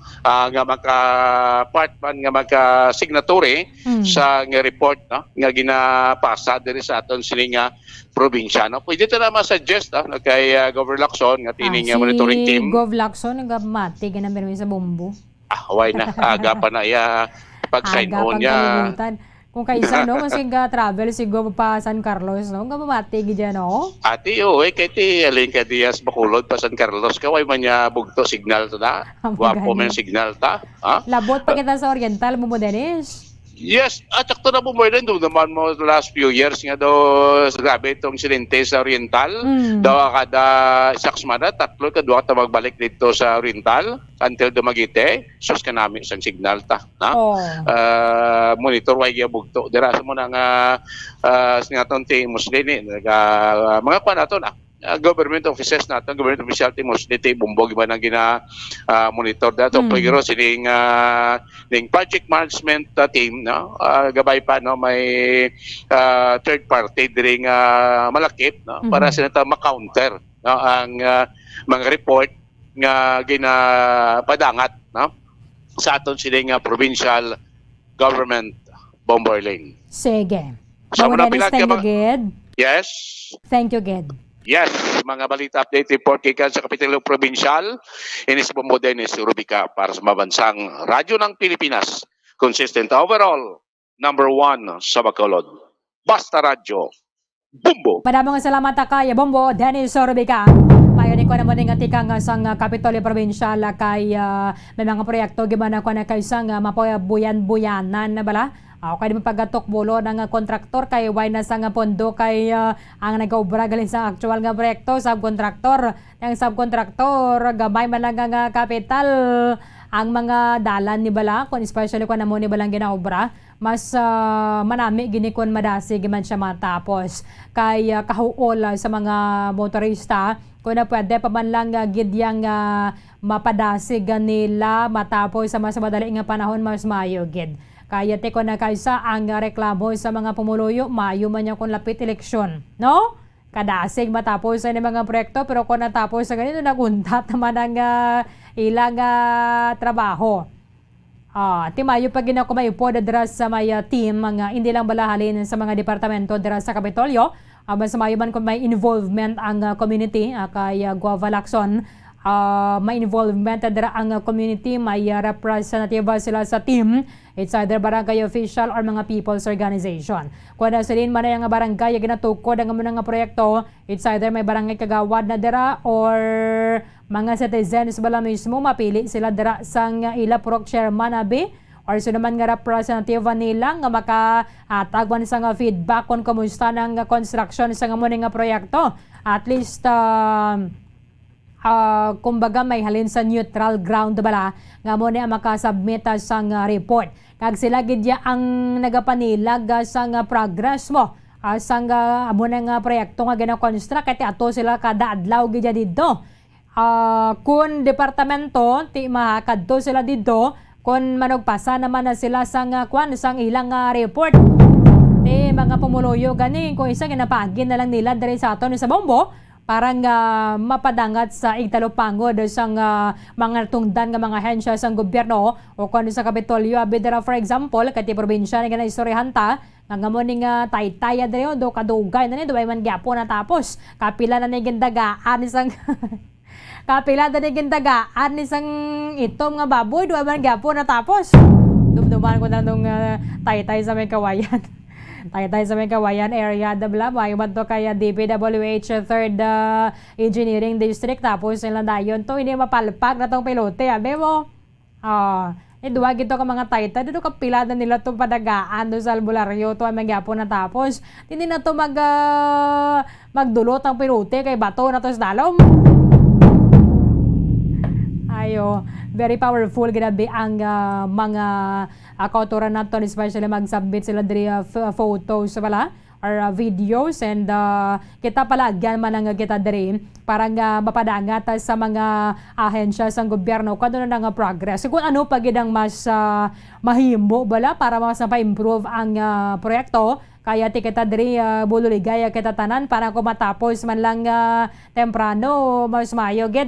maka-part man nga maka-signatory sa nga report nga ginapasa diri sa aton sini nga probinsya pwede ta na ma-suggest kay Governor Lacson nga tining monitoring team Gov Lacson nagamati ganang sa bombo why na aga pa na pag-sign on niya. Kung kaisa kasi travel si Gov pa San Carlos gamamati gid Ati kay ti Alinka Diaz Bacolod pa San Carlos kaway man niya bugto signal to na. Wapo man signal ta. Labot pa kita sa Oriental mo Dennis. Yes, at sakto na po mo rin doon naman mo the last few years nga daw grabe itong silente sa Oriental. Daw kada saksmana, tatlo kadwa ta magbalik dito sa Oriental until Dumaguete. Sus ka namin isang signal ta. Na? Monitor way bugto. Dira sa mo na nga sinaton ti Muslim mga pa nato na. Government offices natin, government official team Muslim bumbog ba nang monitor dato pero sining project management team no gabay pa no may third party diri malakip no para sa nata ma-counter no ang mga report nga ginapadangat no sa aton sining provincial government bombardiering. Sige. So, Thank you, Ged. Yes. Thank you, Ged. Yes, mga balita update report kikan sa Kapitolyo Provincial. Inis Bombo Dennis Rubica para sa mabansang radyo ng Pilipinas. Consistent overall, number 1 sa Bacolod. Basta Radyo. Bumbo! Maraming salamat kay Bombo Dennis Rubica. Mayon ko naman ng atikang sang Kapitolyo Provincial kay may mga proyekto gimana ko na kay sang mapoya-buyan-buyanan na bala. Okay, di mapagatok bulo ng kontraktor kay why na sa nga pondo kay ang nag-obra galing sa actual nga proyekto, subkontraktor. Ang subkontraktor, gamay man lang nga kapital ang mga dalan ni bala, kung especially kung namo ni balang ginaobra, mas manami ginikon madasig man siya matapos. Kay kahuol sa mga motorista, kung na pwede pa man lang gidyang mapadasig nila matapos sa mas madali nga panahon mas mayo gid. Kaya teko na kaysa ang reklamo sa mga pumuluyo, mayo man yung kung lapit eleksyon. No? Kadasig matapos sa mga proyekto, pero kung natapos sa ganito, naguntat naman ang ilang trabaho. Timayo pag ginakumayupo dira sa may team, mga hindi lang balahalin sa mga departamento dira sa Kapitolyo, mas mayo man kung may involvement ang community, kay Guava Lacson, may involvement dira ang community, may representative sila sa team. It's either barangay official or mga people's organization. Kung nasilin man na yung barangay ginatukod ang mga proyekto, it's either may barangay kagawad na dira or mga citizens bala mismo mapili sila dira sang ila prok chairman abi or so naman nga representative nila nga makatagwan sa nga feedback kung kumusta ng construction sa nga muna nga proyekto. At least kumbaga may halin sa neutral ground bala nga mo na makasubmit sang report. Kag sila gidya ang nagapanilag sang progress mo sang amo na nga proyekto nga gina-construct kay ato sila kada adlaw gidya didto. Kun departamento ti makadto sila didto kun manugpasa naman na sila sang sang ilang report. Ti mga pumuluyo gani kung isa ginapagin na lang nila diri sa aton sa Bombo parang mapadangat sa igtalupangod sang mga tungdan nga mga hensya sang gobyerno o kung sa Kapitolyo abidara for example kati probinsya nga na istoryahan ta nga mo ning taytaya diri do kadugay na ni do man gyapo na tapos kapila na ni gindagaan isang kapila na ni gindagaan isang itom nga baboy do man gyapo na tapos dumduman ko na nung taytay sa may kawayan. Tayo sa may Kawayan area, dabla, may to kaya DPWH 3rd Engineering District, tapos nila dayon to, hindi mapalpak na tong pilote, abe mo. Duwag ito ka mga tayta, dito ka pila na nila to padagaan do sa albularyo, to ay magyapon na tapos, hindi na to magdulot ang pilote, kay bato na to sa dalom. Ayo, very powerful grabe ang mga kauturan nato, especially mag-submit sila diri photos pala or videos and kita palagyan man nga kita diri para nga mapadangat sa mga ahensya sang gobyerno kung ano na nga progress. Kung ano pa gid ang mas mahimo bala para mas pa-improve ang proyekto. Kaya ti kita diri bululigaya kita tanan para kung matapos man lang temprano mas mayo gid.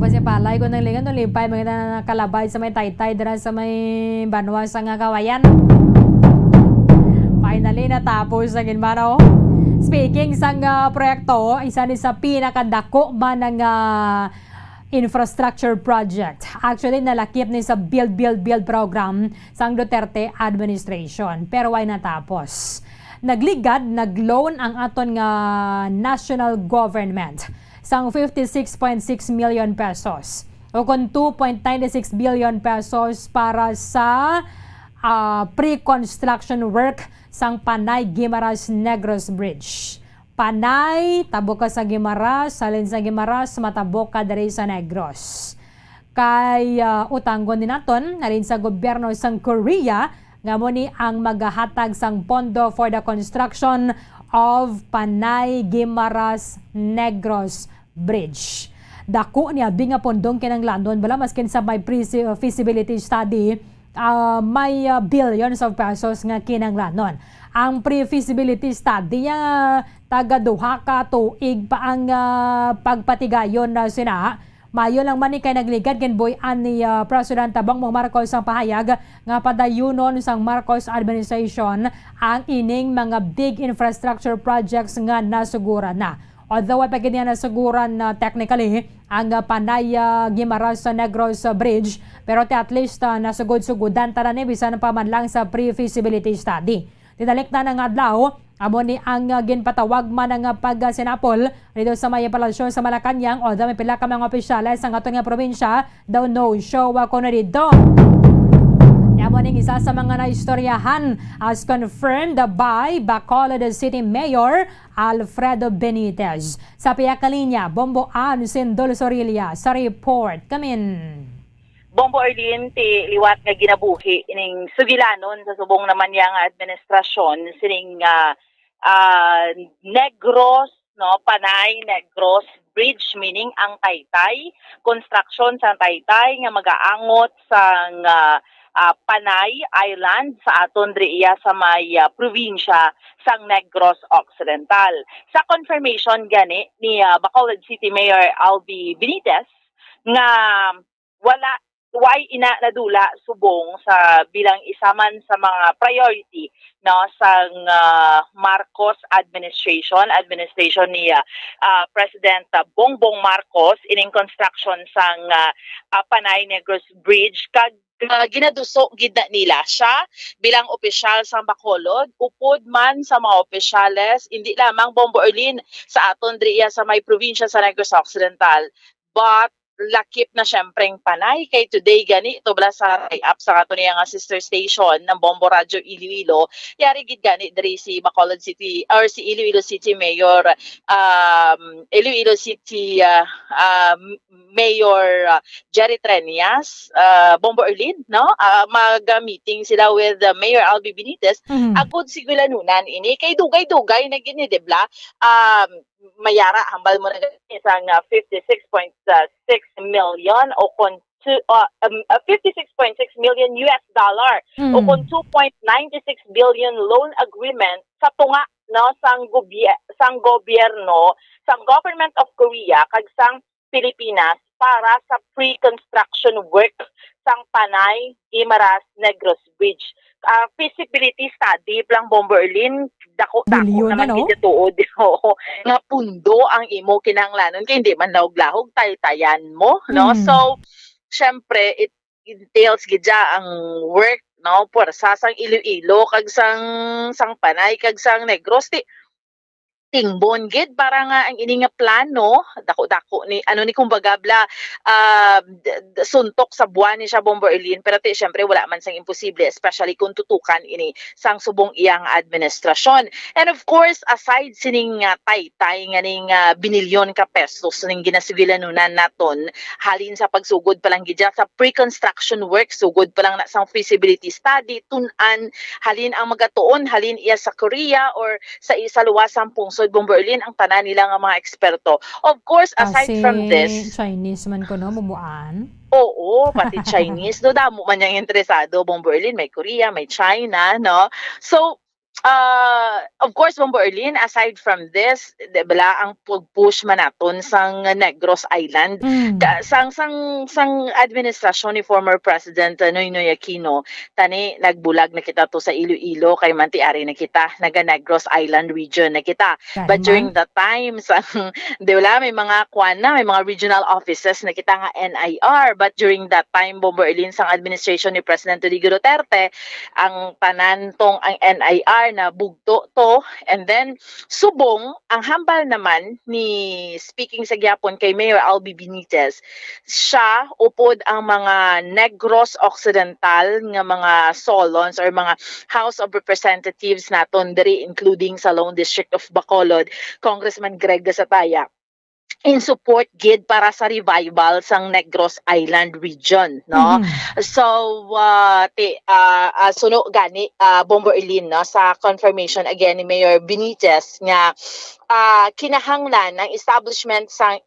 Kasi palay ko ng lingan, lipay mga kalabay sa may taytay dira sa may banwa sa nga Kawayan. Finally, natapos na ginmano. Speaking sa proyekto, isa ni sa pinakadako man ng infrastructure project. Actually, nalakip ni sa Build program sa Duterte administration. Pero why natapos? Nagligad, nagloan ang aton nga national government sang 56.6 million pesos o kung 2.96 billion pesos para sa pre-construction work sang Panay Guimaras Negros Bridge. Panay, tabok ka sa Guimaras, salin sa Guimaras, matabok ka diri sa Negros. Kay utanggon din naton, nalin sa gobyerno sang Korea, nga mo ni ang maghahatag sang pondo for the construction of Panay Guimaras Negros Bridge. Dako niya binga pondong kinanglandon bala maskin sa may feasibility study may billions of pesos nga kinanglanon. Ang pre-feasibility study taga duha ka tuig pa ang pagpatigayon na sina. Mayo lang man ni kay nagligad ken boy ani President Bongbong Marcos ang pahayag nga padayunon sang Marcos administration ang ining mga big infrastructure projects nga nasugura na. Although ay pagkiniya nasuguran technically ang Panay Guimaras Negros Bridge, pero at least nasugod-sugudan tanan ni bisan pa man lang sa pre-feasibility study. Tidalik na ng adlaw, amo ni ang ginpatawag man ang pagsinapol dito sa may palasyo sa Malacañang, although may pila ka mga opisyales sa aton nga probinsya daw no show ako na dito. Amo ning isa sa mga naistoryahan as confirmed by Bacolod City Mayor Alfredo Benitez. Sa piyakalinya, Bombo Ann Sindol Sorilia sa report. Kamin. Bombo Arlene, ti liwat nga ginabuhi ining sugilanon sa subong naman yang administrasyon sining Negros, no, Panay Negros Bridge, meaning ang Taytay, construction sa Taytay nga magaangot sang Panay Island sa aton riya sa may probinsya sang Negros Occidental. Sa confirmation gani ni Bacolod City Mayor Albi Benitez nga why ina nadula subong sa bilang isaman sa mga priority no sang Marcos administration ni President Bongbong Marcos ining construction sang Panay Negros Bridge kag ginaduso gid na nila siya bilang opisyal sa Bacolod, upod man sa mga opisyales hindi lamang Bombo Arlene sa aton driya sa may probinsya sa Negros Occidental, but lakip na syempreng Panay kay today gani ito bala sa up sa ato niya nga sister station ng Bombo Radio Iloilo yari gid gani diri si Bacolod City or si Iloilo City Mayor Iloilo City Mayor Jerry Trenias Bombo Arlene no mag-meeting sila with Mayor Albi Benitez agud sigulanunan ini kay dugay-dugay na gini debla mayara hambal mo na isang 56.6 million o kung 56.6 million US dollar o kung 2.96 billion loan agreement sa tunga no sang gobyerno sang Government of Korea kag sang Pilipinas para sa pre-construction work sang Panay Guimaras Negros Bridge. Feasibility study lang Bombo Arlene dako naman no? Gituod nga pundo ang imo kinanglanon kay hindi man lahog-lahog taytayan mo no so syempre it entails gidya ang work no puwersa sang Iloilo kag sang Panay kag sang Negros tingbon gid para nga ang ini nga plano dako-dako ni ano ni kumbaga bla suntok sa buwan ni siya Bombo Arlene pero syempre wala man sang imposible especially kung tutukan ini sang subong iyang administrasyon. And of course aside sining Taytay nga ning binilyon ka pesos ning ginasigilanunan naton halin sa pagsugod pa lang gidya sa pre-construction work sugod pa lang na sang feasibility study tun-an halin ang magatuon halin iya sa Korea or sa luwasang pungsod Bombo Arlene ang tanan nila nga mga eksperto. Of course, aside from this, Chinese man ko no mumuan. Oo, pati Chinese do damo man yang interesado Bombo Arlene, may Korea, may China, no. So of course Bombo Arlene, aside from this, bala ang push man naton sang Negros Island sang administrasyon ni former President Noynoy Aquino tani nagbulag na kita to sa Iloilo kay mantiari na kita naga Negros Island region na kita. But during that time sang may mga may mga regional offices na kita nga NIR, but during that time Bombo Arlene sang administration ni President Rodrigo Duterte ang tanan tong ang NIR na bugto to, and then subong ang hambal naman ni speaking sa gyapon kay Mayor Albi Benitez, siya upod ang mga Negros Occidental nga mga solons or mga House of Representatives naton diri, including sa Lone District of Bacolod, Congressman Greg Gasataya, in support gid para sa revival sang Negros Island region, no. So suno gani Bomber Erlin, no, sa confirmation again ni Mayor Benitez nga kinahanglan ng establishment sang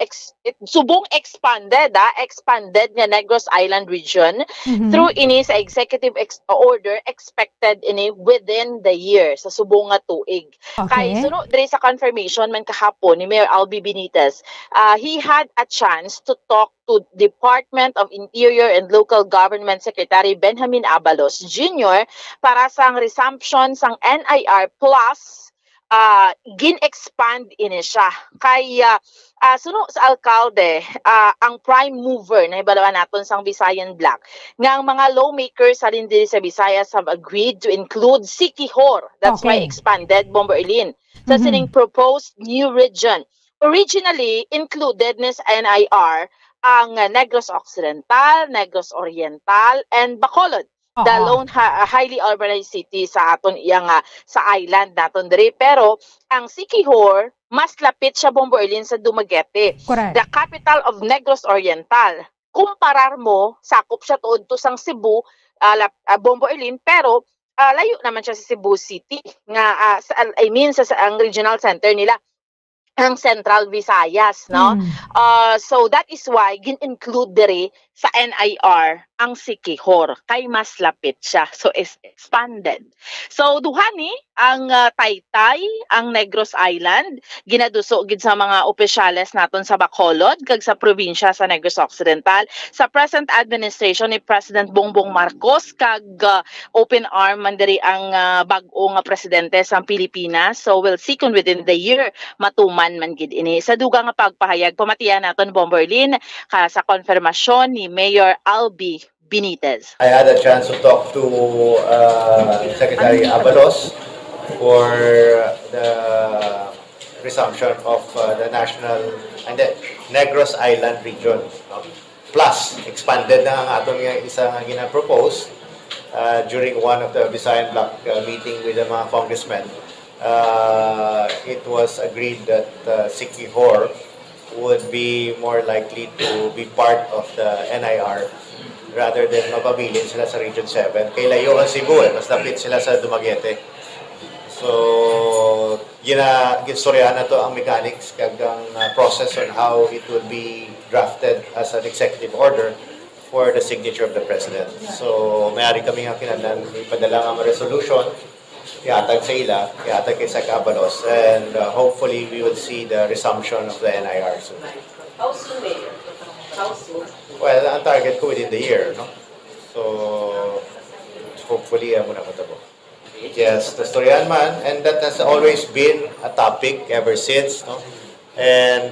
subong expanded nga Negros Island region through ini sa executive order expected ini within the year sa subong nga tuig. Kay suno diri sa confirmation man kahapon ni Mayor Albi Benitez, he had a chance to talk to Department of Interior and Local Government Secretary Benjamin Abalos Jr. para sang resumption sang NIR plus gin-expand ini siya. Kaya suno sa alkalde, ang prime mover na ibalawan naton sang Visayan Black, nga ang mga lawmakers sa diri sa Visayas have agreed to include Siquijor. That's why expanded, Bomber Erlin, sa sining proposed new region. Originally included ni sa NIR ang Negros Occidental, Negros Oriental, and Bacolod. The lone highly urbanized city sa aton iyang sa island naton diri, pero ang Siquijor mas lapit siya, Bomber Erlin, sa Dumaguete. The capital of Negros Oriental. Kumparar mo, sakop siya tuod to sang Cebu, Bomber Erlin, pero layo naman siya sa Cebu City nga sa ang regional center nila ang Central Visayas, no? So that is why gin-include diri sa NIR ang Siquijor kay mas lapit siya, so is expanded. So duhani ang Taytay, ang Negros Island ginaduso gid sa mga opisyales naton sa Bacolod kag sa probinsya sa Negros Occidental sa present administration ni President Bongbong Marcos, kag open arm man diri ang bag-o nga presidente sa Pilipinas. So we'll see kung within the year matuman man gid ini. Sa dugang nga pagpahayag, pamatiyan naton, Bomber Erlin, sa konfirmasyon ni Mayor Albi Benitez. I had a chance to talk to Secretary Abalos for the resumption of the national and the Negros Island region. Plus, expanded na ang atong isa nga gina-propose during one of the Visayan Bloc meeting with the mga congressmen. It was agreed that Siquijor would be more likely to be part of the NIR rather than mapabilin sila sa Region 7. Kay layo ang Cebu, mas lapit sila sa Dumaguete. So, ginstoryahan na to ang mechanics kag ang process on how it will be drafted as an executive order for the signature of the President. So, mayari kami nga kinahanglan ipadala ang resolution, ihatag sa ila, ihatag kay Sec. Abalos, and hopefully we will see the resumption of the NIR soon. How soon, Mayor? How soon? Well, ang target ko within the year, no? So, hopefully, muna matabo. Yes, the storyan man, and that has always been a topic ever since, no? And,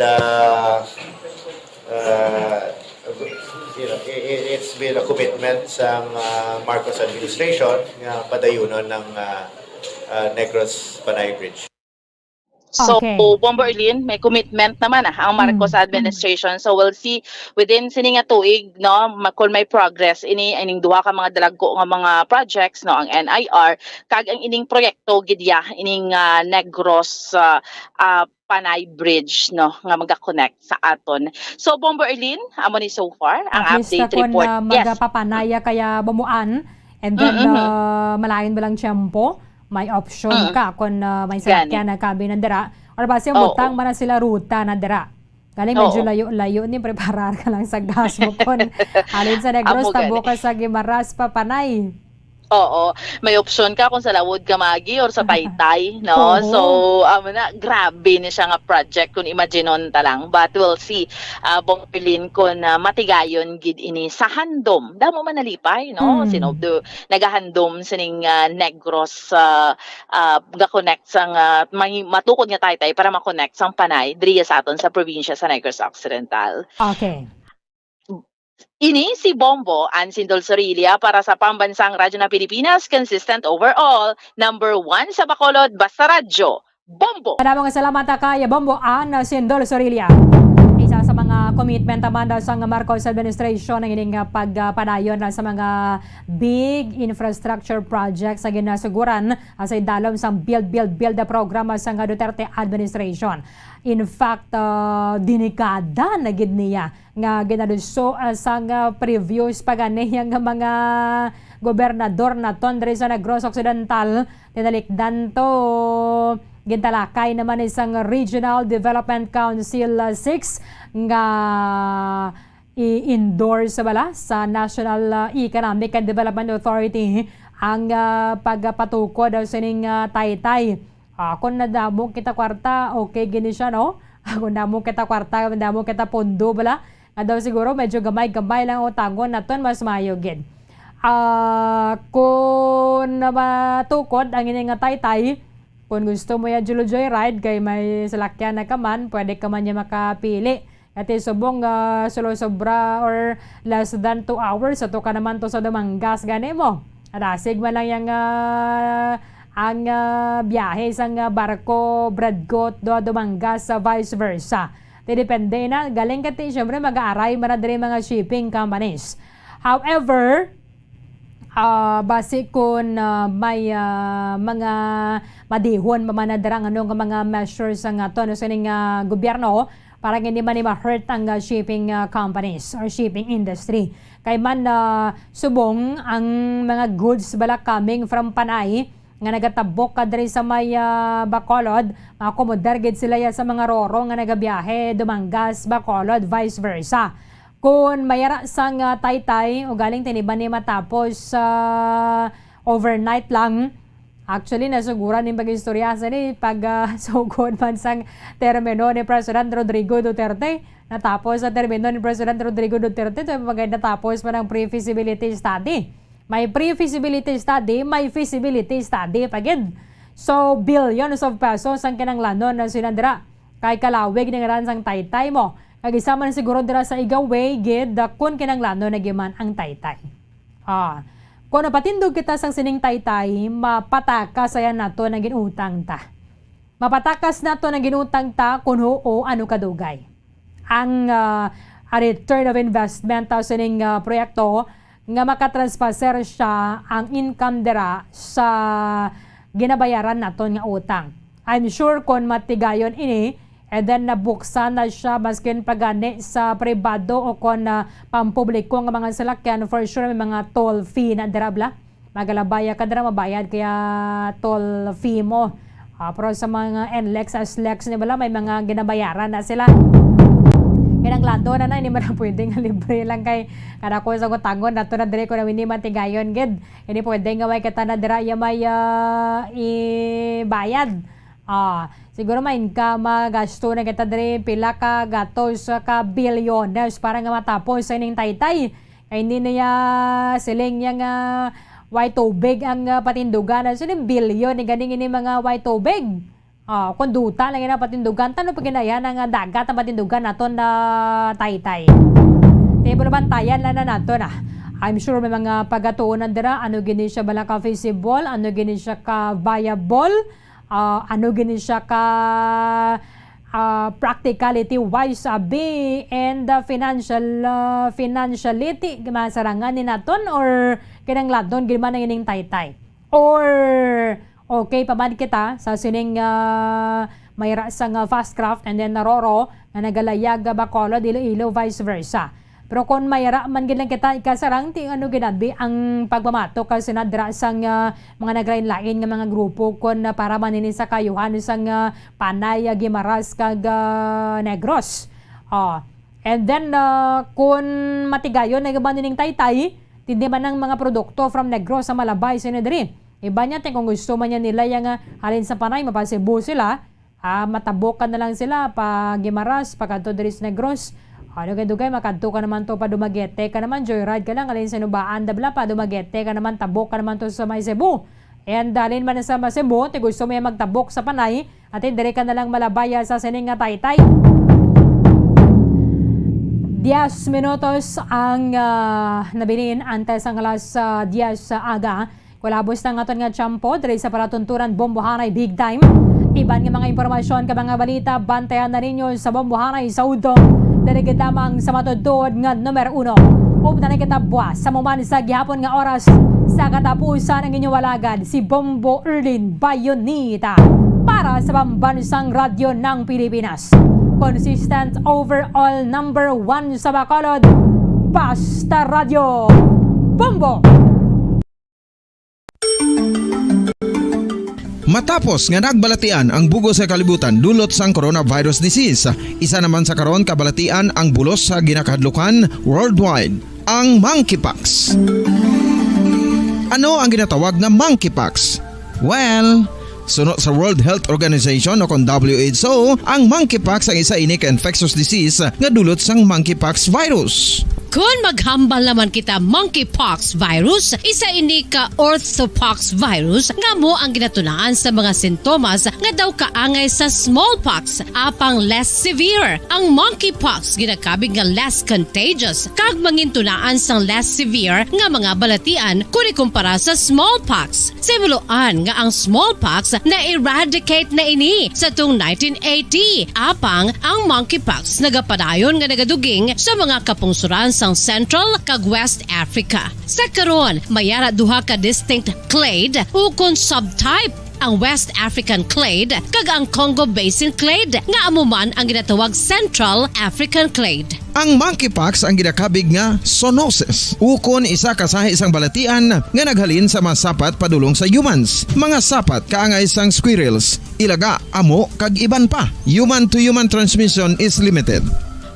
you know, it's been a commitment sa Marcos administration na padayunon ng Negros Panay Bridge. So, Bomber Erlin, may commitment naman ang Marcos administration. So, we'll see within sini nga tuig, no, kung may progress ining duha ka mga dalago nga mga projects, no, ang NIR kag ang ining proyekto gidya ining Negros Panay Bridge, no, nga maga-connect sa aton. So, Bomber Erlin, amo ni so far ang update report. Magapapanaya kaya bamuan, and then malain ba lang tiyempo, may option ka kung may sakyan na kabi ng dira, or base butang man sila ruta na dira. Galing medyo layo-layo ni preparar ka lang sa gas mo kon alin sa Negros tabo ka sa Guimaras Papanay. Oo, may option ka kung sa Lawod ka magi or sa Taytay, no? So, grabe ni siya nga project kung imaginon ta lang. But we'll see, Bomber Erlin, kung matigayon gid ini sa handom. Damo man nalipay, no? Sinobdo nagahandom sining Negros ga-connect sang matukod nga Taytay para ma-connect sang Panay diri sa aton sa probinsya sa Negros Occidental. Okay. Ini si Bombo Ansindol Sorilia para sa Pambansang Radyo ng Pilipinas, consistent overall, number 1 sa Bacolod, basta radyo, Bombo! Maraming salamat kay Bombo Ansindol Sorilia. Isa sa mga commitment naman daw sa Marcos administration ang ining pagpadayon sa mga big infrastructure projects sa ginasuguran sa idalom sa build na programa sa Duterte administration. In fact, dinikada na gid niya nga ginaduso sa previous paganiya nga mga gobernador na tondre sa Negros Occidental tinalikdan to gintalakay naman isang Regional Development Council 6 nga i-endorse bala sa National Economic and Development Authority ang pagpatukod sa ning Taytay. Kung nadamo kita kwarta, okay gini siya, no? Kung nadamo kita kwarta, nadamo kita pondo bala, nga daw siguro medyo gamay-gamay lang utangon naton mas mayo gid. Kung matukod ang ining Taytay, kung gusto mo ya joyride kay may salakyan na kaman, pwede ka man niya makapili. At subong sobra or less than 2 hours, ato ka naman to sa Dumangas gani mo. Rasig man lang yung ang biyahe sang barko Bradgot do Dumangas sa vice versa. Depende na, galing kati syempre mag-aaray man na diri mga shipping companies. However, base kung may mga madihon mamanadarang mga measures ang ato sa ning gobyerno para hindi man ma-hurt ang shipping companies or shipping industry. Kay man subong ang mga goods bala coming from Panay nga nagatabok kadri sa may Bacolod, makomodar gid sila sa mga roro nga nagabiyahe Dumangas, Bacolod, vice versa. Kung mayara sang Taytay o galing tiniban ni matapos overnight lang, actually nasuguran yung pag-istorya sa ni pag sugod man sang termino ni President Rodrigo Duterte. Natapos sa termino ni President Rodrigo Duterte, natapos pa ng pre-feasibility study. May pre-feasibility study, may feasibility study pagid. So billions of pesos ang kinanglanon na sinandra kay kalawig ng ran sang Taytay mo. Kagisama na siguro dira sa igaway gid kun kinanglano na giman ang Taytay. Kung napatindog kita sang sining Taytay, mapatakas ayan nato na ginutang ta. Mapatakas nato na ginutang ta kun o ano kadugay. Ang return of investment sa sining proyekto nga makatranspaser siya ang income dira sa ginabayaran naton nga utang. I'm sure kung matigayon ini, and then nabuksan na siya maskin pagani sa pribado o kung pampubliko ng mga salakyan, for sure may mga toll fee na dirabla. Magalabaya ka dira mabayad kaya toll fee mo. Pero sa mga NLEX, SLEX nila may mga ginabayaran na sila. Kaya ang lado na hindi mo na pwedeng libre lang kay kada ko sa kutangon nato na dire ko na hindi matigayon gid. Hindi pwedeng gaway kita na dira may ibayad. Siguro main ka magasto na kita diri pila ka gatos ka bilyones para nga matapos sa ining Taytay. Kaya hindi niya siling niya nga white tubig ang patindugan. So yung bilyon ni ganing ini mga white tubig. Kung duta lang yung patindugan, tanong pag ginaya ng dagat ang patindugan naton na Taytay. Table bantayan lang na nato na. I'm sure may mga pagatuunan dira, ano gini siya bala ka feasible, ano gini siya ka viable, ano gini siya ka practicality wise sabi and financiality masarangan ni naton or kinang ladon gid man ining Taytay or okay pa man kita sa sining mayra sang fast craft and then naroro na nagalayag Bacolod Iloilo vice versa. Pero kung mayara man gid lang kita ikasarang ti ano ginadbi ang pagmamato kasi nadra sang mga naglain-lain nga mga grupo kon para manini sa kayuhan sang Panay, Guimaras kag Negros. And then kung matigayon na gaban ning Taytay, tindi man ang mga produkto from Negros sa Malabay sinidri. Iba niya kung gusto man niya nila yang halin sa Panay mapasibo sila, matabokan na lang sila pa Guimaras pagadto diri sa Negros. Ano kay dugay makadto ka naman to pa Dumaguete ka naman joyride ka lang alin sa Nubaan dabla pa Dumaguete ka naman tabok ka naman to sa may Cebu. And dalin man sa Cebu, ti gusto mo magtabok sa Panay at dire ka na lang malabaya sa sining Taytay. 10 minutos ang nabilin antes ang alas 10 aga. Kulabos na nga nga tiyampo diri sa palatunturan Bombohanay Big Time. Iban nga mga impormasyon ka mga balita, bantayan na ninyo sa Bombohanay sa Udong. Dali kitamang sa matudod nga numero 1. Upna na kitabwa sa muman sa gihapon nga oras sa katapusan ang inyong walagad si Bombo Erlin Bayonita para sa Pambansang Radyo ng Pilipinas. Consistent overall number 1 sa Bacolod, Basta Radio Bombo! Matapos nga nagbalatian ang bugo sa kalibutan dulot sang coronavirus disease, isa naman sa karon kabalatian ang bulos sa ginakahadlukan worldwide, ang monkeypox. Ano ang ginatawag na monkeypox? Well, sunod sa World Health Organization o kung WHO, ang monkeypox ang isa ini ka infectious disease nga dulot sang monkeypox virus. Kung maghambal naman kita monkeypox virus, isa ini ka orthopox virus nga mo ang ginatunaan sa mga sintomas nga daw kaangay sa smallpox apang less severe. Ang monkeypox ginakabig nga less contagious kag mangintunaan sang less severe nga mga balatian kung ikumpara sa smallpox. Simuloan nga ang smallpox na eradicate na ini sa tung 1980 apang ang monkeypox nagapadayon nga nagaduging sa mga kapungsuran sa Central kag West Africa. Sa karon, mayara duha ka distinct clade ukon subtype, ang West African clade kag ang Congo Basin clade nga amuman ang ginatawag Central African clade. Ang monkeypox ang ginakabig nga zoonosis. Ukon isa kasahi isang balatian nga naghalin sa mga sapat padulong sa humans. Mga sapat kaangay sang squirrels, ilaga, amo kag iban pa. Human to human transmission is limited.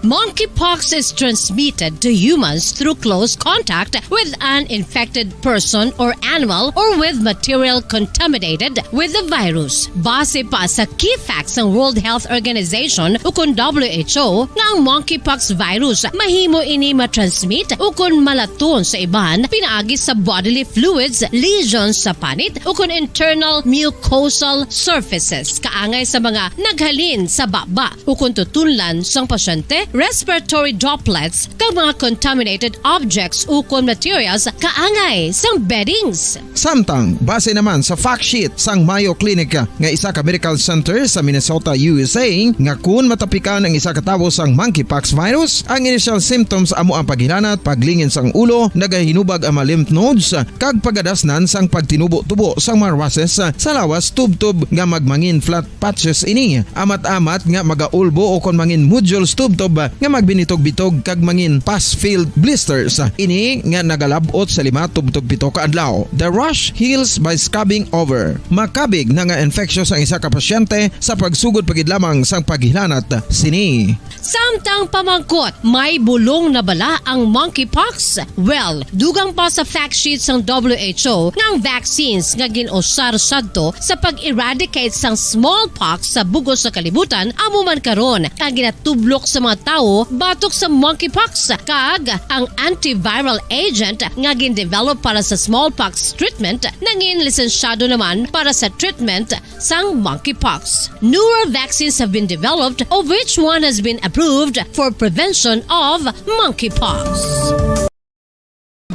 Monkeypox is transmitted to humans through close contact with an infected person or animal or with material contaminated with the virus. Base pa sa key facts ng World Health Organization ukon WHO nga ang monkeypox virus mahimo ini matransmit ukon malaton sa iban pinaagi sa bodily fluids, lesions sa panit ukon internal mucosal surfaces kaangay sa mga naghalin sa baba ukon tutunlan sang pasyente, respiratory droplets kag mga contaminated objects ukon materials kaangay sang beddings. Samtang base naman sa fact sheet sang Mayo Clinic nga isa ka medical center sa Minnesota, USA, nga kun matapikan ang isa ka tawo sang monkeypox virus, ang initial symptoms amo ang paghilanat, paglingin sang ulo, nagahinubag ang mga lymph nodes kag pagadasnan sang pagtinubo-tubo sang mga rashes sa lawas tubtob nga magmangin flat patches ini. Amat-amat nga magaulbo o kon mangin nodules tubtob nga magbinitog-bitog kag mangin pus-filled blisters. Ini nga nagalabot sa 5 tubtob 7 ka adlaw. The rash heals by scabbing over. Makabig na nga infectious ang isa ka pasyente sa pagsugod pagid lamang sang paghilanat sini. Samtang pamangkot, may bulong na bala ang monkeypox? Well, dugang pa sa fact sheets ng WHO ng vaccines nga ginusar sadto sa pag-eradicate sang smallpox sa bugos sa kalibutan amuman karon ang ginatublok sa mga tao batok sa monkeypox kag ang antiviral agent nga gin-develop para sa smallpox treatment nangin lisensyado naman para sa treatment sang monkeypox. Newer vaccines have been developed of which one has been approved for prevention of monkeypox.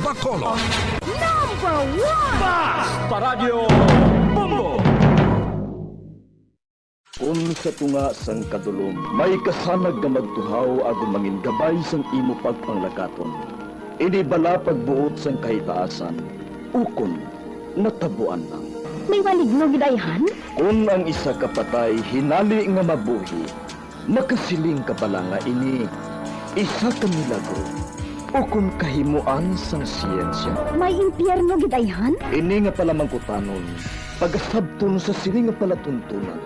Bacolod Number 1 Basta Radio Bombo. Sa tunga sang kadulom, may kasanag nga magtuhaw agon mangin gabay sang imo pagpanglakaton. Ini bala pagbuot sang kahitaasan, ukon natabuan lang. May waligno gidayhan? Kung ang isa ka patay hinali nga mabuhi, makasiling ka pala nga ini isa ka milagro ukon kahimuan sang siyensya. May impyerno gidayhan? Ini nga pala mangkutanon, pagasabton sa sini nga palatuntunan.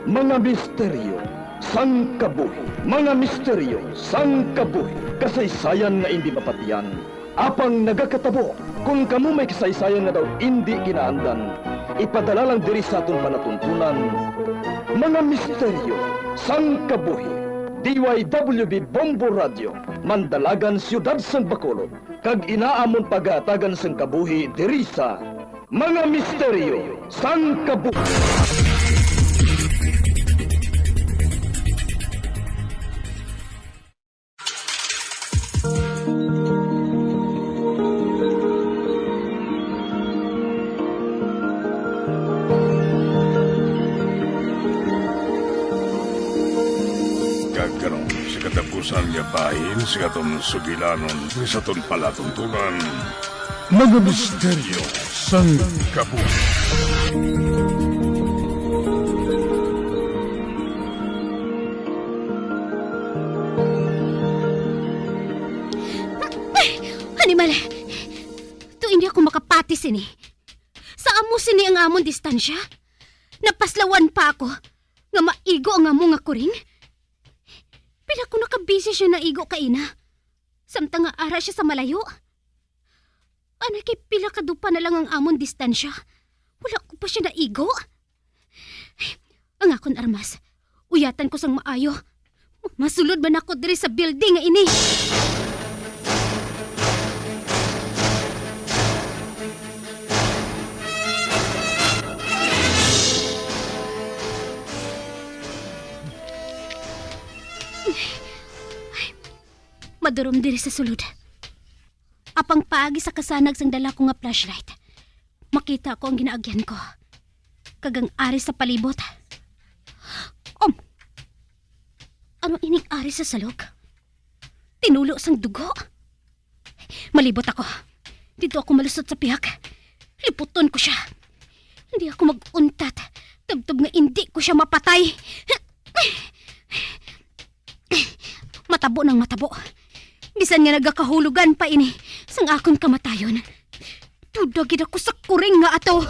Mga misteryo sang kabuhi. Mga misteryo sang kabuhi. Kasaysayan nga hindi mapatiyan. Apang nagakatabo. Kung kamo may kasaysayan nga daw hindi ginaandan, ipadala lang diri sa atong palatuntunan. Mga misteryo sang kabuhi. DYWB Bombo Radio, Mandalagan, Siyudad sang Bacolod. Kag inaamon pagatagan sang kabuhi diri sa Mga Misteryo sang Kabuhi. saan nga bahin sa aton sugilanon sa aton palatuntunan. Mga misteryo sang kabuhi. Animal, to hindi ako makapati sini. Sa amo sini ang amon distansya. Napaslawan pa ako nga maigo ang amo nga kuring. Pila ko nakabisi siya na igo ka ina. Samtang nga ara siya sa malayo. Anay pila kadupa na lang ang amon distansya. Wala ko pa siya na igo. Ang akon armas, uyatan ko sang maayo. Masulod man ako diri sa building nga ini. Madurom diri sa sulod. Apang paagi sa kasanag sang dala ko nga flashlight. Makita ko ang ginaagyan ko. Kagang ari sa palibot. Ano ining ari sa salog? Tinulo sang dugo. Malibot ako. Dito ako malusot sa pihak. Liputon ko siya. Hindi ako mag-untat. Tabtob nga hindi ko siya mapatay. Matabo ng matabo. Bisan nga nagakahulugan pa ini sang akon kamatayon. Tudagid ako sa kuring nga ato.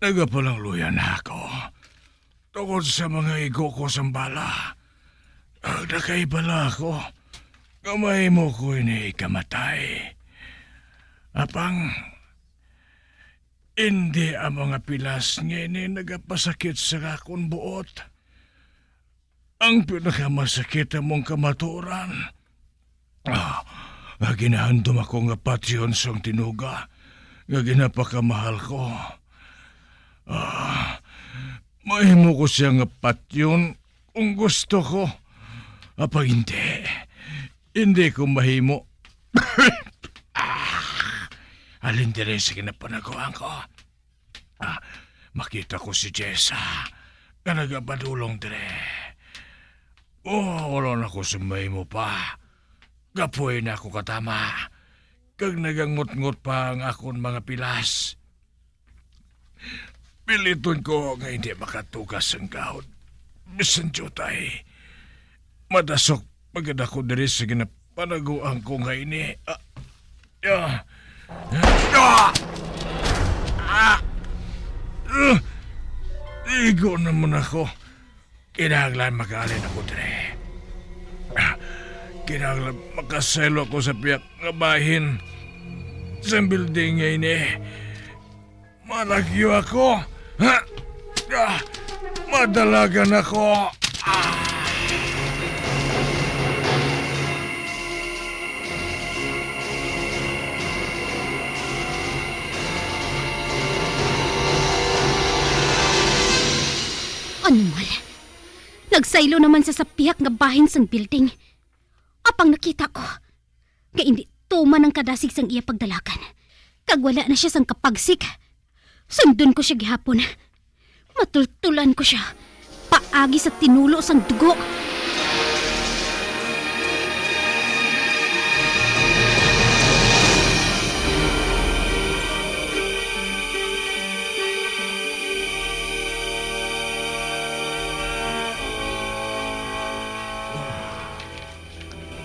Nagapalang luyan ako. Tungkol sa mga igo ko sa bala. Nakaibala ako. Kamay mo ko ini ikamatay. Apang, hindi ang mga pilas ngayon nagapasakit sa akong buot. Ang pinakamasakit ang mong kamaturan. Ginahandom ako nga patyon sa tinuga. Nga ginapakamahal ko. Mahimo ko siya nga patyon kung gusto ko. Apang hindi ko mahimo. Alin din sa kinapanaguan ko. Makita ko si Jessa na nagabadulong dire. Wala na ko sa mahimo pa. Gapoy na ako katama. Kag nagangot-ngot pa ang akong mga pilas. Piliton ko nga hindi makatugas ang kahod. Bisan jutay. Madasok pagad ako diri sa ginapanaguan ko nga ini. Igo naman ako. Kinahanglan mag-alin ako diri. Kinahanglan makaselo ako sa piyak nga bahin. Sa building nga ini. Malagyo ako. Madalagan ako. Animal. Nagsaylo naman sa piyak nga bahin sang building. Apang nakita ko, nga hindi tuman ang kadasig sang iya pagdalakan. Kag wala na siya sang kapagsik. Sundon ko siya gihapon. Matultulan ko siya. Paagi sa tinulo sang dugo.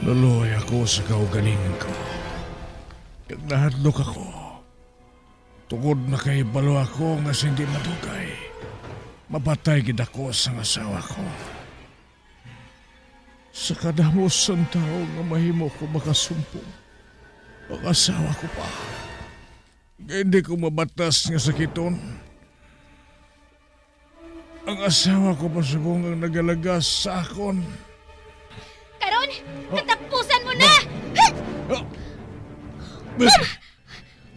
Naluhay ako sa kaugalingan ko. Kag nahadlok ako. Tungod na kay balo ako nga hindi madugay. Mapatay gid ako sa asawa ko. Sa kadamos ang tao nga mahimo ko makasumpong. Ang asawa ko pa. Kaya hindi ko mabatas nga sakiton. Ang asawa ko pa subong ang nagalagas sa akon. Karon, katapusan mo na!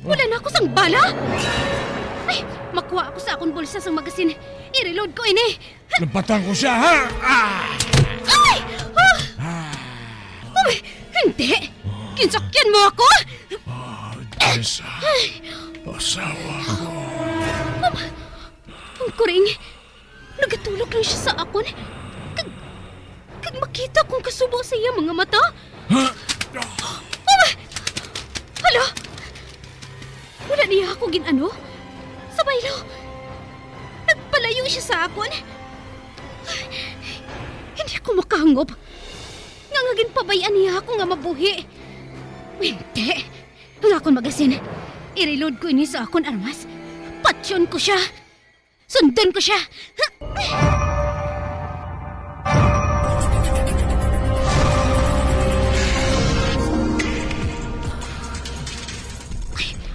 Wala na ako sang bala! Ay, makuha ako sa akong bulsa sang magasin. I-reload ko ini. Lampatan ko siya, ha? Ay! Hindi! Kinsakyan mo ako! Jessa, asawa ko. Ang kuring, nagatulog lang siya sa akon. Kag makita kong kasubo sa iya mga mata. Hala! Wala niya ako ginano. Sa baylo, nagpalayo siya sa akon. Hindi ako makahangop. Ngangagin pabayaan niya ako nga mabuhi. Hindi. Ang akon magasin, i-reload ko ini sa akon armas. Patsyon ko siya. Sundan ko siya.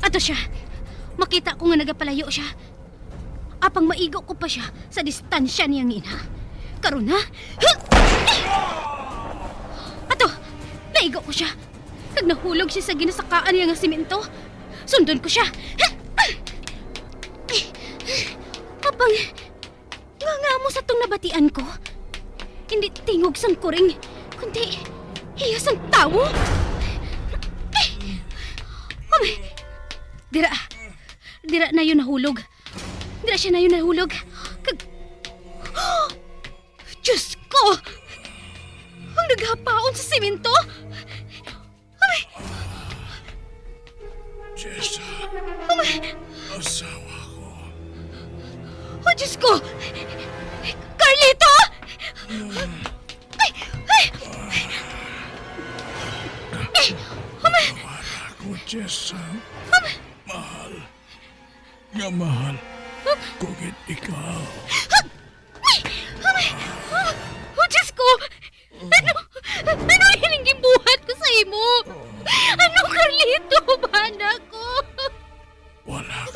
Ato siya. Makita ko nga nagapalayo siya. Apang maigo ko pa siya sa distansya niyang ina. Karon ha? Ato, naigo ko siya. Kag nahulog siya sa ginasakaan niya nga simento. Sundon ko siya. Apang nga mo sa tong nabatian ko. Hindi tingog sang kuring, kundi iya sang tawo. Dira na yun nahulog. Dira siya na yun nahulog. Diyos ko! Ang naghapaon sa simento! Jessa, asawa ko. Oh, Diyos ko! Carlito! Wala ko, Jessa. Mahal. Nga mahal. Kungit ikaw. Oh, Diyos ko! Ano hiling gibuhat ko sa imo? Ano, Carlito? Bana ko! Wala ko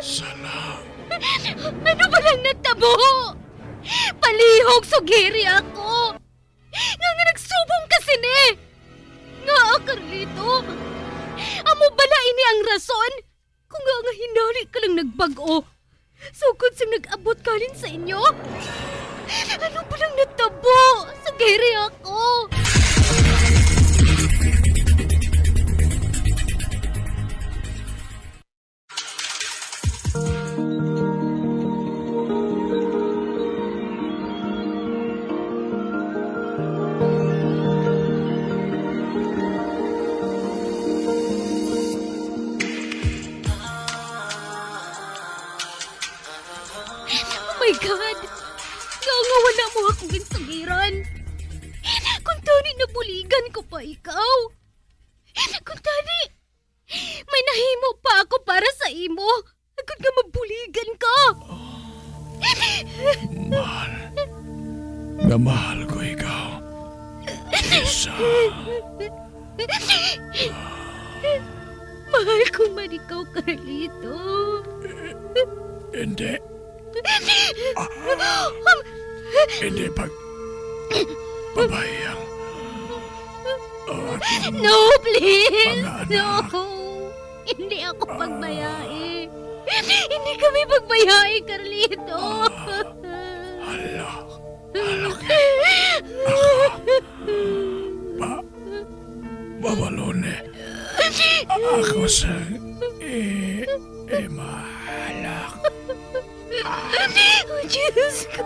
sala. Ano ba lang natabo? Palihog, sugiri ako! Nga nagsubong kasi ni! Nga, Carlito! Amo bala ini ang rason? Kung nga hinali ka lang nagbago. Sugod sing nag-abot kalin sa inyo? Ano ba lang natabo? Sugiri ako! Oh my God! Nga wala mo akong ginsugiran. Kung tani nabuligan ko pa ikaw. Kung tani, may nahimo pa ako para sa imo. Agad nga mabuligan ka. Mahal. Nga mahal ko ikaw. Jessa. Mahal ko man ikaw, Carlito. Hindi. Hindi pabayang. No, please! No! Hindi ako pagbayae. Hindi kami pagbayae, Carlito. Hala. Babalone. Ako sa mahalak. Oh, Diyos ko.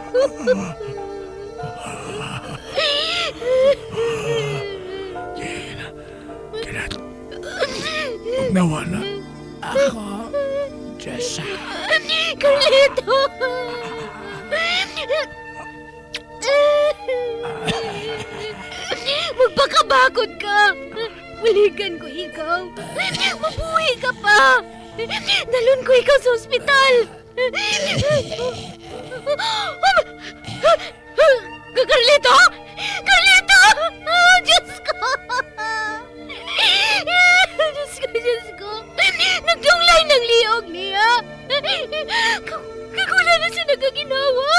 Nawa na ako, Jessa. Carlito! Magpakabakod ka! Buligan ko ikaw! Mabuhay ka pa! Dalun ko ikaw sa ospital! Carlito! Carlito! Oh, Diyos ko! Diyos ko! Nagdunglay ng liog niya! Kagula na siya nagaginawa!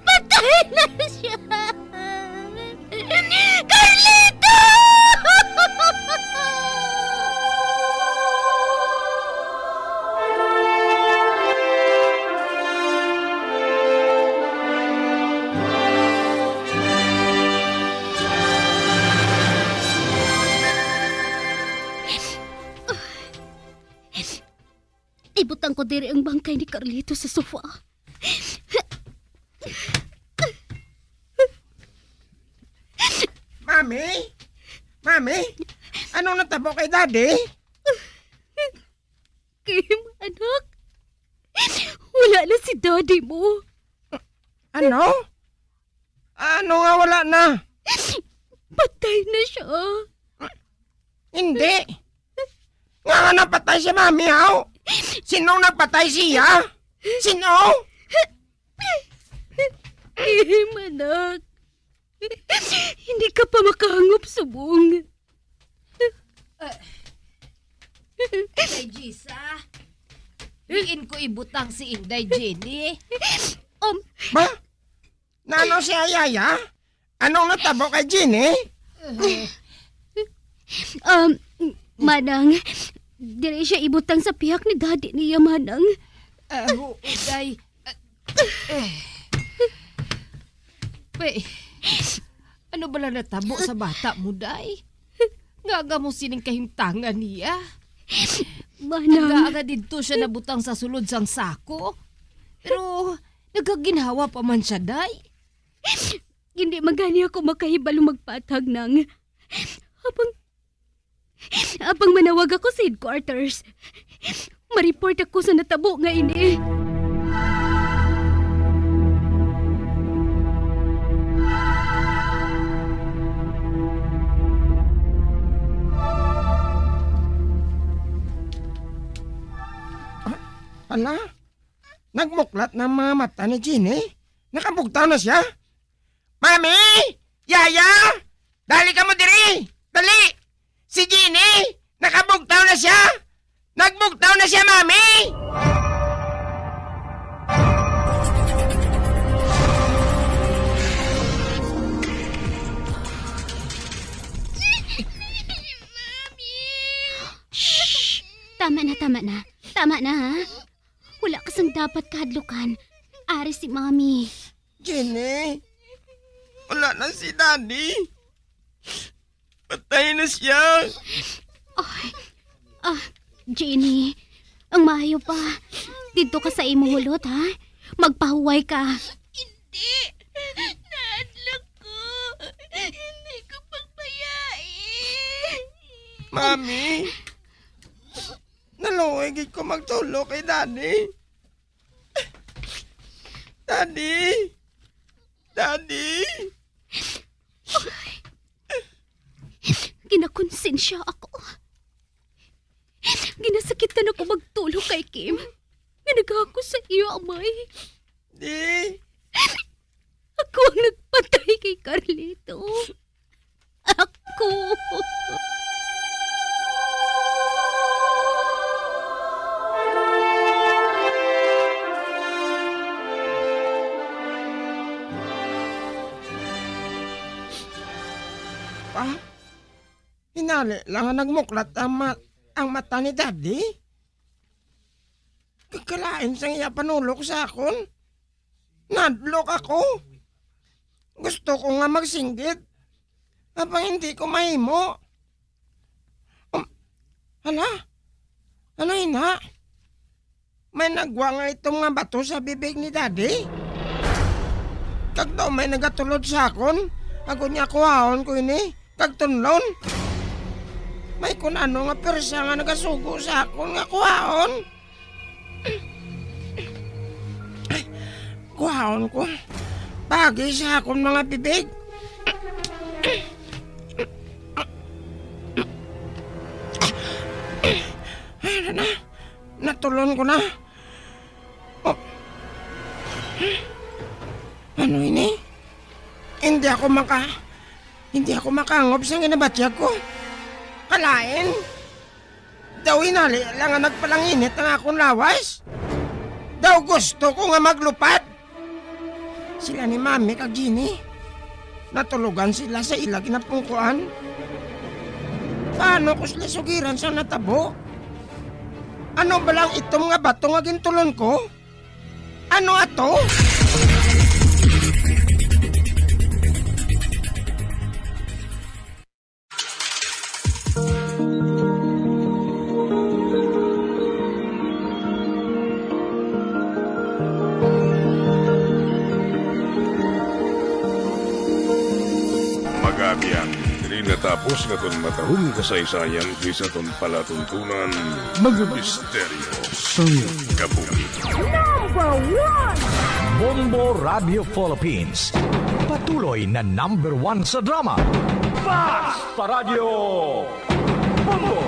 Patay na siya! Carlito! ko diri ang bangkay ni Carlito sa sofa. Mami? Mami? Anong natabo kay Daddy? Kim, anak. Wala na si Daddy mo. Ano? Ano nga wala na? Patay na siya. Hindi. Nga napatay si Mami, haw? Sinong nagpatay siya? Sino? Kim, anak. Hindi ka pa makahangop sa buong. Inday Gisa, diin ko ibutang si Inday Jenny. Ba? Nano si Ayaya? Anong natabo kay Jenny? Manang, dire siya ibutang sa pihak ni Daddy niya, Manang. Uday. Pe, ano ba lang natabo sa bata mo, Day? Ngaga mo sining kahimtangan niya. Manang. Nagaaga dito siya nabutang sa sulod sang sako. Pero nagaginhawa pa man siya, Day. Hindi magani ako makahibalo magpatag ng Apang manawag ako sa headquarters. Ma-report ako sa natabo nga ini. Ala? Nagmuklat ng mga mata ni Jenny? Nakabugtaw na siya? Mami! Yaya! Dali ka mo diri! Dali! Si Jenny! Nakabugtaw na siya! Nagbugtaw na siya, Mami! Shh! Tama na, tama na. Tama na, ha? Wala kasang dapat kahadlukan. Ari si Mami. Jenny! Wala na si Daddy! Patay na siya! Jenny, ang mayo pa. Dito ka sa imong hulot, ha? Magpahuway ka. Hindi! Naadlag ko! Hindi ko pagpayain! Mami! Naluwag ko magtulo kay Daddy. Daddy! Daddy! Ginakonsensya ako. Ginasakitan ako magtulong kay Kim. Nanagako sa iyo, amay. Di! Ako ang nagpatay kay Carlito. Ako! Pa? Hinali lang ang nagmuklat ang mata ni Daddy? Kikalain sa iya panulok sa akon? Nadlok ako? Gusto ko nga magsinggit. Habang hindi ko mahimo. Hala? Ano ina? May nagwa nga itong nga bato sa bibig ni Daddy? Kag daw may nagatulod sa akon? Ako niya kuhaon ko ini? Kag tunlon? May kun ano nga persa nga nagasugo sa akon nga kuhaon? Kuhaon ko? Bagay sa akon mga bibig? Ay na, natulon ko na. Oh. Ano ini? Hindi ako makangop sa ginabatyag ko. Kalain? Daw inali lang ang nagpalanginit ang akong lawas? Daw gusto ko nga maglupat? Sila ni Mami kag Jenny. Natulugan sila sa ilag na pungkuan. Paano ko sila sugiran sa natabo? Ano ba lang itong nga bato nga gintulon ko? Ano ato? pag-abiyan. Dili natapos na ton matahong kasaysayan kaysa ton palatuntunan mga misteryo sa kabuhi. Number 1! Bombo Radio Philippines. Patuloy na number 1 sa drama. Basta Radio Bombo!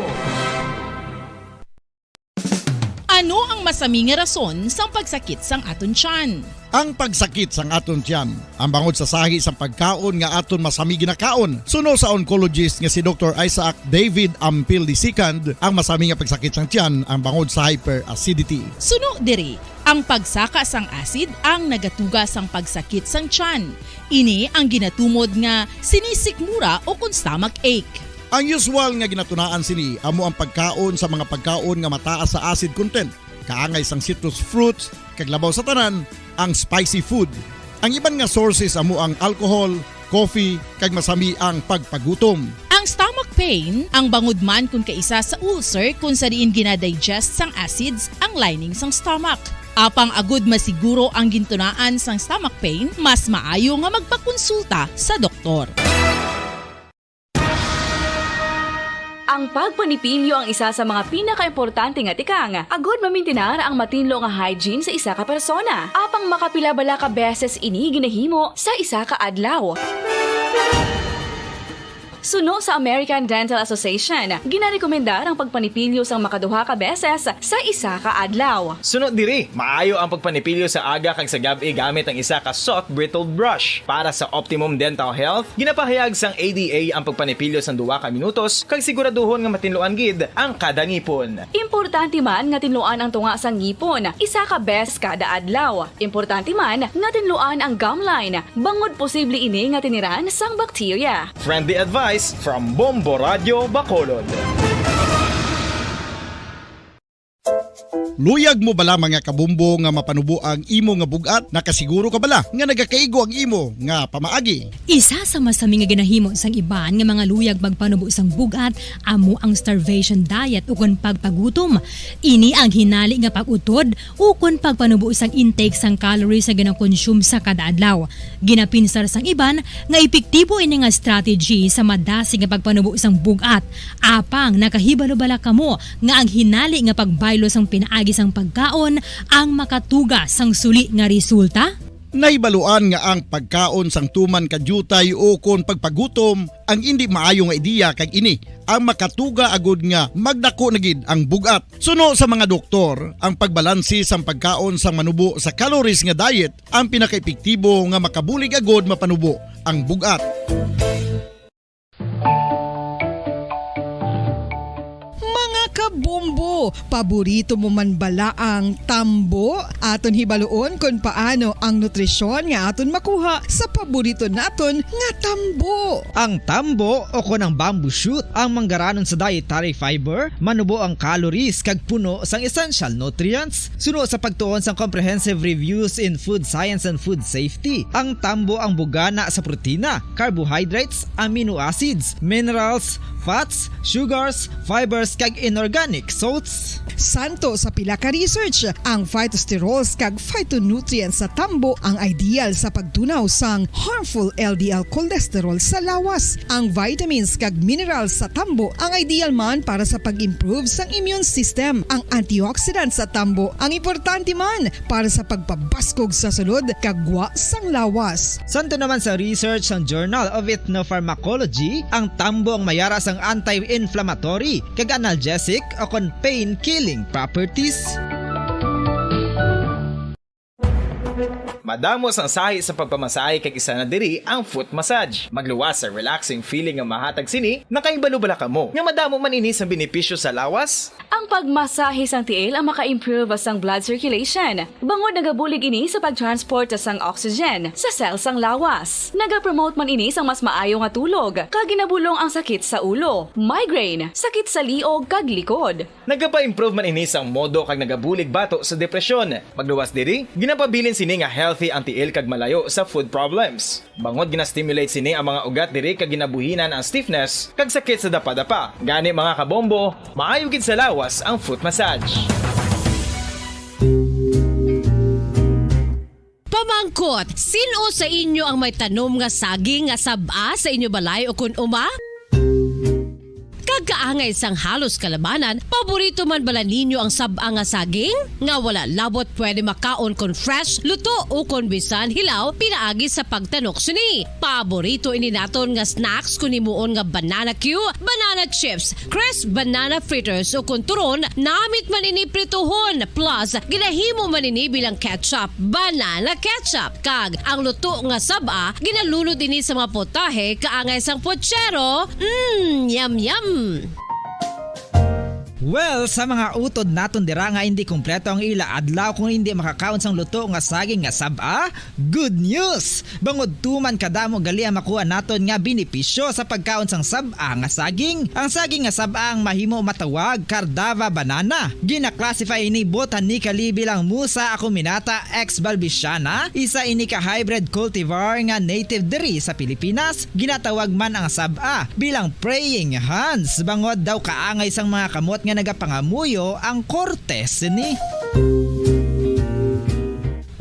Ano ang masaming nga rason sang pagsakit sang aton tiyan? Ang pagsakit sang aton tiyan, ang bangod sa sahi sa pagkaon nga aton masami ginakaon. Suno sa oncologist nga si Dr. Isaac David Ampil II, ang masami nga pagsakit sang tiyan ang bangod sa hyperacidity. Suno diri, ang pagsaka sang acid ang nagatuga sang pagsakit sang tiyan. Ini ang ginatumod nga sinisikmura o kung stomach ache. Ang usual nga ginatunaan sini amo ang pagkaon sa mga pagkaon nga mataas sa acid content, kaangay sang citrus fruits, kaglabaw sa tanan, ang spicy food. Ang iban nga sources amo ang alcohol, coffee, kag masami ang pagpagutom. Ang stomach pain, ang bangod man kung kaisa sa ulcer kung sa diin ginadigest sang acids ang lining sang stomach. Apang agud masiguro ang gintunaan sang stomach pain, mas maayo nga magpakonsulta sa doktor. Ang pagpanipilyo ang isa sa mga pinaka-importante nga tikang. Agod mamintinar ang matinlo nga hygiene sa isa ka persona. Apang makapila-bala ka beses ini ginahimo sa isa ka adlaw. Suno sa American Dental Association, ginarekomendar ang pagpanipilyo sang makaduha ka beses sa isa ka adlaw. Sunod diri, maayo ang pagpanipilyo sa aga kag sa gabi gamit ang isa ka soft brittled brush. Para sa optimum dental health, ginapahayag sang ADA ang pagpanipilyo sang 2 ka minutos kag siguraduhon nga matinluan gid ang kada ngipon. Importante man nga tinluan ang tunga sang ngipon, isa ka beses kada adlaw. Importante man nga tinluan ang gum line, bangod posible ini nga tiniran sang bakterya. Friendly advice from Bombo Radio Bacolod. Luyag mo bala mga kabumbo nga mapanubo ang imo nga bugat? Nakasiguro ka bala nga nagakaigo ang imo nga pamaagi? Isa sa masami nga ginahimo sang iban nga mga luyag magpanubo sang bugat amo ang starvation diet ukon pagpagutom. Ini ang hinali nga pag-utod ukon pagpanubo sang intake sang calories sa gina-consume sa kada adlaw. Ginapinsar sang iban nga epektibo ini nga strategy sa madasig nga pagpanubo sang bugat. Apang nakahibalo-bala kamo nga ang hinali nga pagbaylo sang pinaagi sang pagkaon ang makatuga sang suli nga resulta? Naibaluan nga ang pagkaon sang tuman kadyutay o kon pagpagutom ang hindi maayo nga ideya kag ini ang makatuga agud nga magdako na gid ang bugat. Suno sa mga doktor, ang pagbalansi sang pagkaon sang manubo sa calories nga diet ang pinaka-epektibo nga makabulig agud mapanubo ang bugat. Kabumbo, paborito mo man bala ang tambo? Aton hibaluon kung paano ang nutrisyon nga aton makuha sa paborito naton nga tambo. Ang tambo o kon ang bamboo shoot ang manggaranon sa dietary fiber, manubo ang calories kag puno sang essential nutrients. Suno sa pagtuon sang comprehensive reviews in food science and food safety, ang tambo ang bugana sa protina, carbohydrates, amino acids, minerals, fats, sugars, fibers kag inorganic salts. Santo sa pila ka research, ang phytosterols kag phytonutrients sa tambo ang ideal sa pagtunaw sang harmful LDL cholesterol sa lawas. Ang vitamins kag minerals sa tambo ang ideal man para sa pag-improve sang immune system. Ang antioxidants sa tambo ang importante man para sa pagpabaskog sa sulod kag gwa sang lawas. Santo naman sa research ng Journal of Ethnopharmacology, ang tambo ang mayara sang anti-inflammatory kag analgesic o kon pain-killing properties. Madamos ang sahi sa pagpamasahe kag isa na diri ang foot massage. Magluwas sa relaxing feeling nga mahatag sini, nakaibalo-bala kamo. Nga madamo man ini sa benepisyo sa lawas. Ang pagmasahe sang tiil ang maka-improve sang blood circulation. Bangod nagabulig ini sa pagtransport sang oxygen sa cell sang lawas. Nagapromote man ini sang mas maayo nga tulog, kag ginabulong ang sakit sa ulo, migraine, sakit sa liog kag likod. Nagapa-improve man ini sang modo kag nagabulig bato sa depresyon. Magluwas diri, ginapabilin sini nga healthy ang tiil kag malayo sa food problems. Bangod gina-stimulate sini ang mga ugat diri kag ginabuhinan ang stiffness kag sakit sa dapa-dapa. Gani mga kabombo, maayo gid sa lawas ang foot massage. Pamangkot, sino sa inyo ang may tanom nga saging nga sab-a sa inyo balay o kun uma? Kagkaangay sang halos kalabanan, paborito man bala ninyo ang sab-a nga saging? Nga wala labot pwede makaon kon fresh, luto o kon bisan hilaw, pinaagi sa pagtanok sini. Paborito ini naton nga snacks kun himuon nga banana Q, banana chips, crisp banana fritters o kun turon, namit man ini prituhon, plus ginahimo man ini bilang ketchup, banana ketchup. Kag ang luto nga sab-a, ginalunod ini sa mga potahe kaangay sang pochero. Yum yum. Well, sa mga utod naton dira nga hindi kumpleto ang ila adlaw kung hindi makakaon sang luto nga saging nga sab-a, good news! Bangod tuman kadamo gali ang makuha naton nga benepisyo sa pagkaon sang sab-a nga saging. Ang saging nga sab-a ang mahimo matawag Cardava banana. Gina-classify ini botanically bilang Musa acuminata ex balbisiana, isa ini ka hybrid cultivar nga native diri sa Pilipinas. Ginatawag man ang sab-a bilang praying hands. Bangod daw kaangay sang mga kamot nga nagapangamuyo ang kortes ni.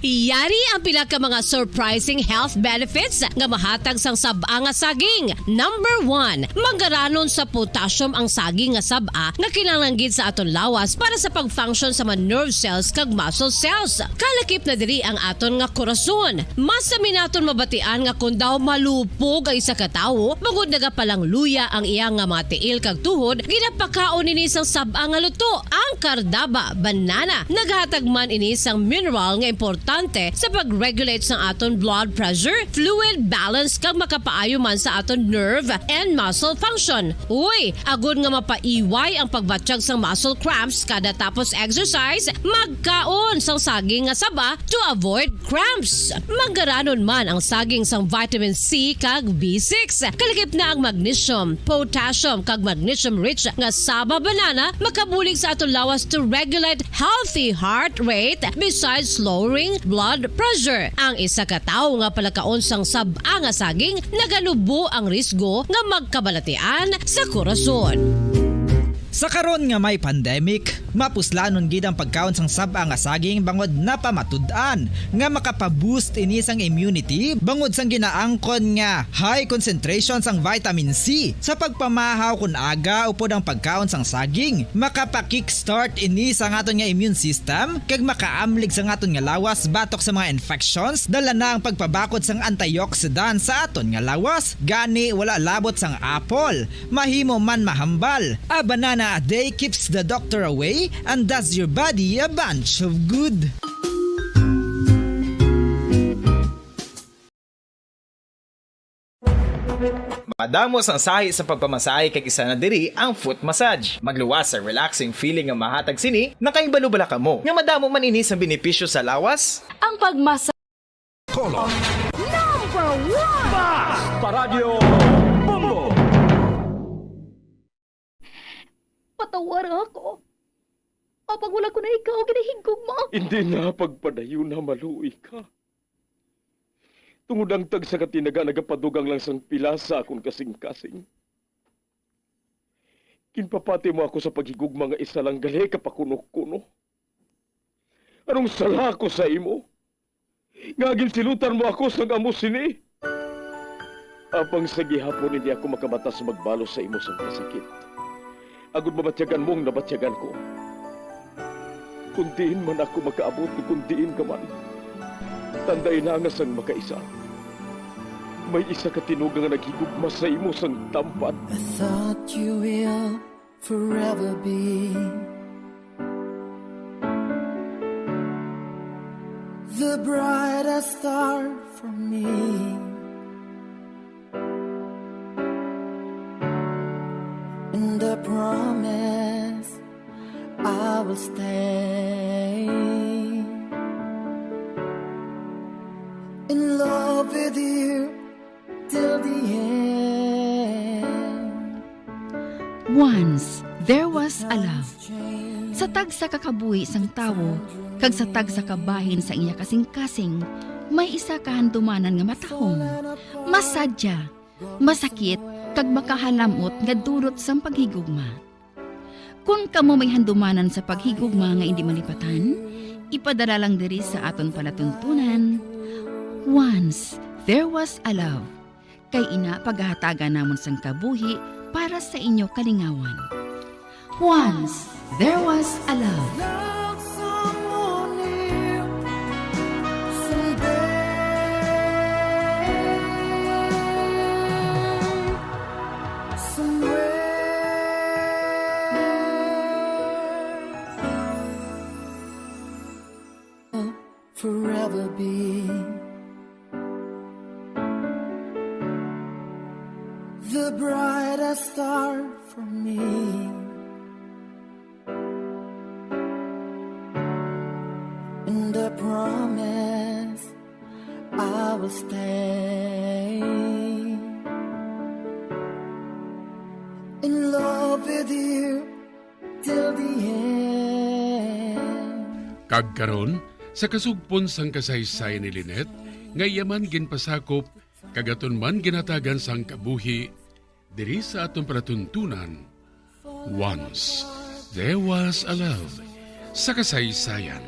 Yari ang pila ka mga surprising health benefits nga mahatag sang sab-a nga saging. Number 1, manggaranon sa potassium ang saging nga sab-a nga kinahanglan gid sa aton lawas para sa pag-function sa mga nerve cells kag muscle cells. Kalakip na diri ang aton nga korason. Mas sa minaton mabatian nga kun daw malupog ang isa ka tawo, bangod nagapalang luya ang iyang nga mga tiil kag tuhod, ginapakaon ini sang sab-a nga luto, ang Cardava banana. Naghatag man ini sang mineral nga importante sa pag-regulate sa aton blood pressure, fluid balance kag makapaayo man sa aton nerve and muscle function. Uy, agud nga mapaiway ang pagbatsyag sang muscle cramps kada tapos exercise, magkaon sang saging nga saba to avoid cramps. Manggaranon man ang saging sang vitamin C kag B6. Kalikip na ang magnesium, potassium kag magnesium rich nga saba banana makabulig sa aton lawas to regulate healthy heart rate besides lowering blood pressure. Ang isa ka tawo nga palakaon sang sab-a nga saging naganubo ang risgo nga magkabalatian sa korason. Sa karon nga may pandemic, mapuslanon gid ang pagkaon sang sab-a nga saging bangod napamatud-an nga makapaboost ini sang immunity bangod sang ginaangkon nga high concentration sang vitamin C sa pagpamahaw kun aga upod ang pagkaon sang saging. Makapa-kickstart ini sa aton nga immune system kag makaamlig sa aton nga lawas batok sa mga infections, dala na ang pagpabakod sang antioxidant sa aton nga lawas. Gani wala labot sang apple, mahimo man mahambal. A banana a day keeps the doctor away and does your body a bunch of good. Madamos ang sahi sa pagpamasahe kag isa na diri ang foot massage. Magluwas sa relaxing feeling nga mahatag sini, nakaibalo bala kamo. Nga madamo man ini sa benepisyo sa lawas. Ang pagmassage Color Number 1! Basta Radio Bombo! Patawar ako. Kapag wala ko na ikaw, ginahigog mo. Hindi na pagpadayo na maluoy ka. Tungod ang tag sa katinaga nagapadugang lang sang pila sa akong kasing-kasing. Kinpapati mo ako sa paghigugma nga isa lang gali kapakuno-kuno. Anong sala ko sa imo? Ngagin silutan mo ako sa amo sini. Apang sa gihapon hindi ako makabatas magbalo sa imo sa kasakit. Agud mabatyagan mong nabatyagan ko. Kundiin man ako makaabot, kundiin ka man. Tanday na nga sang makaisa. May isa ka tinugang nga naghigugma sa imo sang tampad. I thought you will forever be the brightest star for me. And I promise I will stay in love with you till the end. Once there was a love. Sa tag sa kakabuhi sang tawo, kag sa tag sa kabahin sa iya kasing-kasing, may isa kahandumanan nga matahong. Masadya, masakit, kag makahalamot nga durot sang paghigugma. Kung kamo may handumanan sa paghigugma nga hindi malipatan, ipadala lang diri sa aton palatuntunan Once, there was a love. Kay ina paghahatagan namon sang kabuhi para sa inyo kalingawan. Once, there was a love. Forever be the brightest star for me. And I promise I will stay in love with you till the end. Kagkaron, sa kasugpon sang kasaysay ni Lynette, ngayaman ginpasakop, kagaton man ginatagan sang kabuhi, diri sa atong palatuntunan. Once, there was a love sa kasaysayan.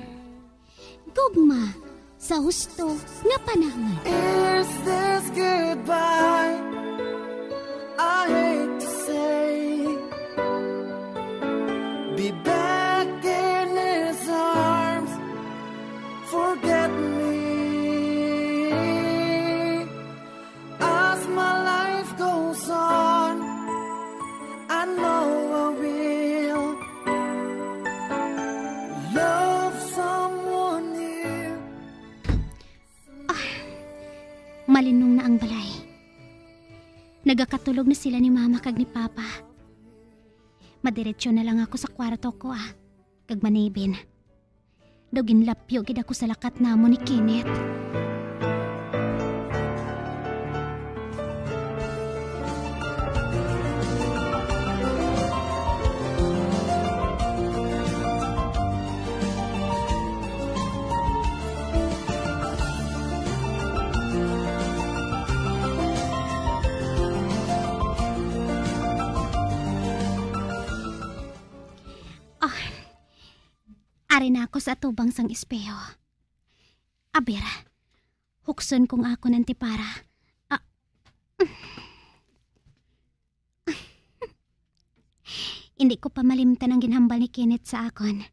Gugma, sa husto nga panahon. Is this goodbye? I hate to say, be back in his arms, forget me. As my life goes on, I know I will love someone new. Malinong na ang balay. Nagakatulog na sila ni Mama kag ni Papa. Madiretsyo na lang ako sa kwarto ko kag manibin. Dogin lapyo gid ako sa lakat namo ni Kenneth. Ari na ako sa atubang sang espeho. Aber, hukson kong ako ng tipara. Hindi ko pa malimtan ang ginhambal ni Kenneth sa akon.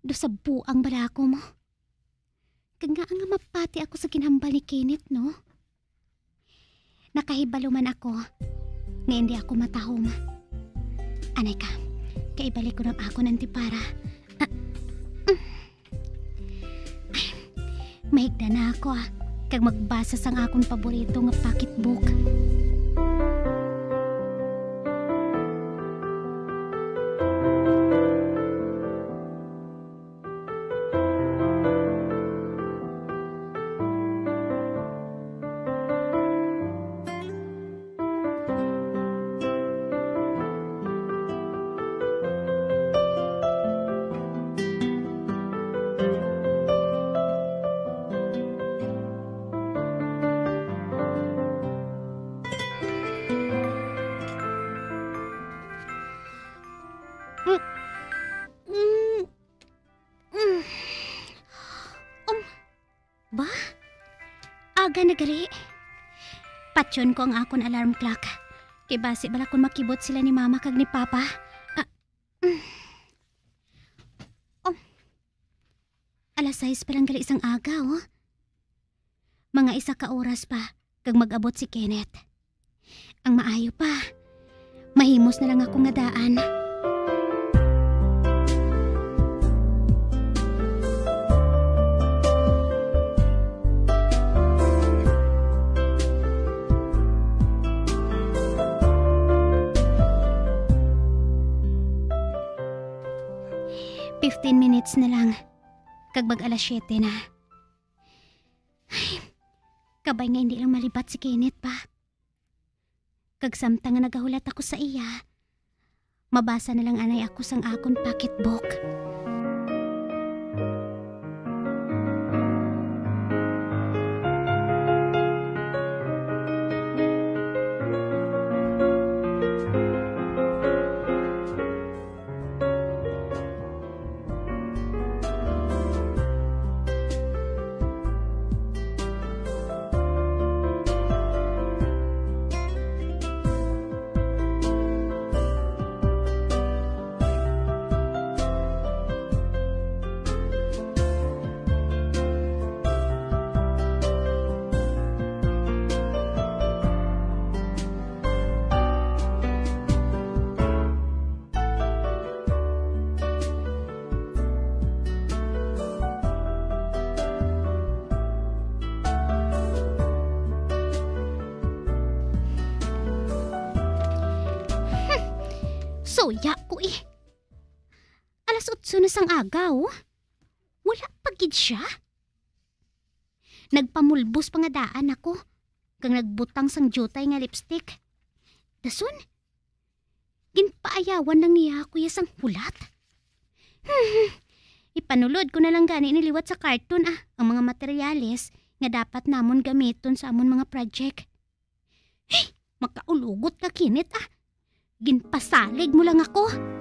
Do sa buang balako mo. Kag nga ang mapati ako sa ginhambal ni Kenneth, no? Nakahibalo man ako nga hindi ako matahom. Anay ka. Kaibalik ko ng ako ng tipara. Mahigda na ako kag magbasa sang akong paborito nga pocketbook. Ba? Aga na gali. Patyon ko ang akon alarm clock. Kay basi bala kung makibot sila ni Mama kag ni Papa. Alas 6 pa lang gali isang aga, oh. Mga 1 ka oras pa kag mag-abot si Kenneth. Ang maayo pa. Mahimos na lang ako nga daan. Minutes na lang. Kag mag alas 7 na. Ay, kabay nga hindi lang malibat si Kenneth pa. Kag samtang nga nagahulat ako sa iya, mabasa na lang anay ako sang akon pocketbook. Suya ko eh. Alas 8 na sang agaw. Wala pagid siya. Nagpamulbos pa nga daan ako. Kang nagbutang sang jutay nga lipstick. Dason, ginpaayawan lang niya ako sang hulat. Ipanulod ko na lang gani niliwat sa karton ang mga materyales nga dapat namon gamiton sa amon mga project. Hey, makaulugot ka kinit Ginpasalig mo lang ako.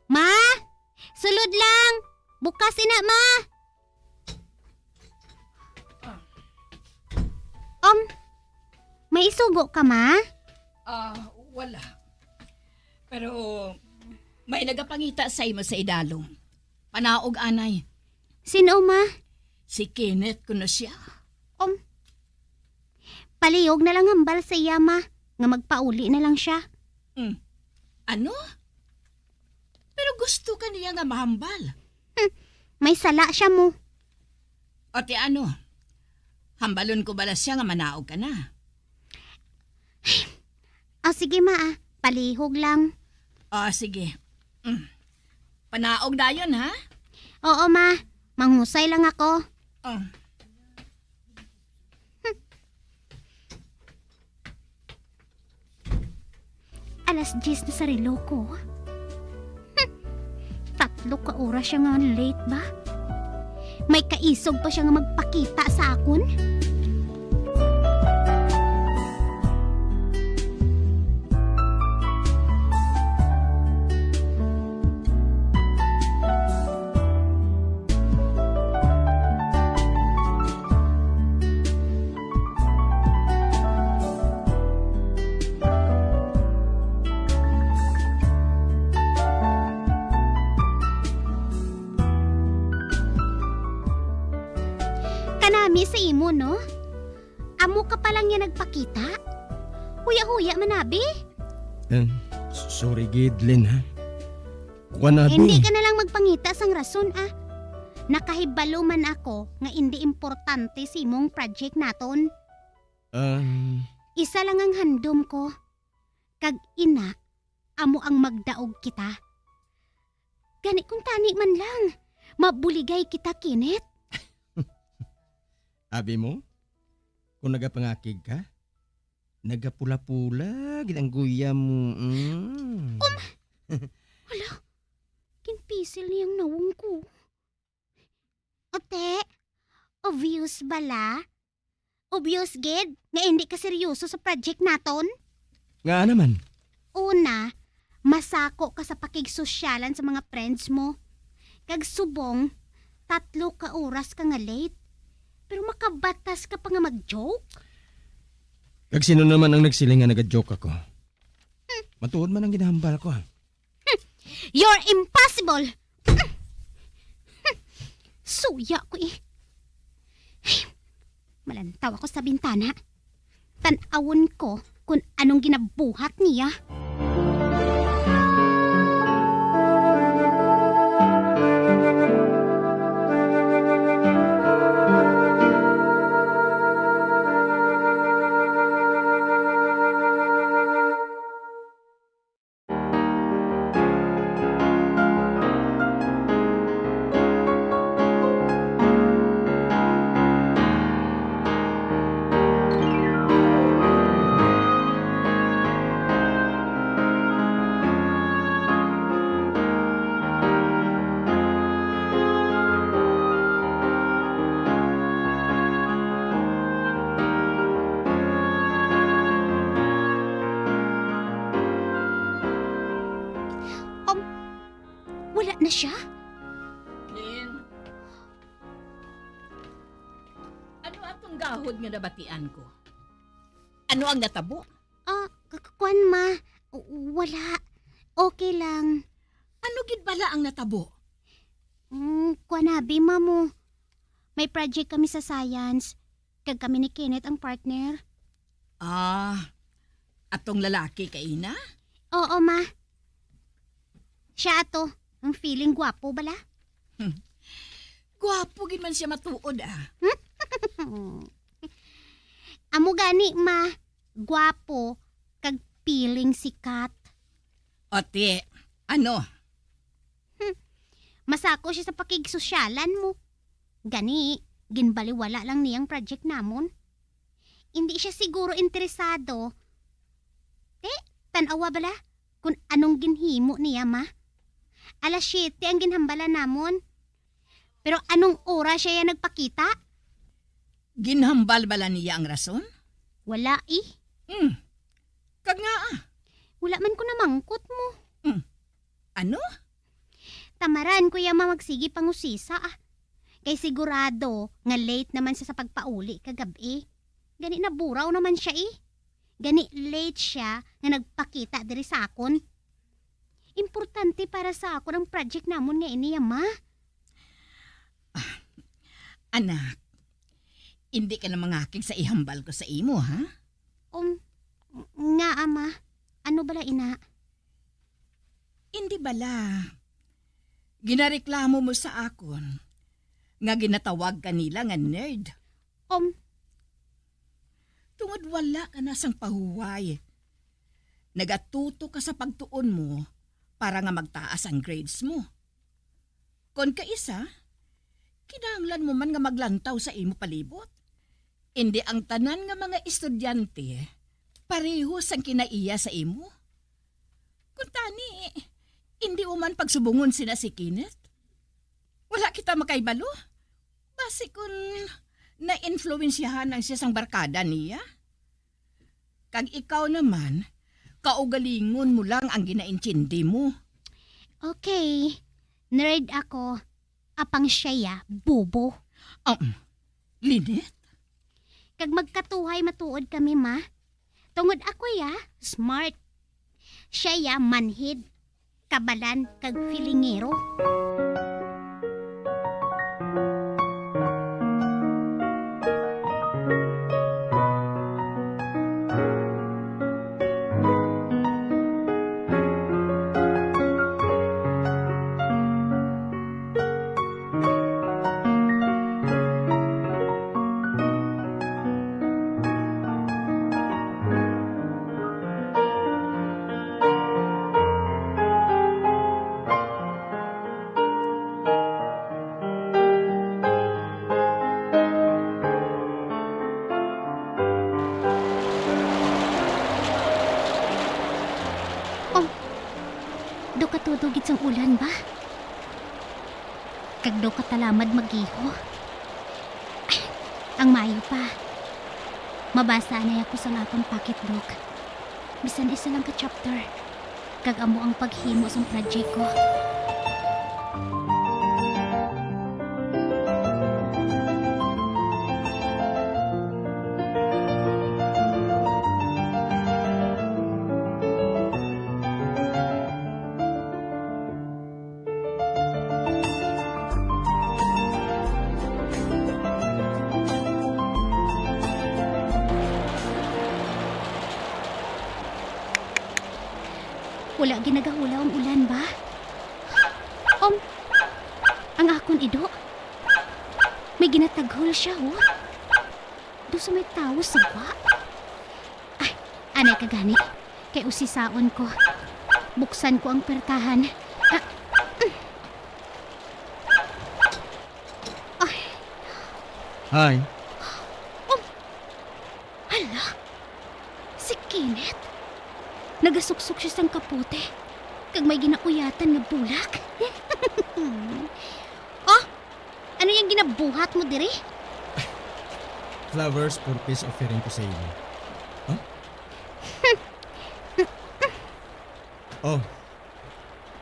Ma! Sulod lang! Bukas ina, ma! May isugo ka, ma? Wala. Pero may nagapangita sa imo sa idalom. Panaog anay. Sino, ma? Si Kenneth ko na siya. Palihog na lang hambal sa iya, ma. Nga magpauli na lang siya. Ano? Pero gusto ka niya nga mahambal. May sala siya mo. O ti ano? Hambalon ko bala siya nga manaog ka na. Sige ma palihog lang. Sige. Panaog na yun ha? Oo ma, manghusay lang ako. Alas 10 na sa relo ko. 3 ka oras siya nga late ba? May kaisog pa siya nga magpakita sa akon? Kanami sa imo, no? Amo ka pa lang yan nagpakita? Huya-huya manabi? Sorry, Gidlin, ha? Wanabi. Hindi ka na lang magpangita sang rason, Nakahibalo man ako nga hindi importante si imong project naton. Isa lang ang handom ko. Kag ina, amo ang magdaog kita. Gani kung tani man lang, mabuligay kita, Kenneth. Abi mo? Kung nagapangakig ka? Nagapula-pula, ginang guya mo. Wala, kinpisil niyang nawong ko. Ote, obvious bala? Obvious, Ged, nga hindi ka seryoso sa project naton? Nga naman. Una, masako ka sa pakigsosyalan sa mga friends mo. Kag subong, 3 ka oras ka nga late. Pero makabatas ka pa nga mag-joke? Kag sino naman ang nagsiling nga nag-joke ako? Matuod man ang ginahambal ko. You're impossible! Suya ko Malantaw ako sa bintana. Tanawon ko kung anong ginabuhat niya. gahod nga nabatian ko. Ano ang natabo? Kwan ma. Wala. Okay lang. Ano gid bala ang natabo? Kwanabi, mamo. May project kami sa science. Kag kami ni Kenneth ang partner. Atong lalaki kay na? Oo, ma. Siya ato. Ang feeling gwapo bala. Gwapo gid man siya matuod Amo gani, ma. Gwapo. Kag feeling sikat. Ote, ano? Masako siya sa pakigsosyalan mo. Gani, ginbaliwala lang niyang project namon. Hindi siya siguro interesado. Tanawa bala kung anong ginhimo niya, ma. Alas 7 ang ginhambala namon. Pero anong oras siya nagpakita? Ginhambal bala niya ang rason? Wala Kag nga Wala man ko namangkot mo. Ano? Tamaran kuya magsigi pangusisa Kay sigurado nga late naman siya sa pagpauli kagabi. Gani na buraw naman siya Gani late siya nga nagpakita diri sa akon. Importante para sa akon ang project namon nga ini, ma. Anak, hindi ka na mangakig sa ihambal ko sa imo, ha? Nga, ama. Ano bala, ina? Hindi bala. Ginareklamo mo sa akon nga ginatawag kanila nga nerd. Tungod wala ka na sang pahuway. Nagatuto ka sa pagtuon mo para nga magtaas ang grades mo. Kon kaisa, kinahanglan mo man nga maglantaw sa imo palibot. Hindi ang tanan nga mga estudyante pareho sang kinaiya sa imo. Kung tani, hindi mo man pagsubungon sina si Kenneth. Wala kita makaibalo. Basi kung na-influensyahan ang siya sang barkada niya. Kag ikaw naman, kaugalingon mo lang ang ginaintindi mo. Okay, nerd ako. Apang siya bobo. Lynette? Kag magkatuhay matuod kami, ma. Tungod ako smart. Siya manhid, kabalan, kag filingero. Katudugid sang ulan ba? Kagdaw katalamad magiho. Ang mayo pa. Mabasa na ako sa akong pocketbook. Bisan isa lang ka chapter. Kag amo ang paghimo sang project ko. Wala ginagahulaw ang ulan ba? Ang akon ido. May ginataghol siya, Do sa may tao sa ba? Ay, anay kagani. Kay usisaon ko. Buksan ko ang pertahan. Hi. Hala, si Kenneth. Nagasuksok siya sang kapote. Kag may ginauyatan nga bulak. Ano yung ginabuhat mo diri? Flowers for peace offering ko sa iyo.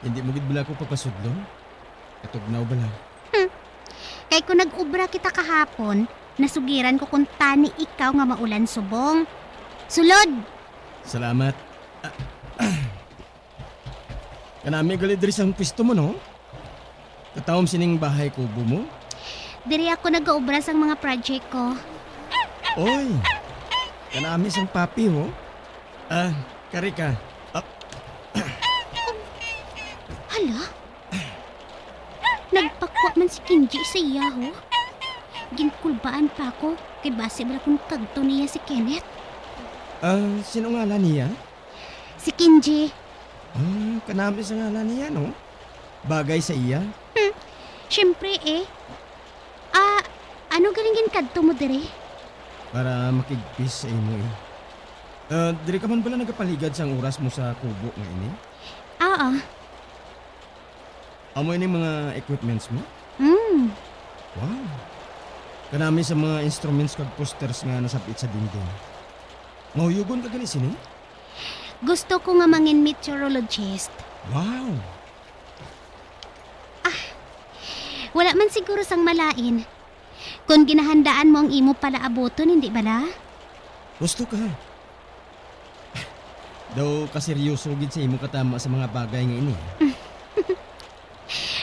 Hindi mo gid bala ko pagpasudlon? Katugnaw bala. Kay kung nag-ubra kita kahapon, Nasugiran ko kung tani ikaw nga maulan subong. Sulod! Salamat. Kanami gali diri sang pisto mo, no? Katawom sining bahay kubo mo? Diri ako nag-aobra sang mga project ko. Oy, kanami sang papi, ho? Kari ka. Hala? Nagpakwa man si Kenji sa iya, ho? Ginkulbaan pa ako kay base bala kung kagto niya si Kenneth. Sino ngalan niya? Si Kenji. Kanami sa ngalan niya, no? Bagay sa iya? Siyempre eh. Ano galing kagto mo dire? Para makigpis sa imo eh. Diri ka man pala nagapaligad sang oras mo sa kubo nga ini? Oo. Amo ini mga equipments mo? Wow. Kanami sa mga instruments kag posters nga nasapit sa dingding. Mahuyugon ka gali sini? Gusto ko nga mangin meteorologist. Wow. Wala man siguro sang malain. Kung ginahandaan mo ang imo pala aboton, hindi bala? Gusto ka. Daw kaseryoso gid sa imo katama sa mga bagay nga ini.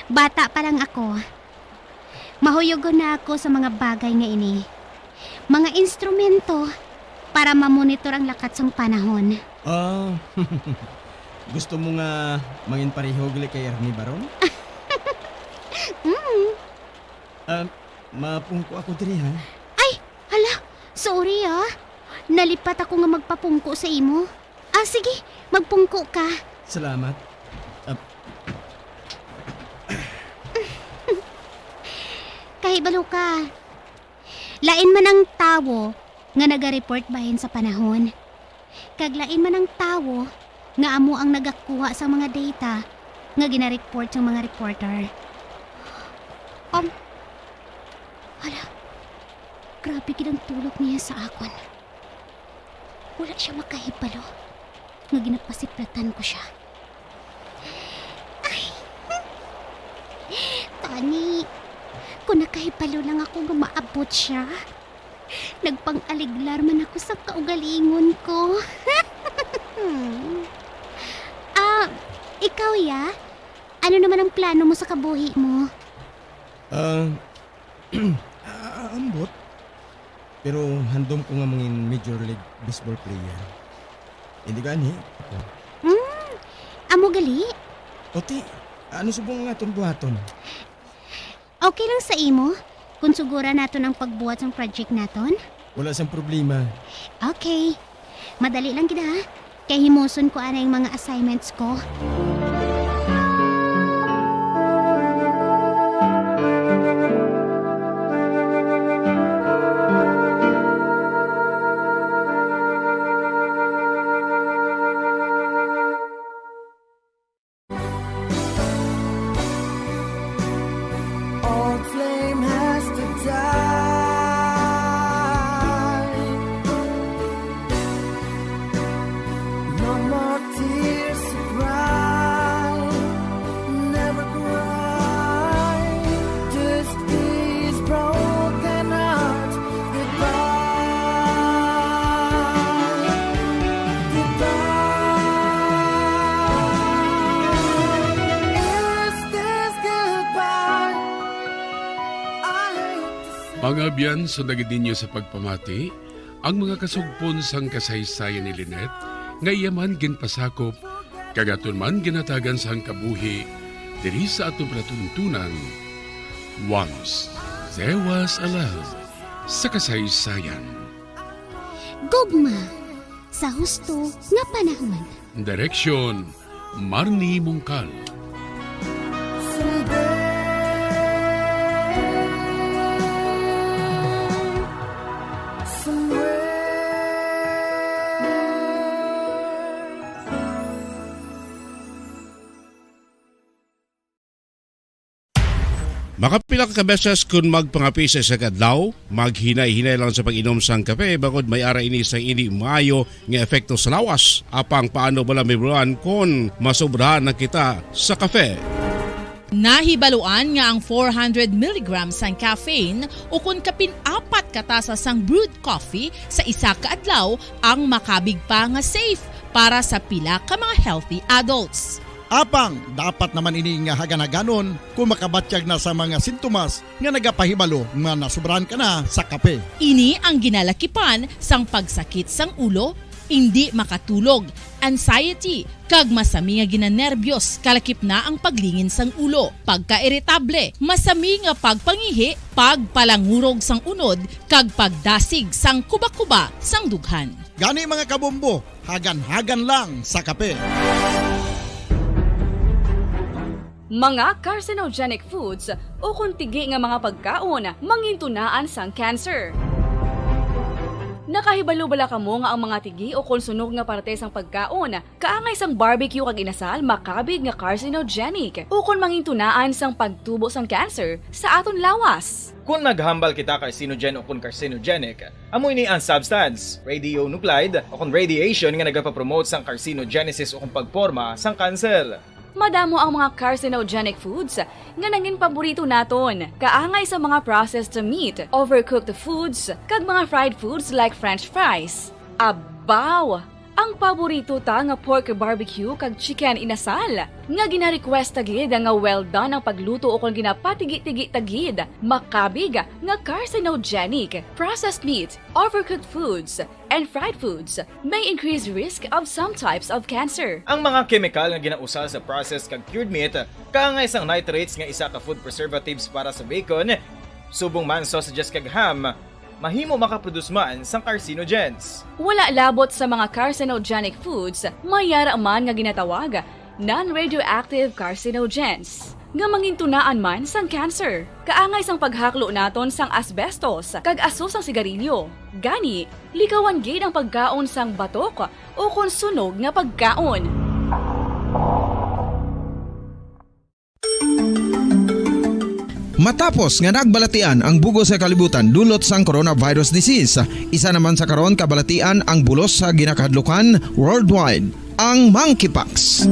Bata pa lang ako. Mahuyogon na ako sa mga bagay nga ini. Mga instrumento para mamonitor ang lakat sang panahon. Gusto mo nga mangin pareho gali kay Ernie Baron? Mapungko ako diri ha. Ay, hala, sorry Nalipat ako nga magpapungko sa imo. Sige, magpungko ka. Salamat. Kahibalo ka. Lain man ang tawo nga naga-report bahin sa panahon. Kaglain man ang tawo nga amo ang nagakuha sa mga data nga gina-report sa mga reporter. Hala, grabe gid tulog niya sa akon. Wala siya makahibalo nga ginapasiplatan ko siya. Ay, Tani, kung nakahibalo lang ako nga maabot siya, nagpang-aliglar man ako sa kaugalingon ko. Ikaw ya? Ano naman ang plano mo sa kabuhi mo? Ambot. Pero handom ko nga mangin Major League Baseball player. Hindi gani. Amo gali? Oti, ano subong nga itong buhaton? Okay lang sa imo? Kung sugura naton ang pagbuhat ng project naton? Wala sang problema. Okay. Madali lang gid ha. Kay himuson ko ana yung mga assignments ko. Old flame has to die. No more tears to cry. Never cry. Just these broken hearts. Goodbye. Goodbye. Is this goodbye? Mga biyan, sundagin ninyo sa pagpamati ang mga kasugpon sang kasaysayan ni Lynette, nga yaman ginpasakop, kagaton man ginatagan sang kabuhi, diri sa atong palatuntunan. Once there was a love sa kasaysayan. Gugma sa husto nga panahon. Direksyon, Marnie Mungkal. Makapila ka beses kung magpangapisa sa kadlaw, maghinay-hinay lang sa pag-inom sang kape bagod may ara ini sa ini maayo nga epekto sa lawas. Apang paano bala may buwan kung masobrahan na kita sa kape. Nahibaluan nga ang 400 mg sang caffeine o kung kapin-apat katasa sang brewed coffee sa isa ka adlaw ang makabig pa nga safe para sa pila ka mga healthy adults. Apang, dapat naman ini nga haganaganon kung makabatyag na sa mga sintomas nga nagapahibalo nga nasubrahan ka na sa kape. Ini ang ginalakipan sang pagsakit sang ulo, hindi makatulog, anxiety, kag masami nga ginanerbiyos, kalakip na ang paglingin sang ulo, pagka-irritable, masami nga pagpangihi, pagpalangurog sang unod, kag pagdasig sang kuba-kuba sang dughan. Gani mga kabombo, hagan-hagan lang sa kape. Mga carcinogenic foods o kuntigi nga mga pagkaon mangintunaan sang cancer. Nakahibalo bala kamo nga ang mga tigi o konsunog nga parte sang pagkaon kaangay sang barbecue kag inasal makabig nga carcinogenic o kon mangintunaan sang pagtubo sang cancer sa aton lawas. Kung naghambal kita carcinogen o kung carcinogenic, amoy ni ang substance, radionuclide o kung radiation nga nagapapromote sang carcinogenesis o kung pagporma sang cancer. Madamo ang mga carcinogenic foods nga nangin paborito naton. Kaangay sa mga processed meat, overcooked foods, kag mga fried foods like french fries. Abaw! Ang paborito ta nga pork barbecue kag chicken inasal. Nga gina-request tagid nga well done ang pagluto o kung ginapatigi-tigi tagid. Makabig nga carcinogenic, processed meat, overcooked foods, and fried foods may increase risk of some types of cancer. Ang mga chemical nga ginausal sa processed kag cured meat, kaangay sang nitrates nga isa ka food preservatives para sa bacon, subong man sausages kag ham, mahimo makaproduce man sang carcinogens. Wala labot sa mga carcinogenic foods, mayara man nga ginatawag non-radioactive carcinogens nga mangintunaan man sang cancer. Kaangay sang paghaklo naton sang asbestos kag aso sang sigarilyo. Gani, likawan gid ang pagkaon sang batok o kon sunog nga pagkaon. Matapos nga nagbalatian ang bugos sa kalibutan dulot sang coronavirus disease, isa naman sa karon kabalatian ang bulos sa ginakahadlukan worldwide, ang monkeypox.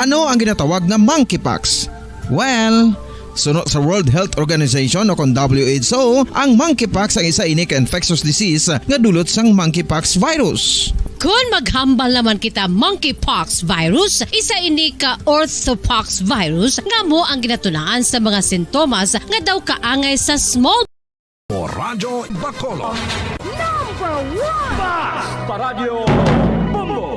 Ano ang ginatawag na monkeypox? Well, sunod sa World Health Organization o kung WHO, ang monkeypox ang isa ini ka infectious disease nga dulot sang monkeypox virus. Kung maghambal naman kita monkeypox virus, isa ini ka orthopox virus nga mo ang ginatunaan sa mga sintomas nga daw kaangay sa small Radyo Bacolod. Number 1! Basta Radio Bombo!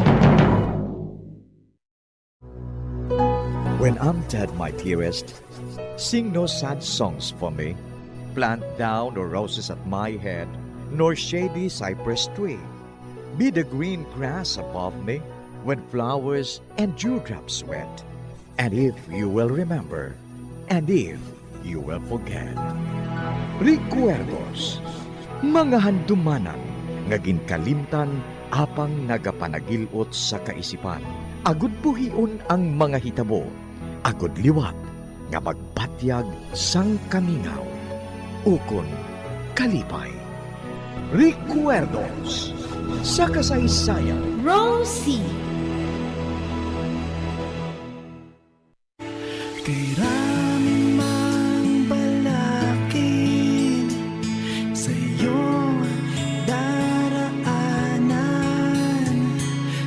When I'm dead, my dearest, sing no sad songs for me. Plant down no roses at my head, nor shady cypress tree. Be the green grass above me when flowers and dewdrops wet. And if you will remember, and if you will forget. Recuerdos, mga handumanan, nga ginkalimtan apang nagapanagilot sa kaisipan. Agud buhion ang mga hitabo, agud liwat, nga magpatyag sang kamingaw. Ukon kalipay. Recuerdos, sa kasaysayan. Rosie. Kay raming mang balakid sa iyong daraanan,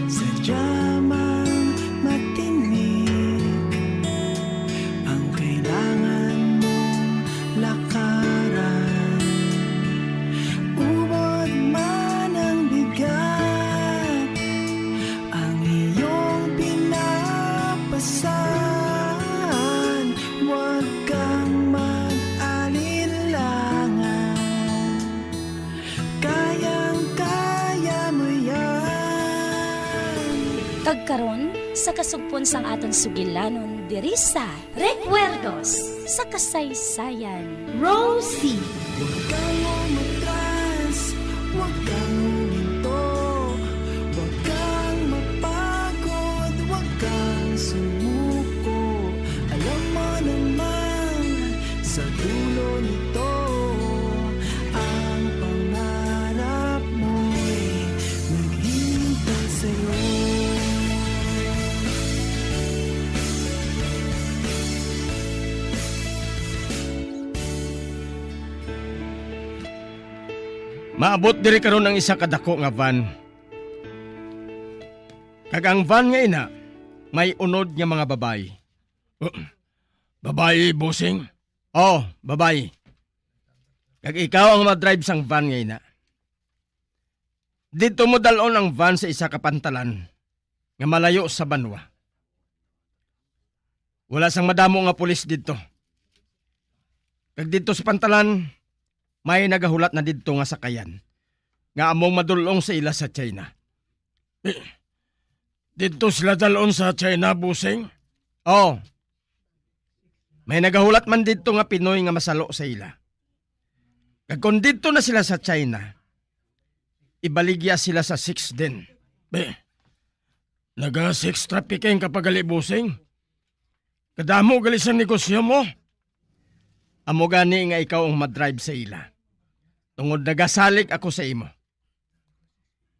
sadya mang matinig ang kailangan mong lakaran. Ubod man ang bigat, ang iyong pinapasan. Huwag kang mag-alilangan, kayang-kaya mo yan. Kagkaron sa kasugpon sang aton sugilanon diri sa Recuerdos sa kasaysayan. Rosie. Huwag kang umatras, huwag kang huminto, huwag kang mapagod, huwag kang sumuko. Alam mo naman sa dulo nito, ang pangarap mo'y naghihintay sa'yo. Maabot diri karon ang isa kadako nga van. Kag ang van nga ina, may unod nga mga babae. Babae, bossing? Oh, babae. Kag ikaw ang madrive sang van nga ina. Dito mo dalon ang van sa isa ka pantalan nga malayo sa banwa. Wala sang madamo nga pulis dito. Kag dito sa pantalan, may nagahulat na dito nga sakayan nga among madulong sa ila sa China. Dito sila dalon sa China, busing? Oh. May nagahulat man dito nga Pinoy nga masalo sa ila. Kag kung dito na sila sa China, ibaligya sila sa 6 din. Naga-6 trafficking kapag gali, busing? Kadamo gali sa negosyo mo? Amo gani nga ikaw ang madrive sa ila. Tungod nagasalig ako sa imo.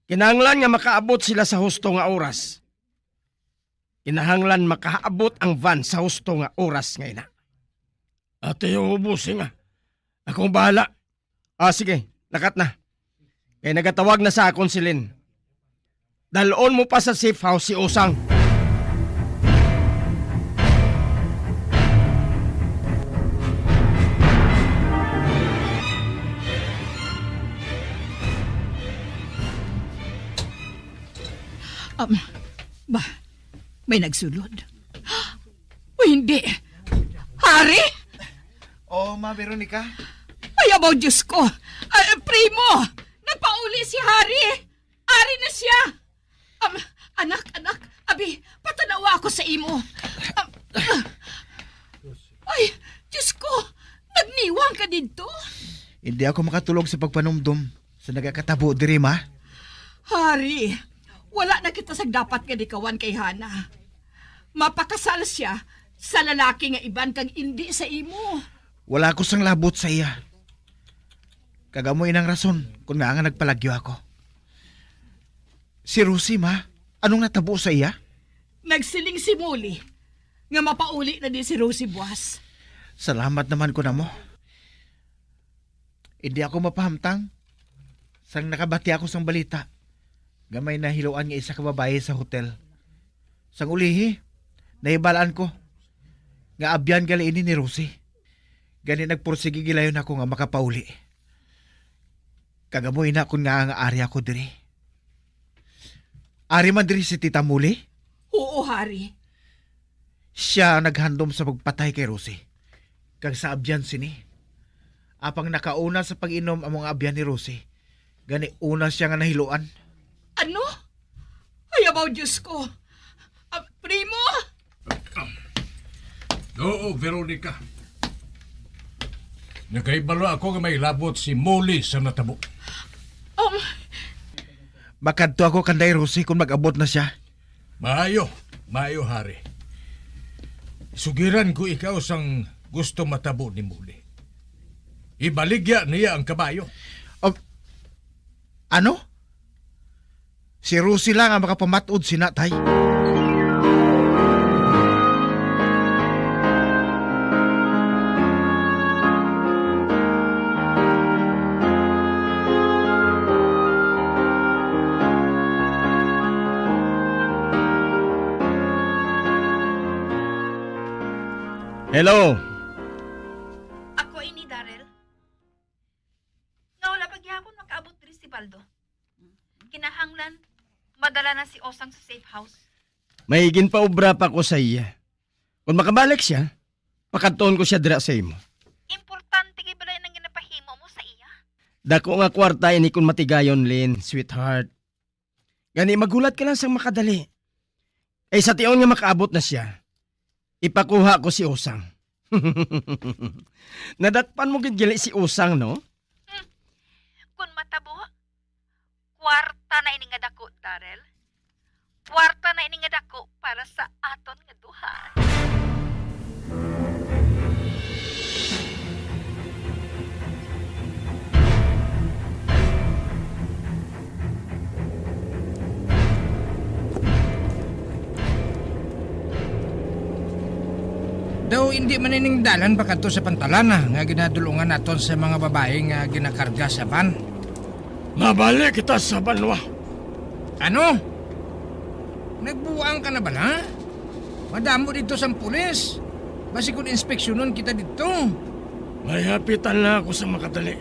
Kinahanglan nga makaabot sila sa husto nga oras. Kinahanglan makaabot ang van sa husto nga oras nga ina. Ate, ubusing nga. Akong bahala. Sige, lakat na. Kaya nagatawag na sa akon si Lynn. Dalon mo pa sa safe house si Usang. May nagsulod. O hindi. Hari? Oh, Ma Veronica. Ay, abaw, Diyos ko. Primo, nagpauli si Hari. Ari na siya. Anak, abi, patanawa ako sa imo. Ay, Diyos ko, nagniwang ka dito. Hindi ako makatulog sa pagpanumdum sa nagakatabo diri, Ma. Hari, wala na kita sa dapat nga dikawan kay Hana. Mapakasal siya sa lalaki nga iban kang hindi sa imo. Wala ko sang labot sa iya. Kagamoy ng rason kung nga nagpalagyo ako. Si Rosie, Ma, anong natabo sa iya? Nagsiling si Muli nga mapauli na din si Rosie Buwas. Salamat naman ko na mo. Hindi ako mapahamtang. Sang nakabati ako sang balita. Gamay na hiluan nga isa ka babae sa hotel. Sang ulihi, naibalaan ko. Nga abyan gali ini ni Rosie. Gani nagpursigi gilayon ako nga makapauli. Kagamoy na kun nga ari ako diri. Ari man diri si Tita Muli? Oo, Hari. Siya ang naghandom sa pagpatay kay Rosie. Kag sa abyan sini. Apang nakauna sa pag-inom ang mga abyan ni Rosie. Gani una siya nga nahiluan. Ano? Ay, abaw, Diyos ko. Primo? Oo, Veronica. Nakaibalo ako nga may labot si Molly sa natabo. Makadto ako kanday Rosie kung mag-abot na siya. Maayo, Hari. Sugiran ko ikaw sang gusto matabo ni Molly. Ibaligya niya ang kabayo. Ano? Si Rosie lang ang makapamatod si Natay. Hello. Ako ini Darrell. Nga wala pagyapon makaabot diri si Baldo. Kinahanglan, madala na si Osang sa safe house. May ginpaubra pa ko sa iya. Kung makabalik siya, pakadtoon ko siya dira sa imo. Importante kay balay nang ginapahimo mo sa iya. Dako nga kwarta ini kung matigayon, Lynn, sweetheart. Gani magulat ka lang sang makadali. Ay sa tiyon nga makaabot na siya, ipakuha ko si Usang. Nadatpan mo gili si Usang, no? Kung matabo, kwarta na ini nga dako, Darrell. Kwarta na ini nga dako para sa aton nga duha. Daw hindi maniningdalan pa kadto sa pantalana nga ginadulungan naton sa mga babae nga ginakarga sa van. Mabalik kita sa banwa. Ano? Nagbuwang ka na bala? Madamo dito sa pulis. Basi kung inspeksyonon kita dito. May hapitan na ako sa makadali.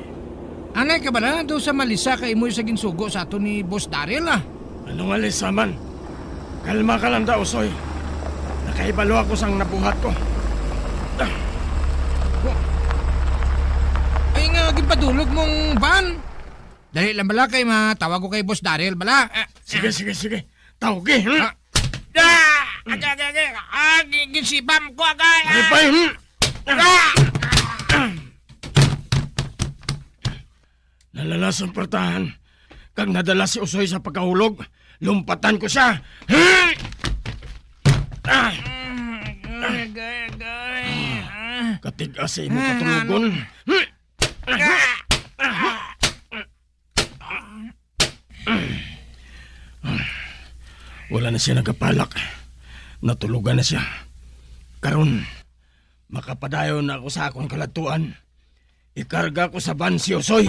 Anay ka bala? Doon sa malisa kay mo sa ginsugo sa ato ni Boss Daryl ah. Anong alisaman? Kalma ka lang daw, Soy. Nakaibalo ako sang nabuhat ko. Ay nga, gipadulog mong van. Dali lang bala kay matawag ko kay Boss Daryl bala. Sige. Tawag Ginsibam ko agay. Lipay, Nalalas ang pertahan. Kag nadala si Usoy sa pagkahulog, lumpatan ko siya. Katigas sa imo katulugon. Wala na siya nagapalak. Natulugan na siya. Karon, makapadayon na ako sa akong kalatuan. Ikarga ko sa van si Usoy.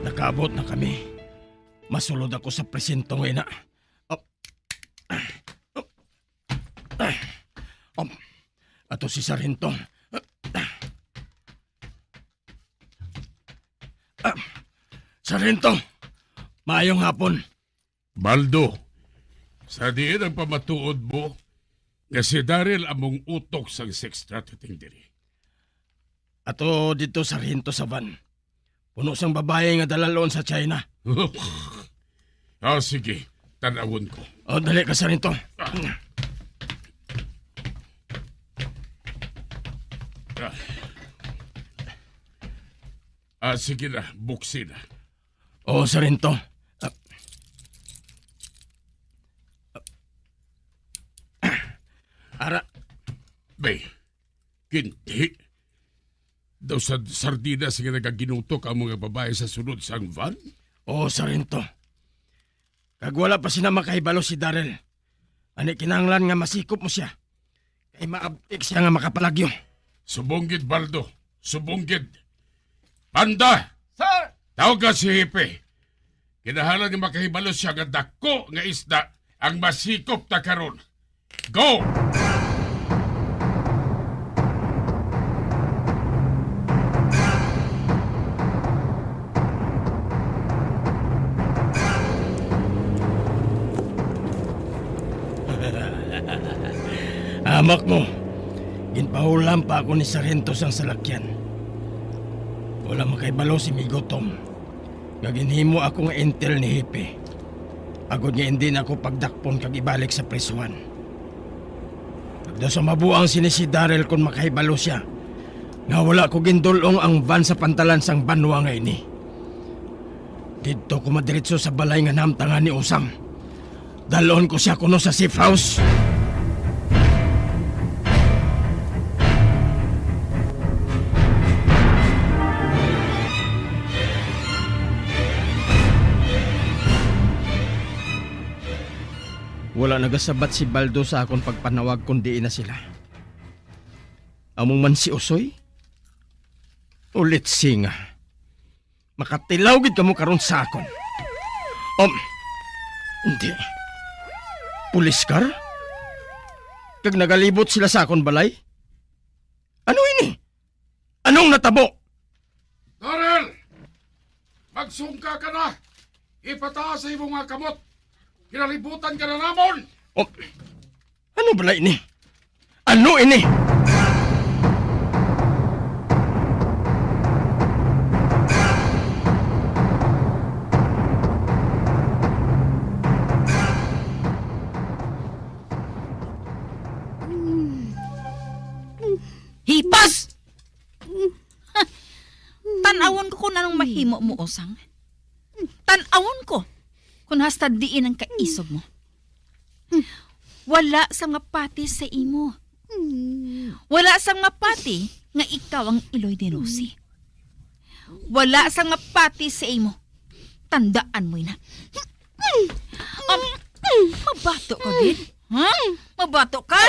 Nakaabot na kami. Masulod ako sa presinto ngayon na. Ato si Sargento. Sargento, maayong hapon. Baldo, sa diin ang pamatuod mo nga si Daryl among utok sa sex trafficking diri. Ato dito Sargento sa van. Puno sang babae nga dalalon sa China. Sige, tanawon ko. Dali ka Sargento. Sige na, buksi na. Sargento. Ara. Bay, kinti. Daw sa sardinas nga nagaginutok ang mga babae sa sunod sang van? Sargento. Kag wala pa sina makahibalo si Daryl. Ani kinahanglan nga masikop mo siya. Kay maabtik siya nga makapalagyo. Subunggid, Baldo. Subunggid. Panda! Sir! Tawag ka si Hipe. Kinahanglan nga makahibalo siya nga dako nga isda ang masikop ta karon. Go! Amak mo, ginpahulam pa ako ni Sargento sang salakyan. Wala makaibalo si Migo Tom. Gaginhimo ako nga intel ni Hipe. Agod nga hindi na ako pagdakpon kag ibalik sa presuhan. Pagda sa mabuang si Daryl kung makahibalo siya, nga wala ko gindulong ang van sa pantalan sang banwa nga ini. Dito ko madiretso sa balay nga namtangan ni Usam. Dalon ko siya kuno sa safe house. Wala nagasabat si Baldo sa akong pagpanawag kundi na sila. Among man si Usoy? Ulit singa. Makatilaw gid kamo karon sa akon. Hindi. Pulis car? Kag nagalibot sila sa akon balay? Ano ini? Anong natabo? Daryl! Magsungka ka na! Ipataas sa imong mga kamot! Kinalibutan ka na namon! Ano bala ini? Ano ini? Hipas! Tanawon ko kung anong mahimo mo, Osang. Tanawon ko Kung hasta diin ang kaisog mo. Wala sa mapati sa imo. Wala sa mapati nga ikaw ang iloy ni Rosie. Wala sa mapati sa imo. Tandaan mo na. Mabato ka, Gid? Ha? Mabato ka?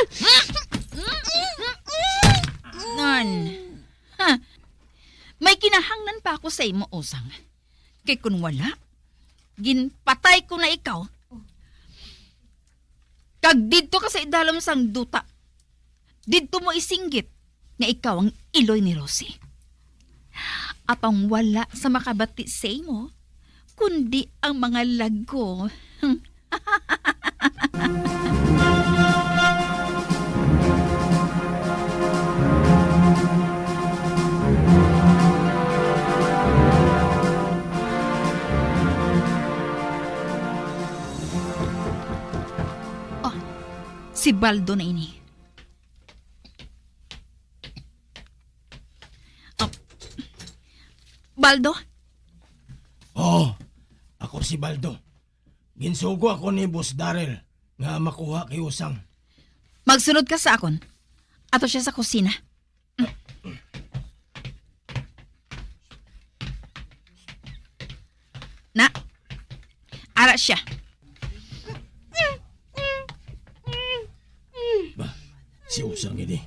Nan. Ha? May kinahanglan pa ako sa imo, Usang. Kay kung wala, ginpatay ko na ikaw. Kag didto ka sa idalom sang duta. Didto mo isinggit na ikaw ang iloy ni Rosie. Apang wala sa makabati sa imo, kundi ang mga lago. Oh, si Baldo na ini. Oh, Baldo? Oh, ako si Baldo. Ginsugo ako ni Boss Darrell nga makuha kay Usang. Magsunod ka sa akon. Ato siya sa kusina. Na, ara siya. Si Usang ini,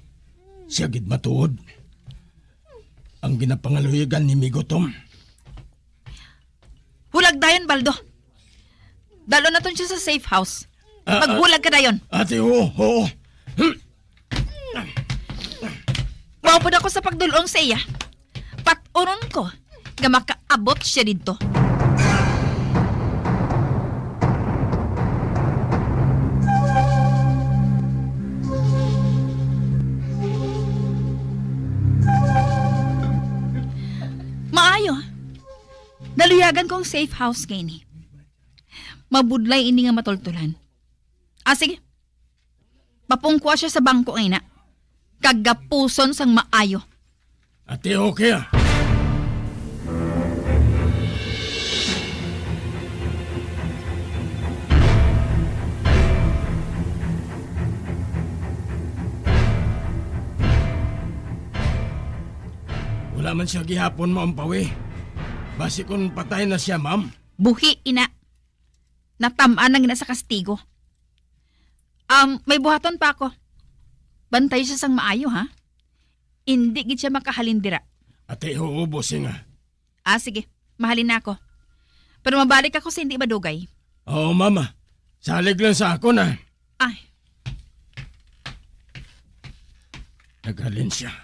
siya gid matuod. Ang ginapangaluyagan ni Migotom. Hulag dayon, Baldo. Dalo na siya sa safe house. Magbulag ka dayon. Ate, oo. Mawapod ako sa pagdulong sa iya. Paturon ko nga makaabot siya dito. Maayo. Naluyagan kong safe house ngayon eh. Mabudlay ini nga matultulan. Sige. Mapungkuha siya sa bangko ngayon na. Kagapuson sang maayo. Ate, okay ah. Wala man siya gihapon maampawi. Basi kung patay na siya, ma'am. Buhi, ina. Natamaan na gina sa kastigo. May buhaton pa ako. Bantay siya sang maayo, ha? Hindi gid siya makahalindira. Ate, huubosing nga. Sige. Mahalin na ako. Pero mabalik ako sa hindi madugay. Oo, mama. Salig lang sa ako na. Ay. Naghalin siya.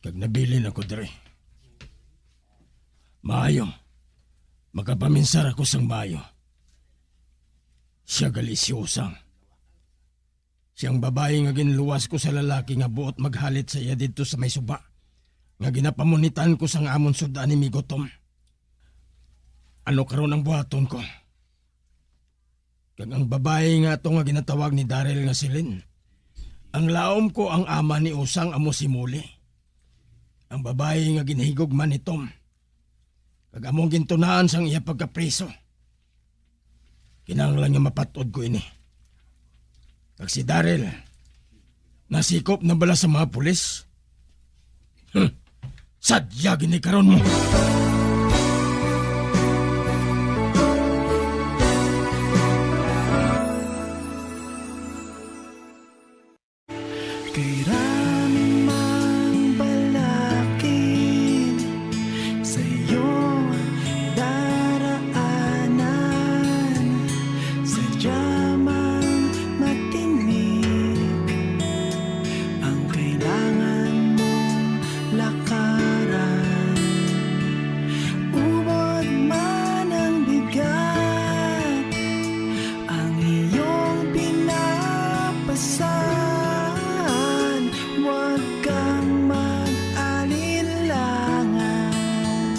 Kag nabilin ako dire. Maayo. Magapaminsar ako sang maayo. Siya gali si Usang. Siyang babae nga ginluwas ko sa lalaki nga buot maghalit sa iya dito sa may suba. Nga ginapamunitan ko sang amon sudan ni Migotom. Ano karon ang buhaton ko? Kag ang babae nga to nga ginatawag ni Darrell nga si Lynn. Ang laom ko ang ama ni Usang amo si Muli. Ang babae nga ginahigog man ni Tom. Kag among gintunaan sang iya pagkapreso. Kinahanglan nga mapatod ko ini. Kag si Darrell, nasikop na bala sa mga pulis? Sadya ginikaron mo. Kay raming mang balakid sa iyong daraanan, sadya mang matinig ang kailangan mong lakaran. Ubod man ang bigat, ang iyong pinapasan. Huwag kang mag-alilangan,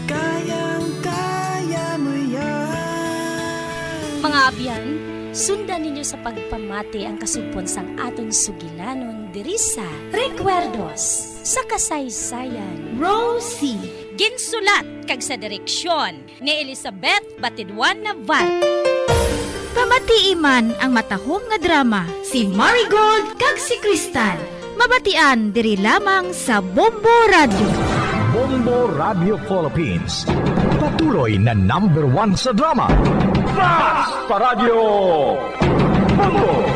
kayang-kaya mo yan. Mga abyan, sundan ninyo sa pagpamati ang kasugpon sang aton sugilanon diri sa Recuerdos sa kasaysayan. Rosie, Ginsulat kag sa direksyon ni Elizabeth Batidwan Navarro. Pamatiiman ang matahom nga drama si Marigold kag si Crystal. Mabatian diri lamang sa Bombo Radio. Bombo Radio Philippines. Patuloy na #1 sa drama. Fast Paradyo! Bombo!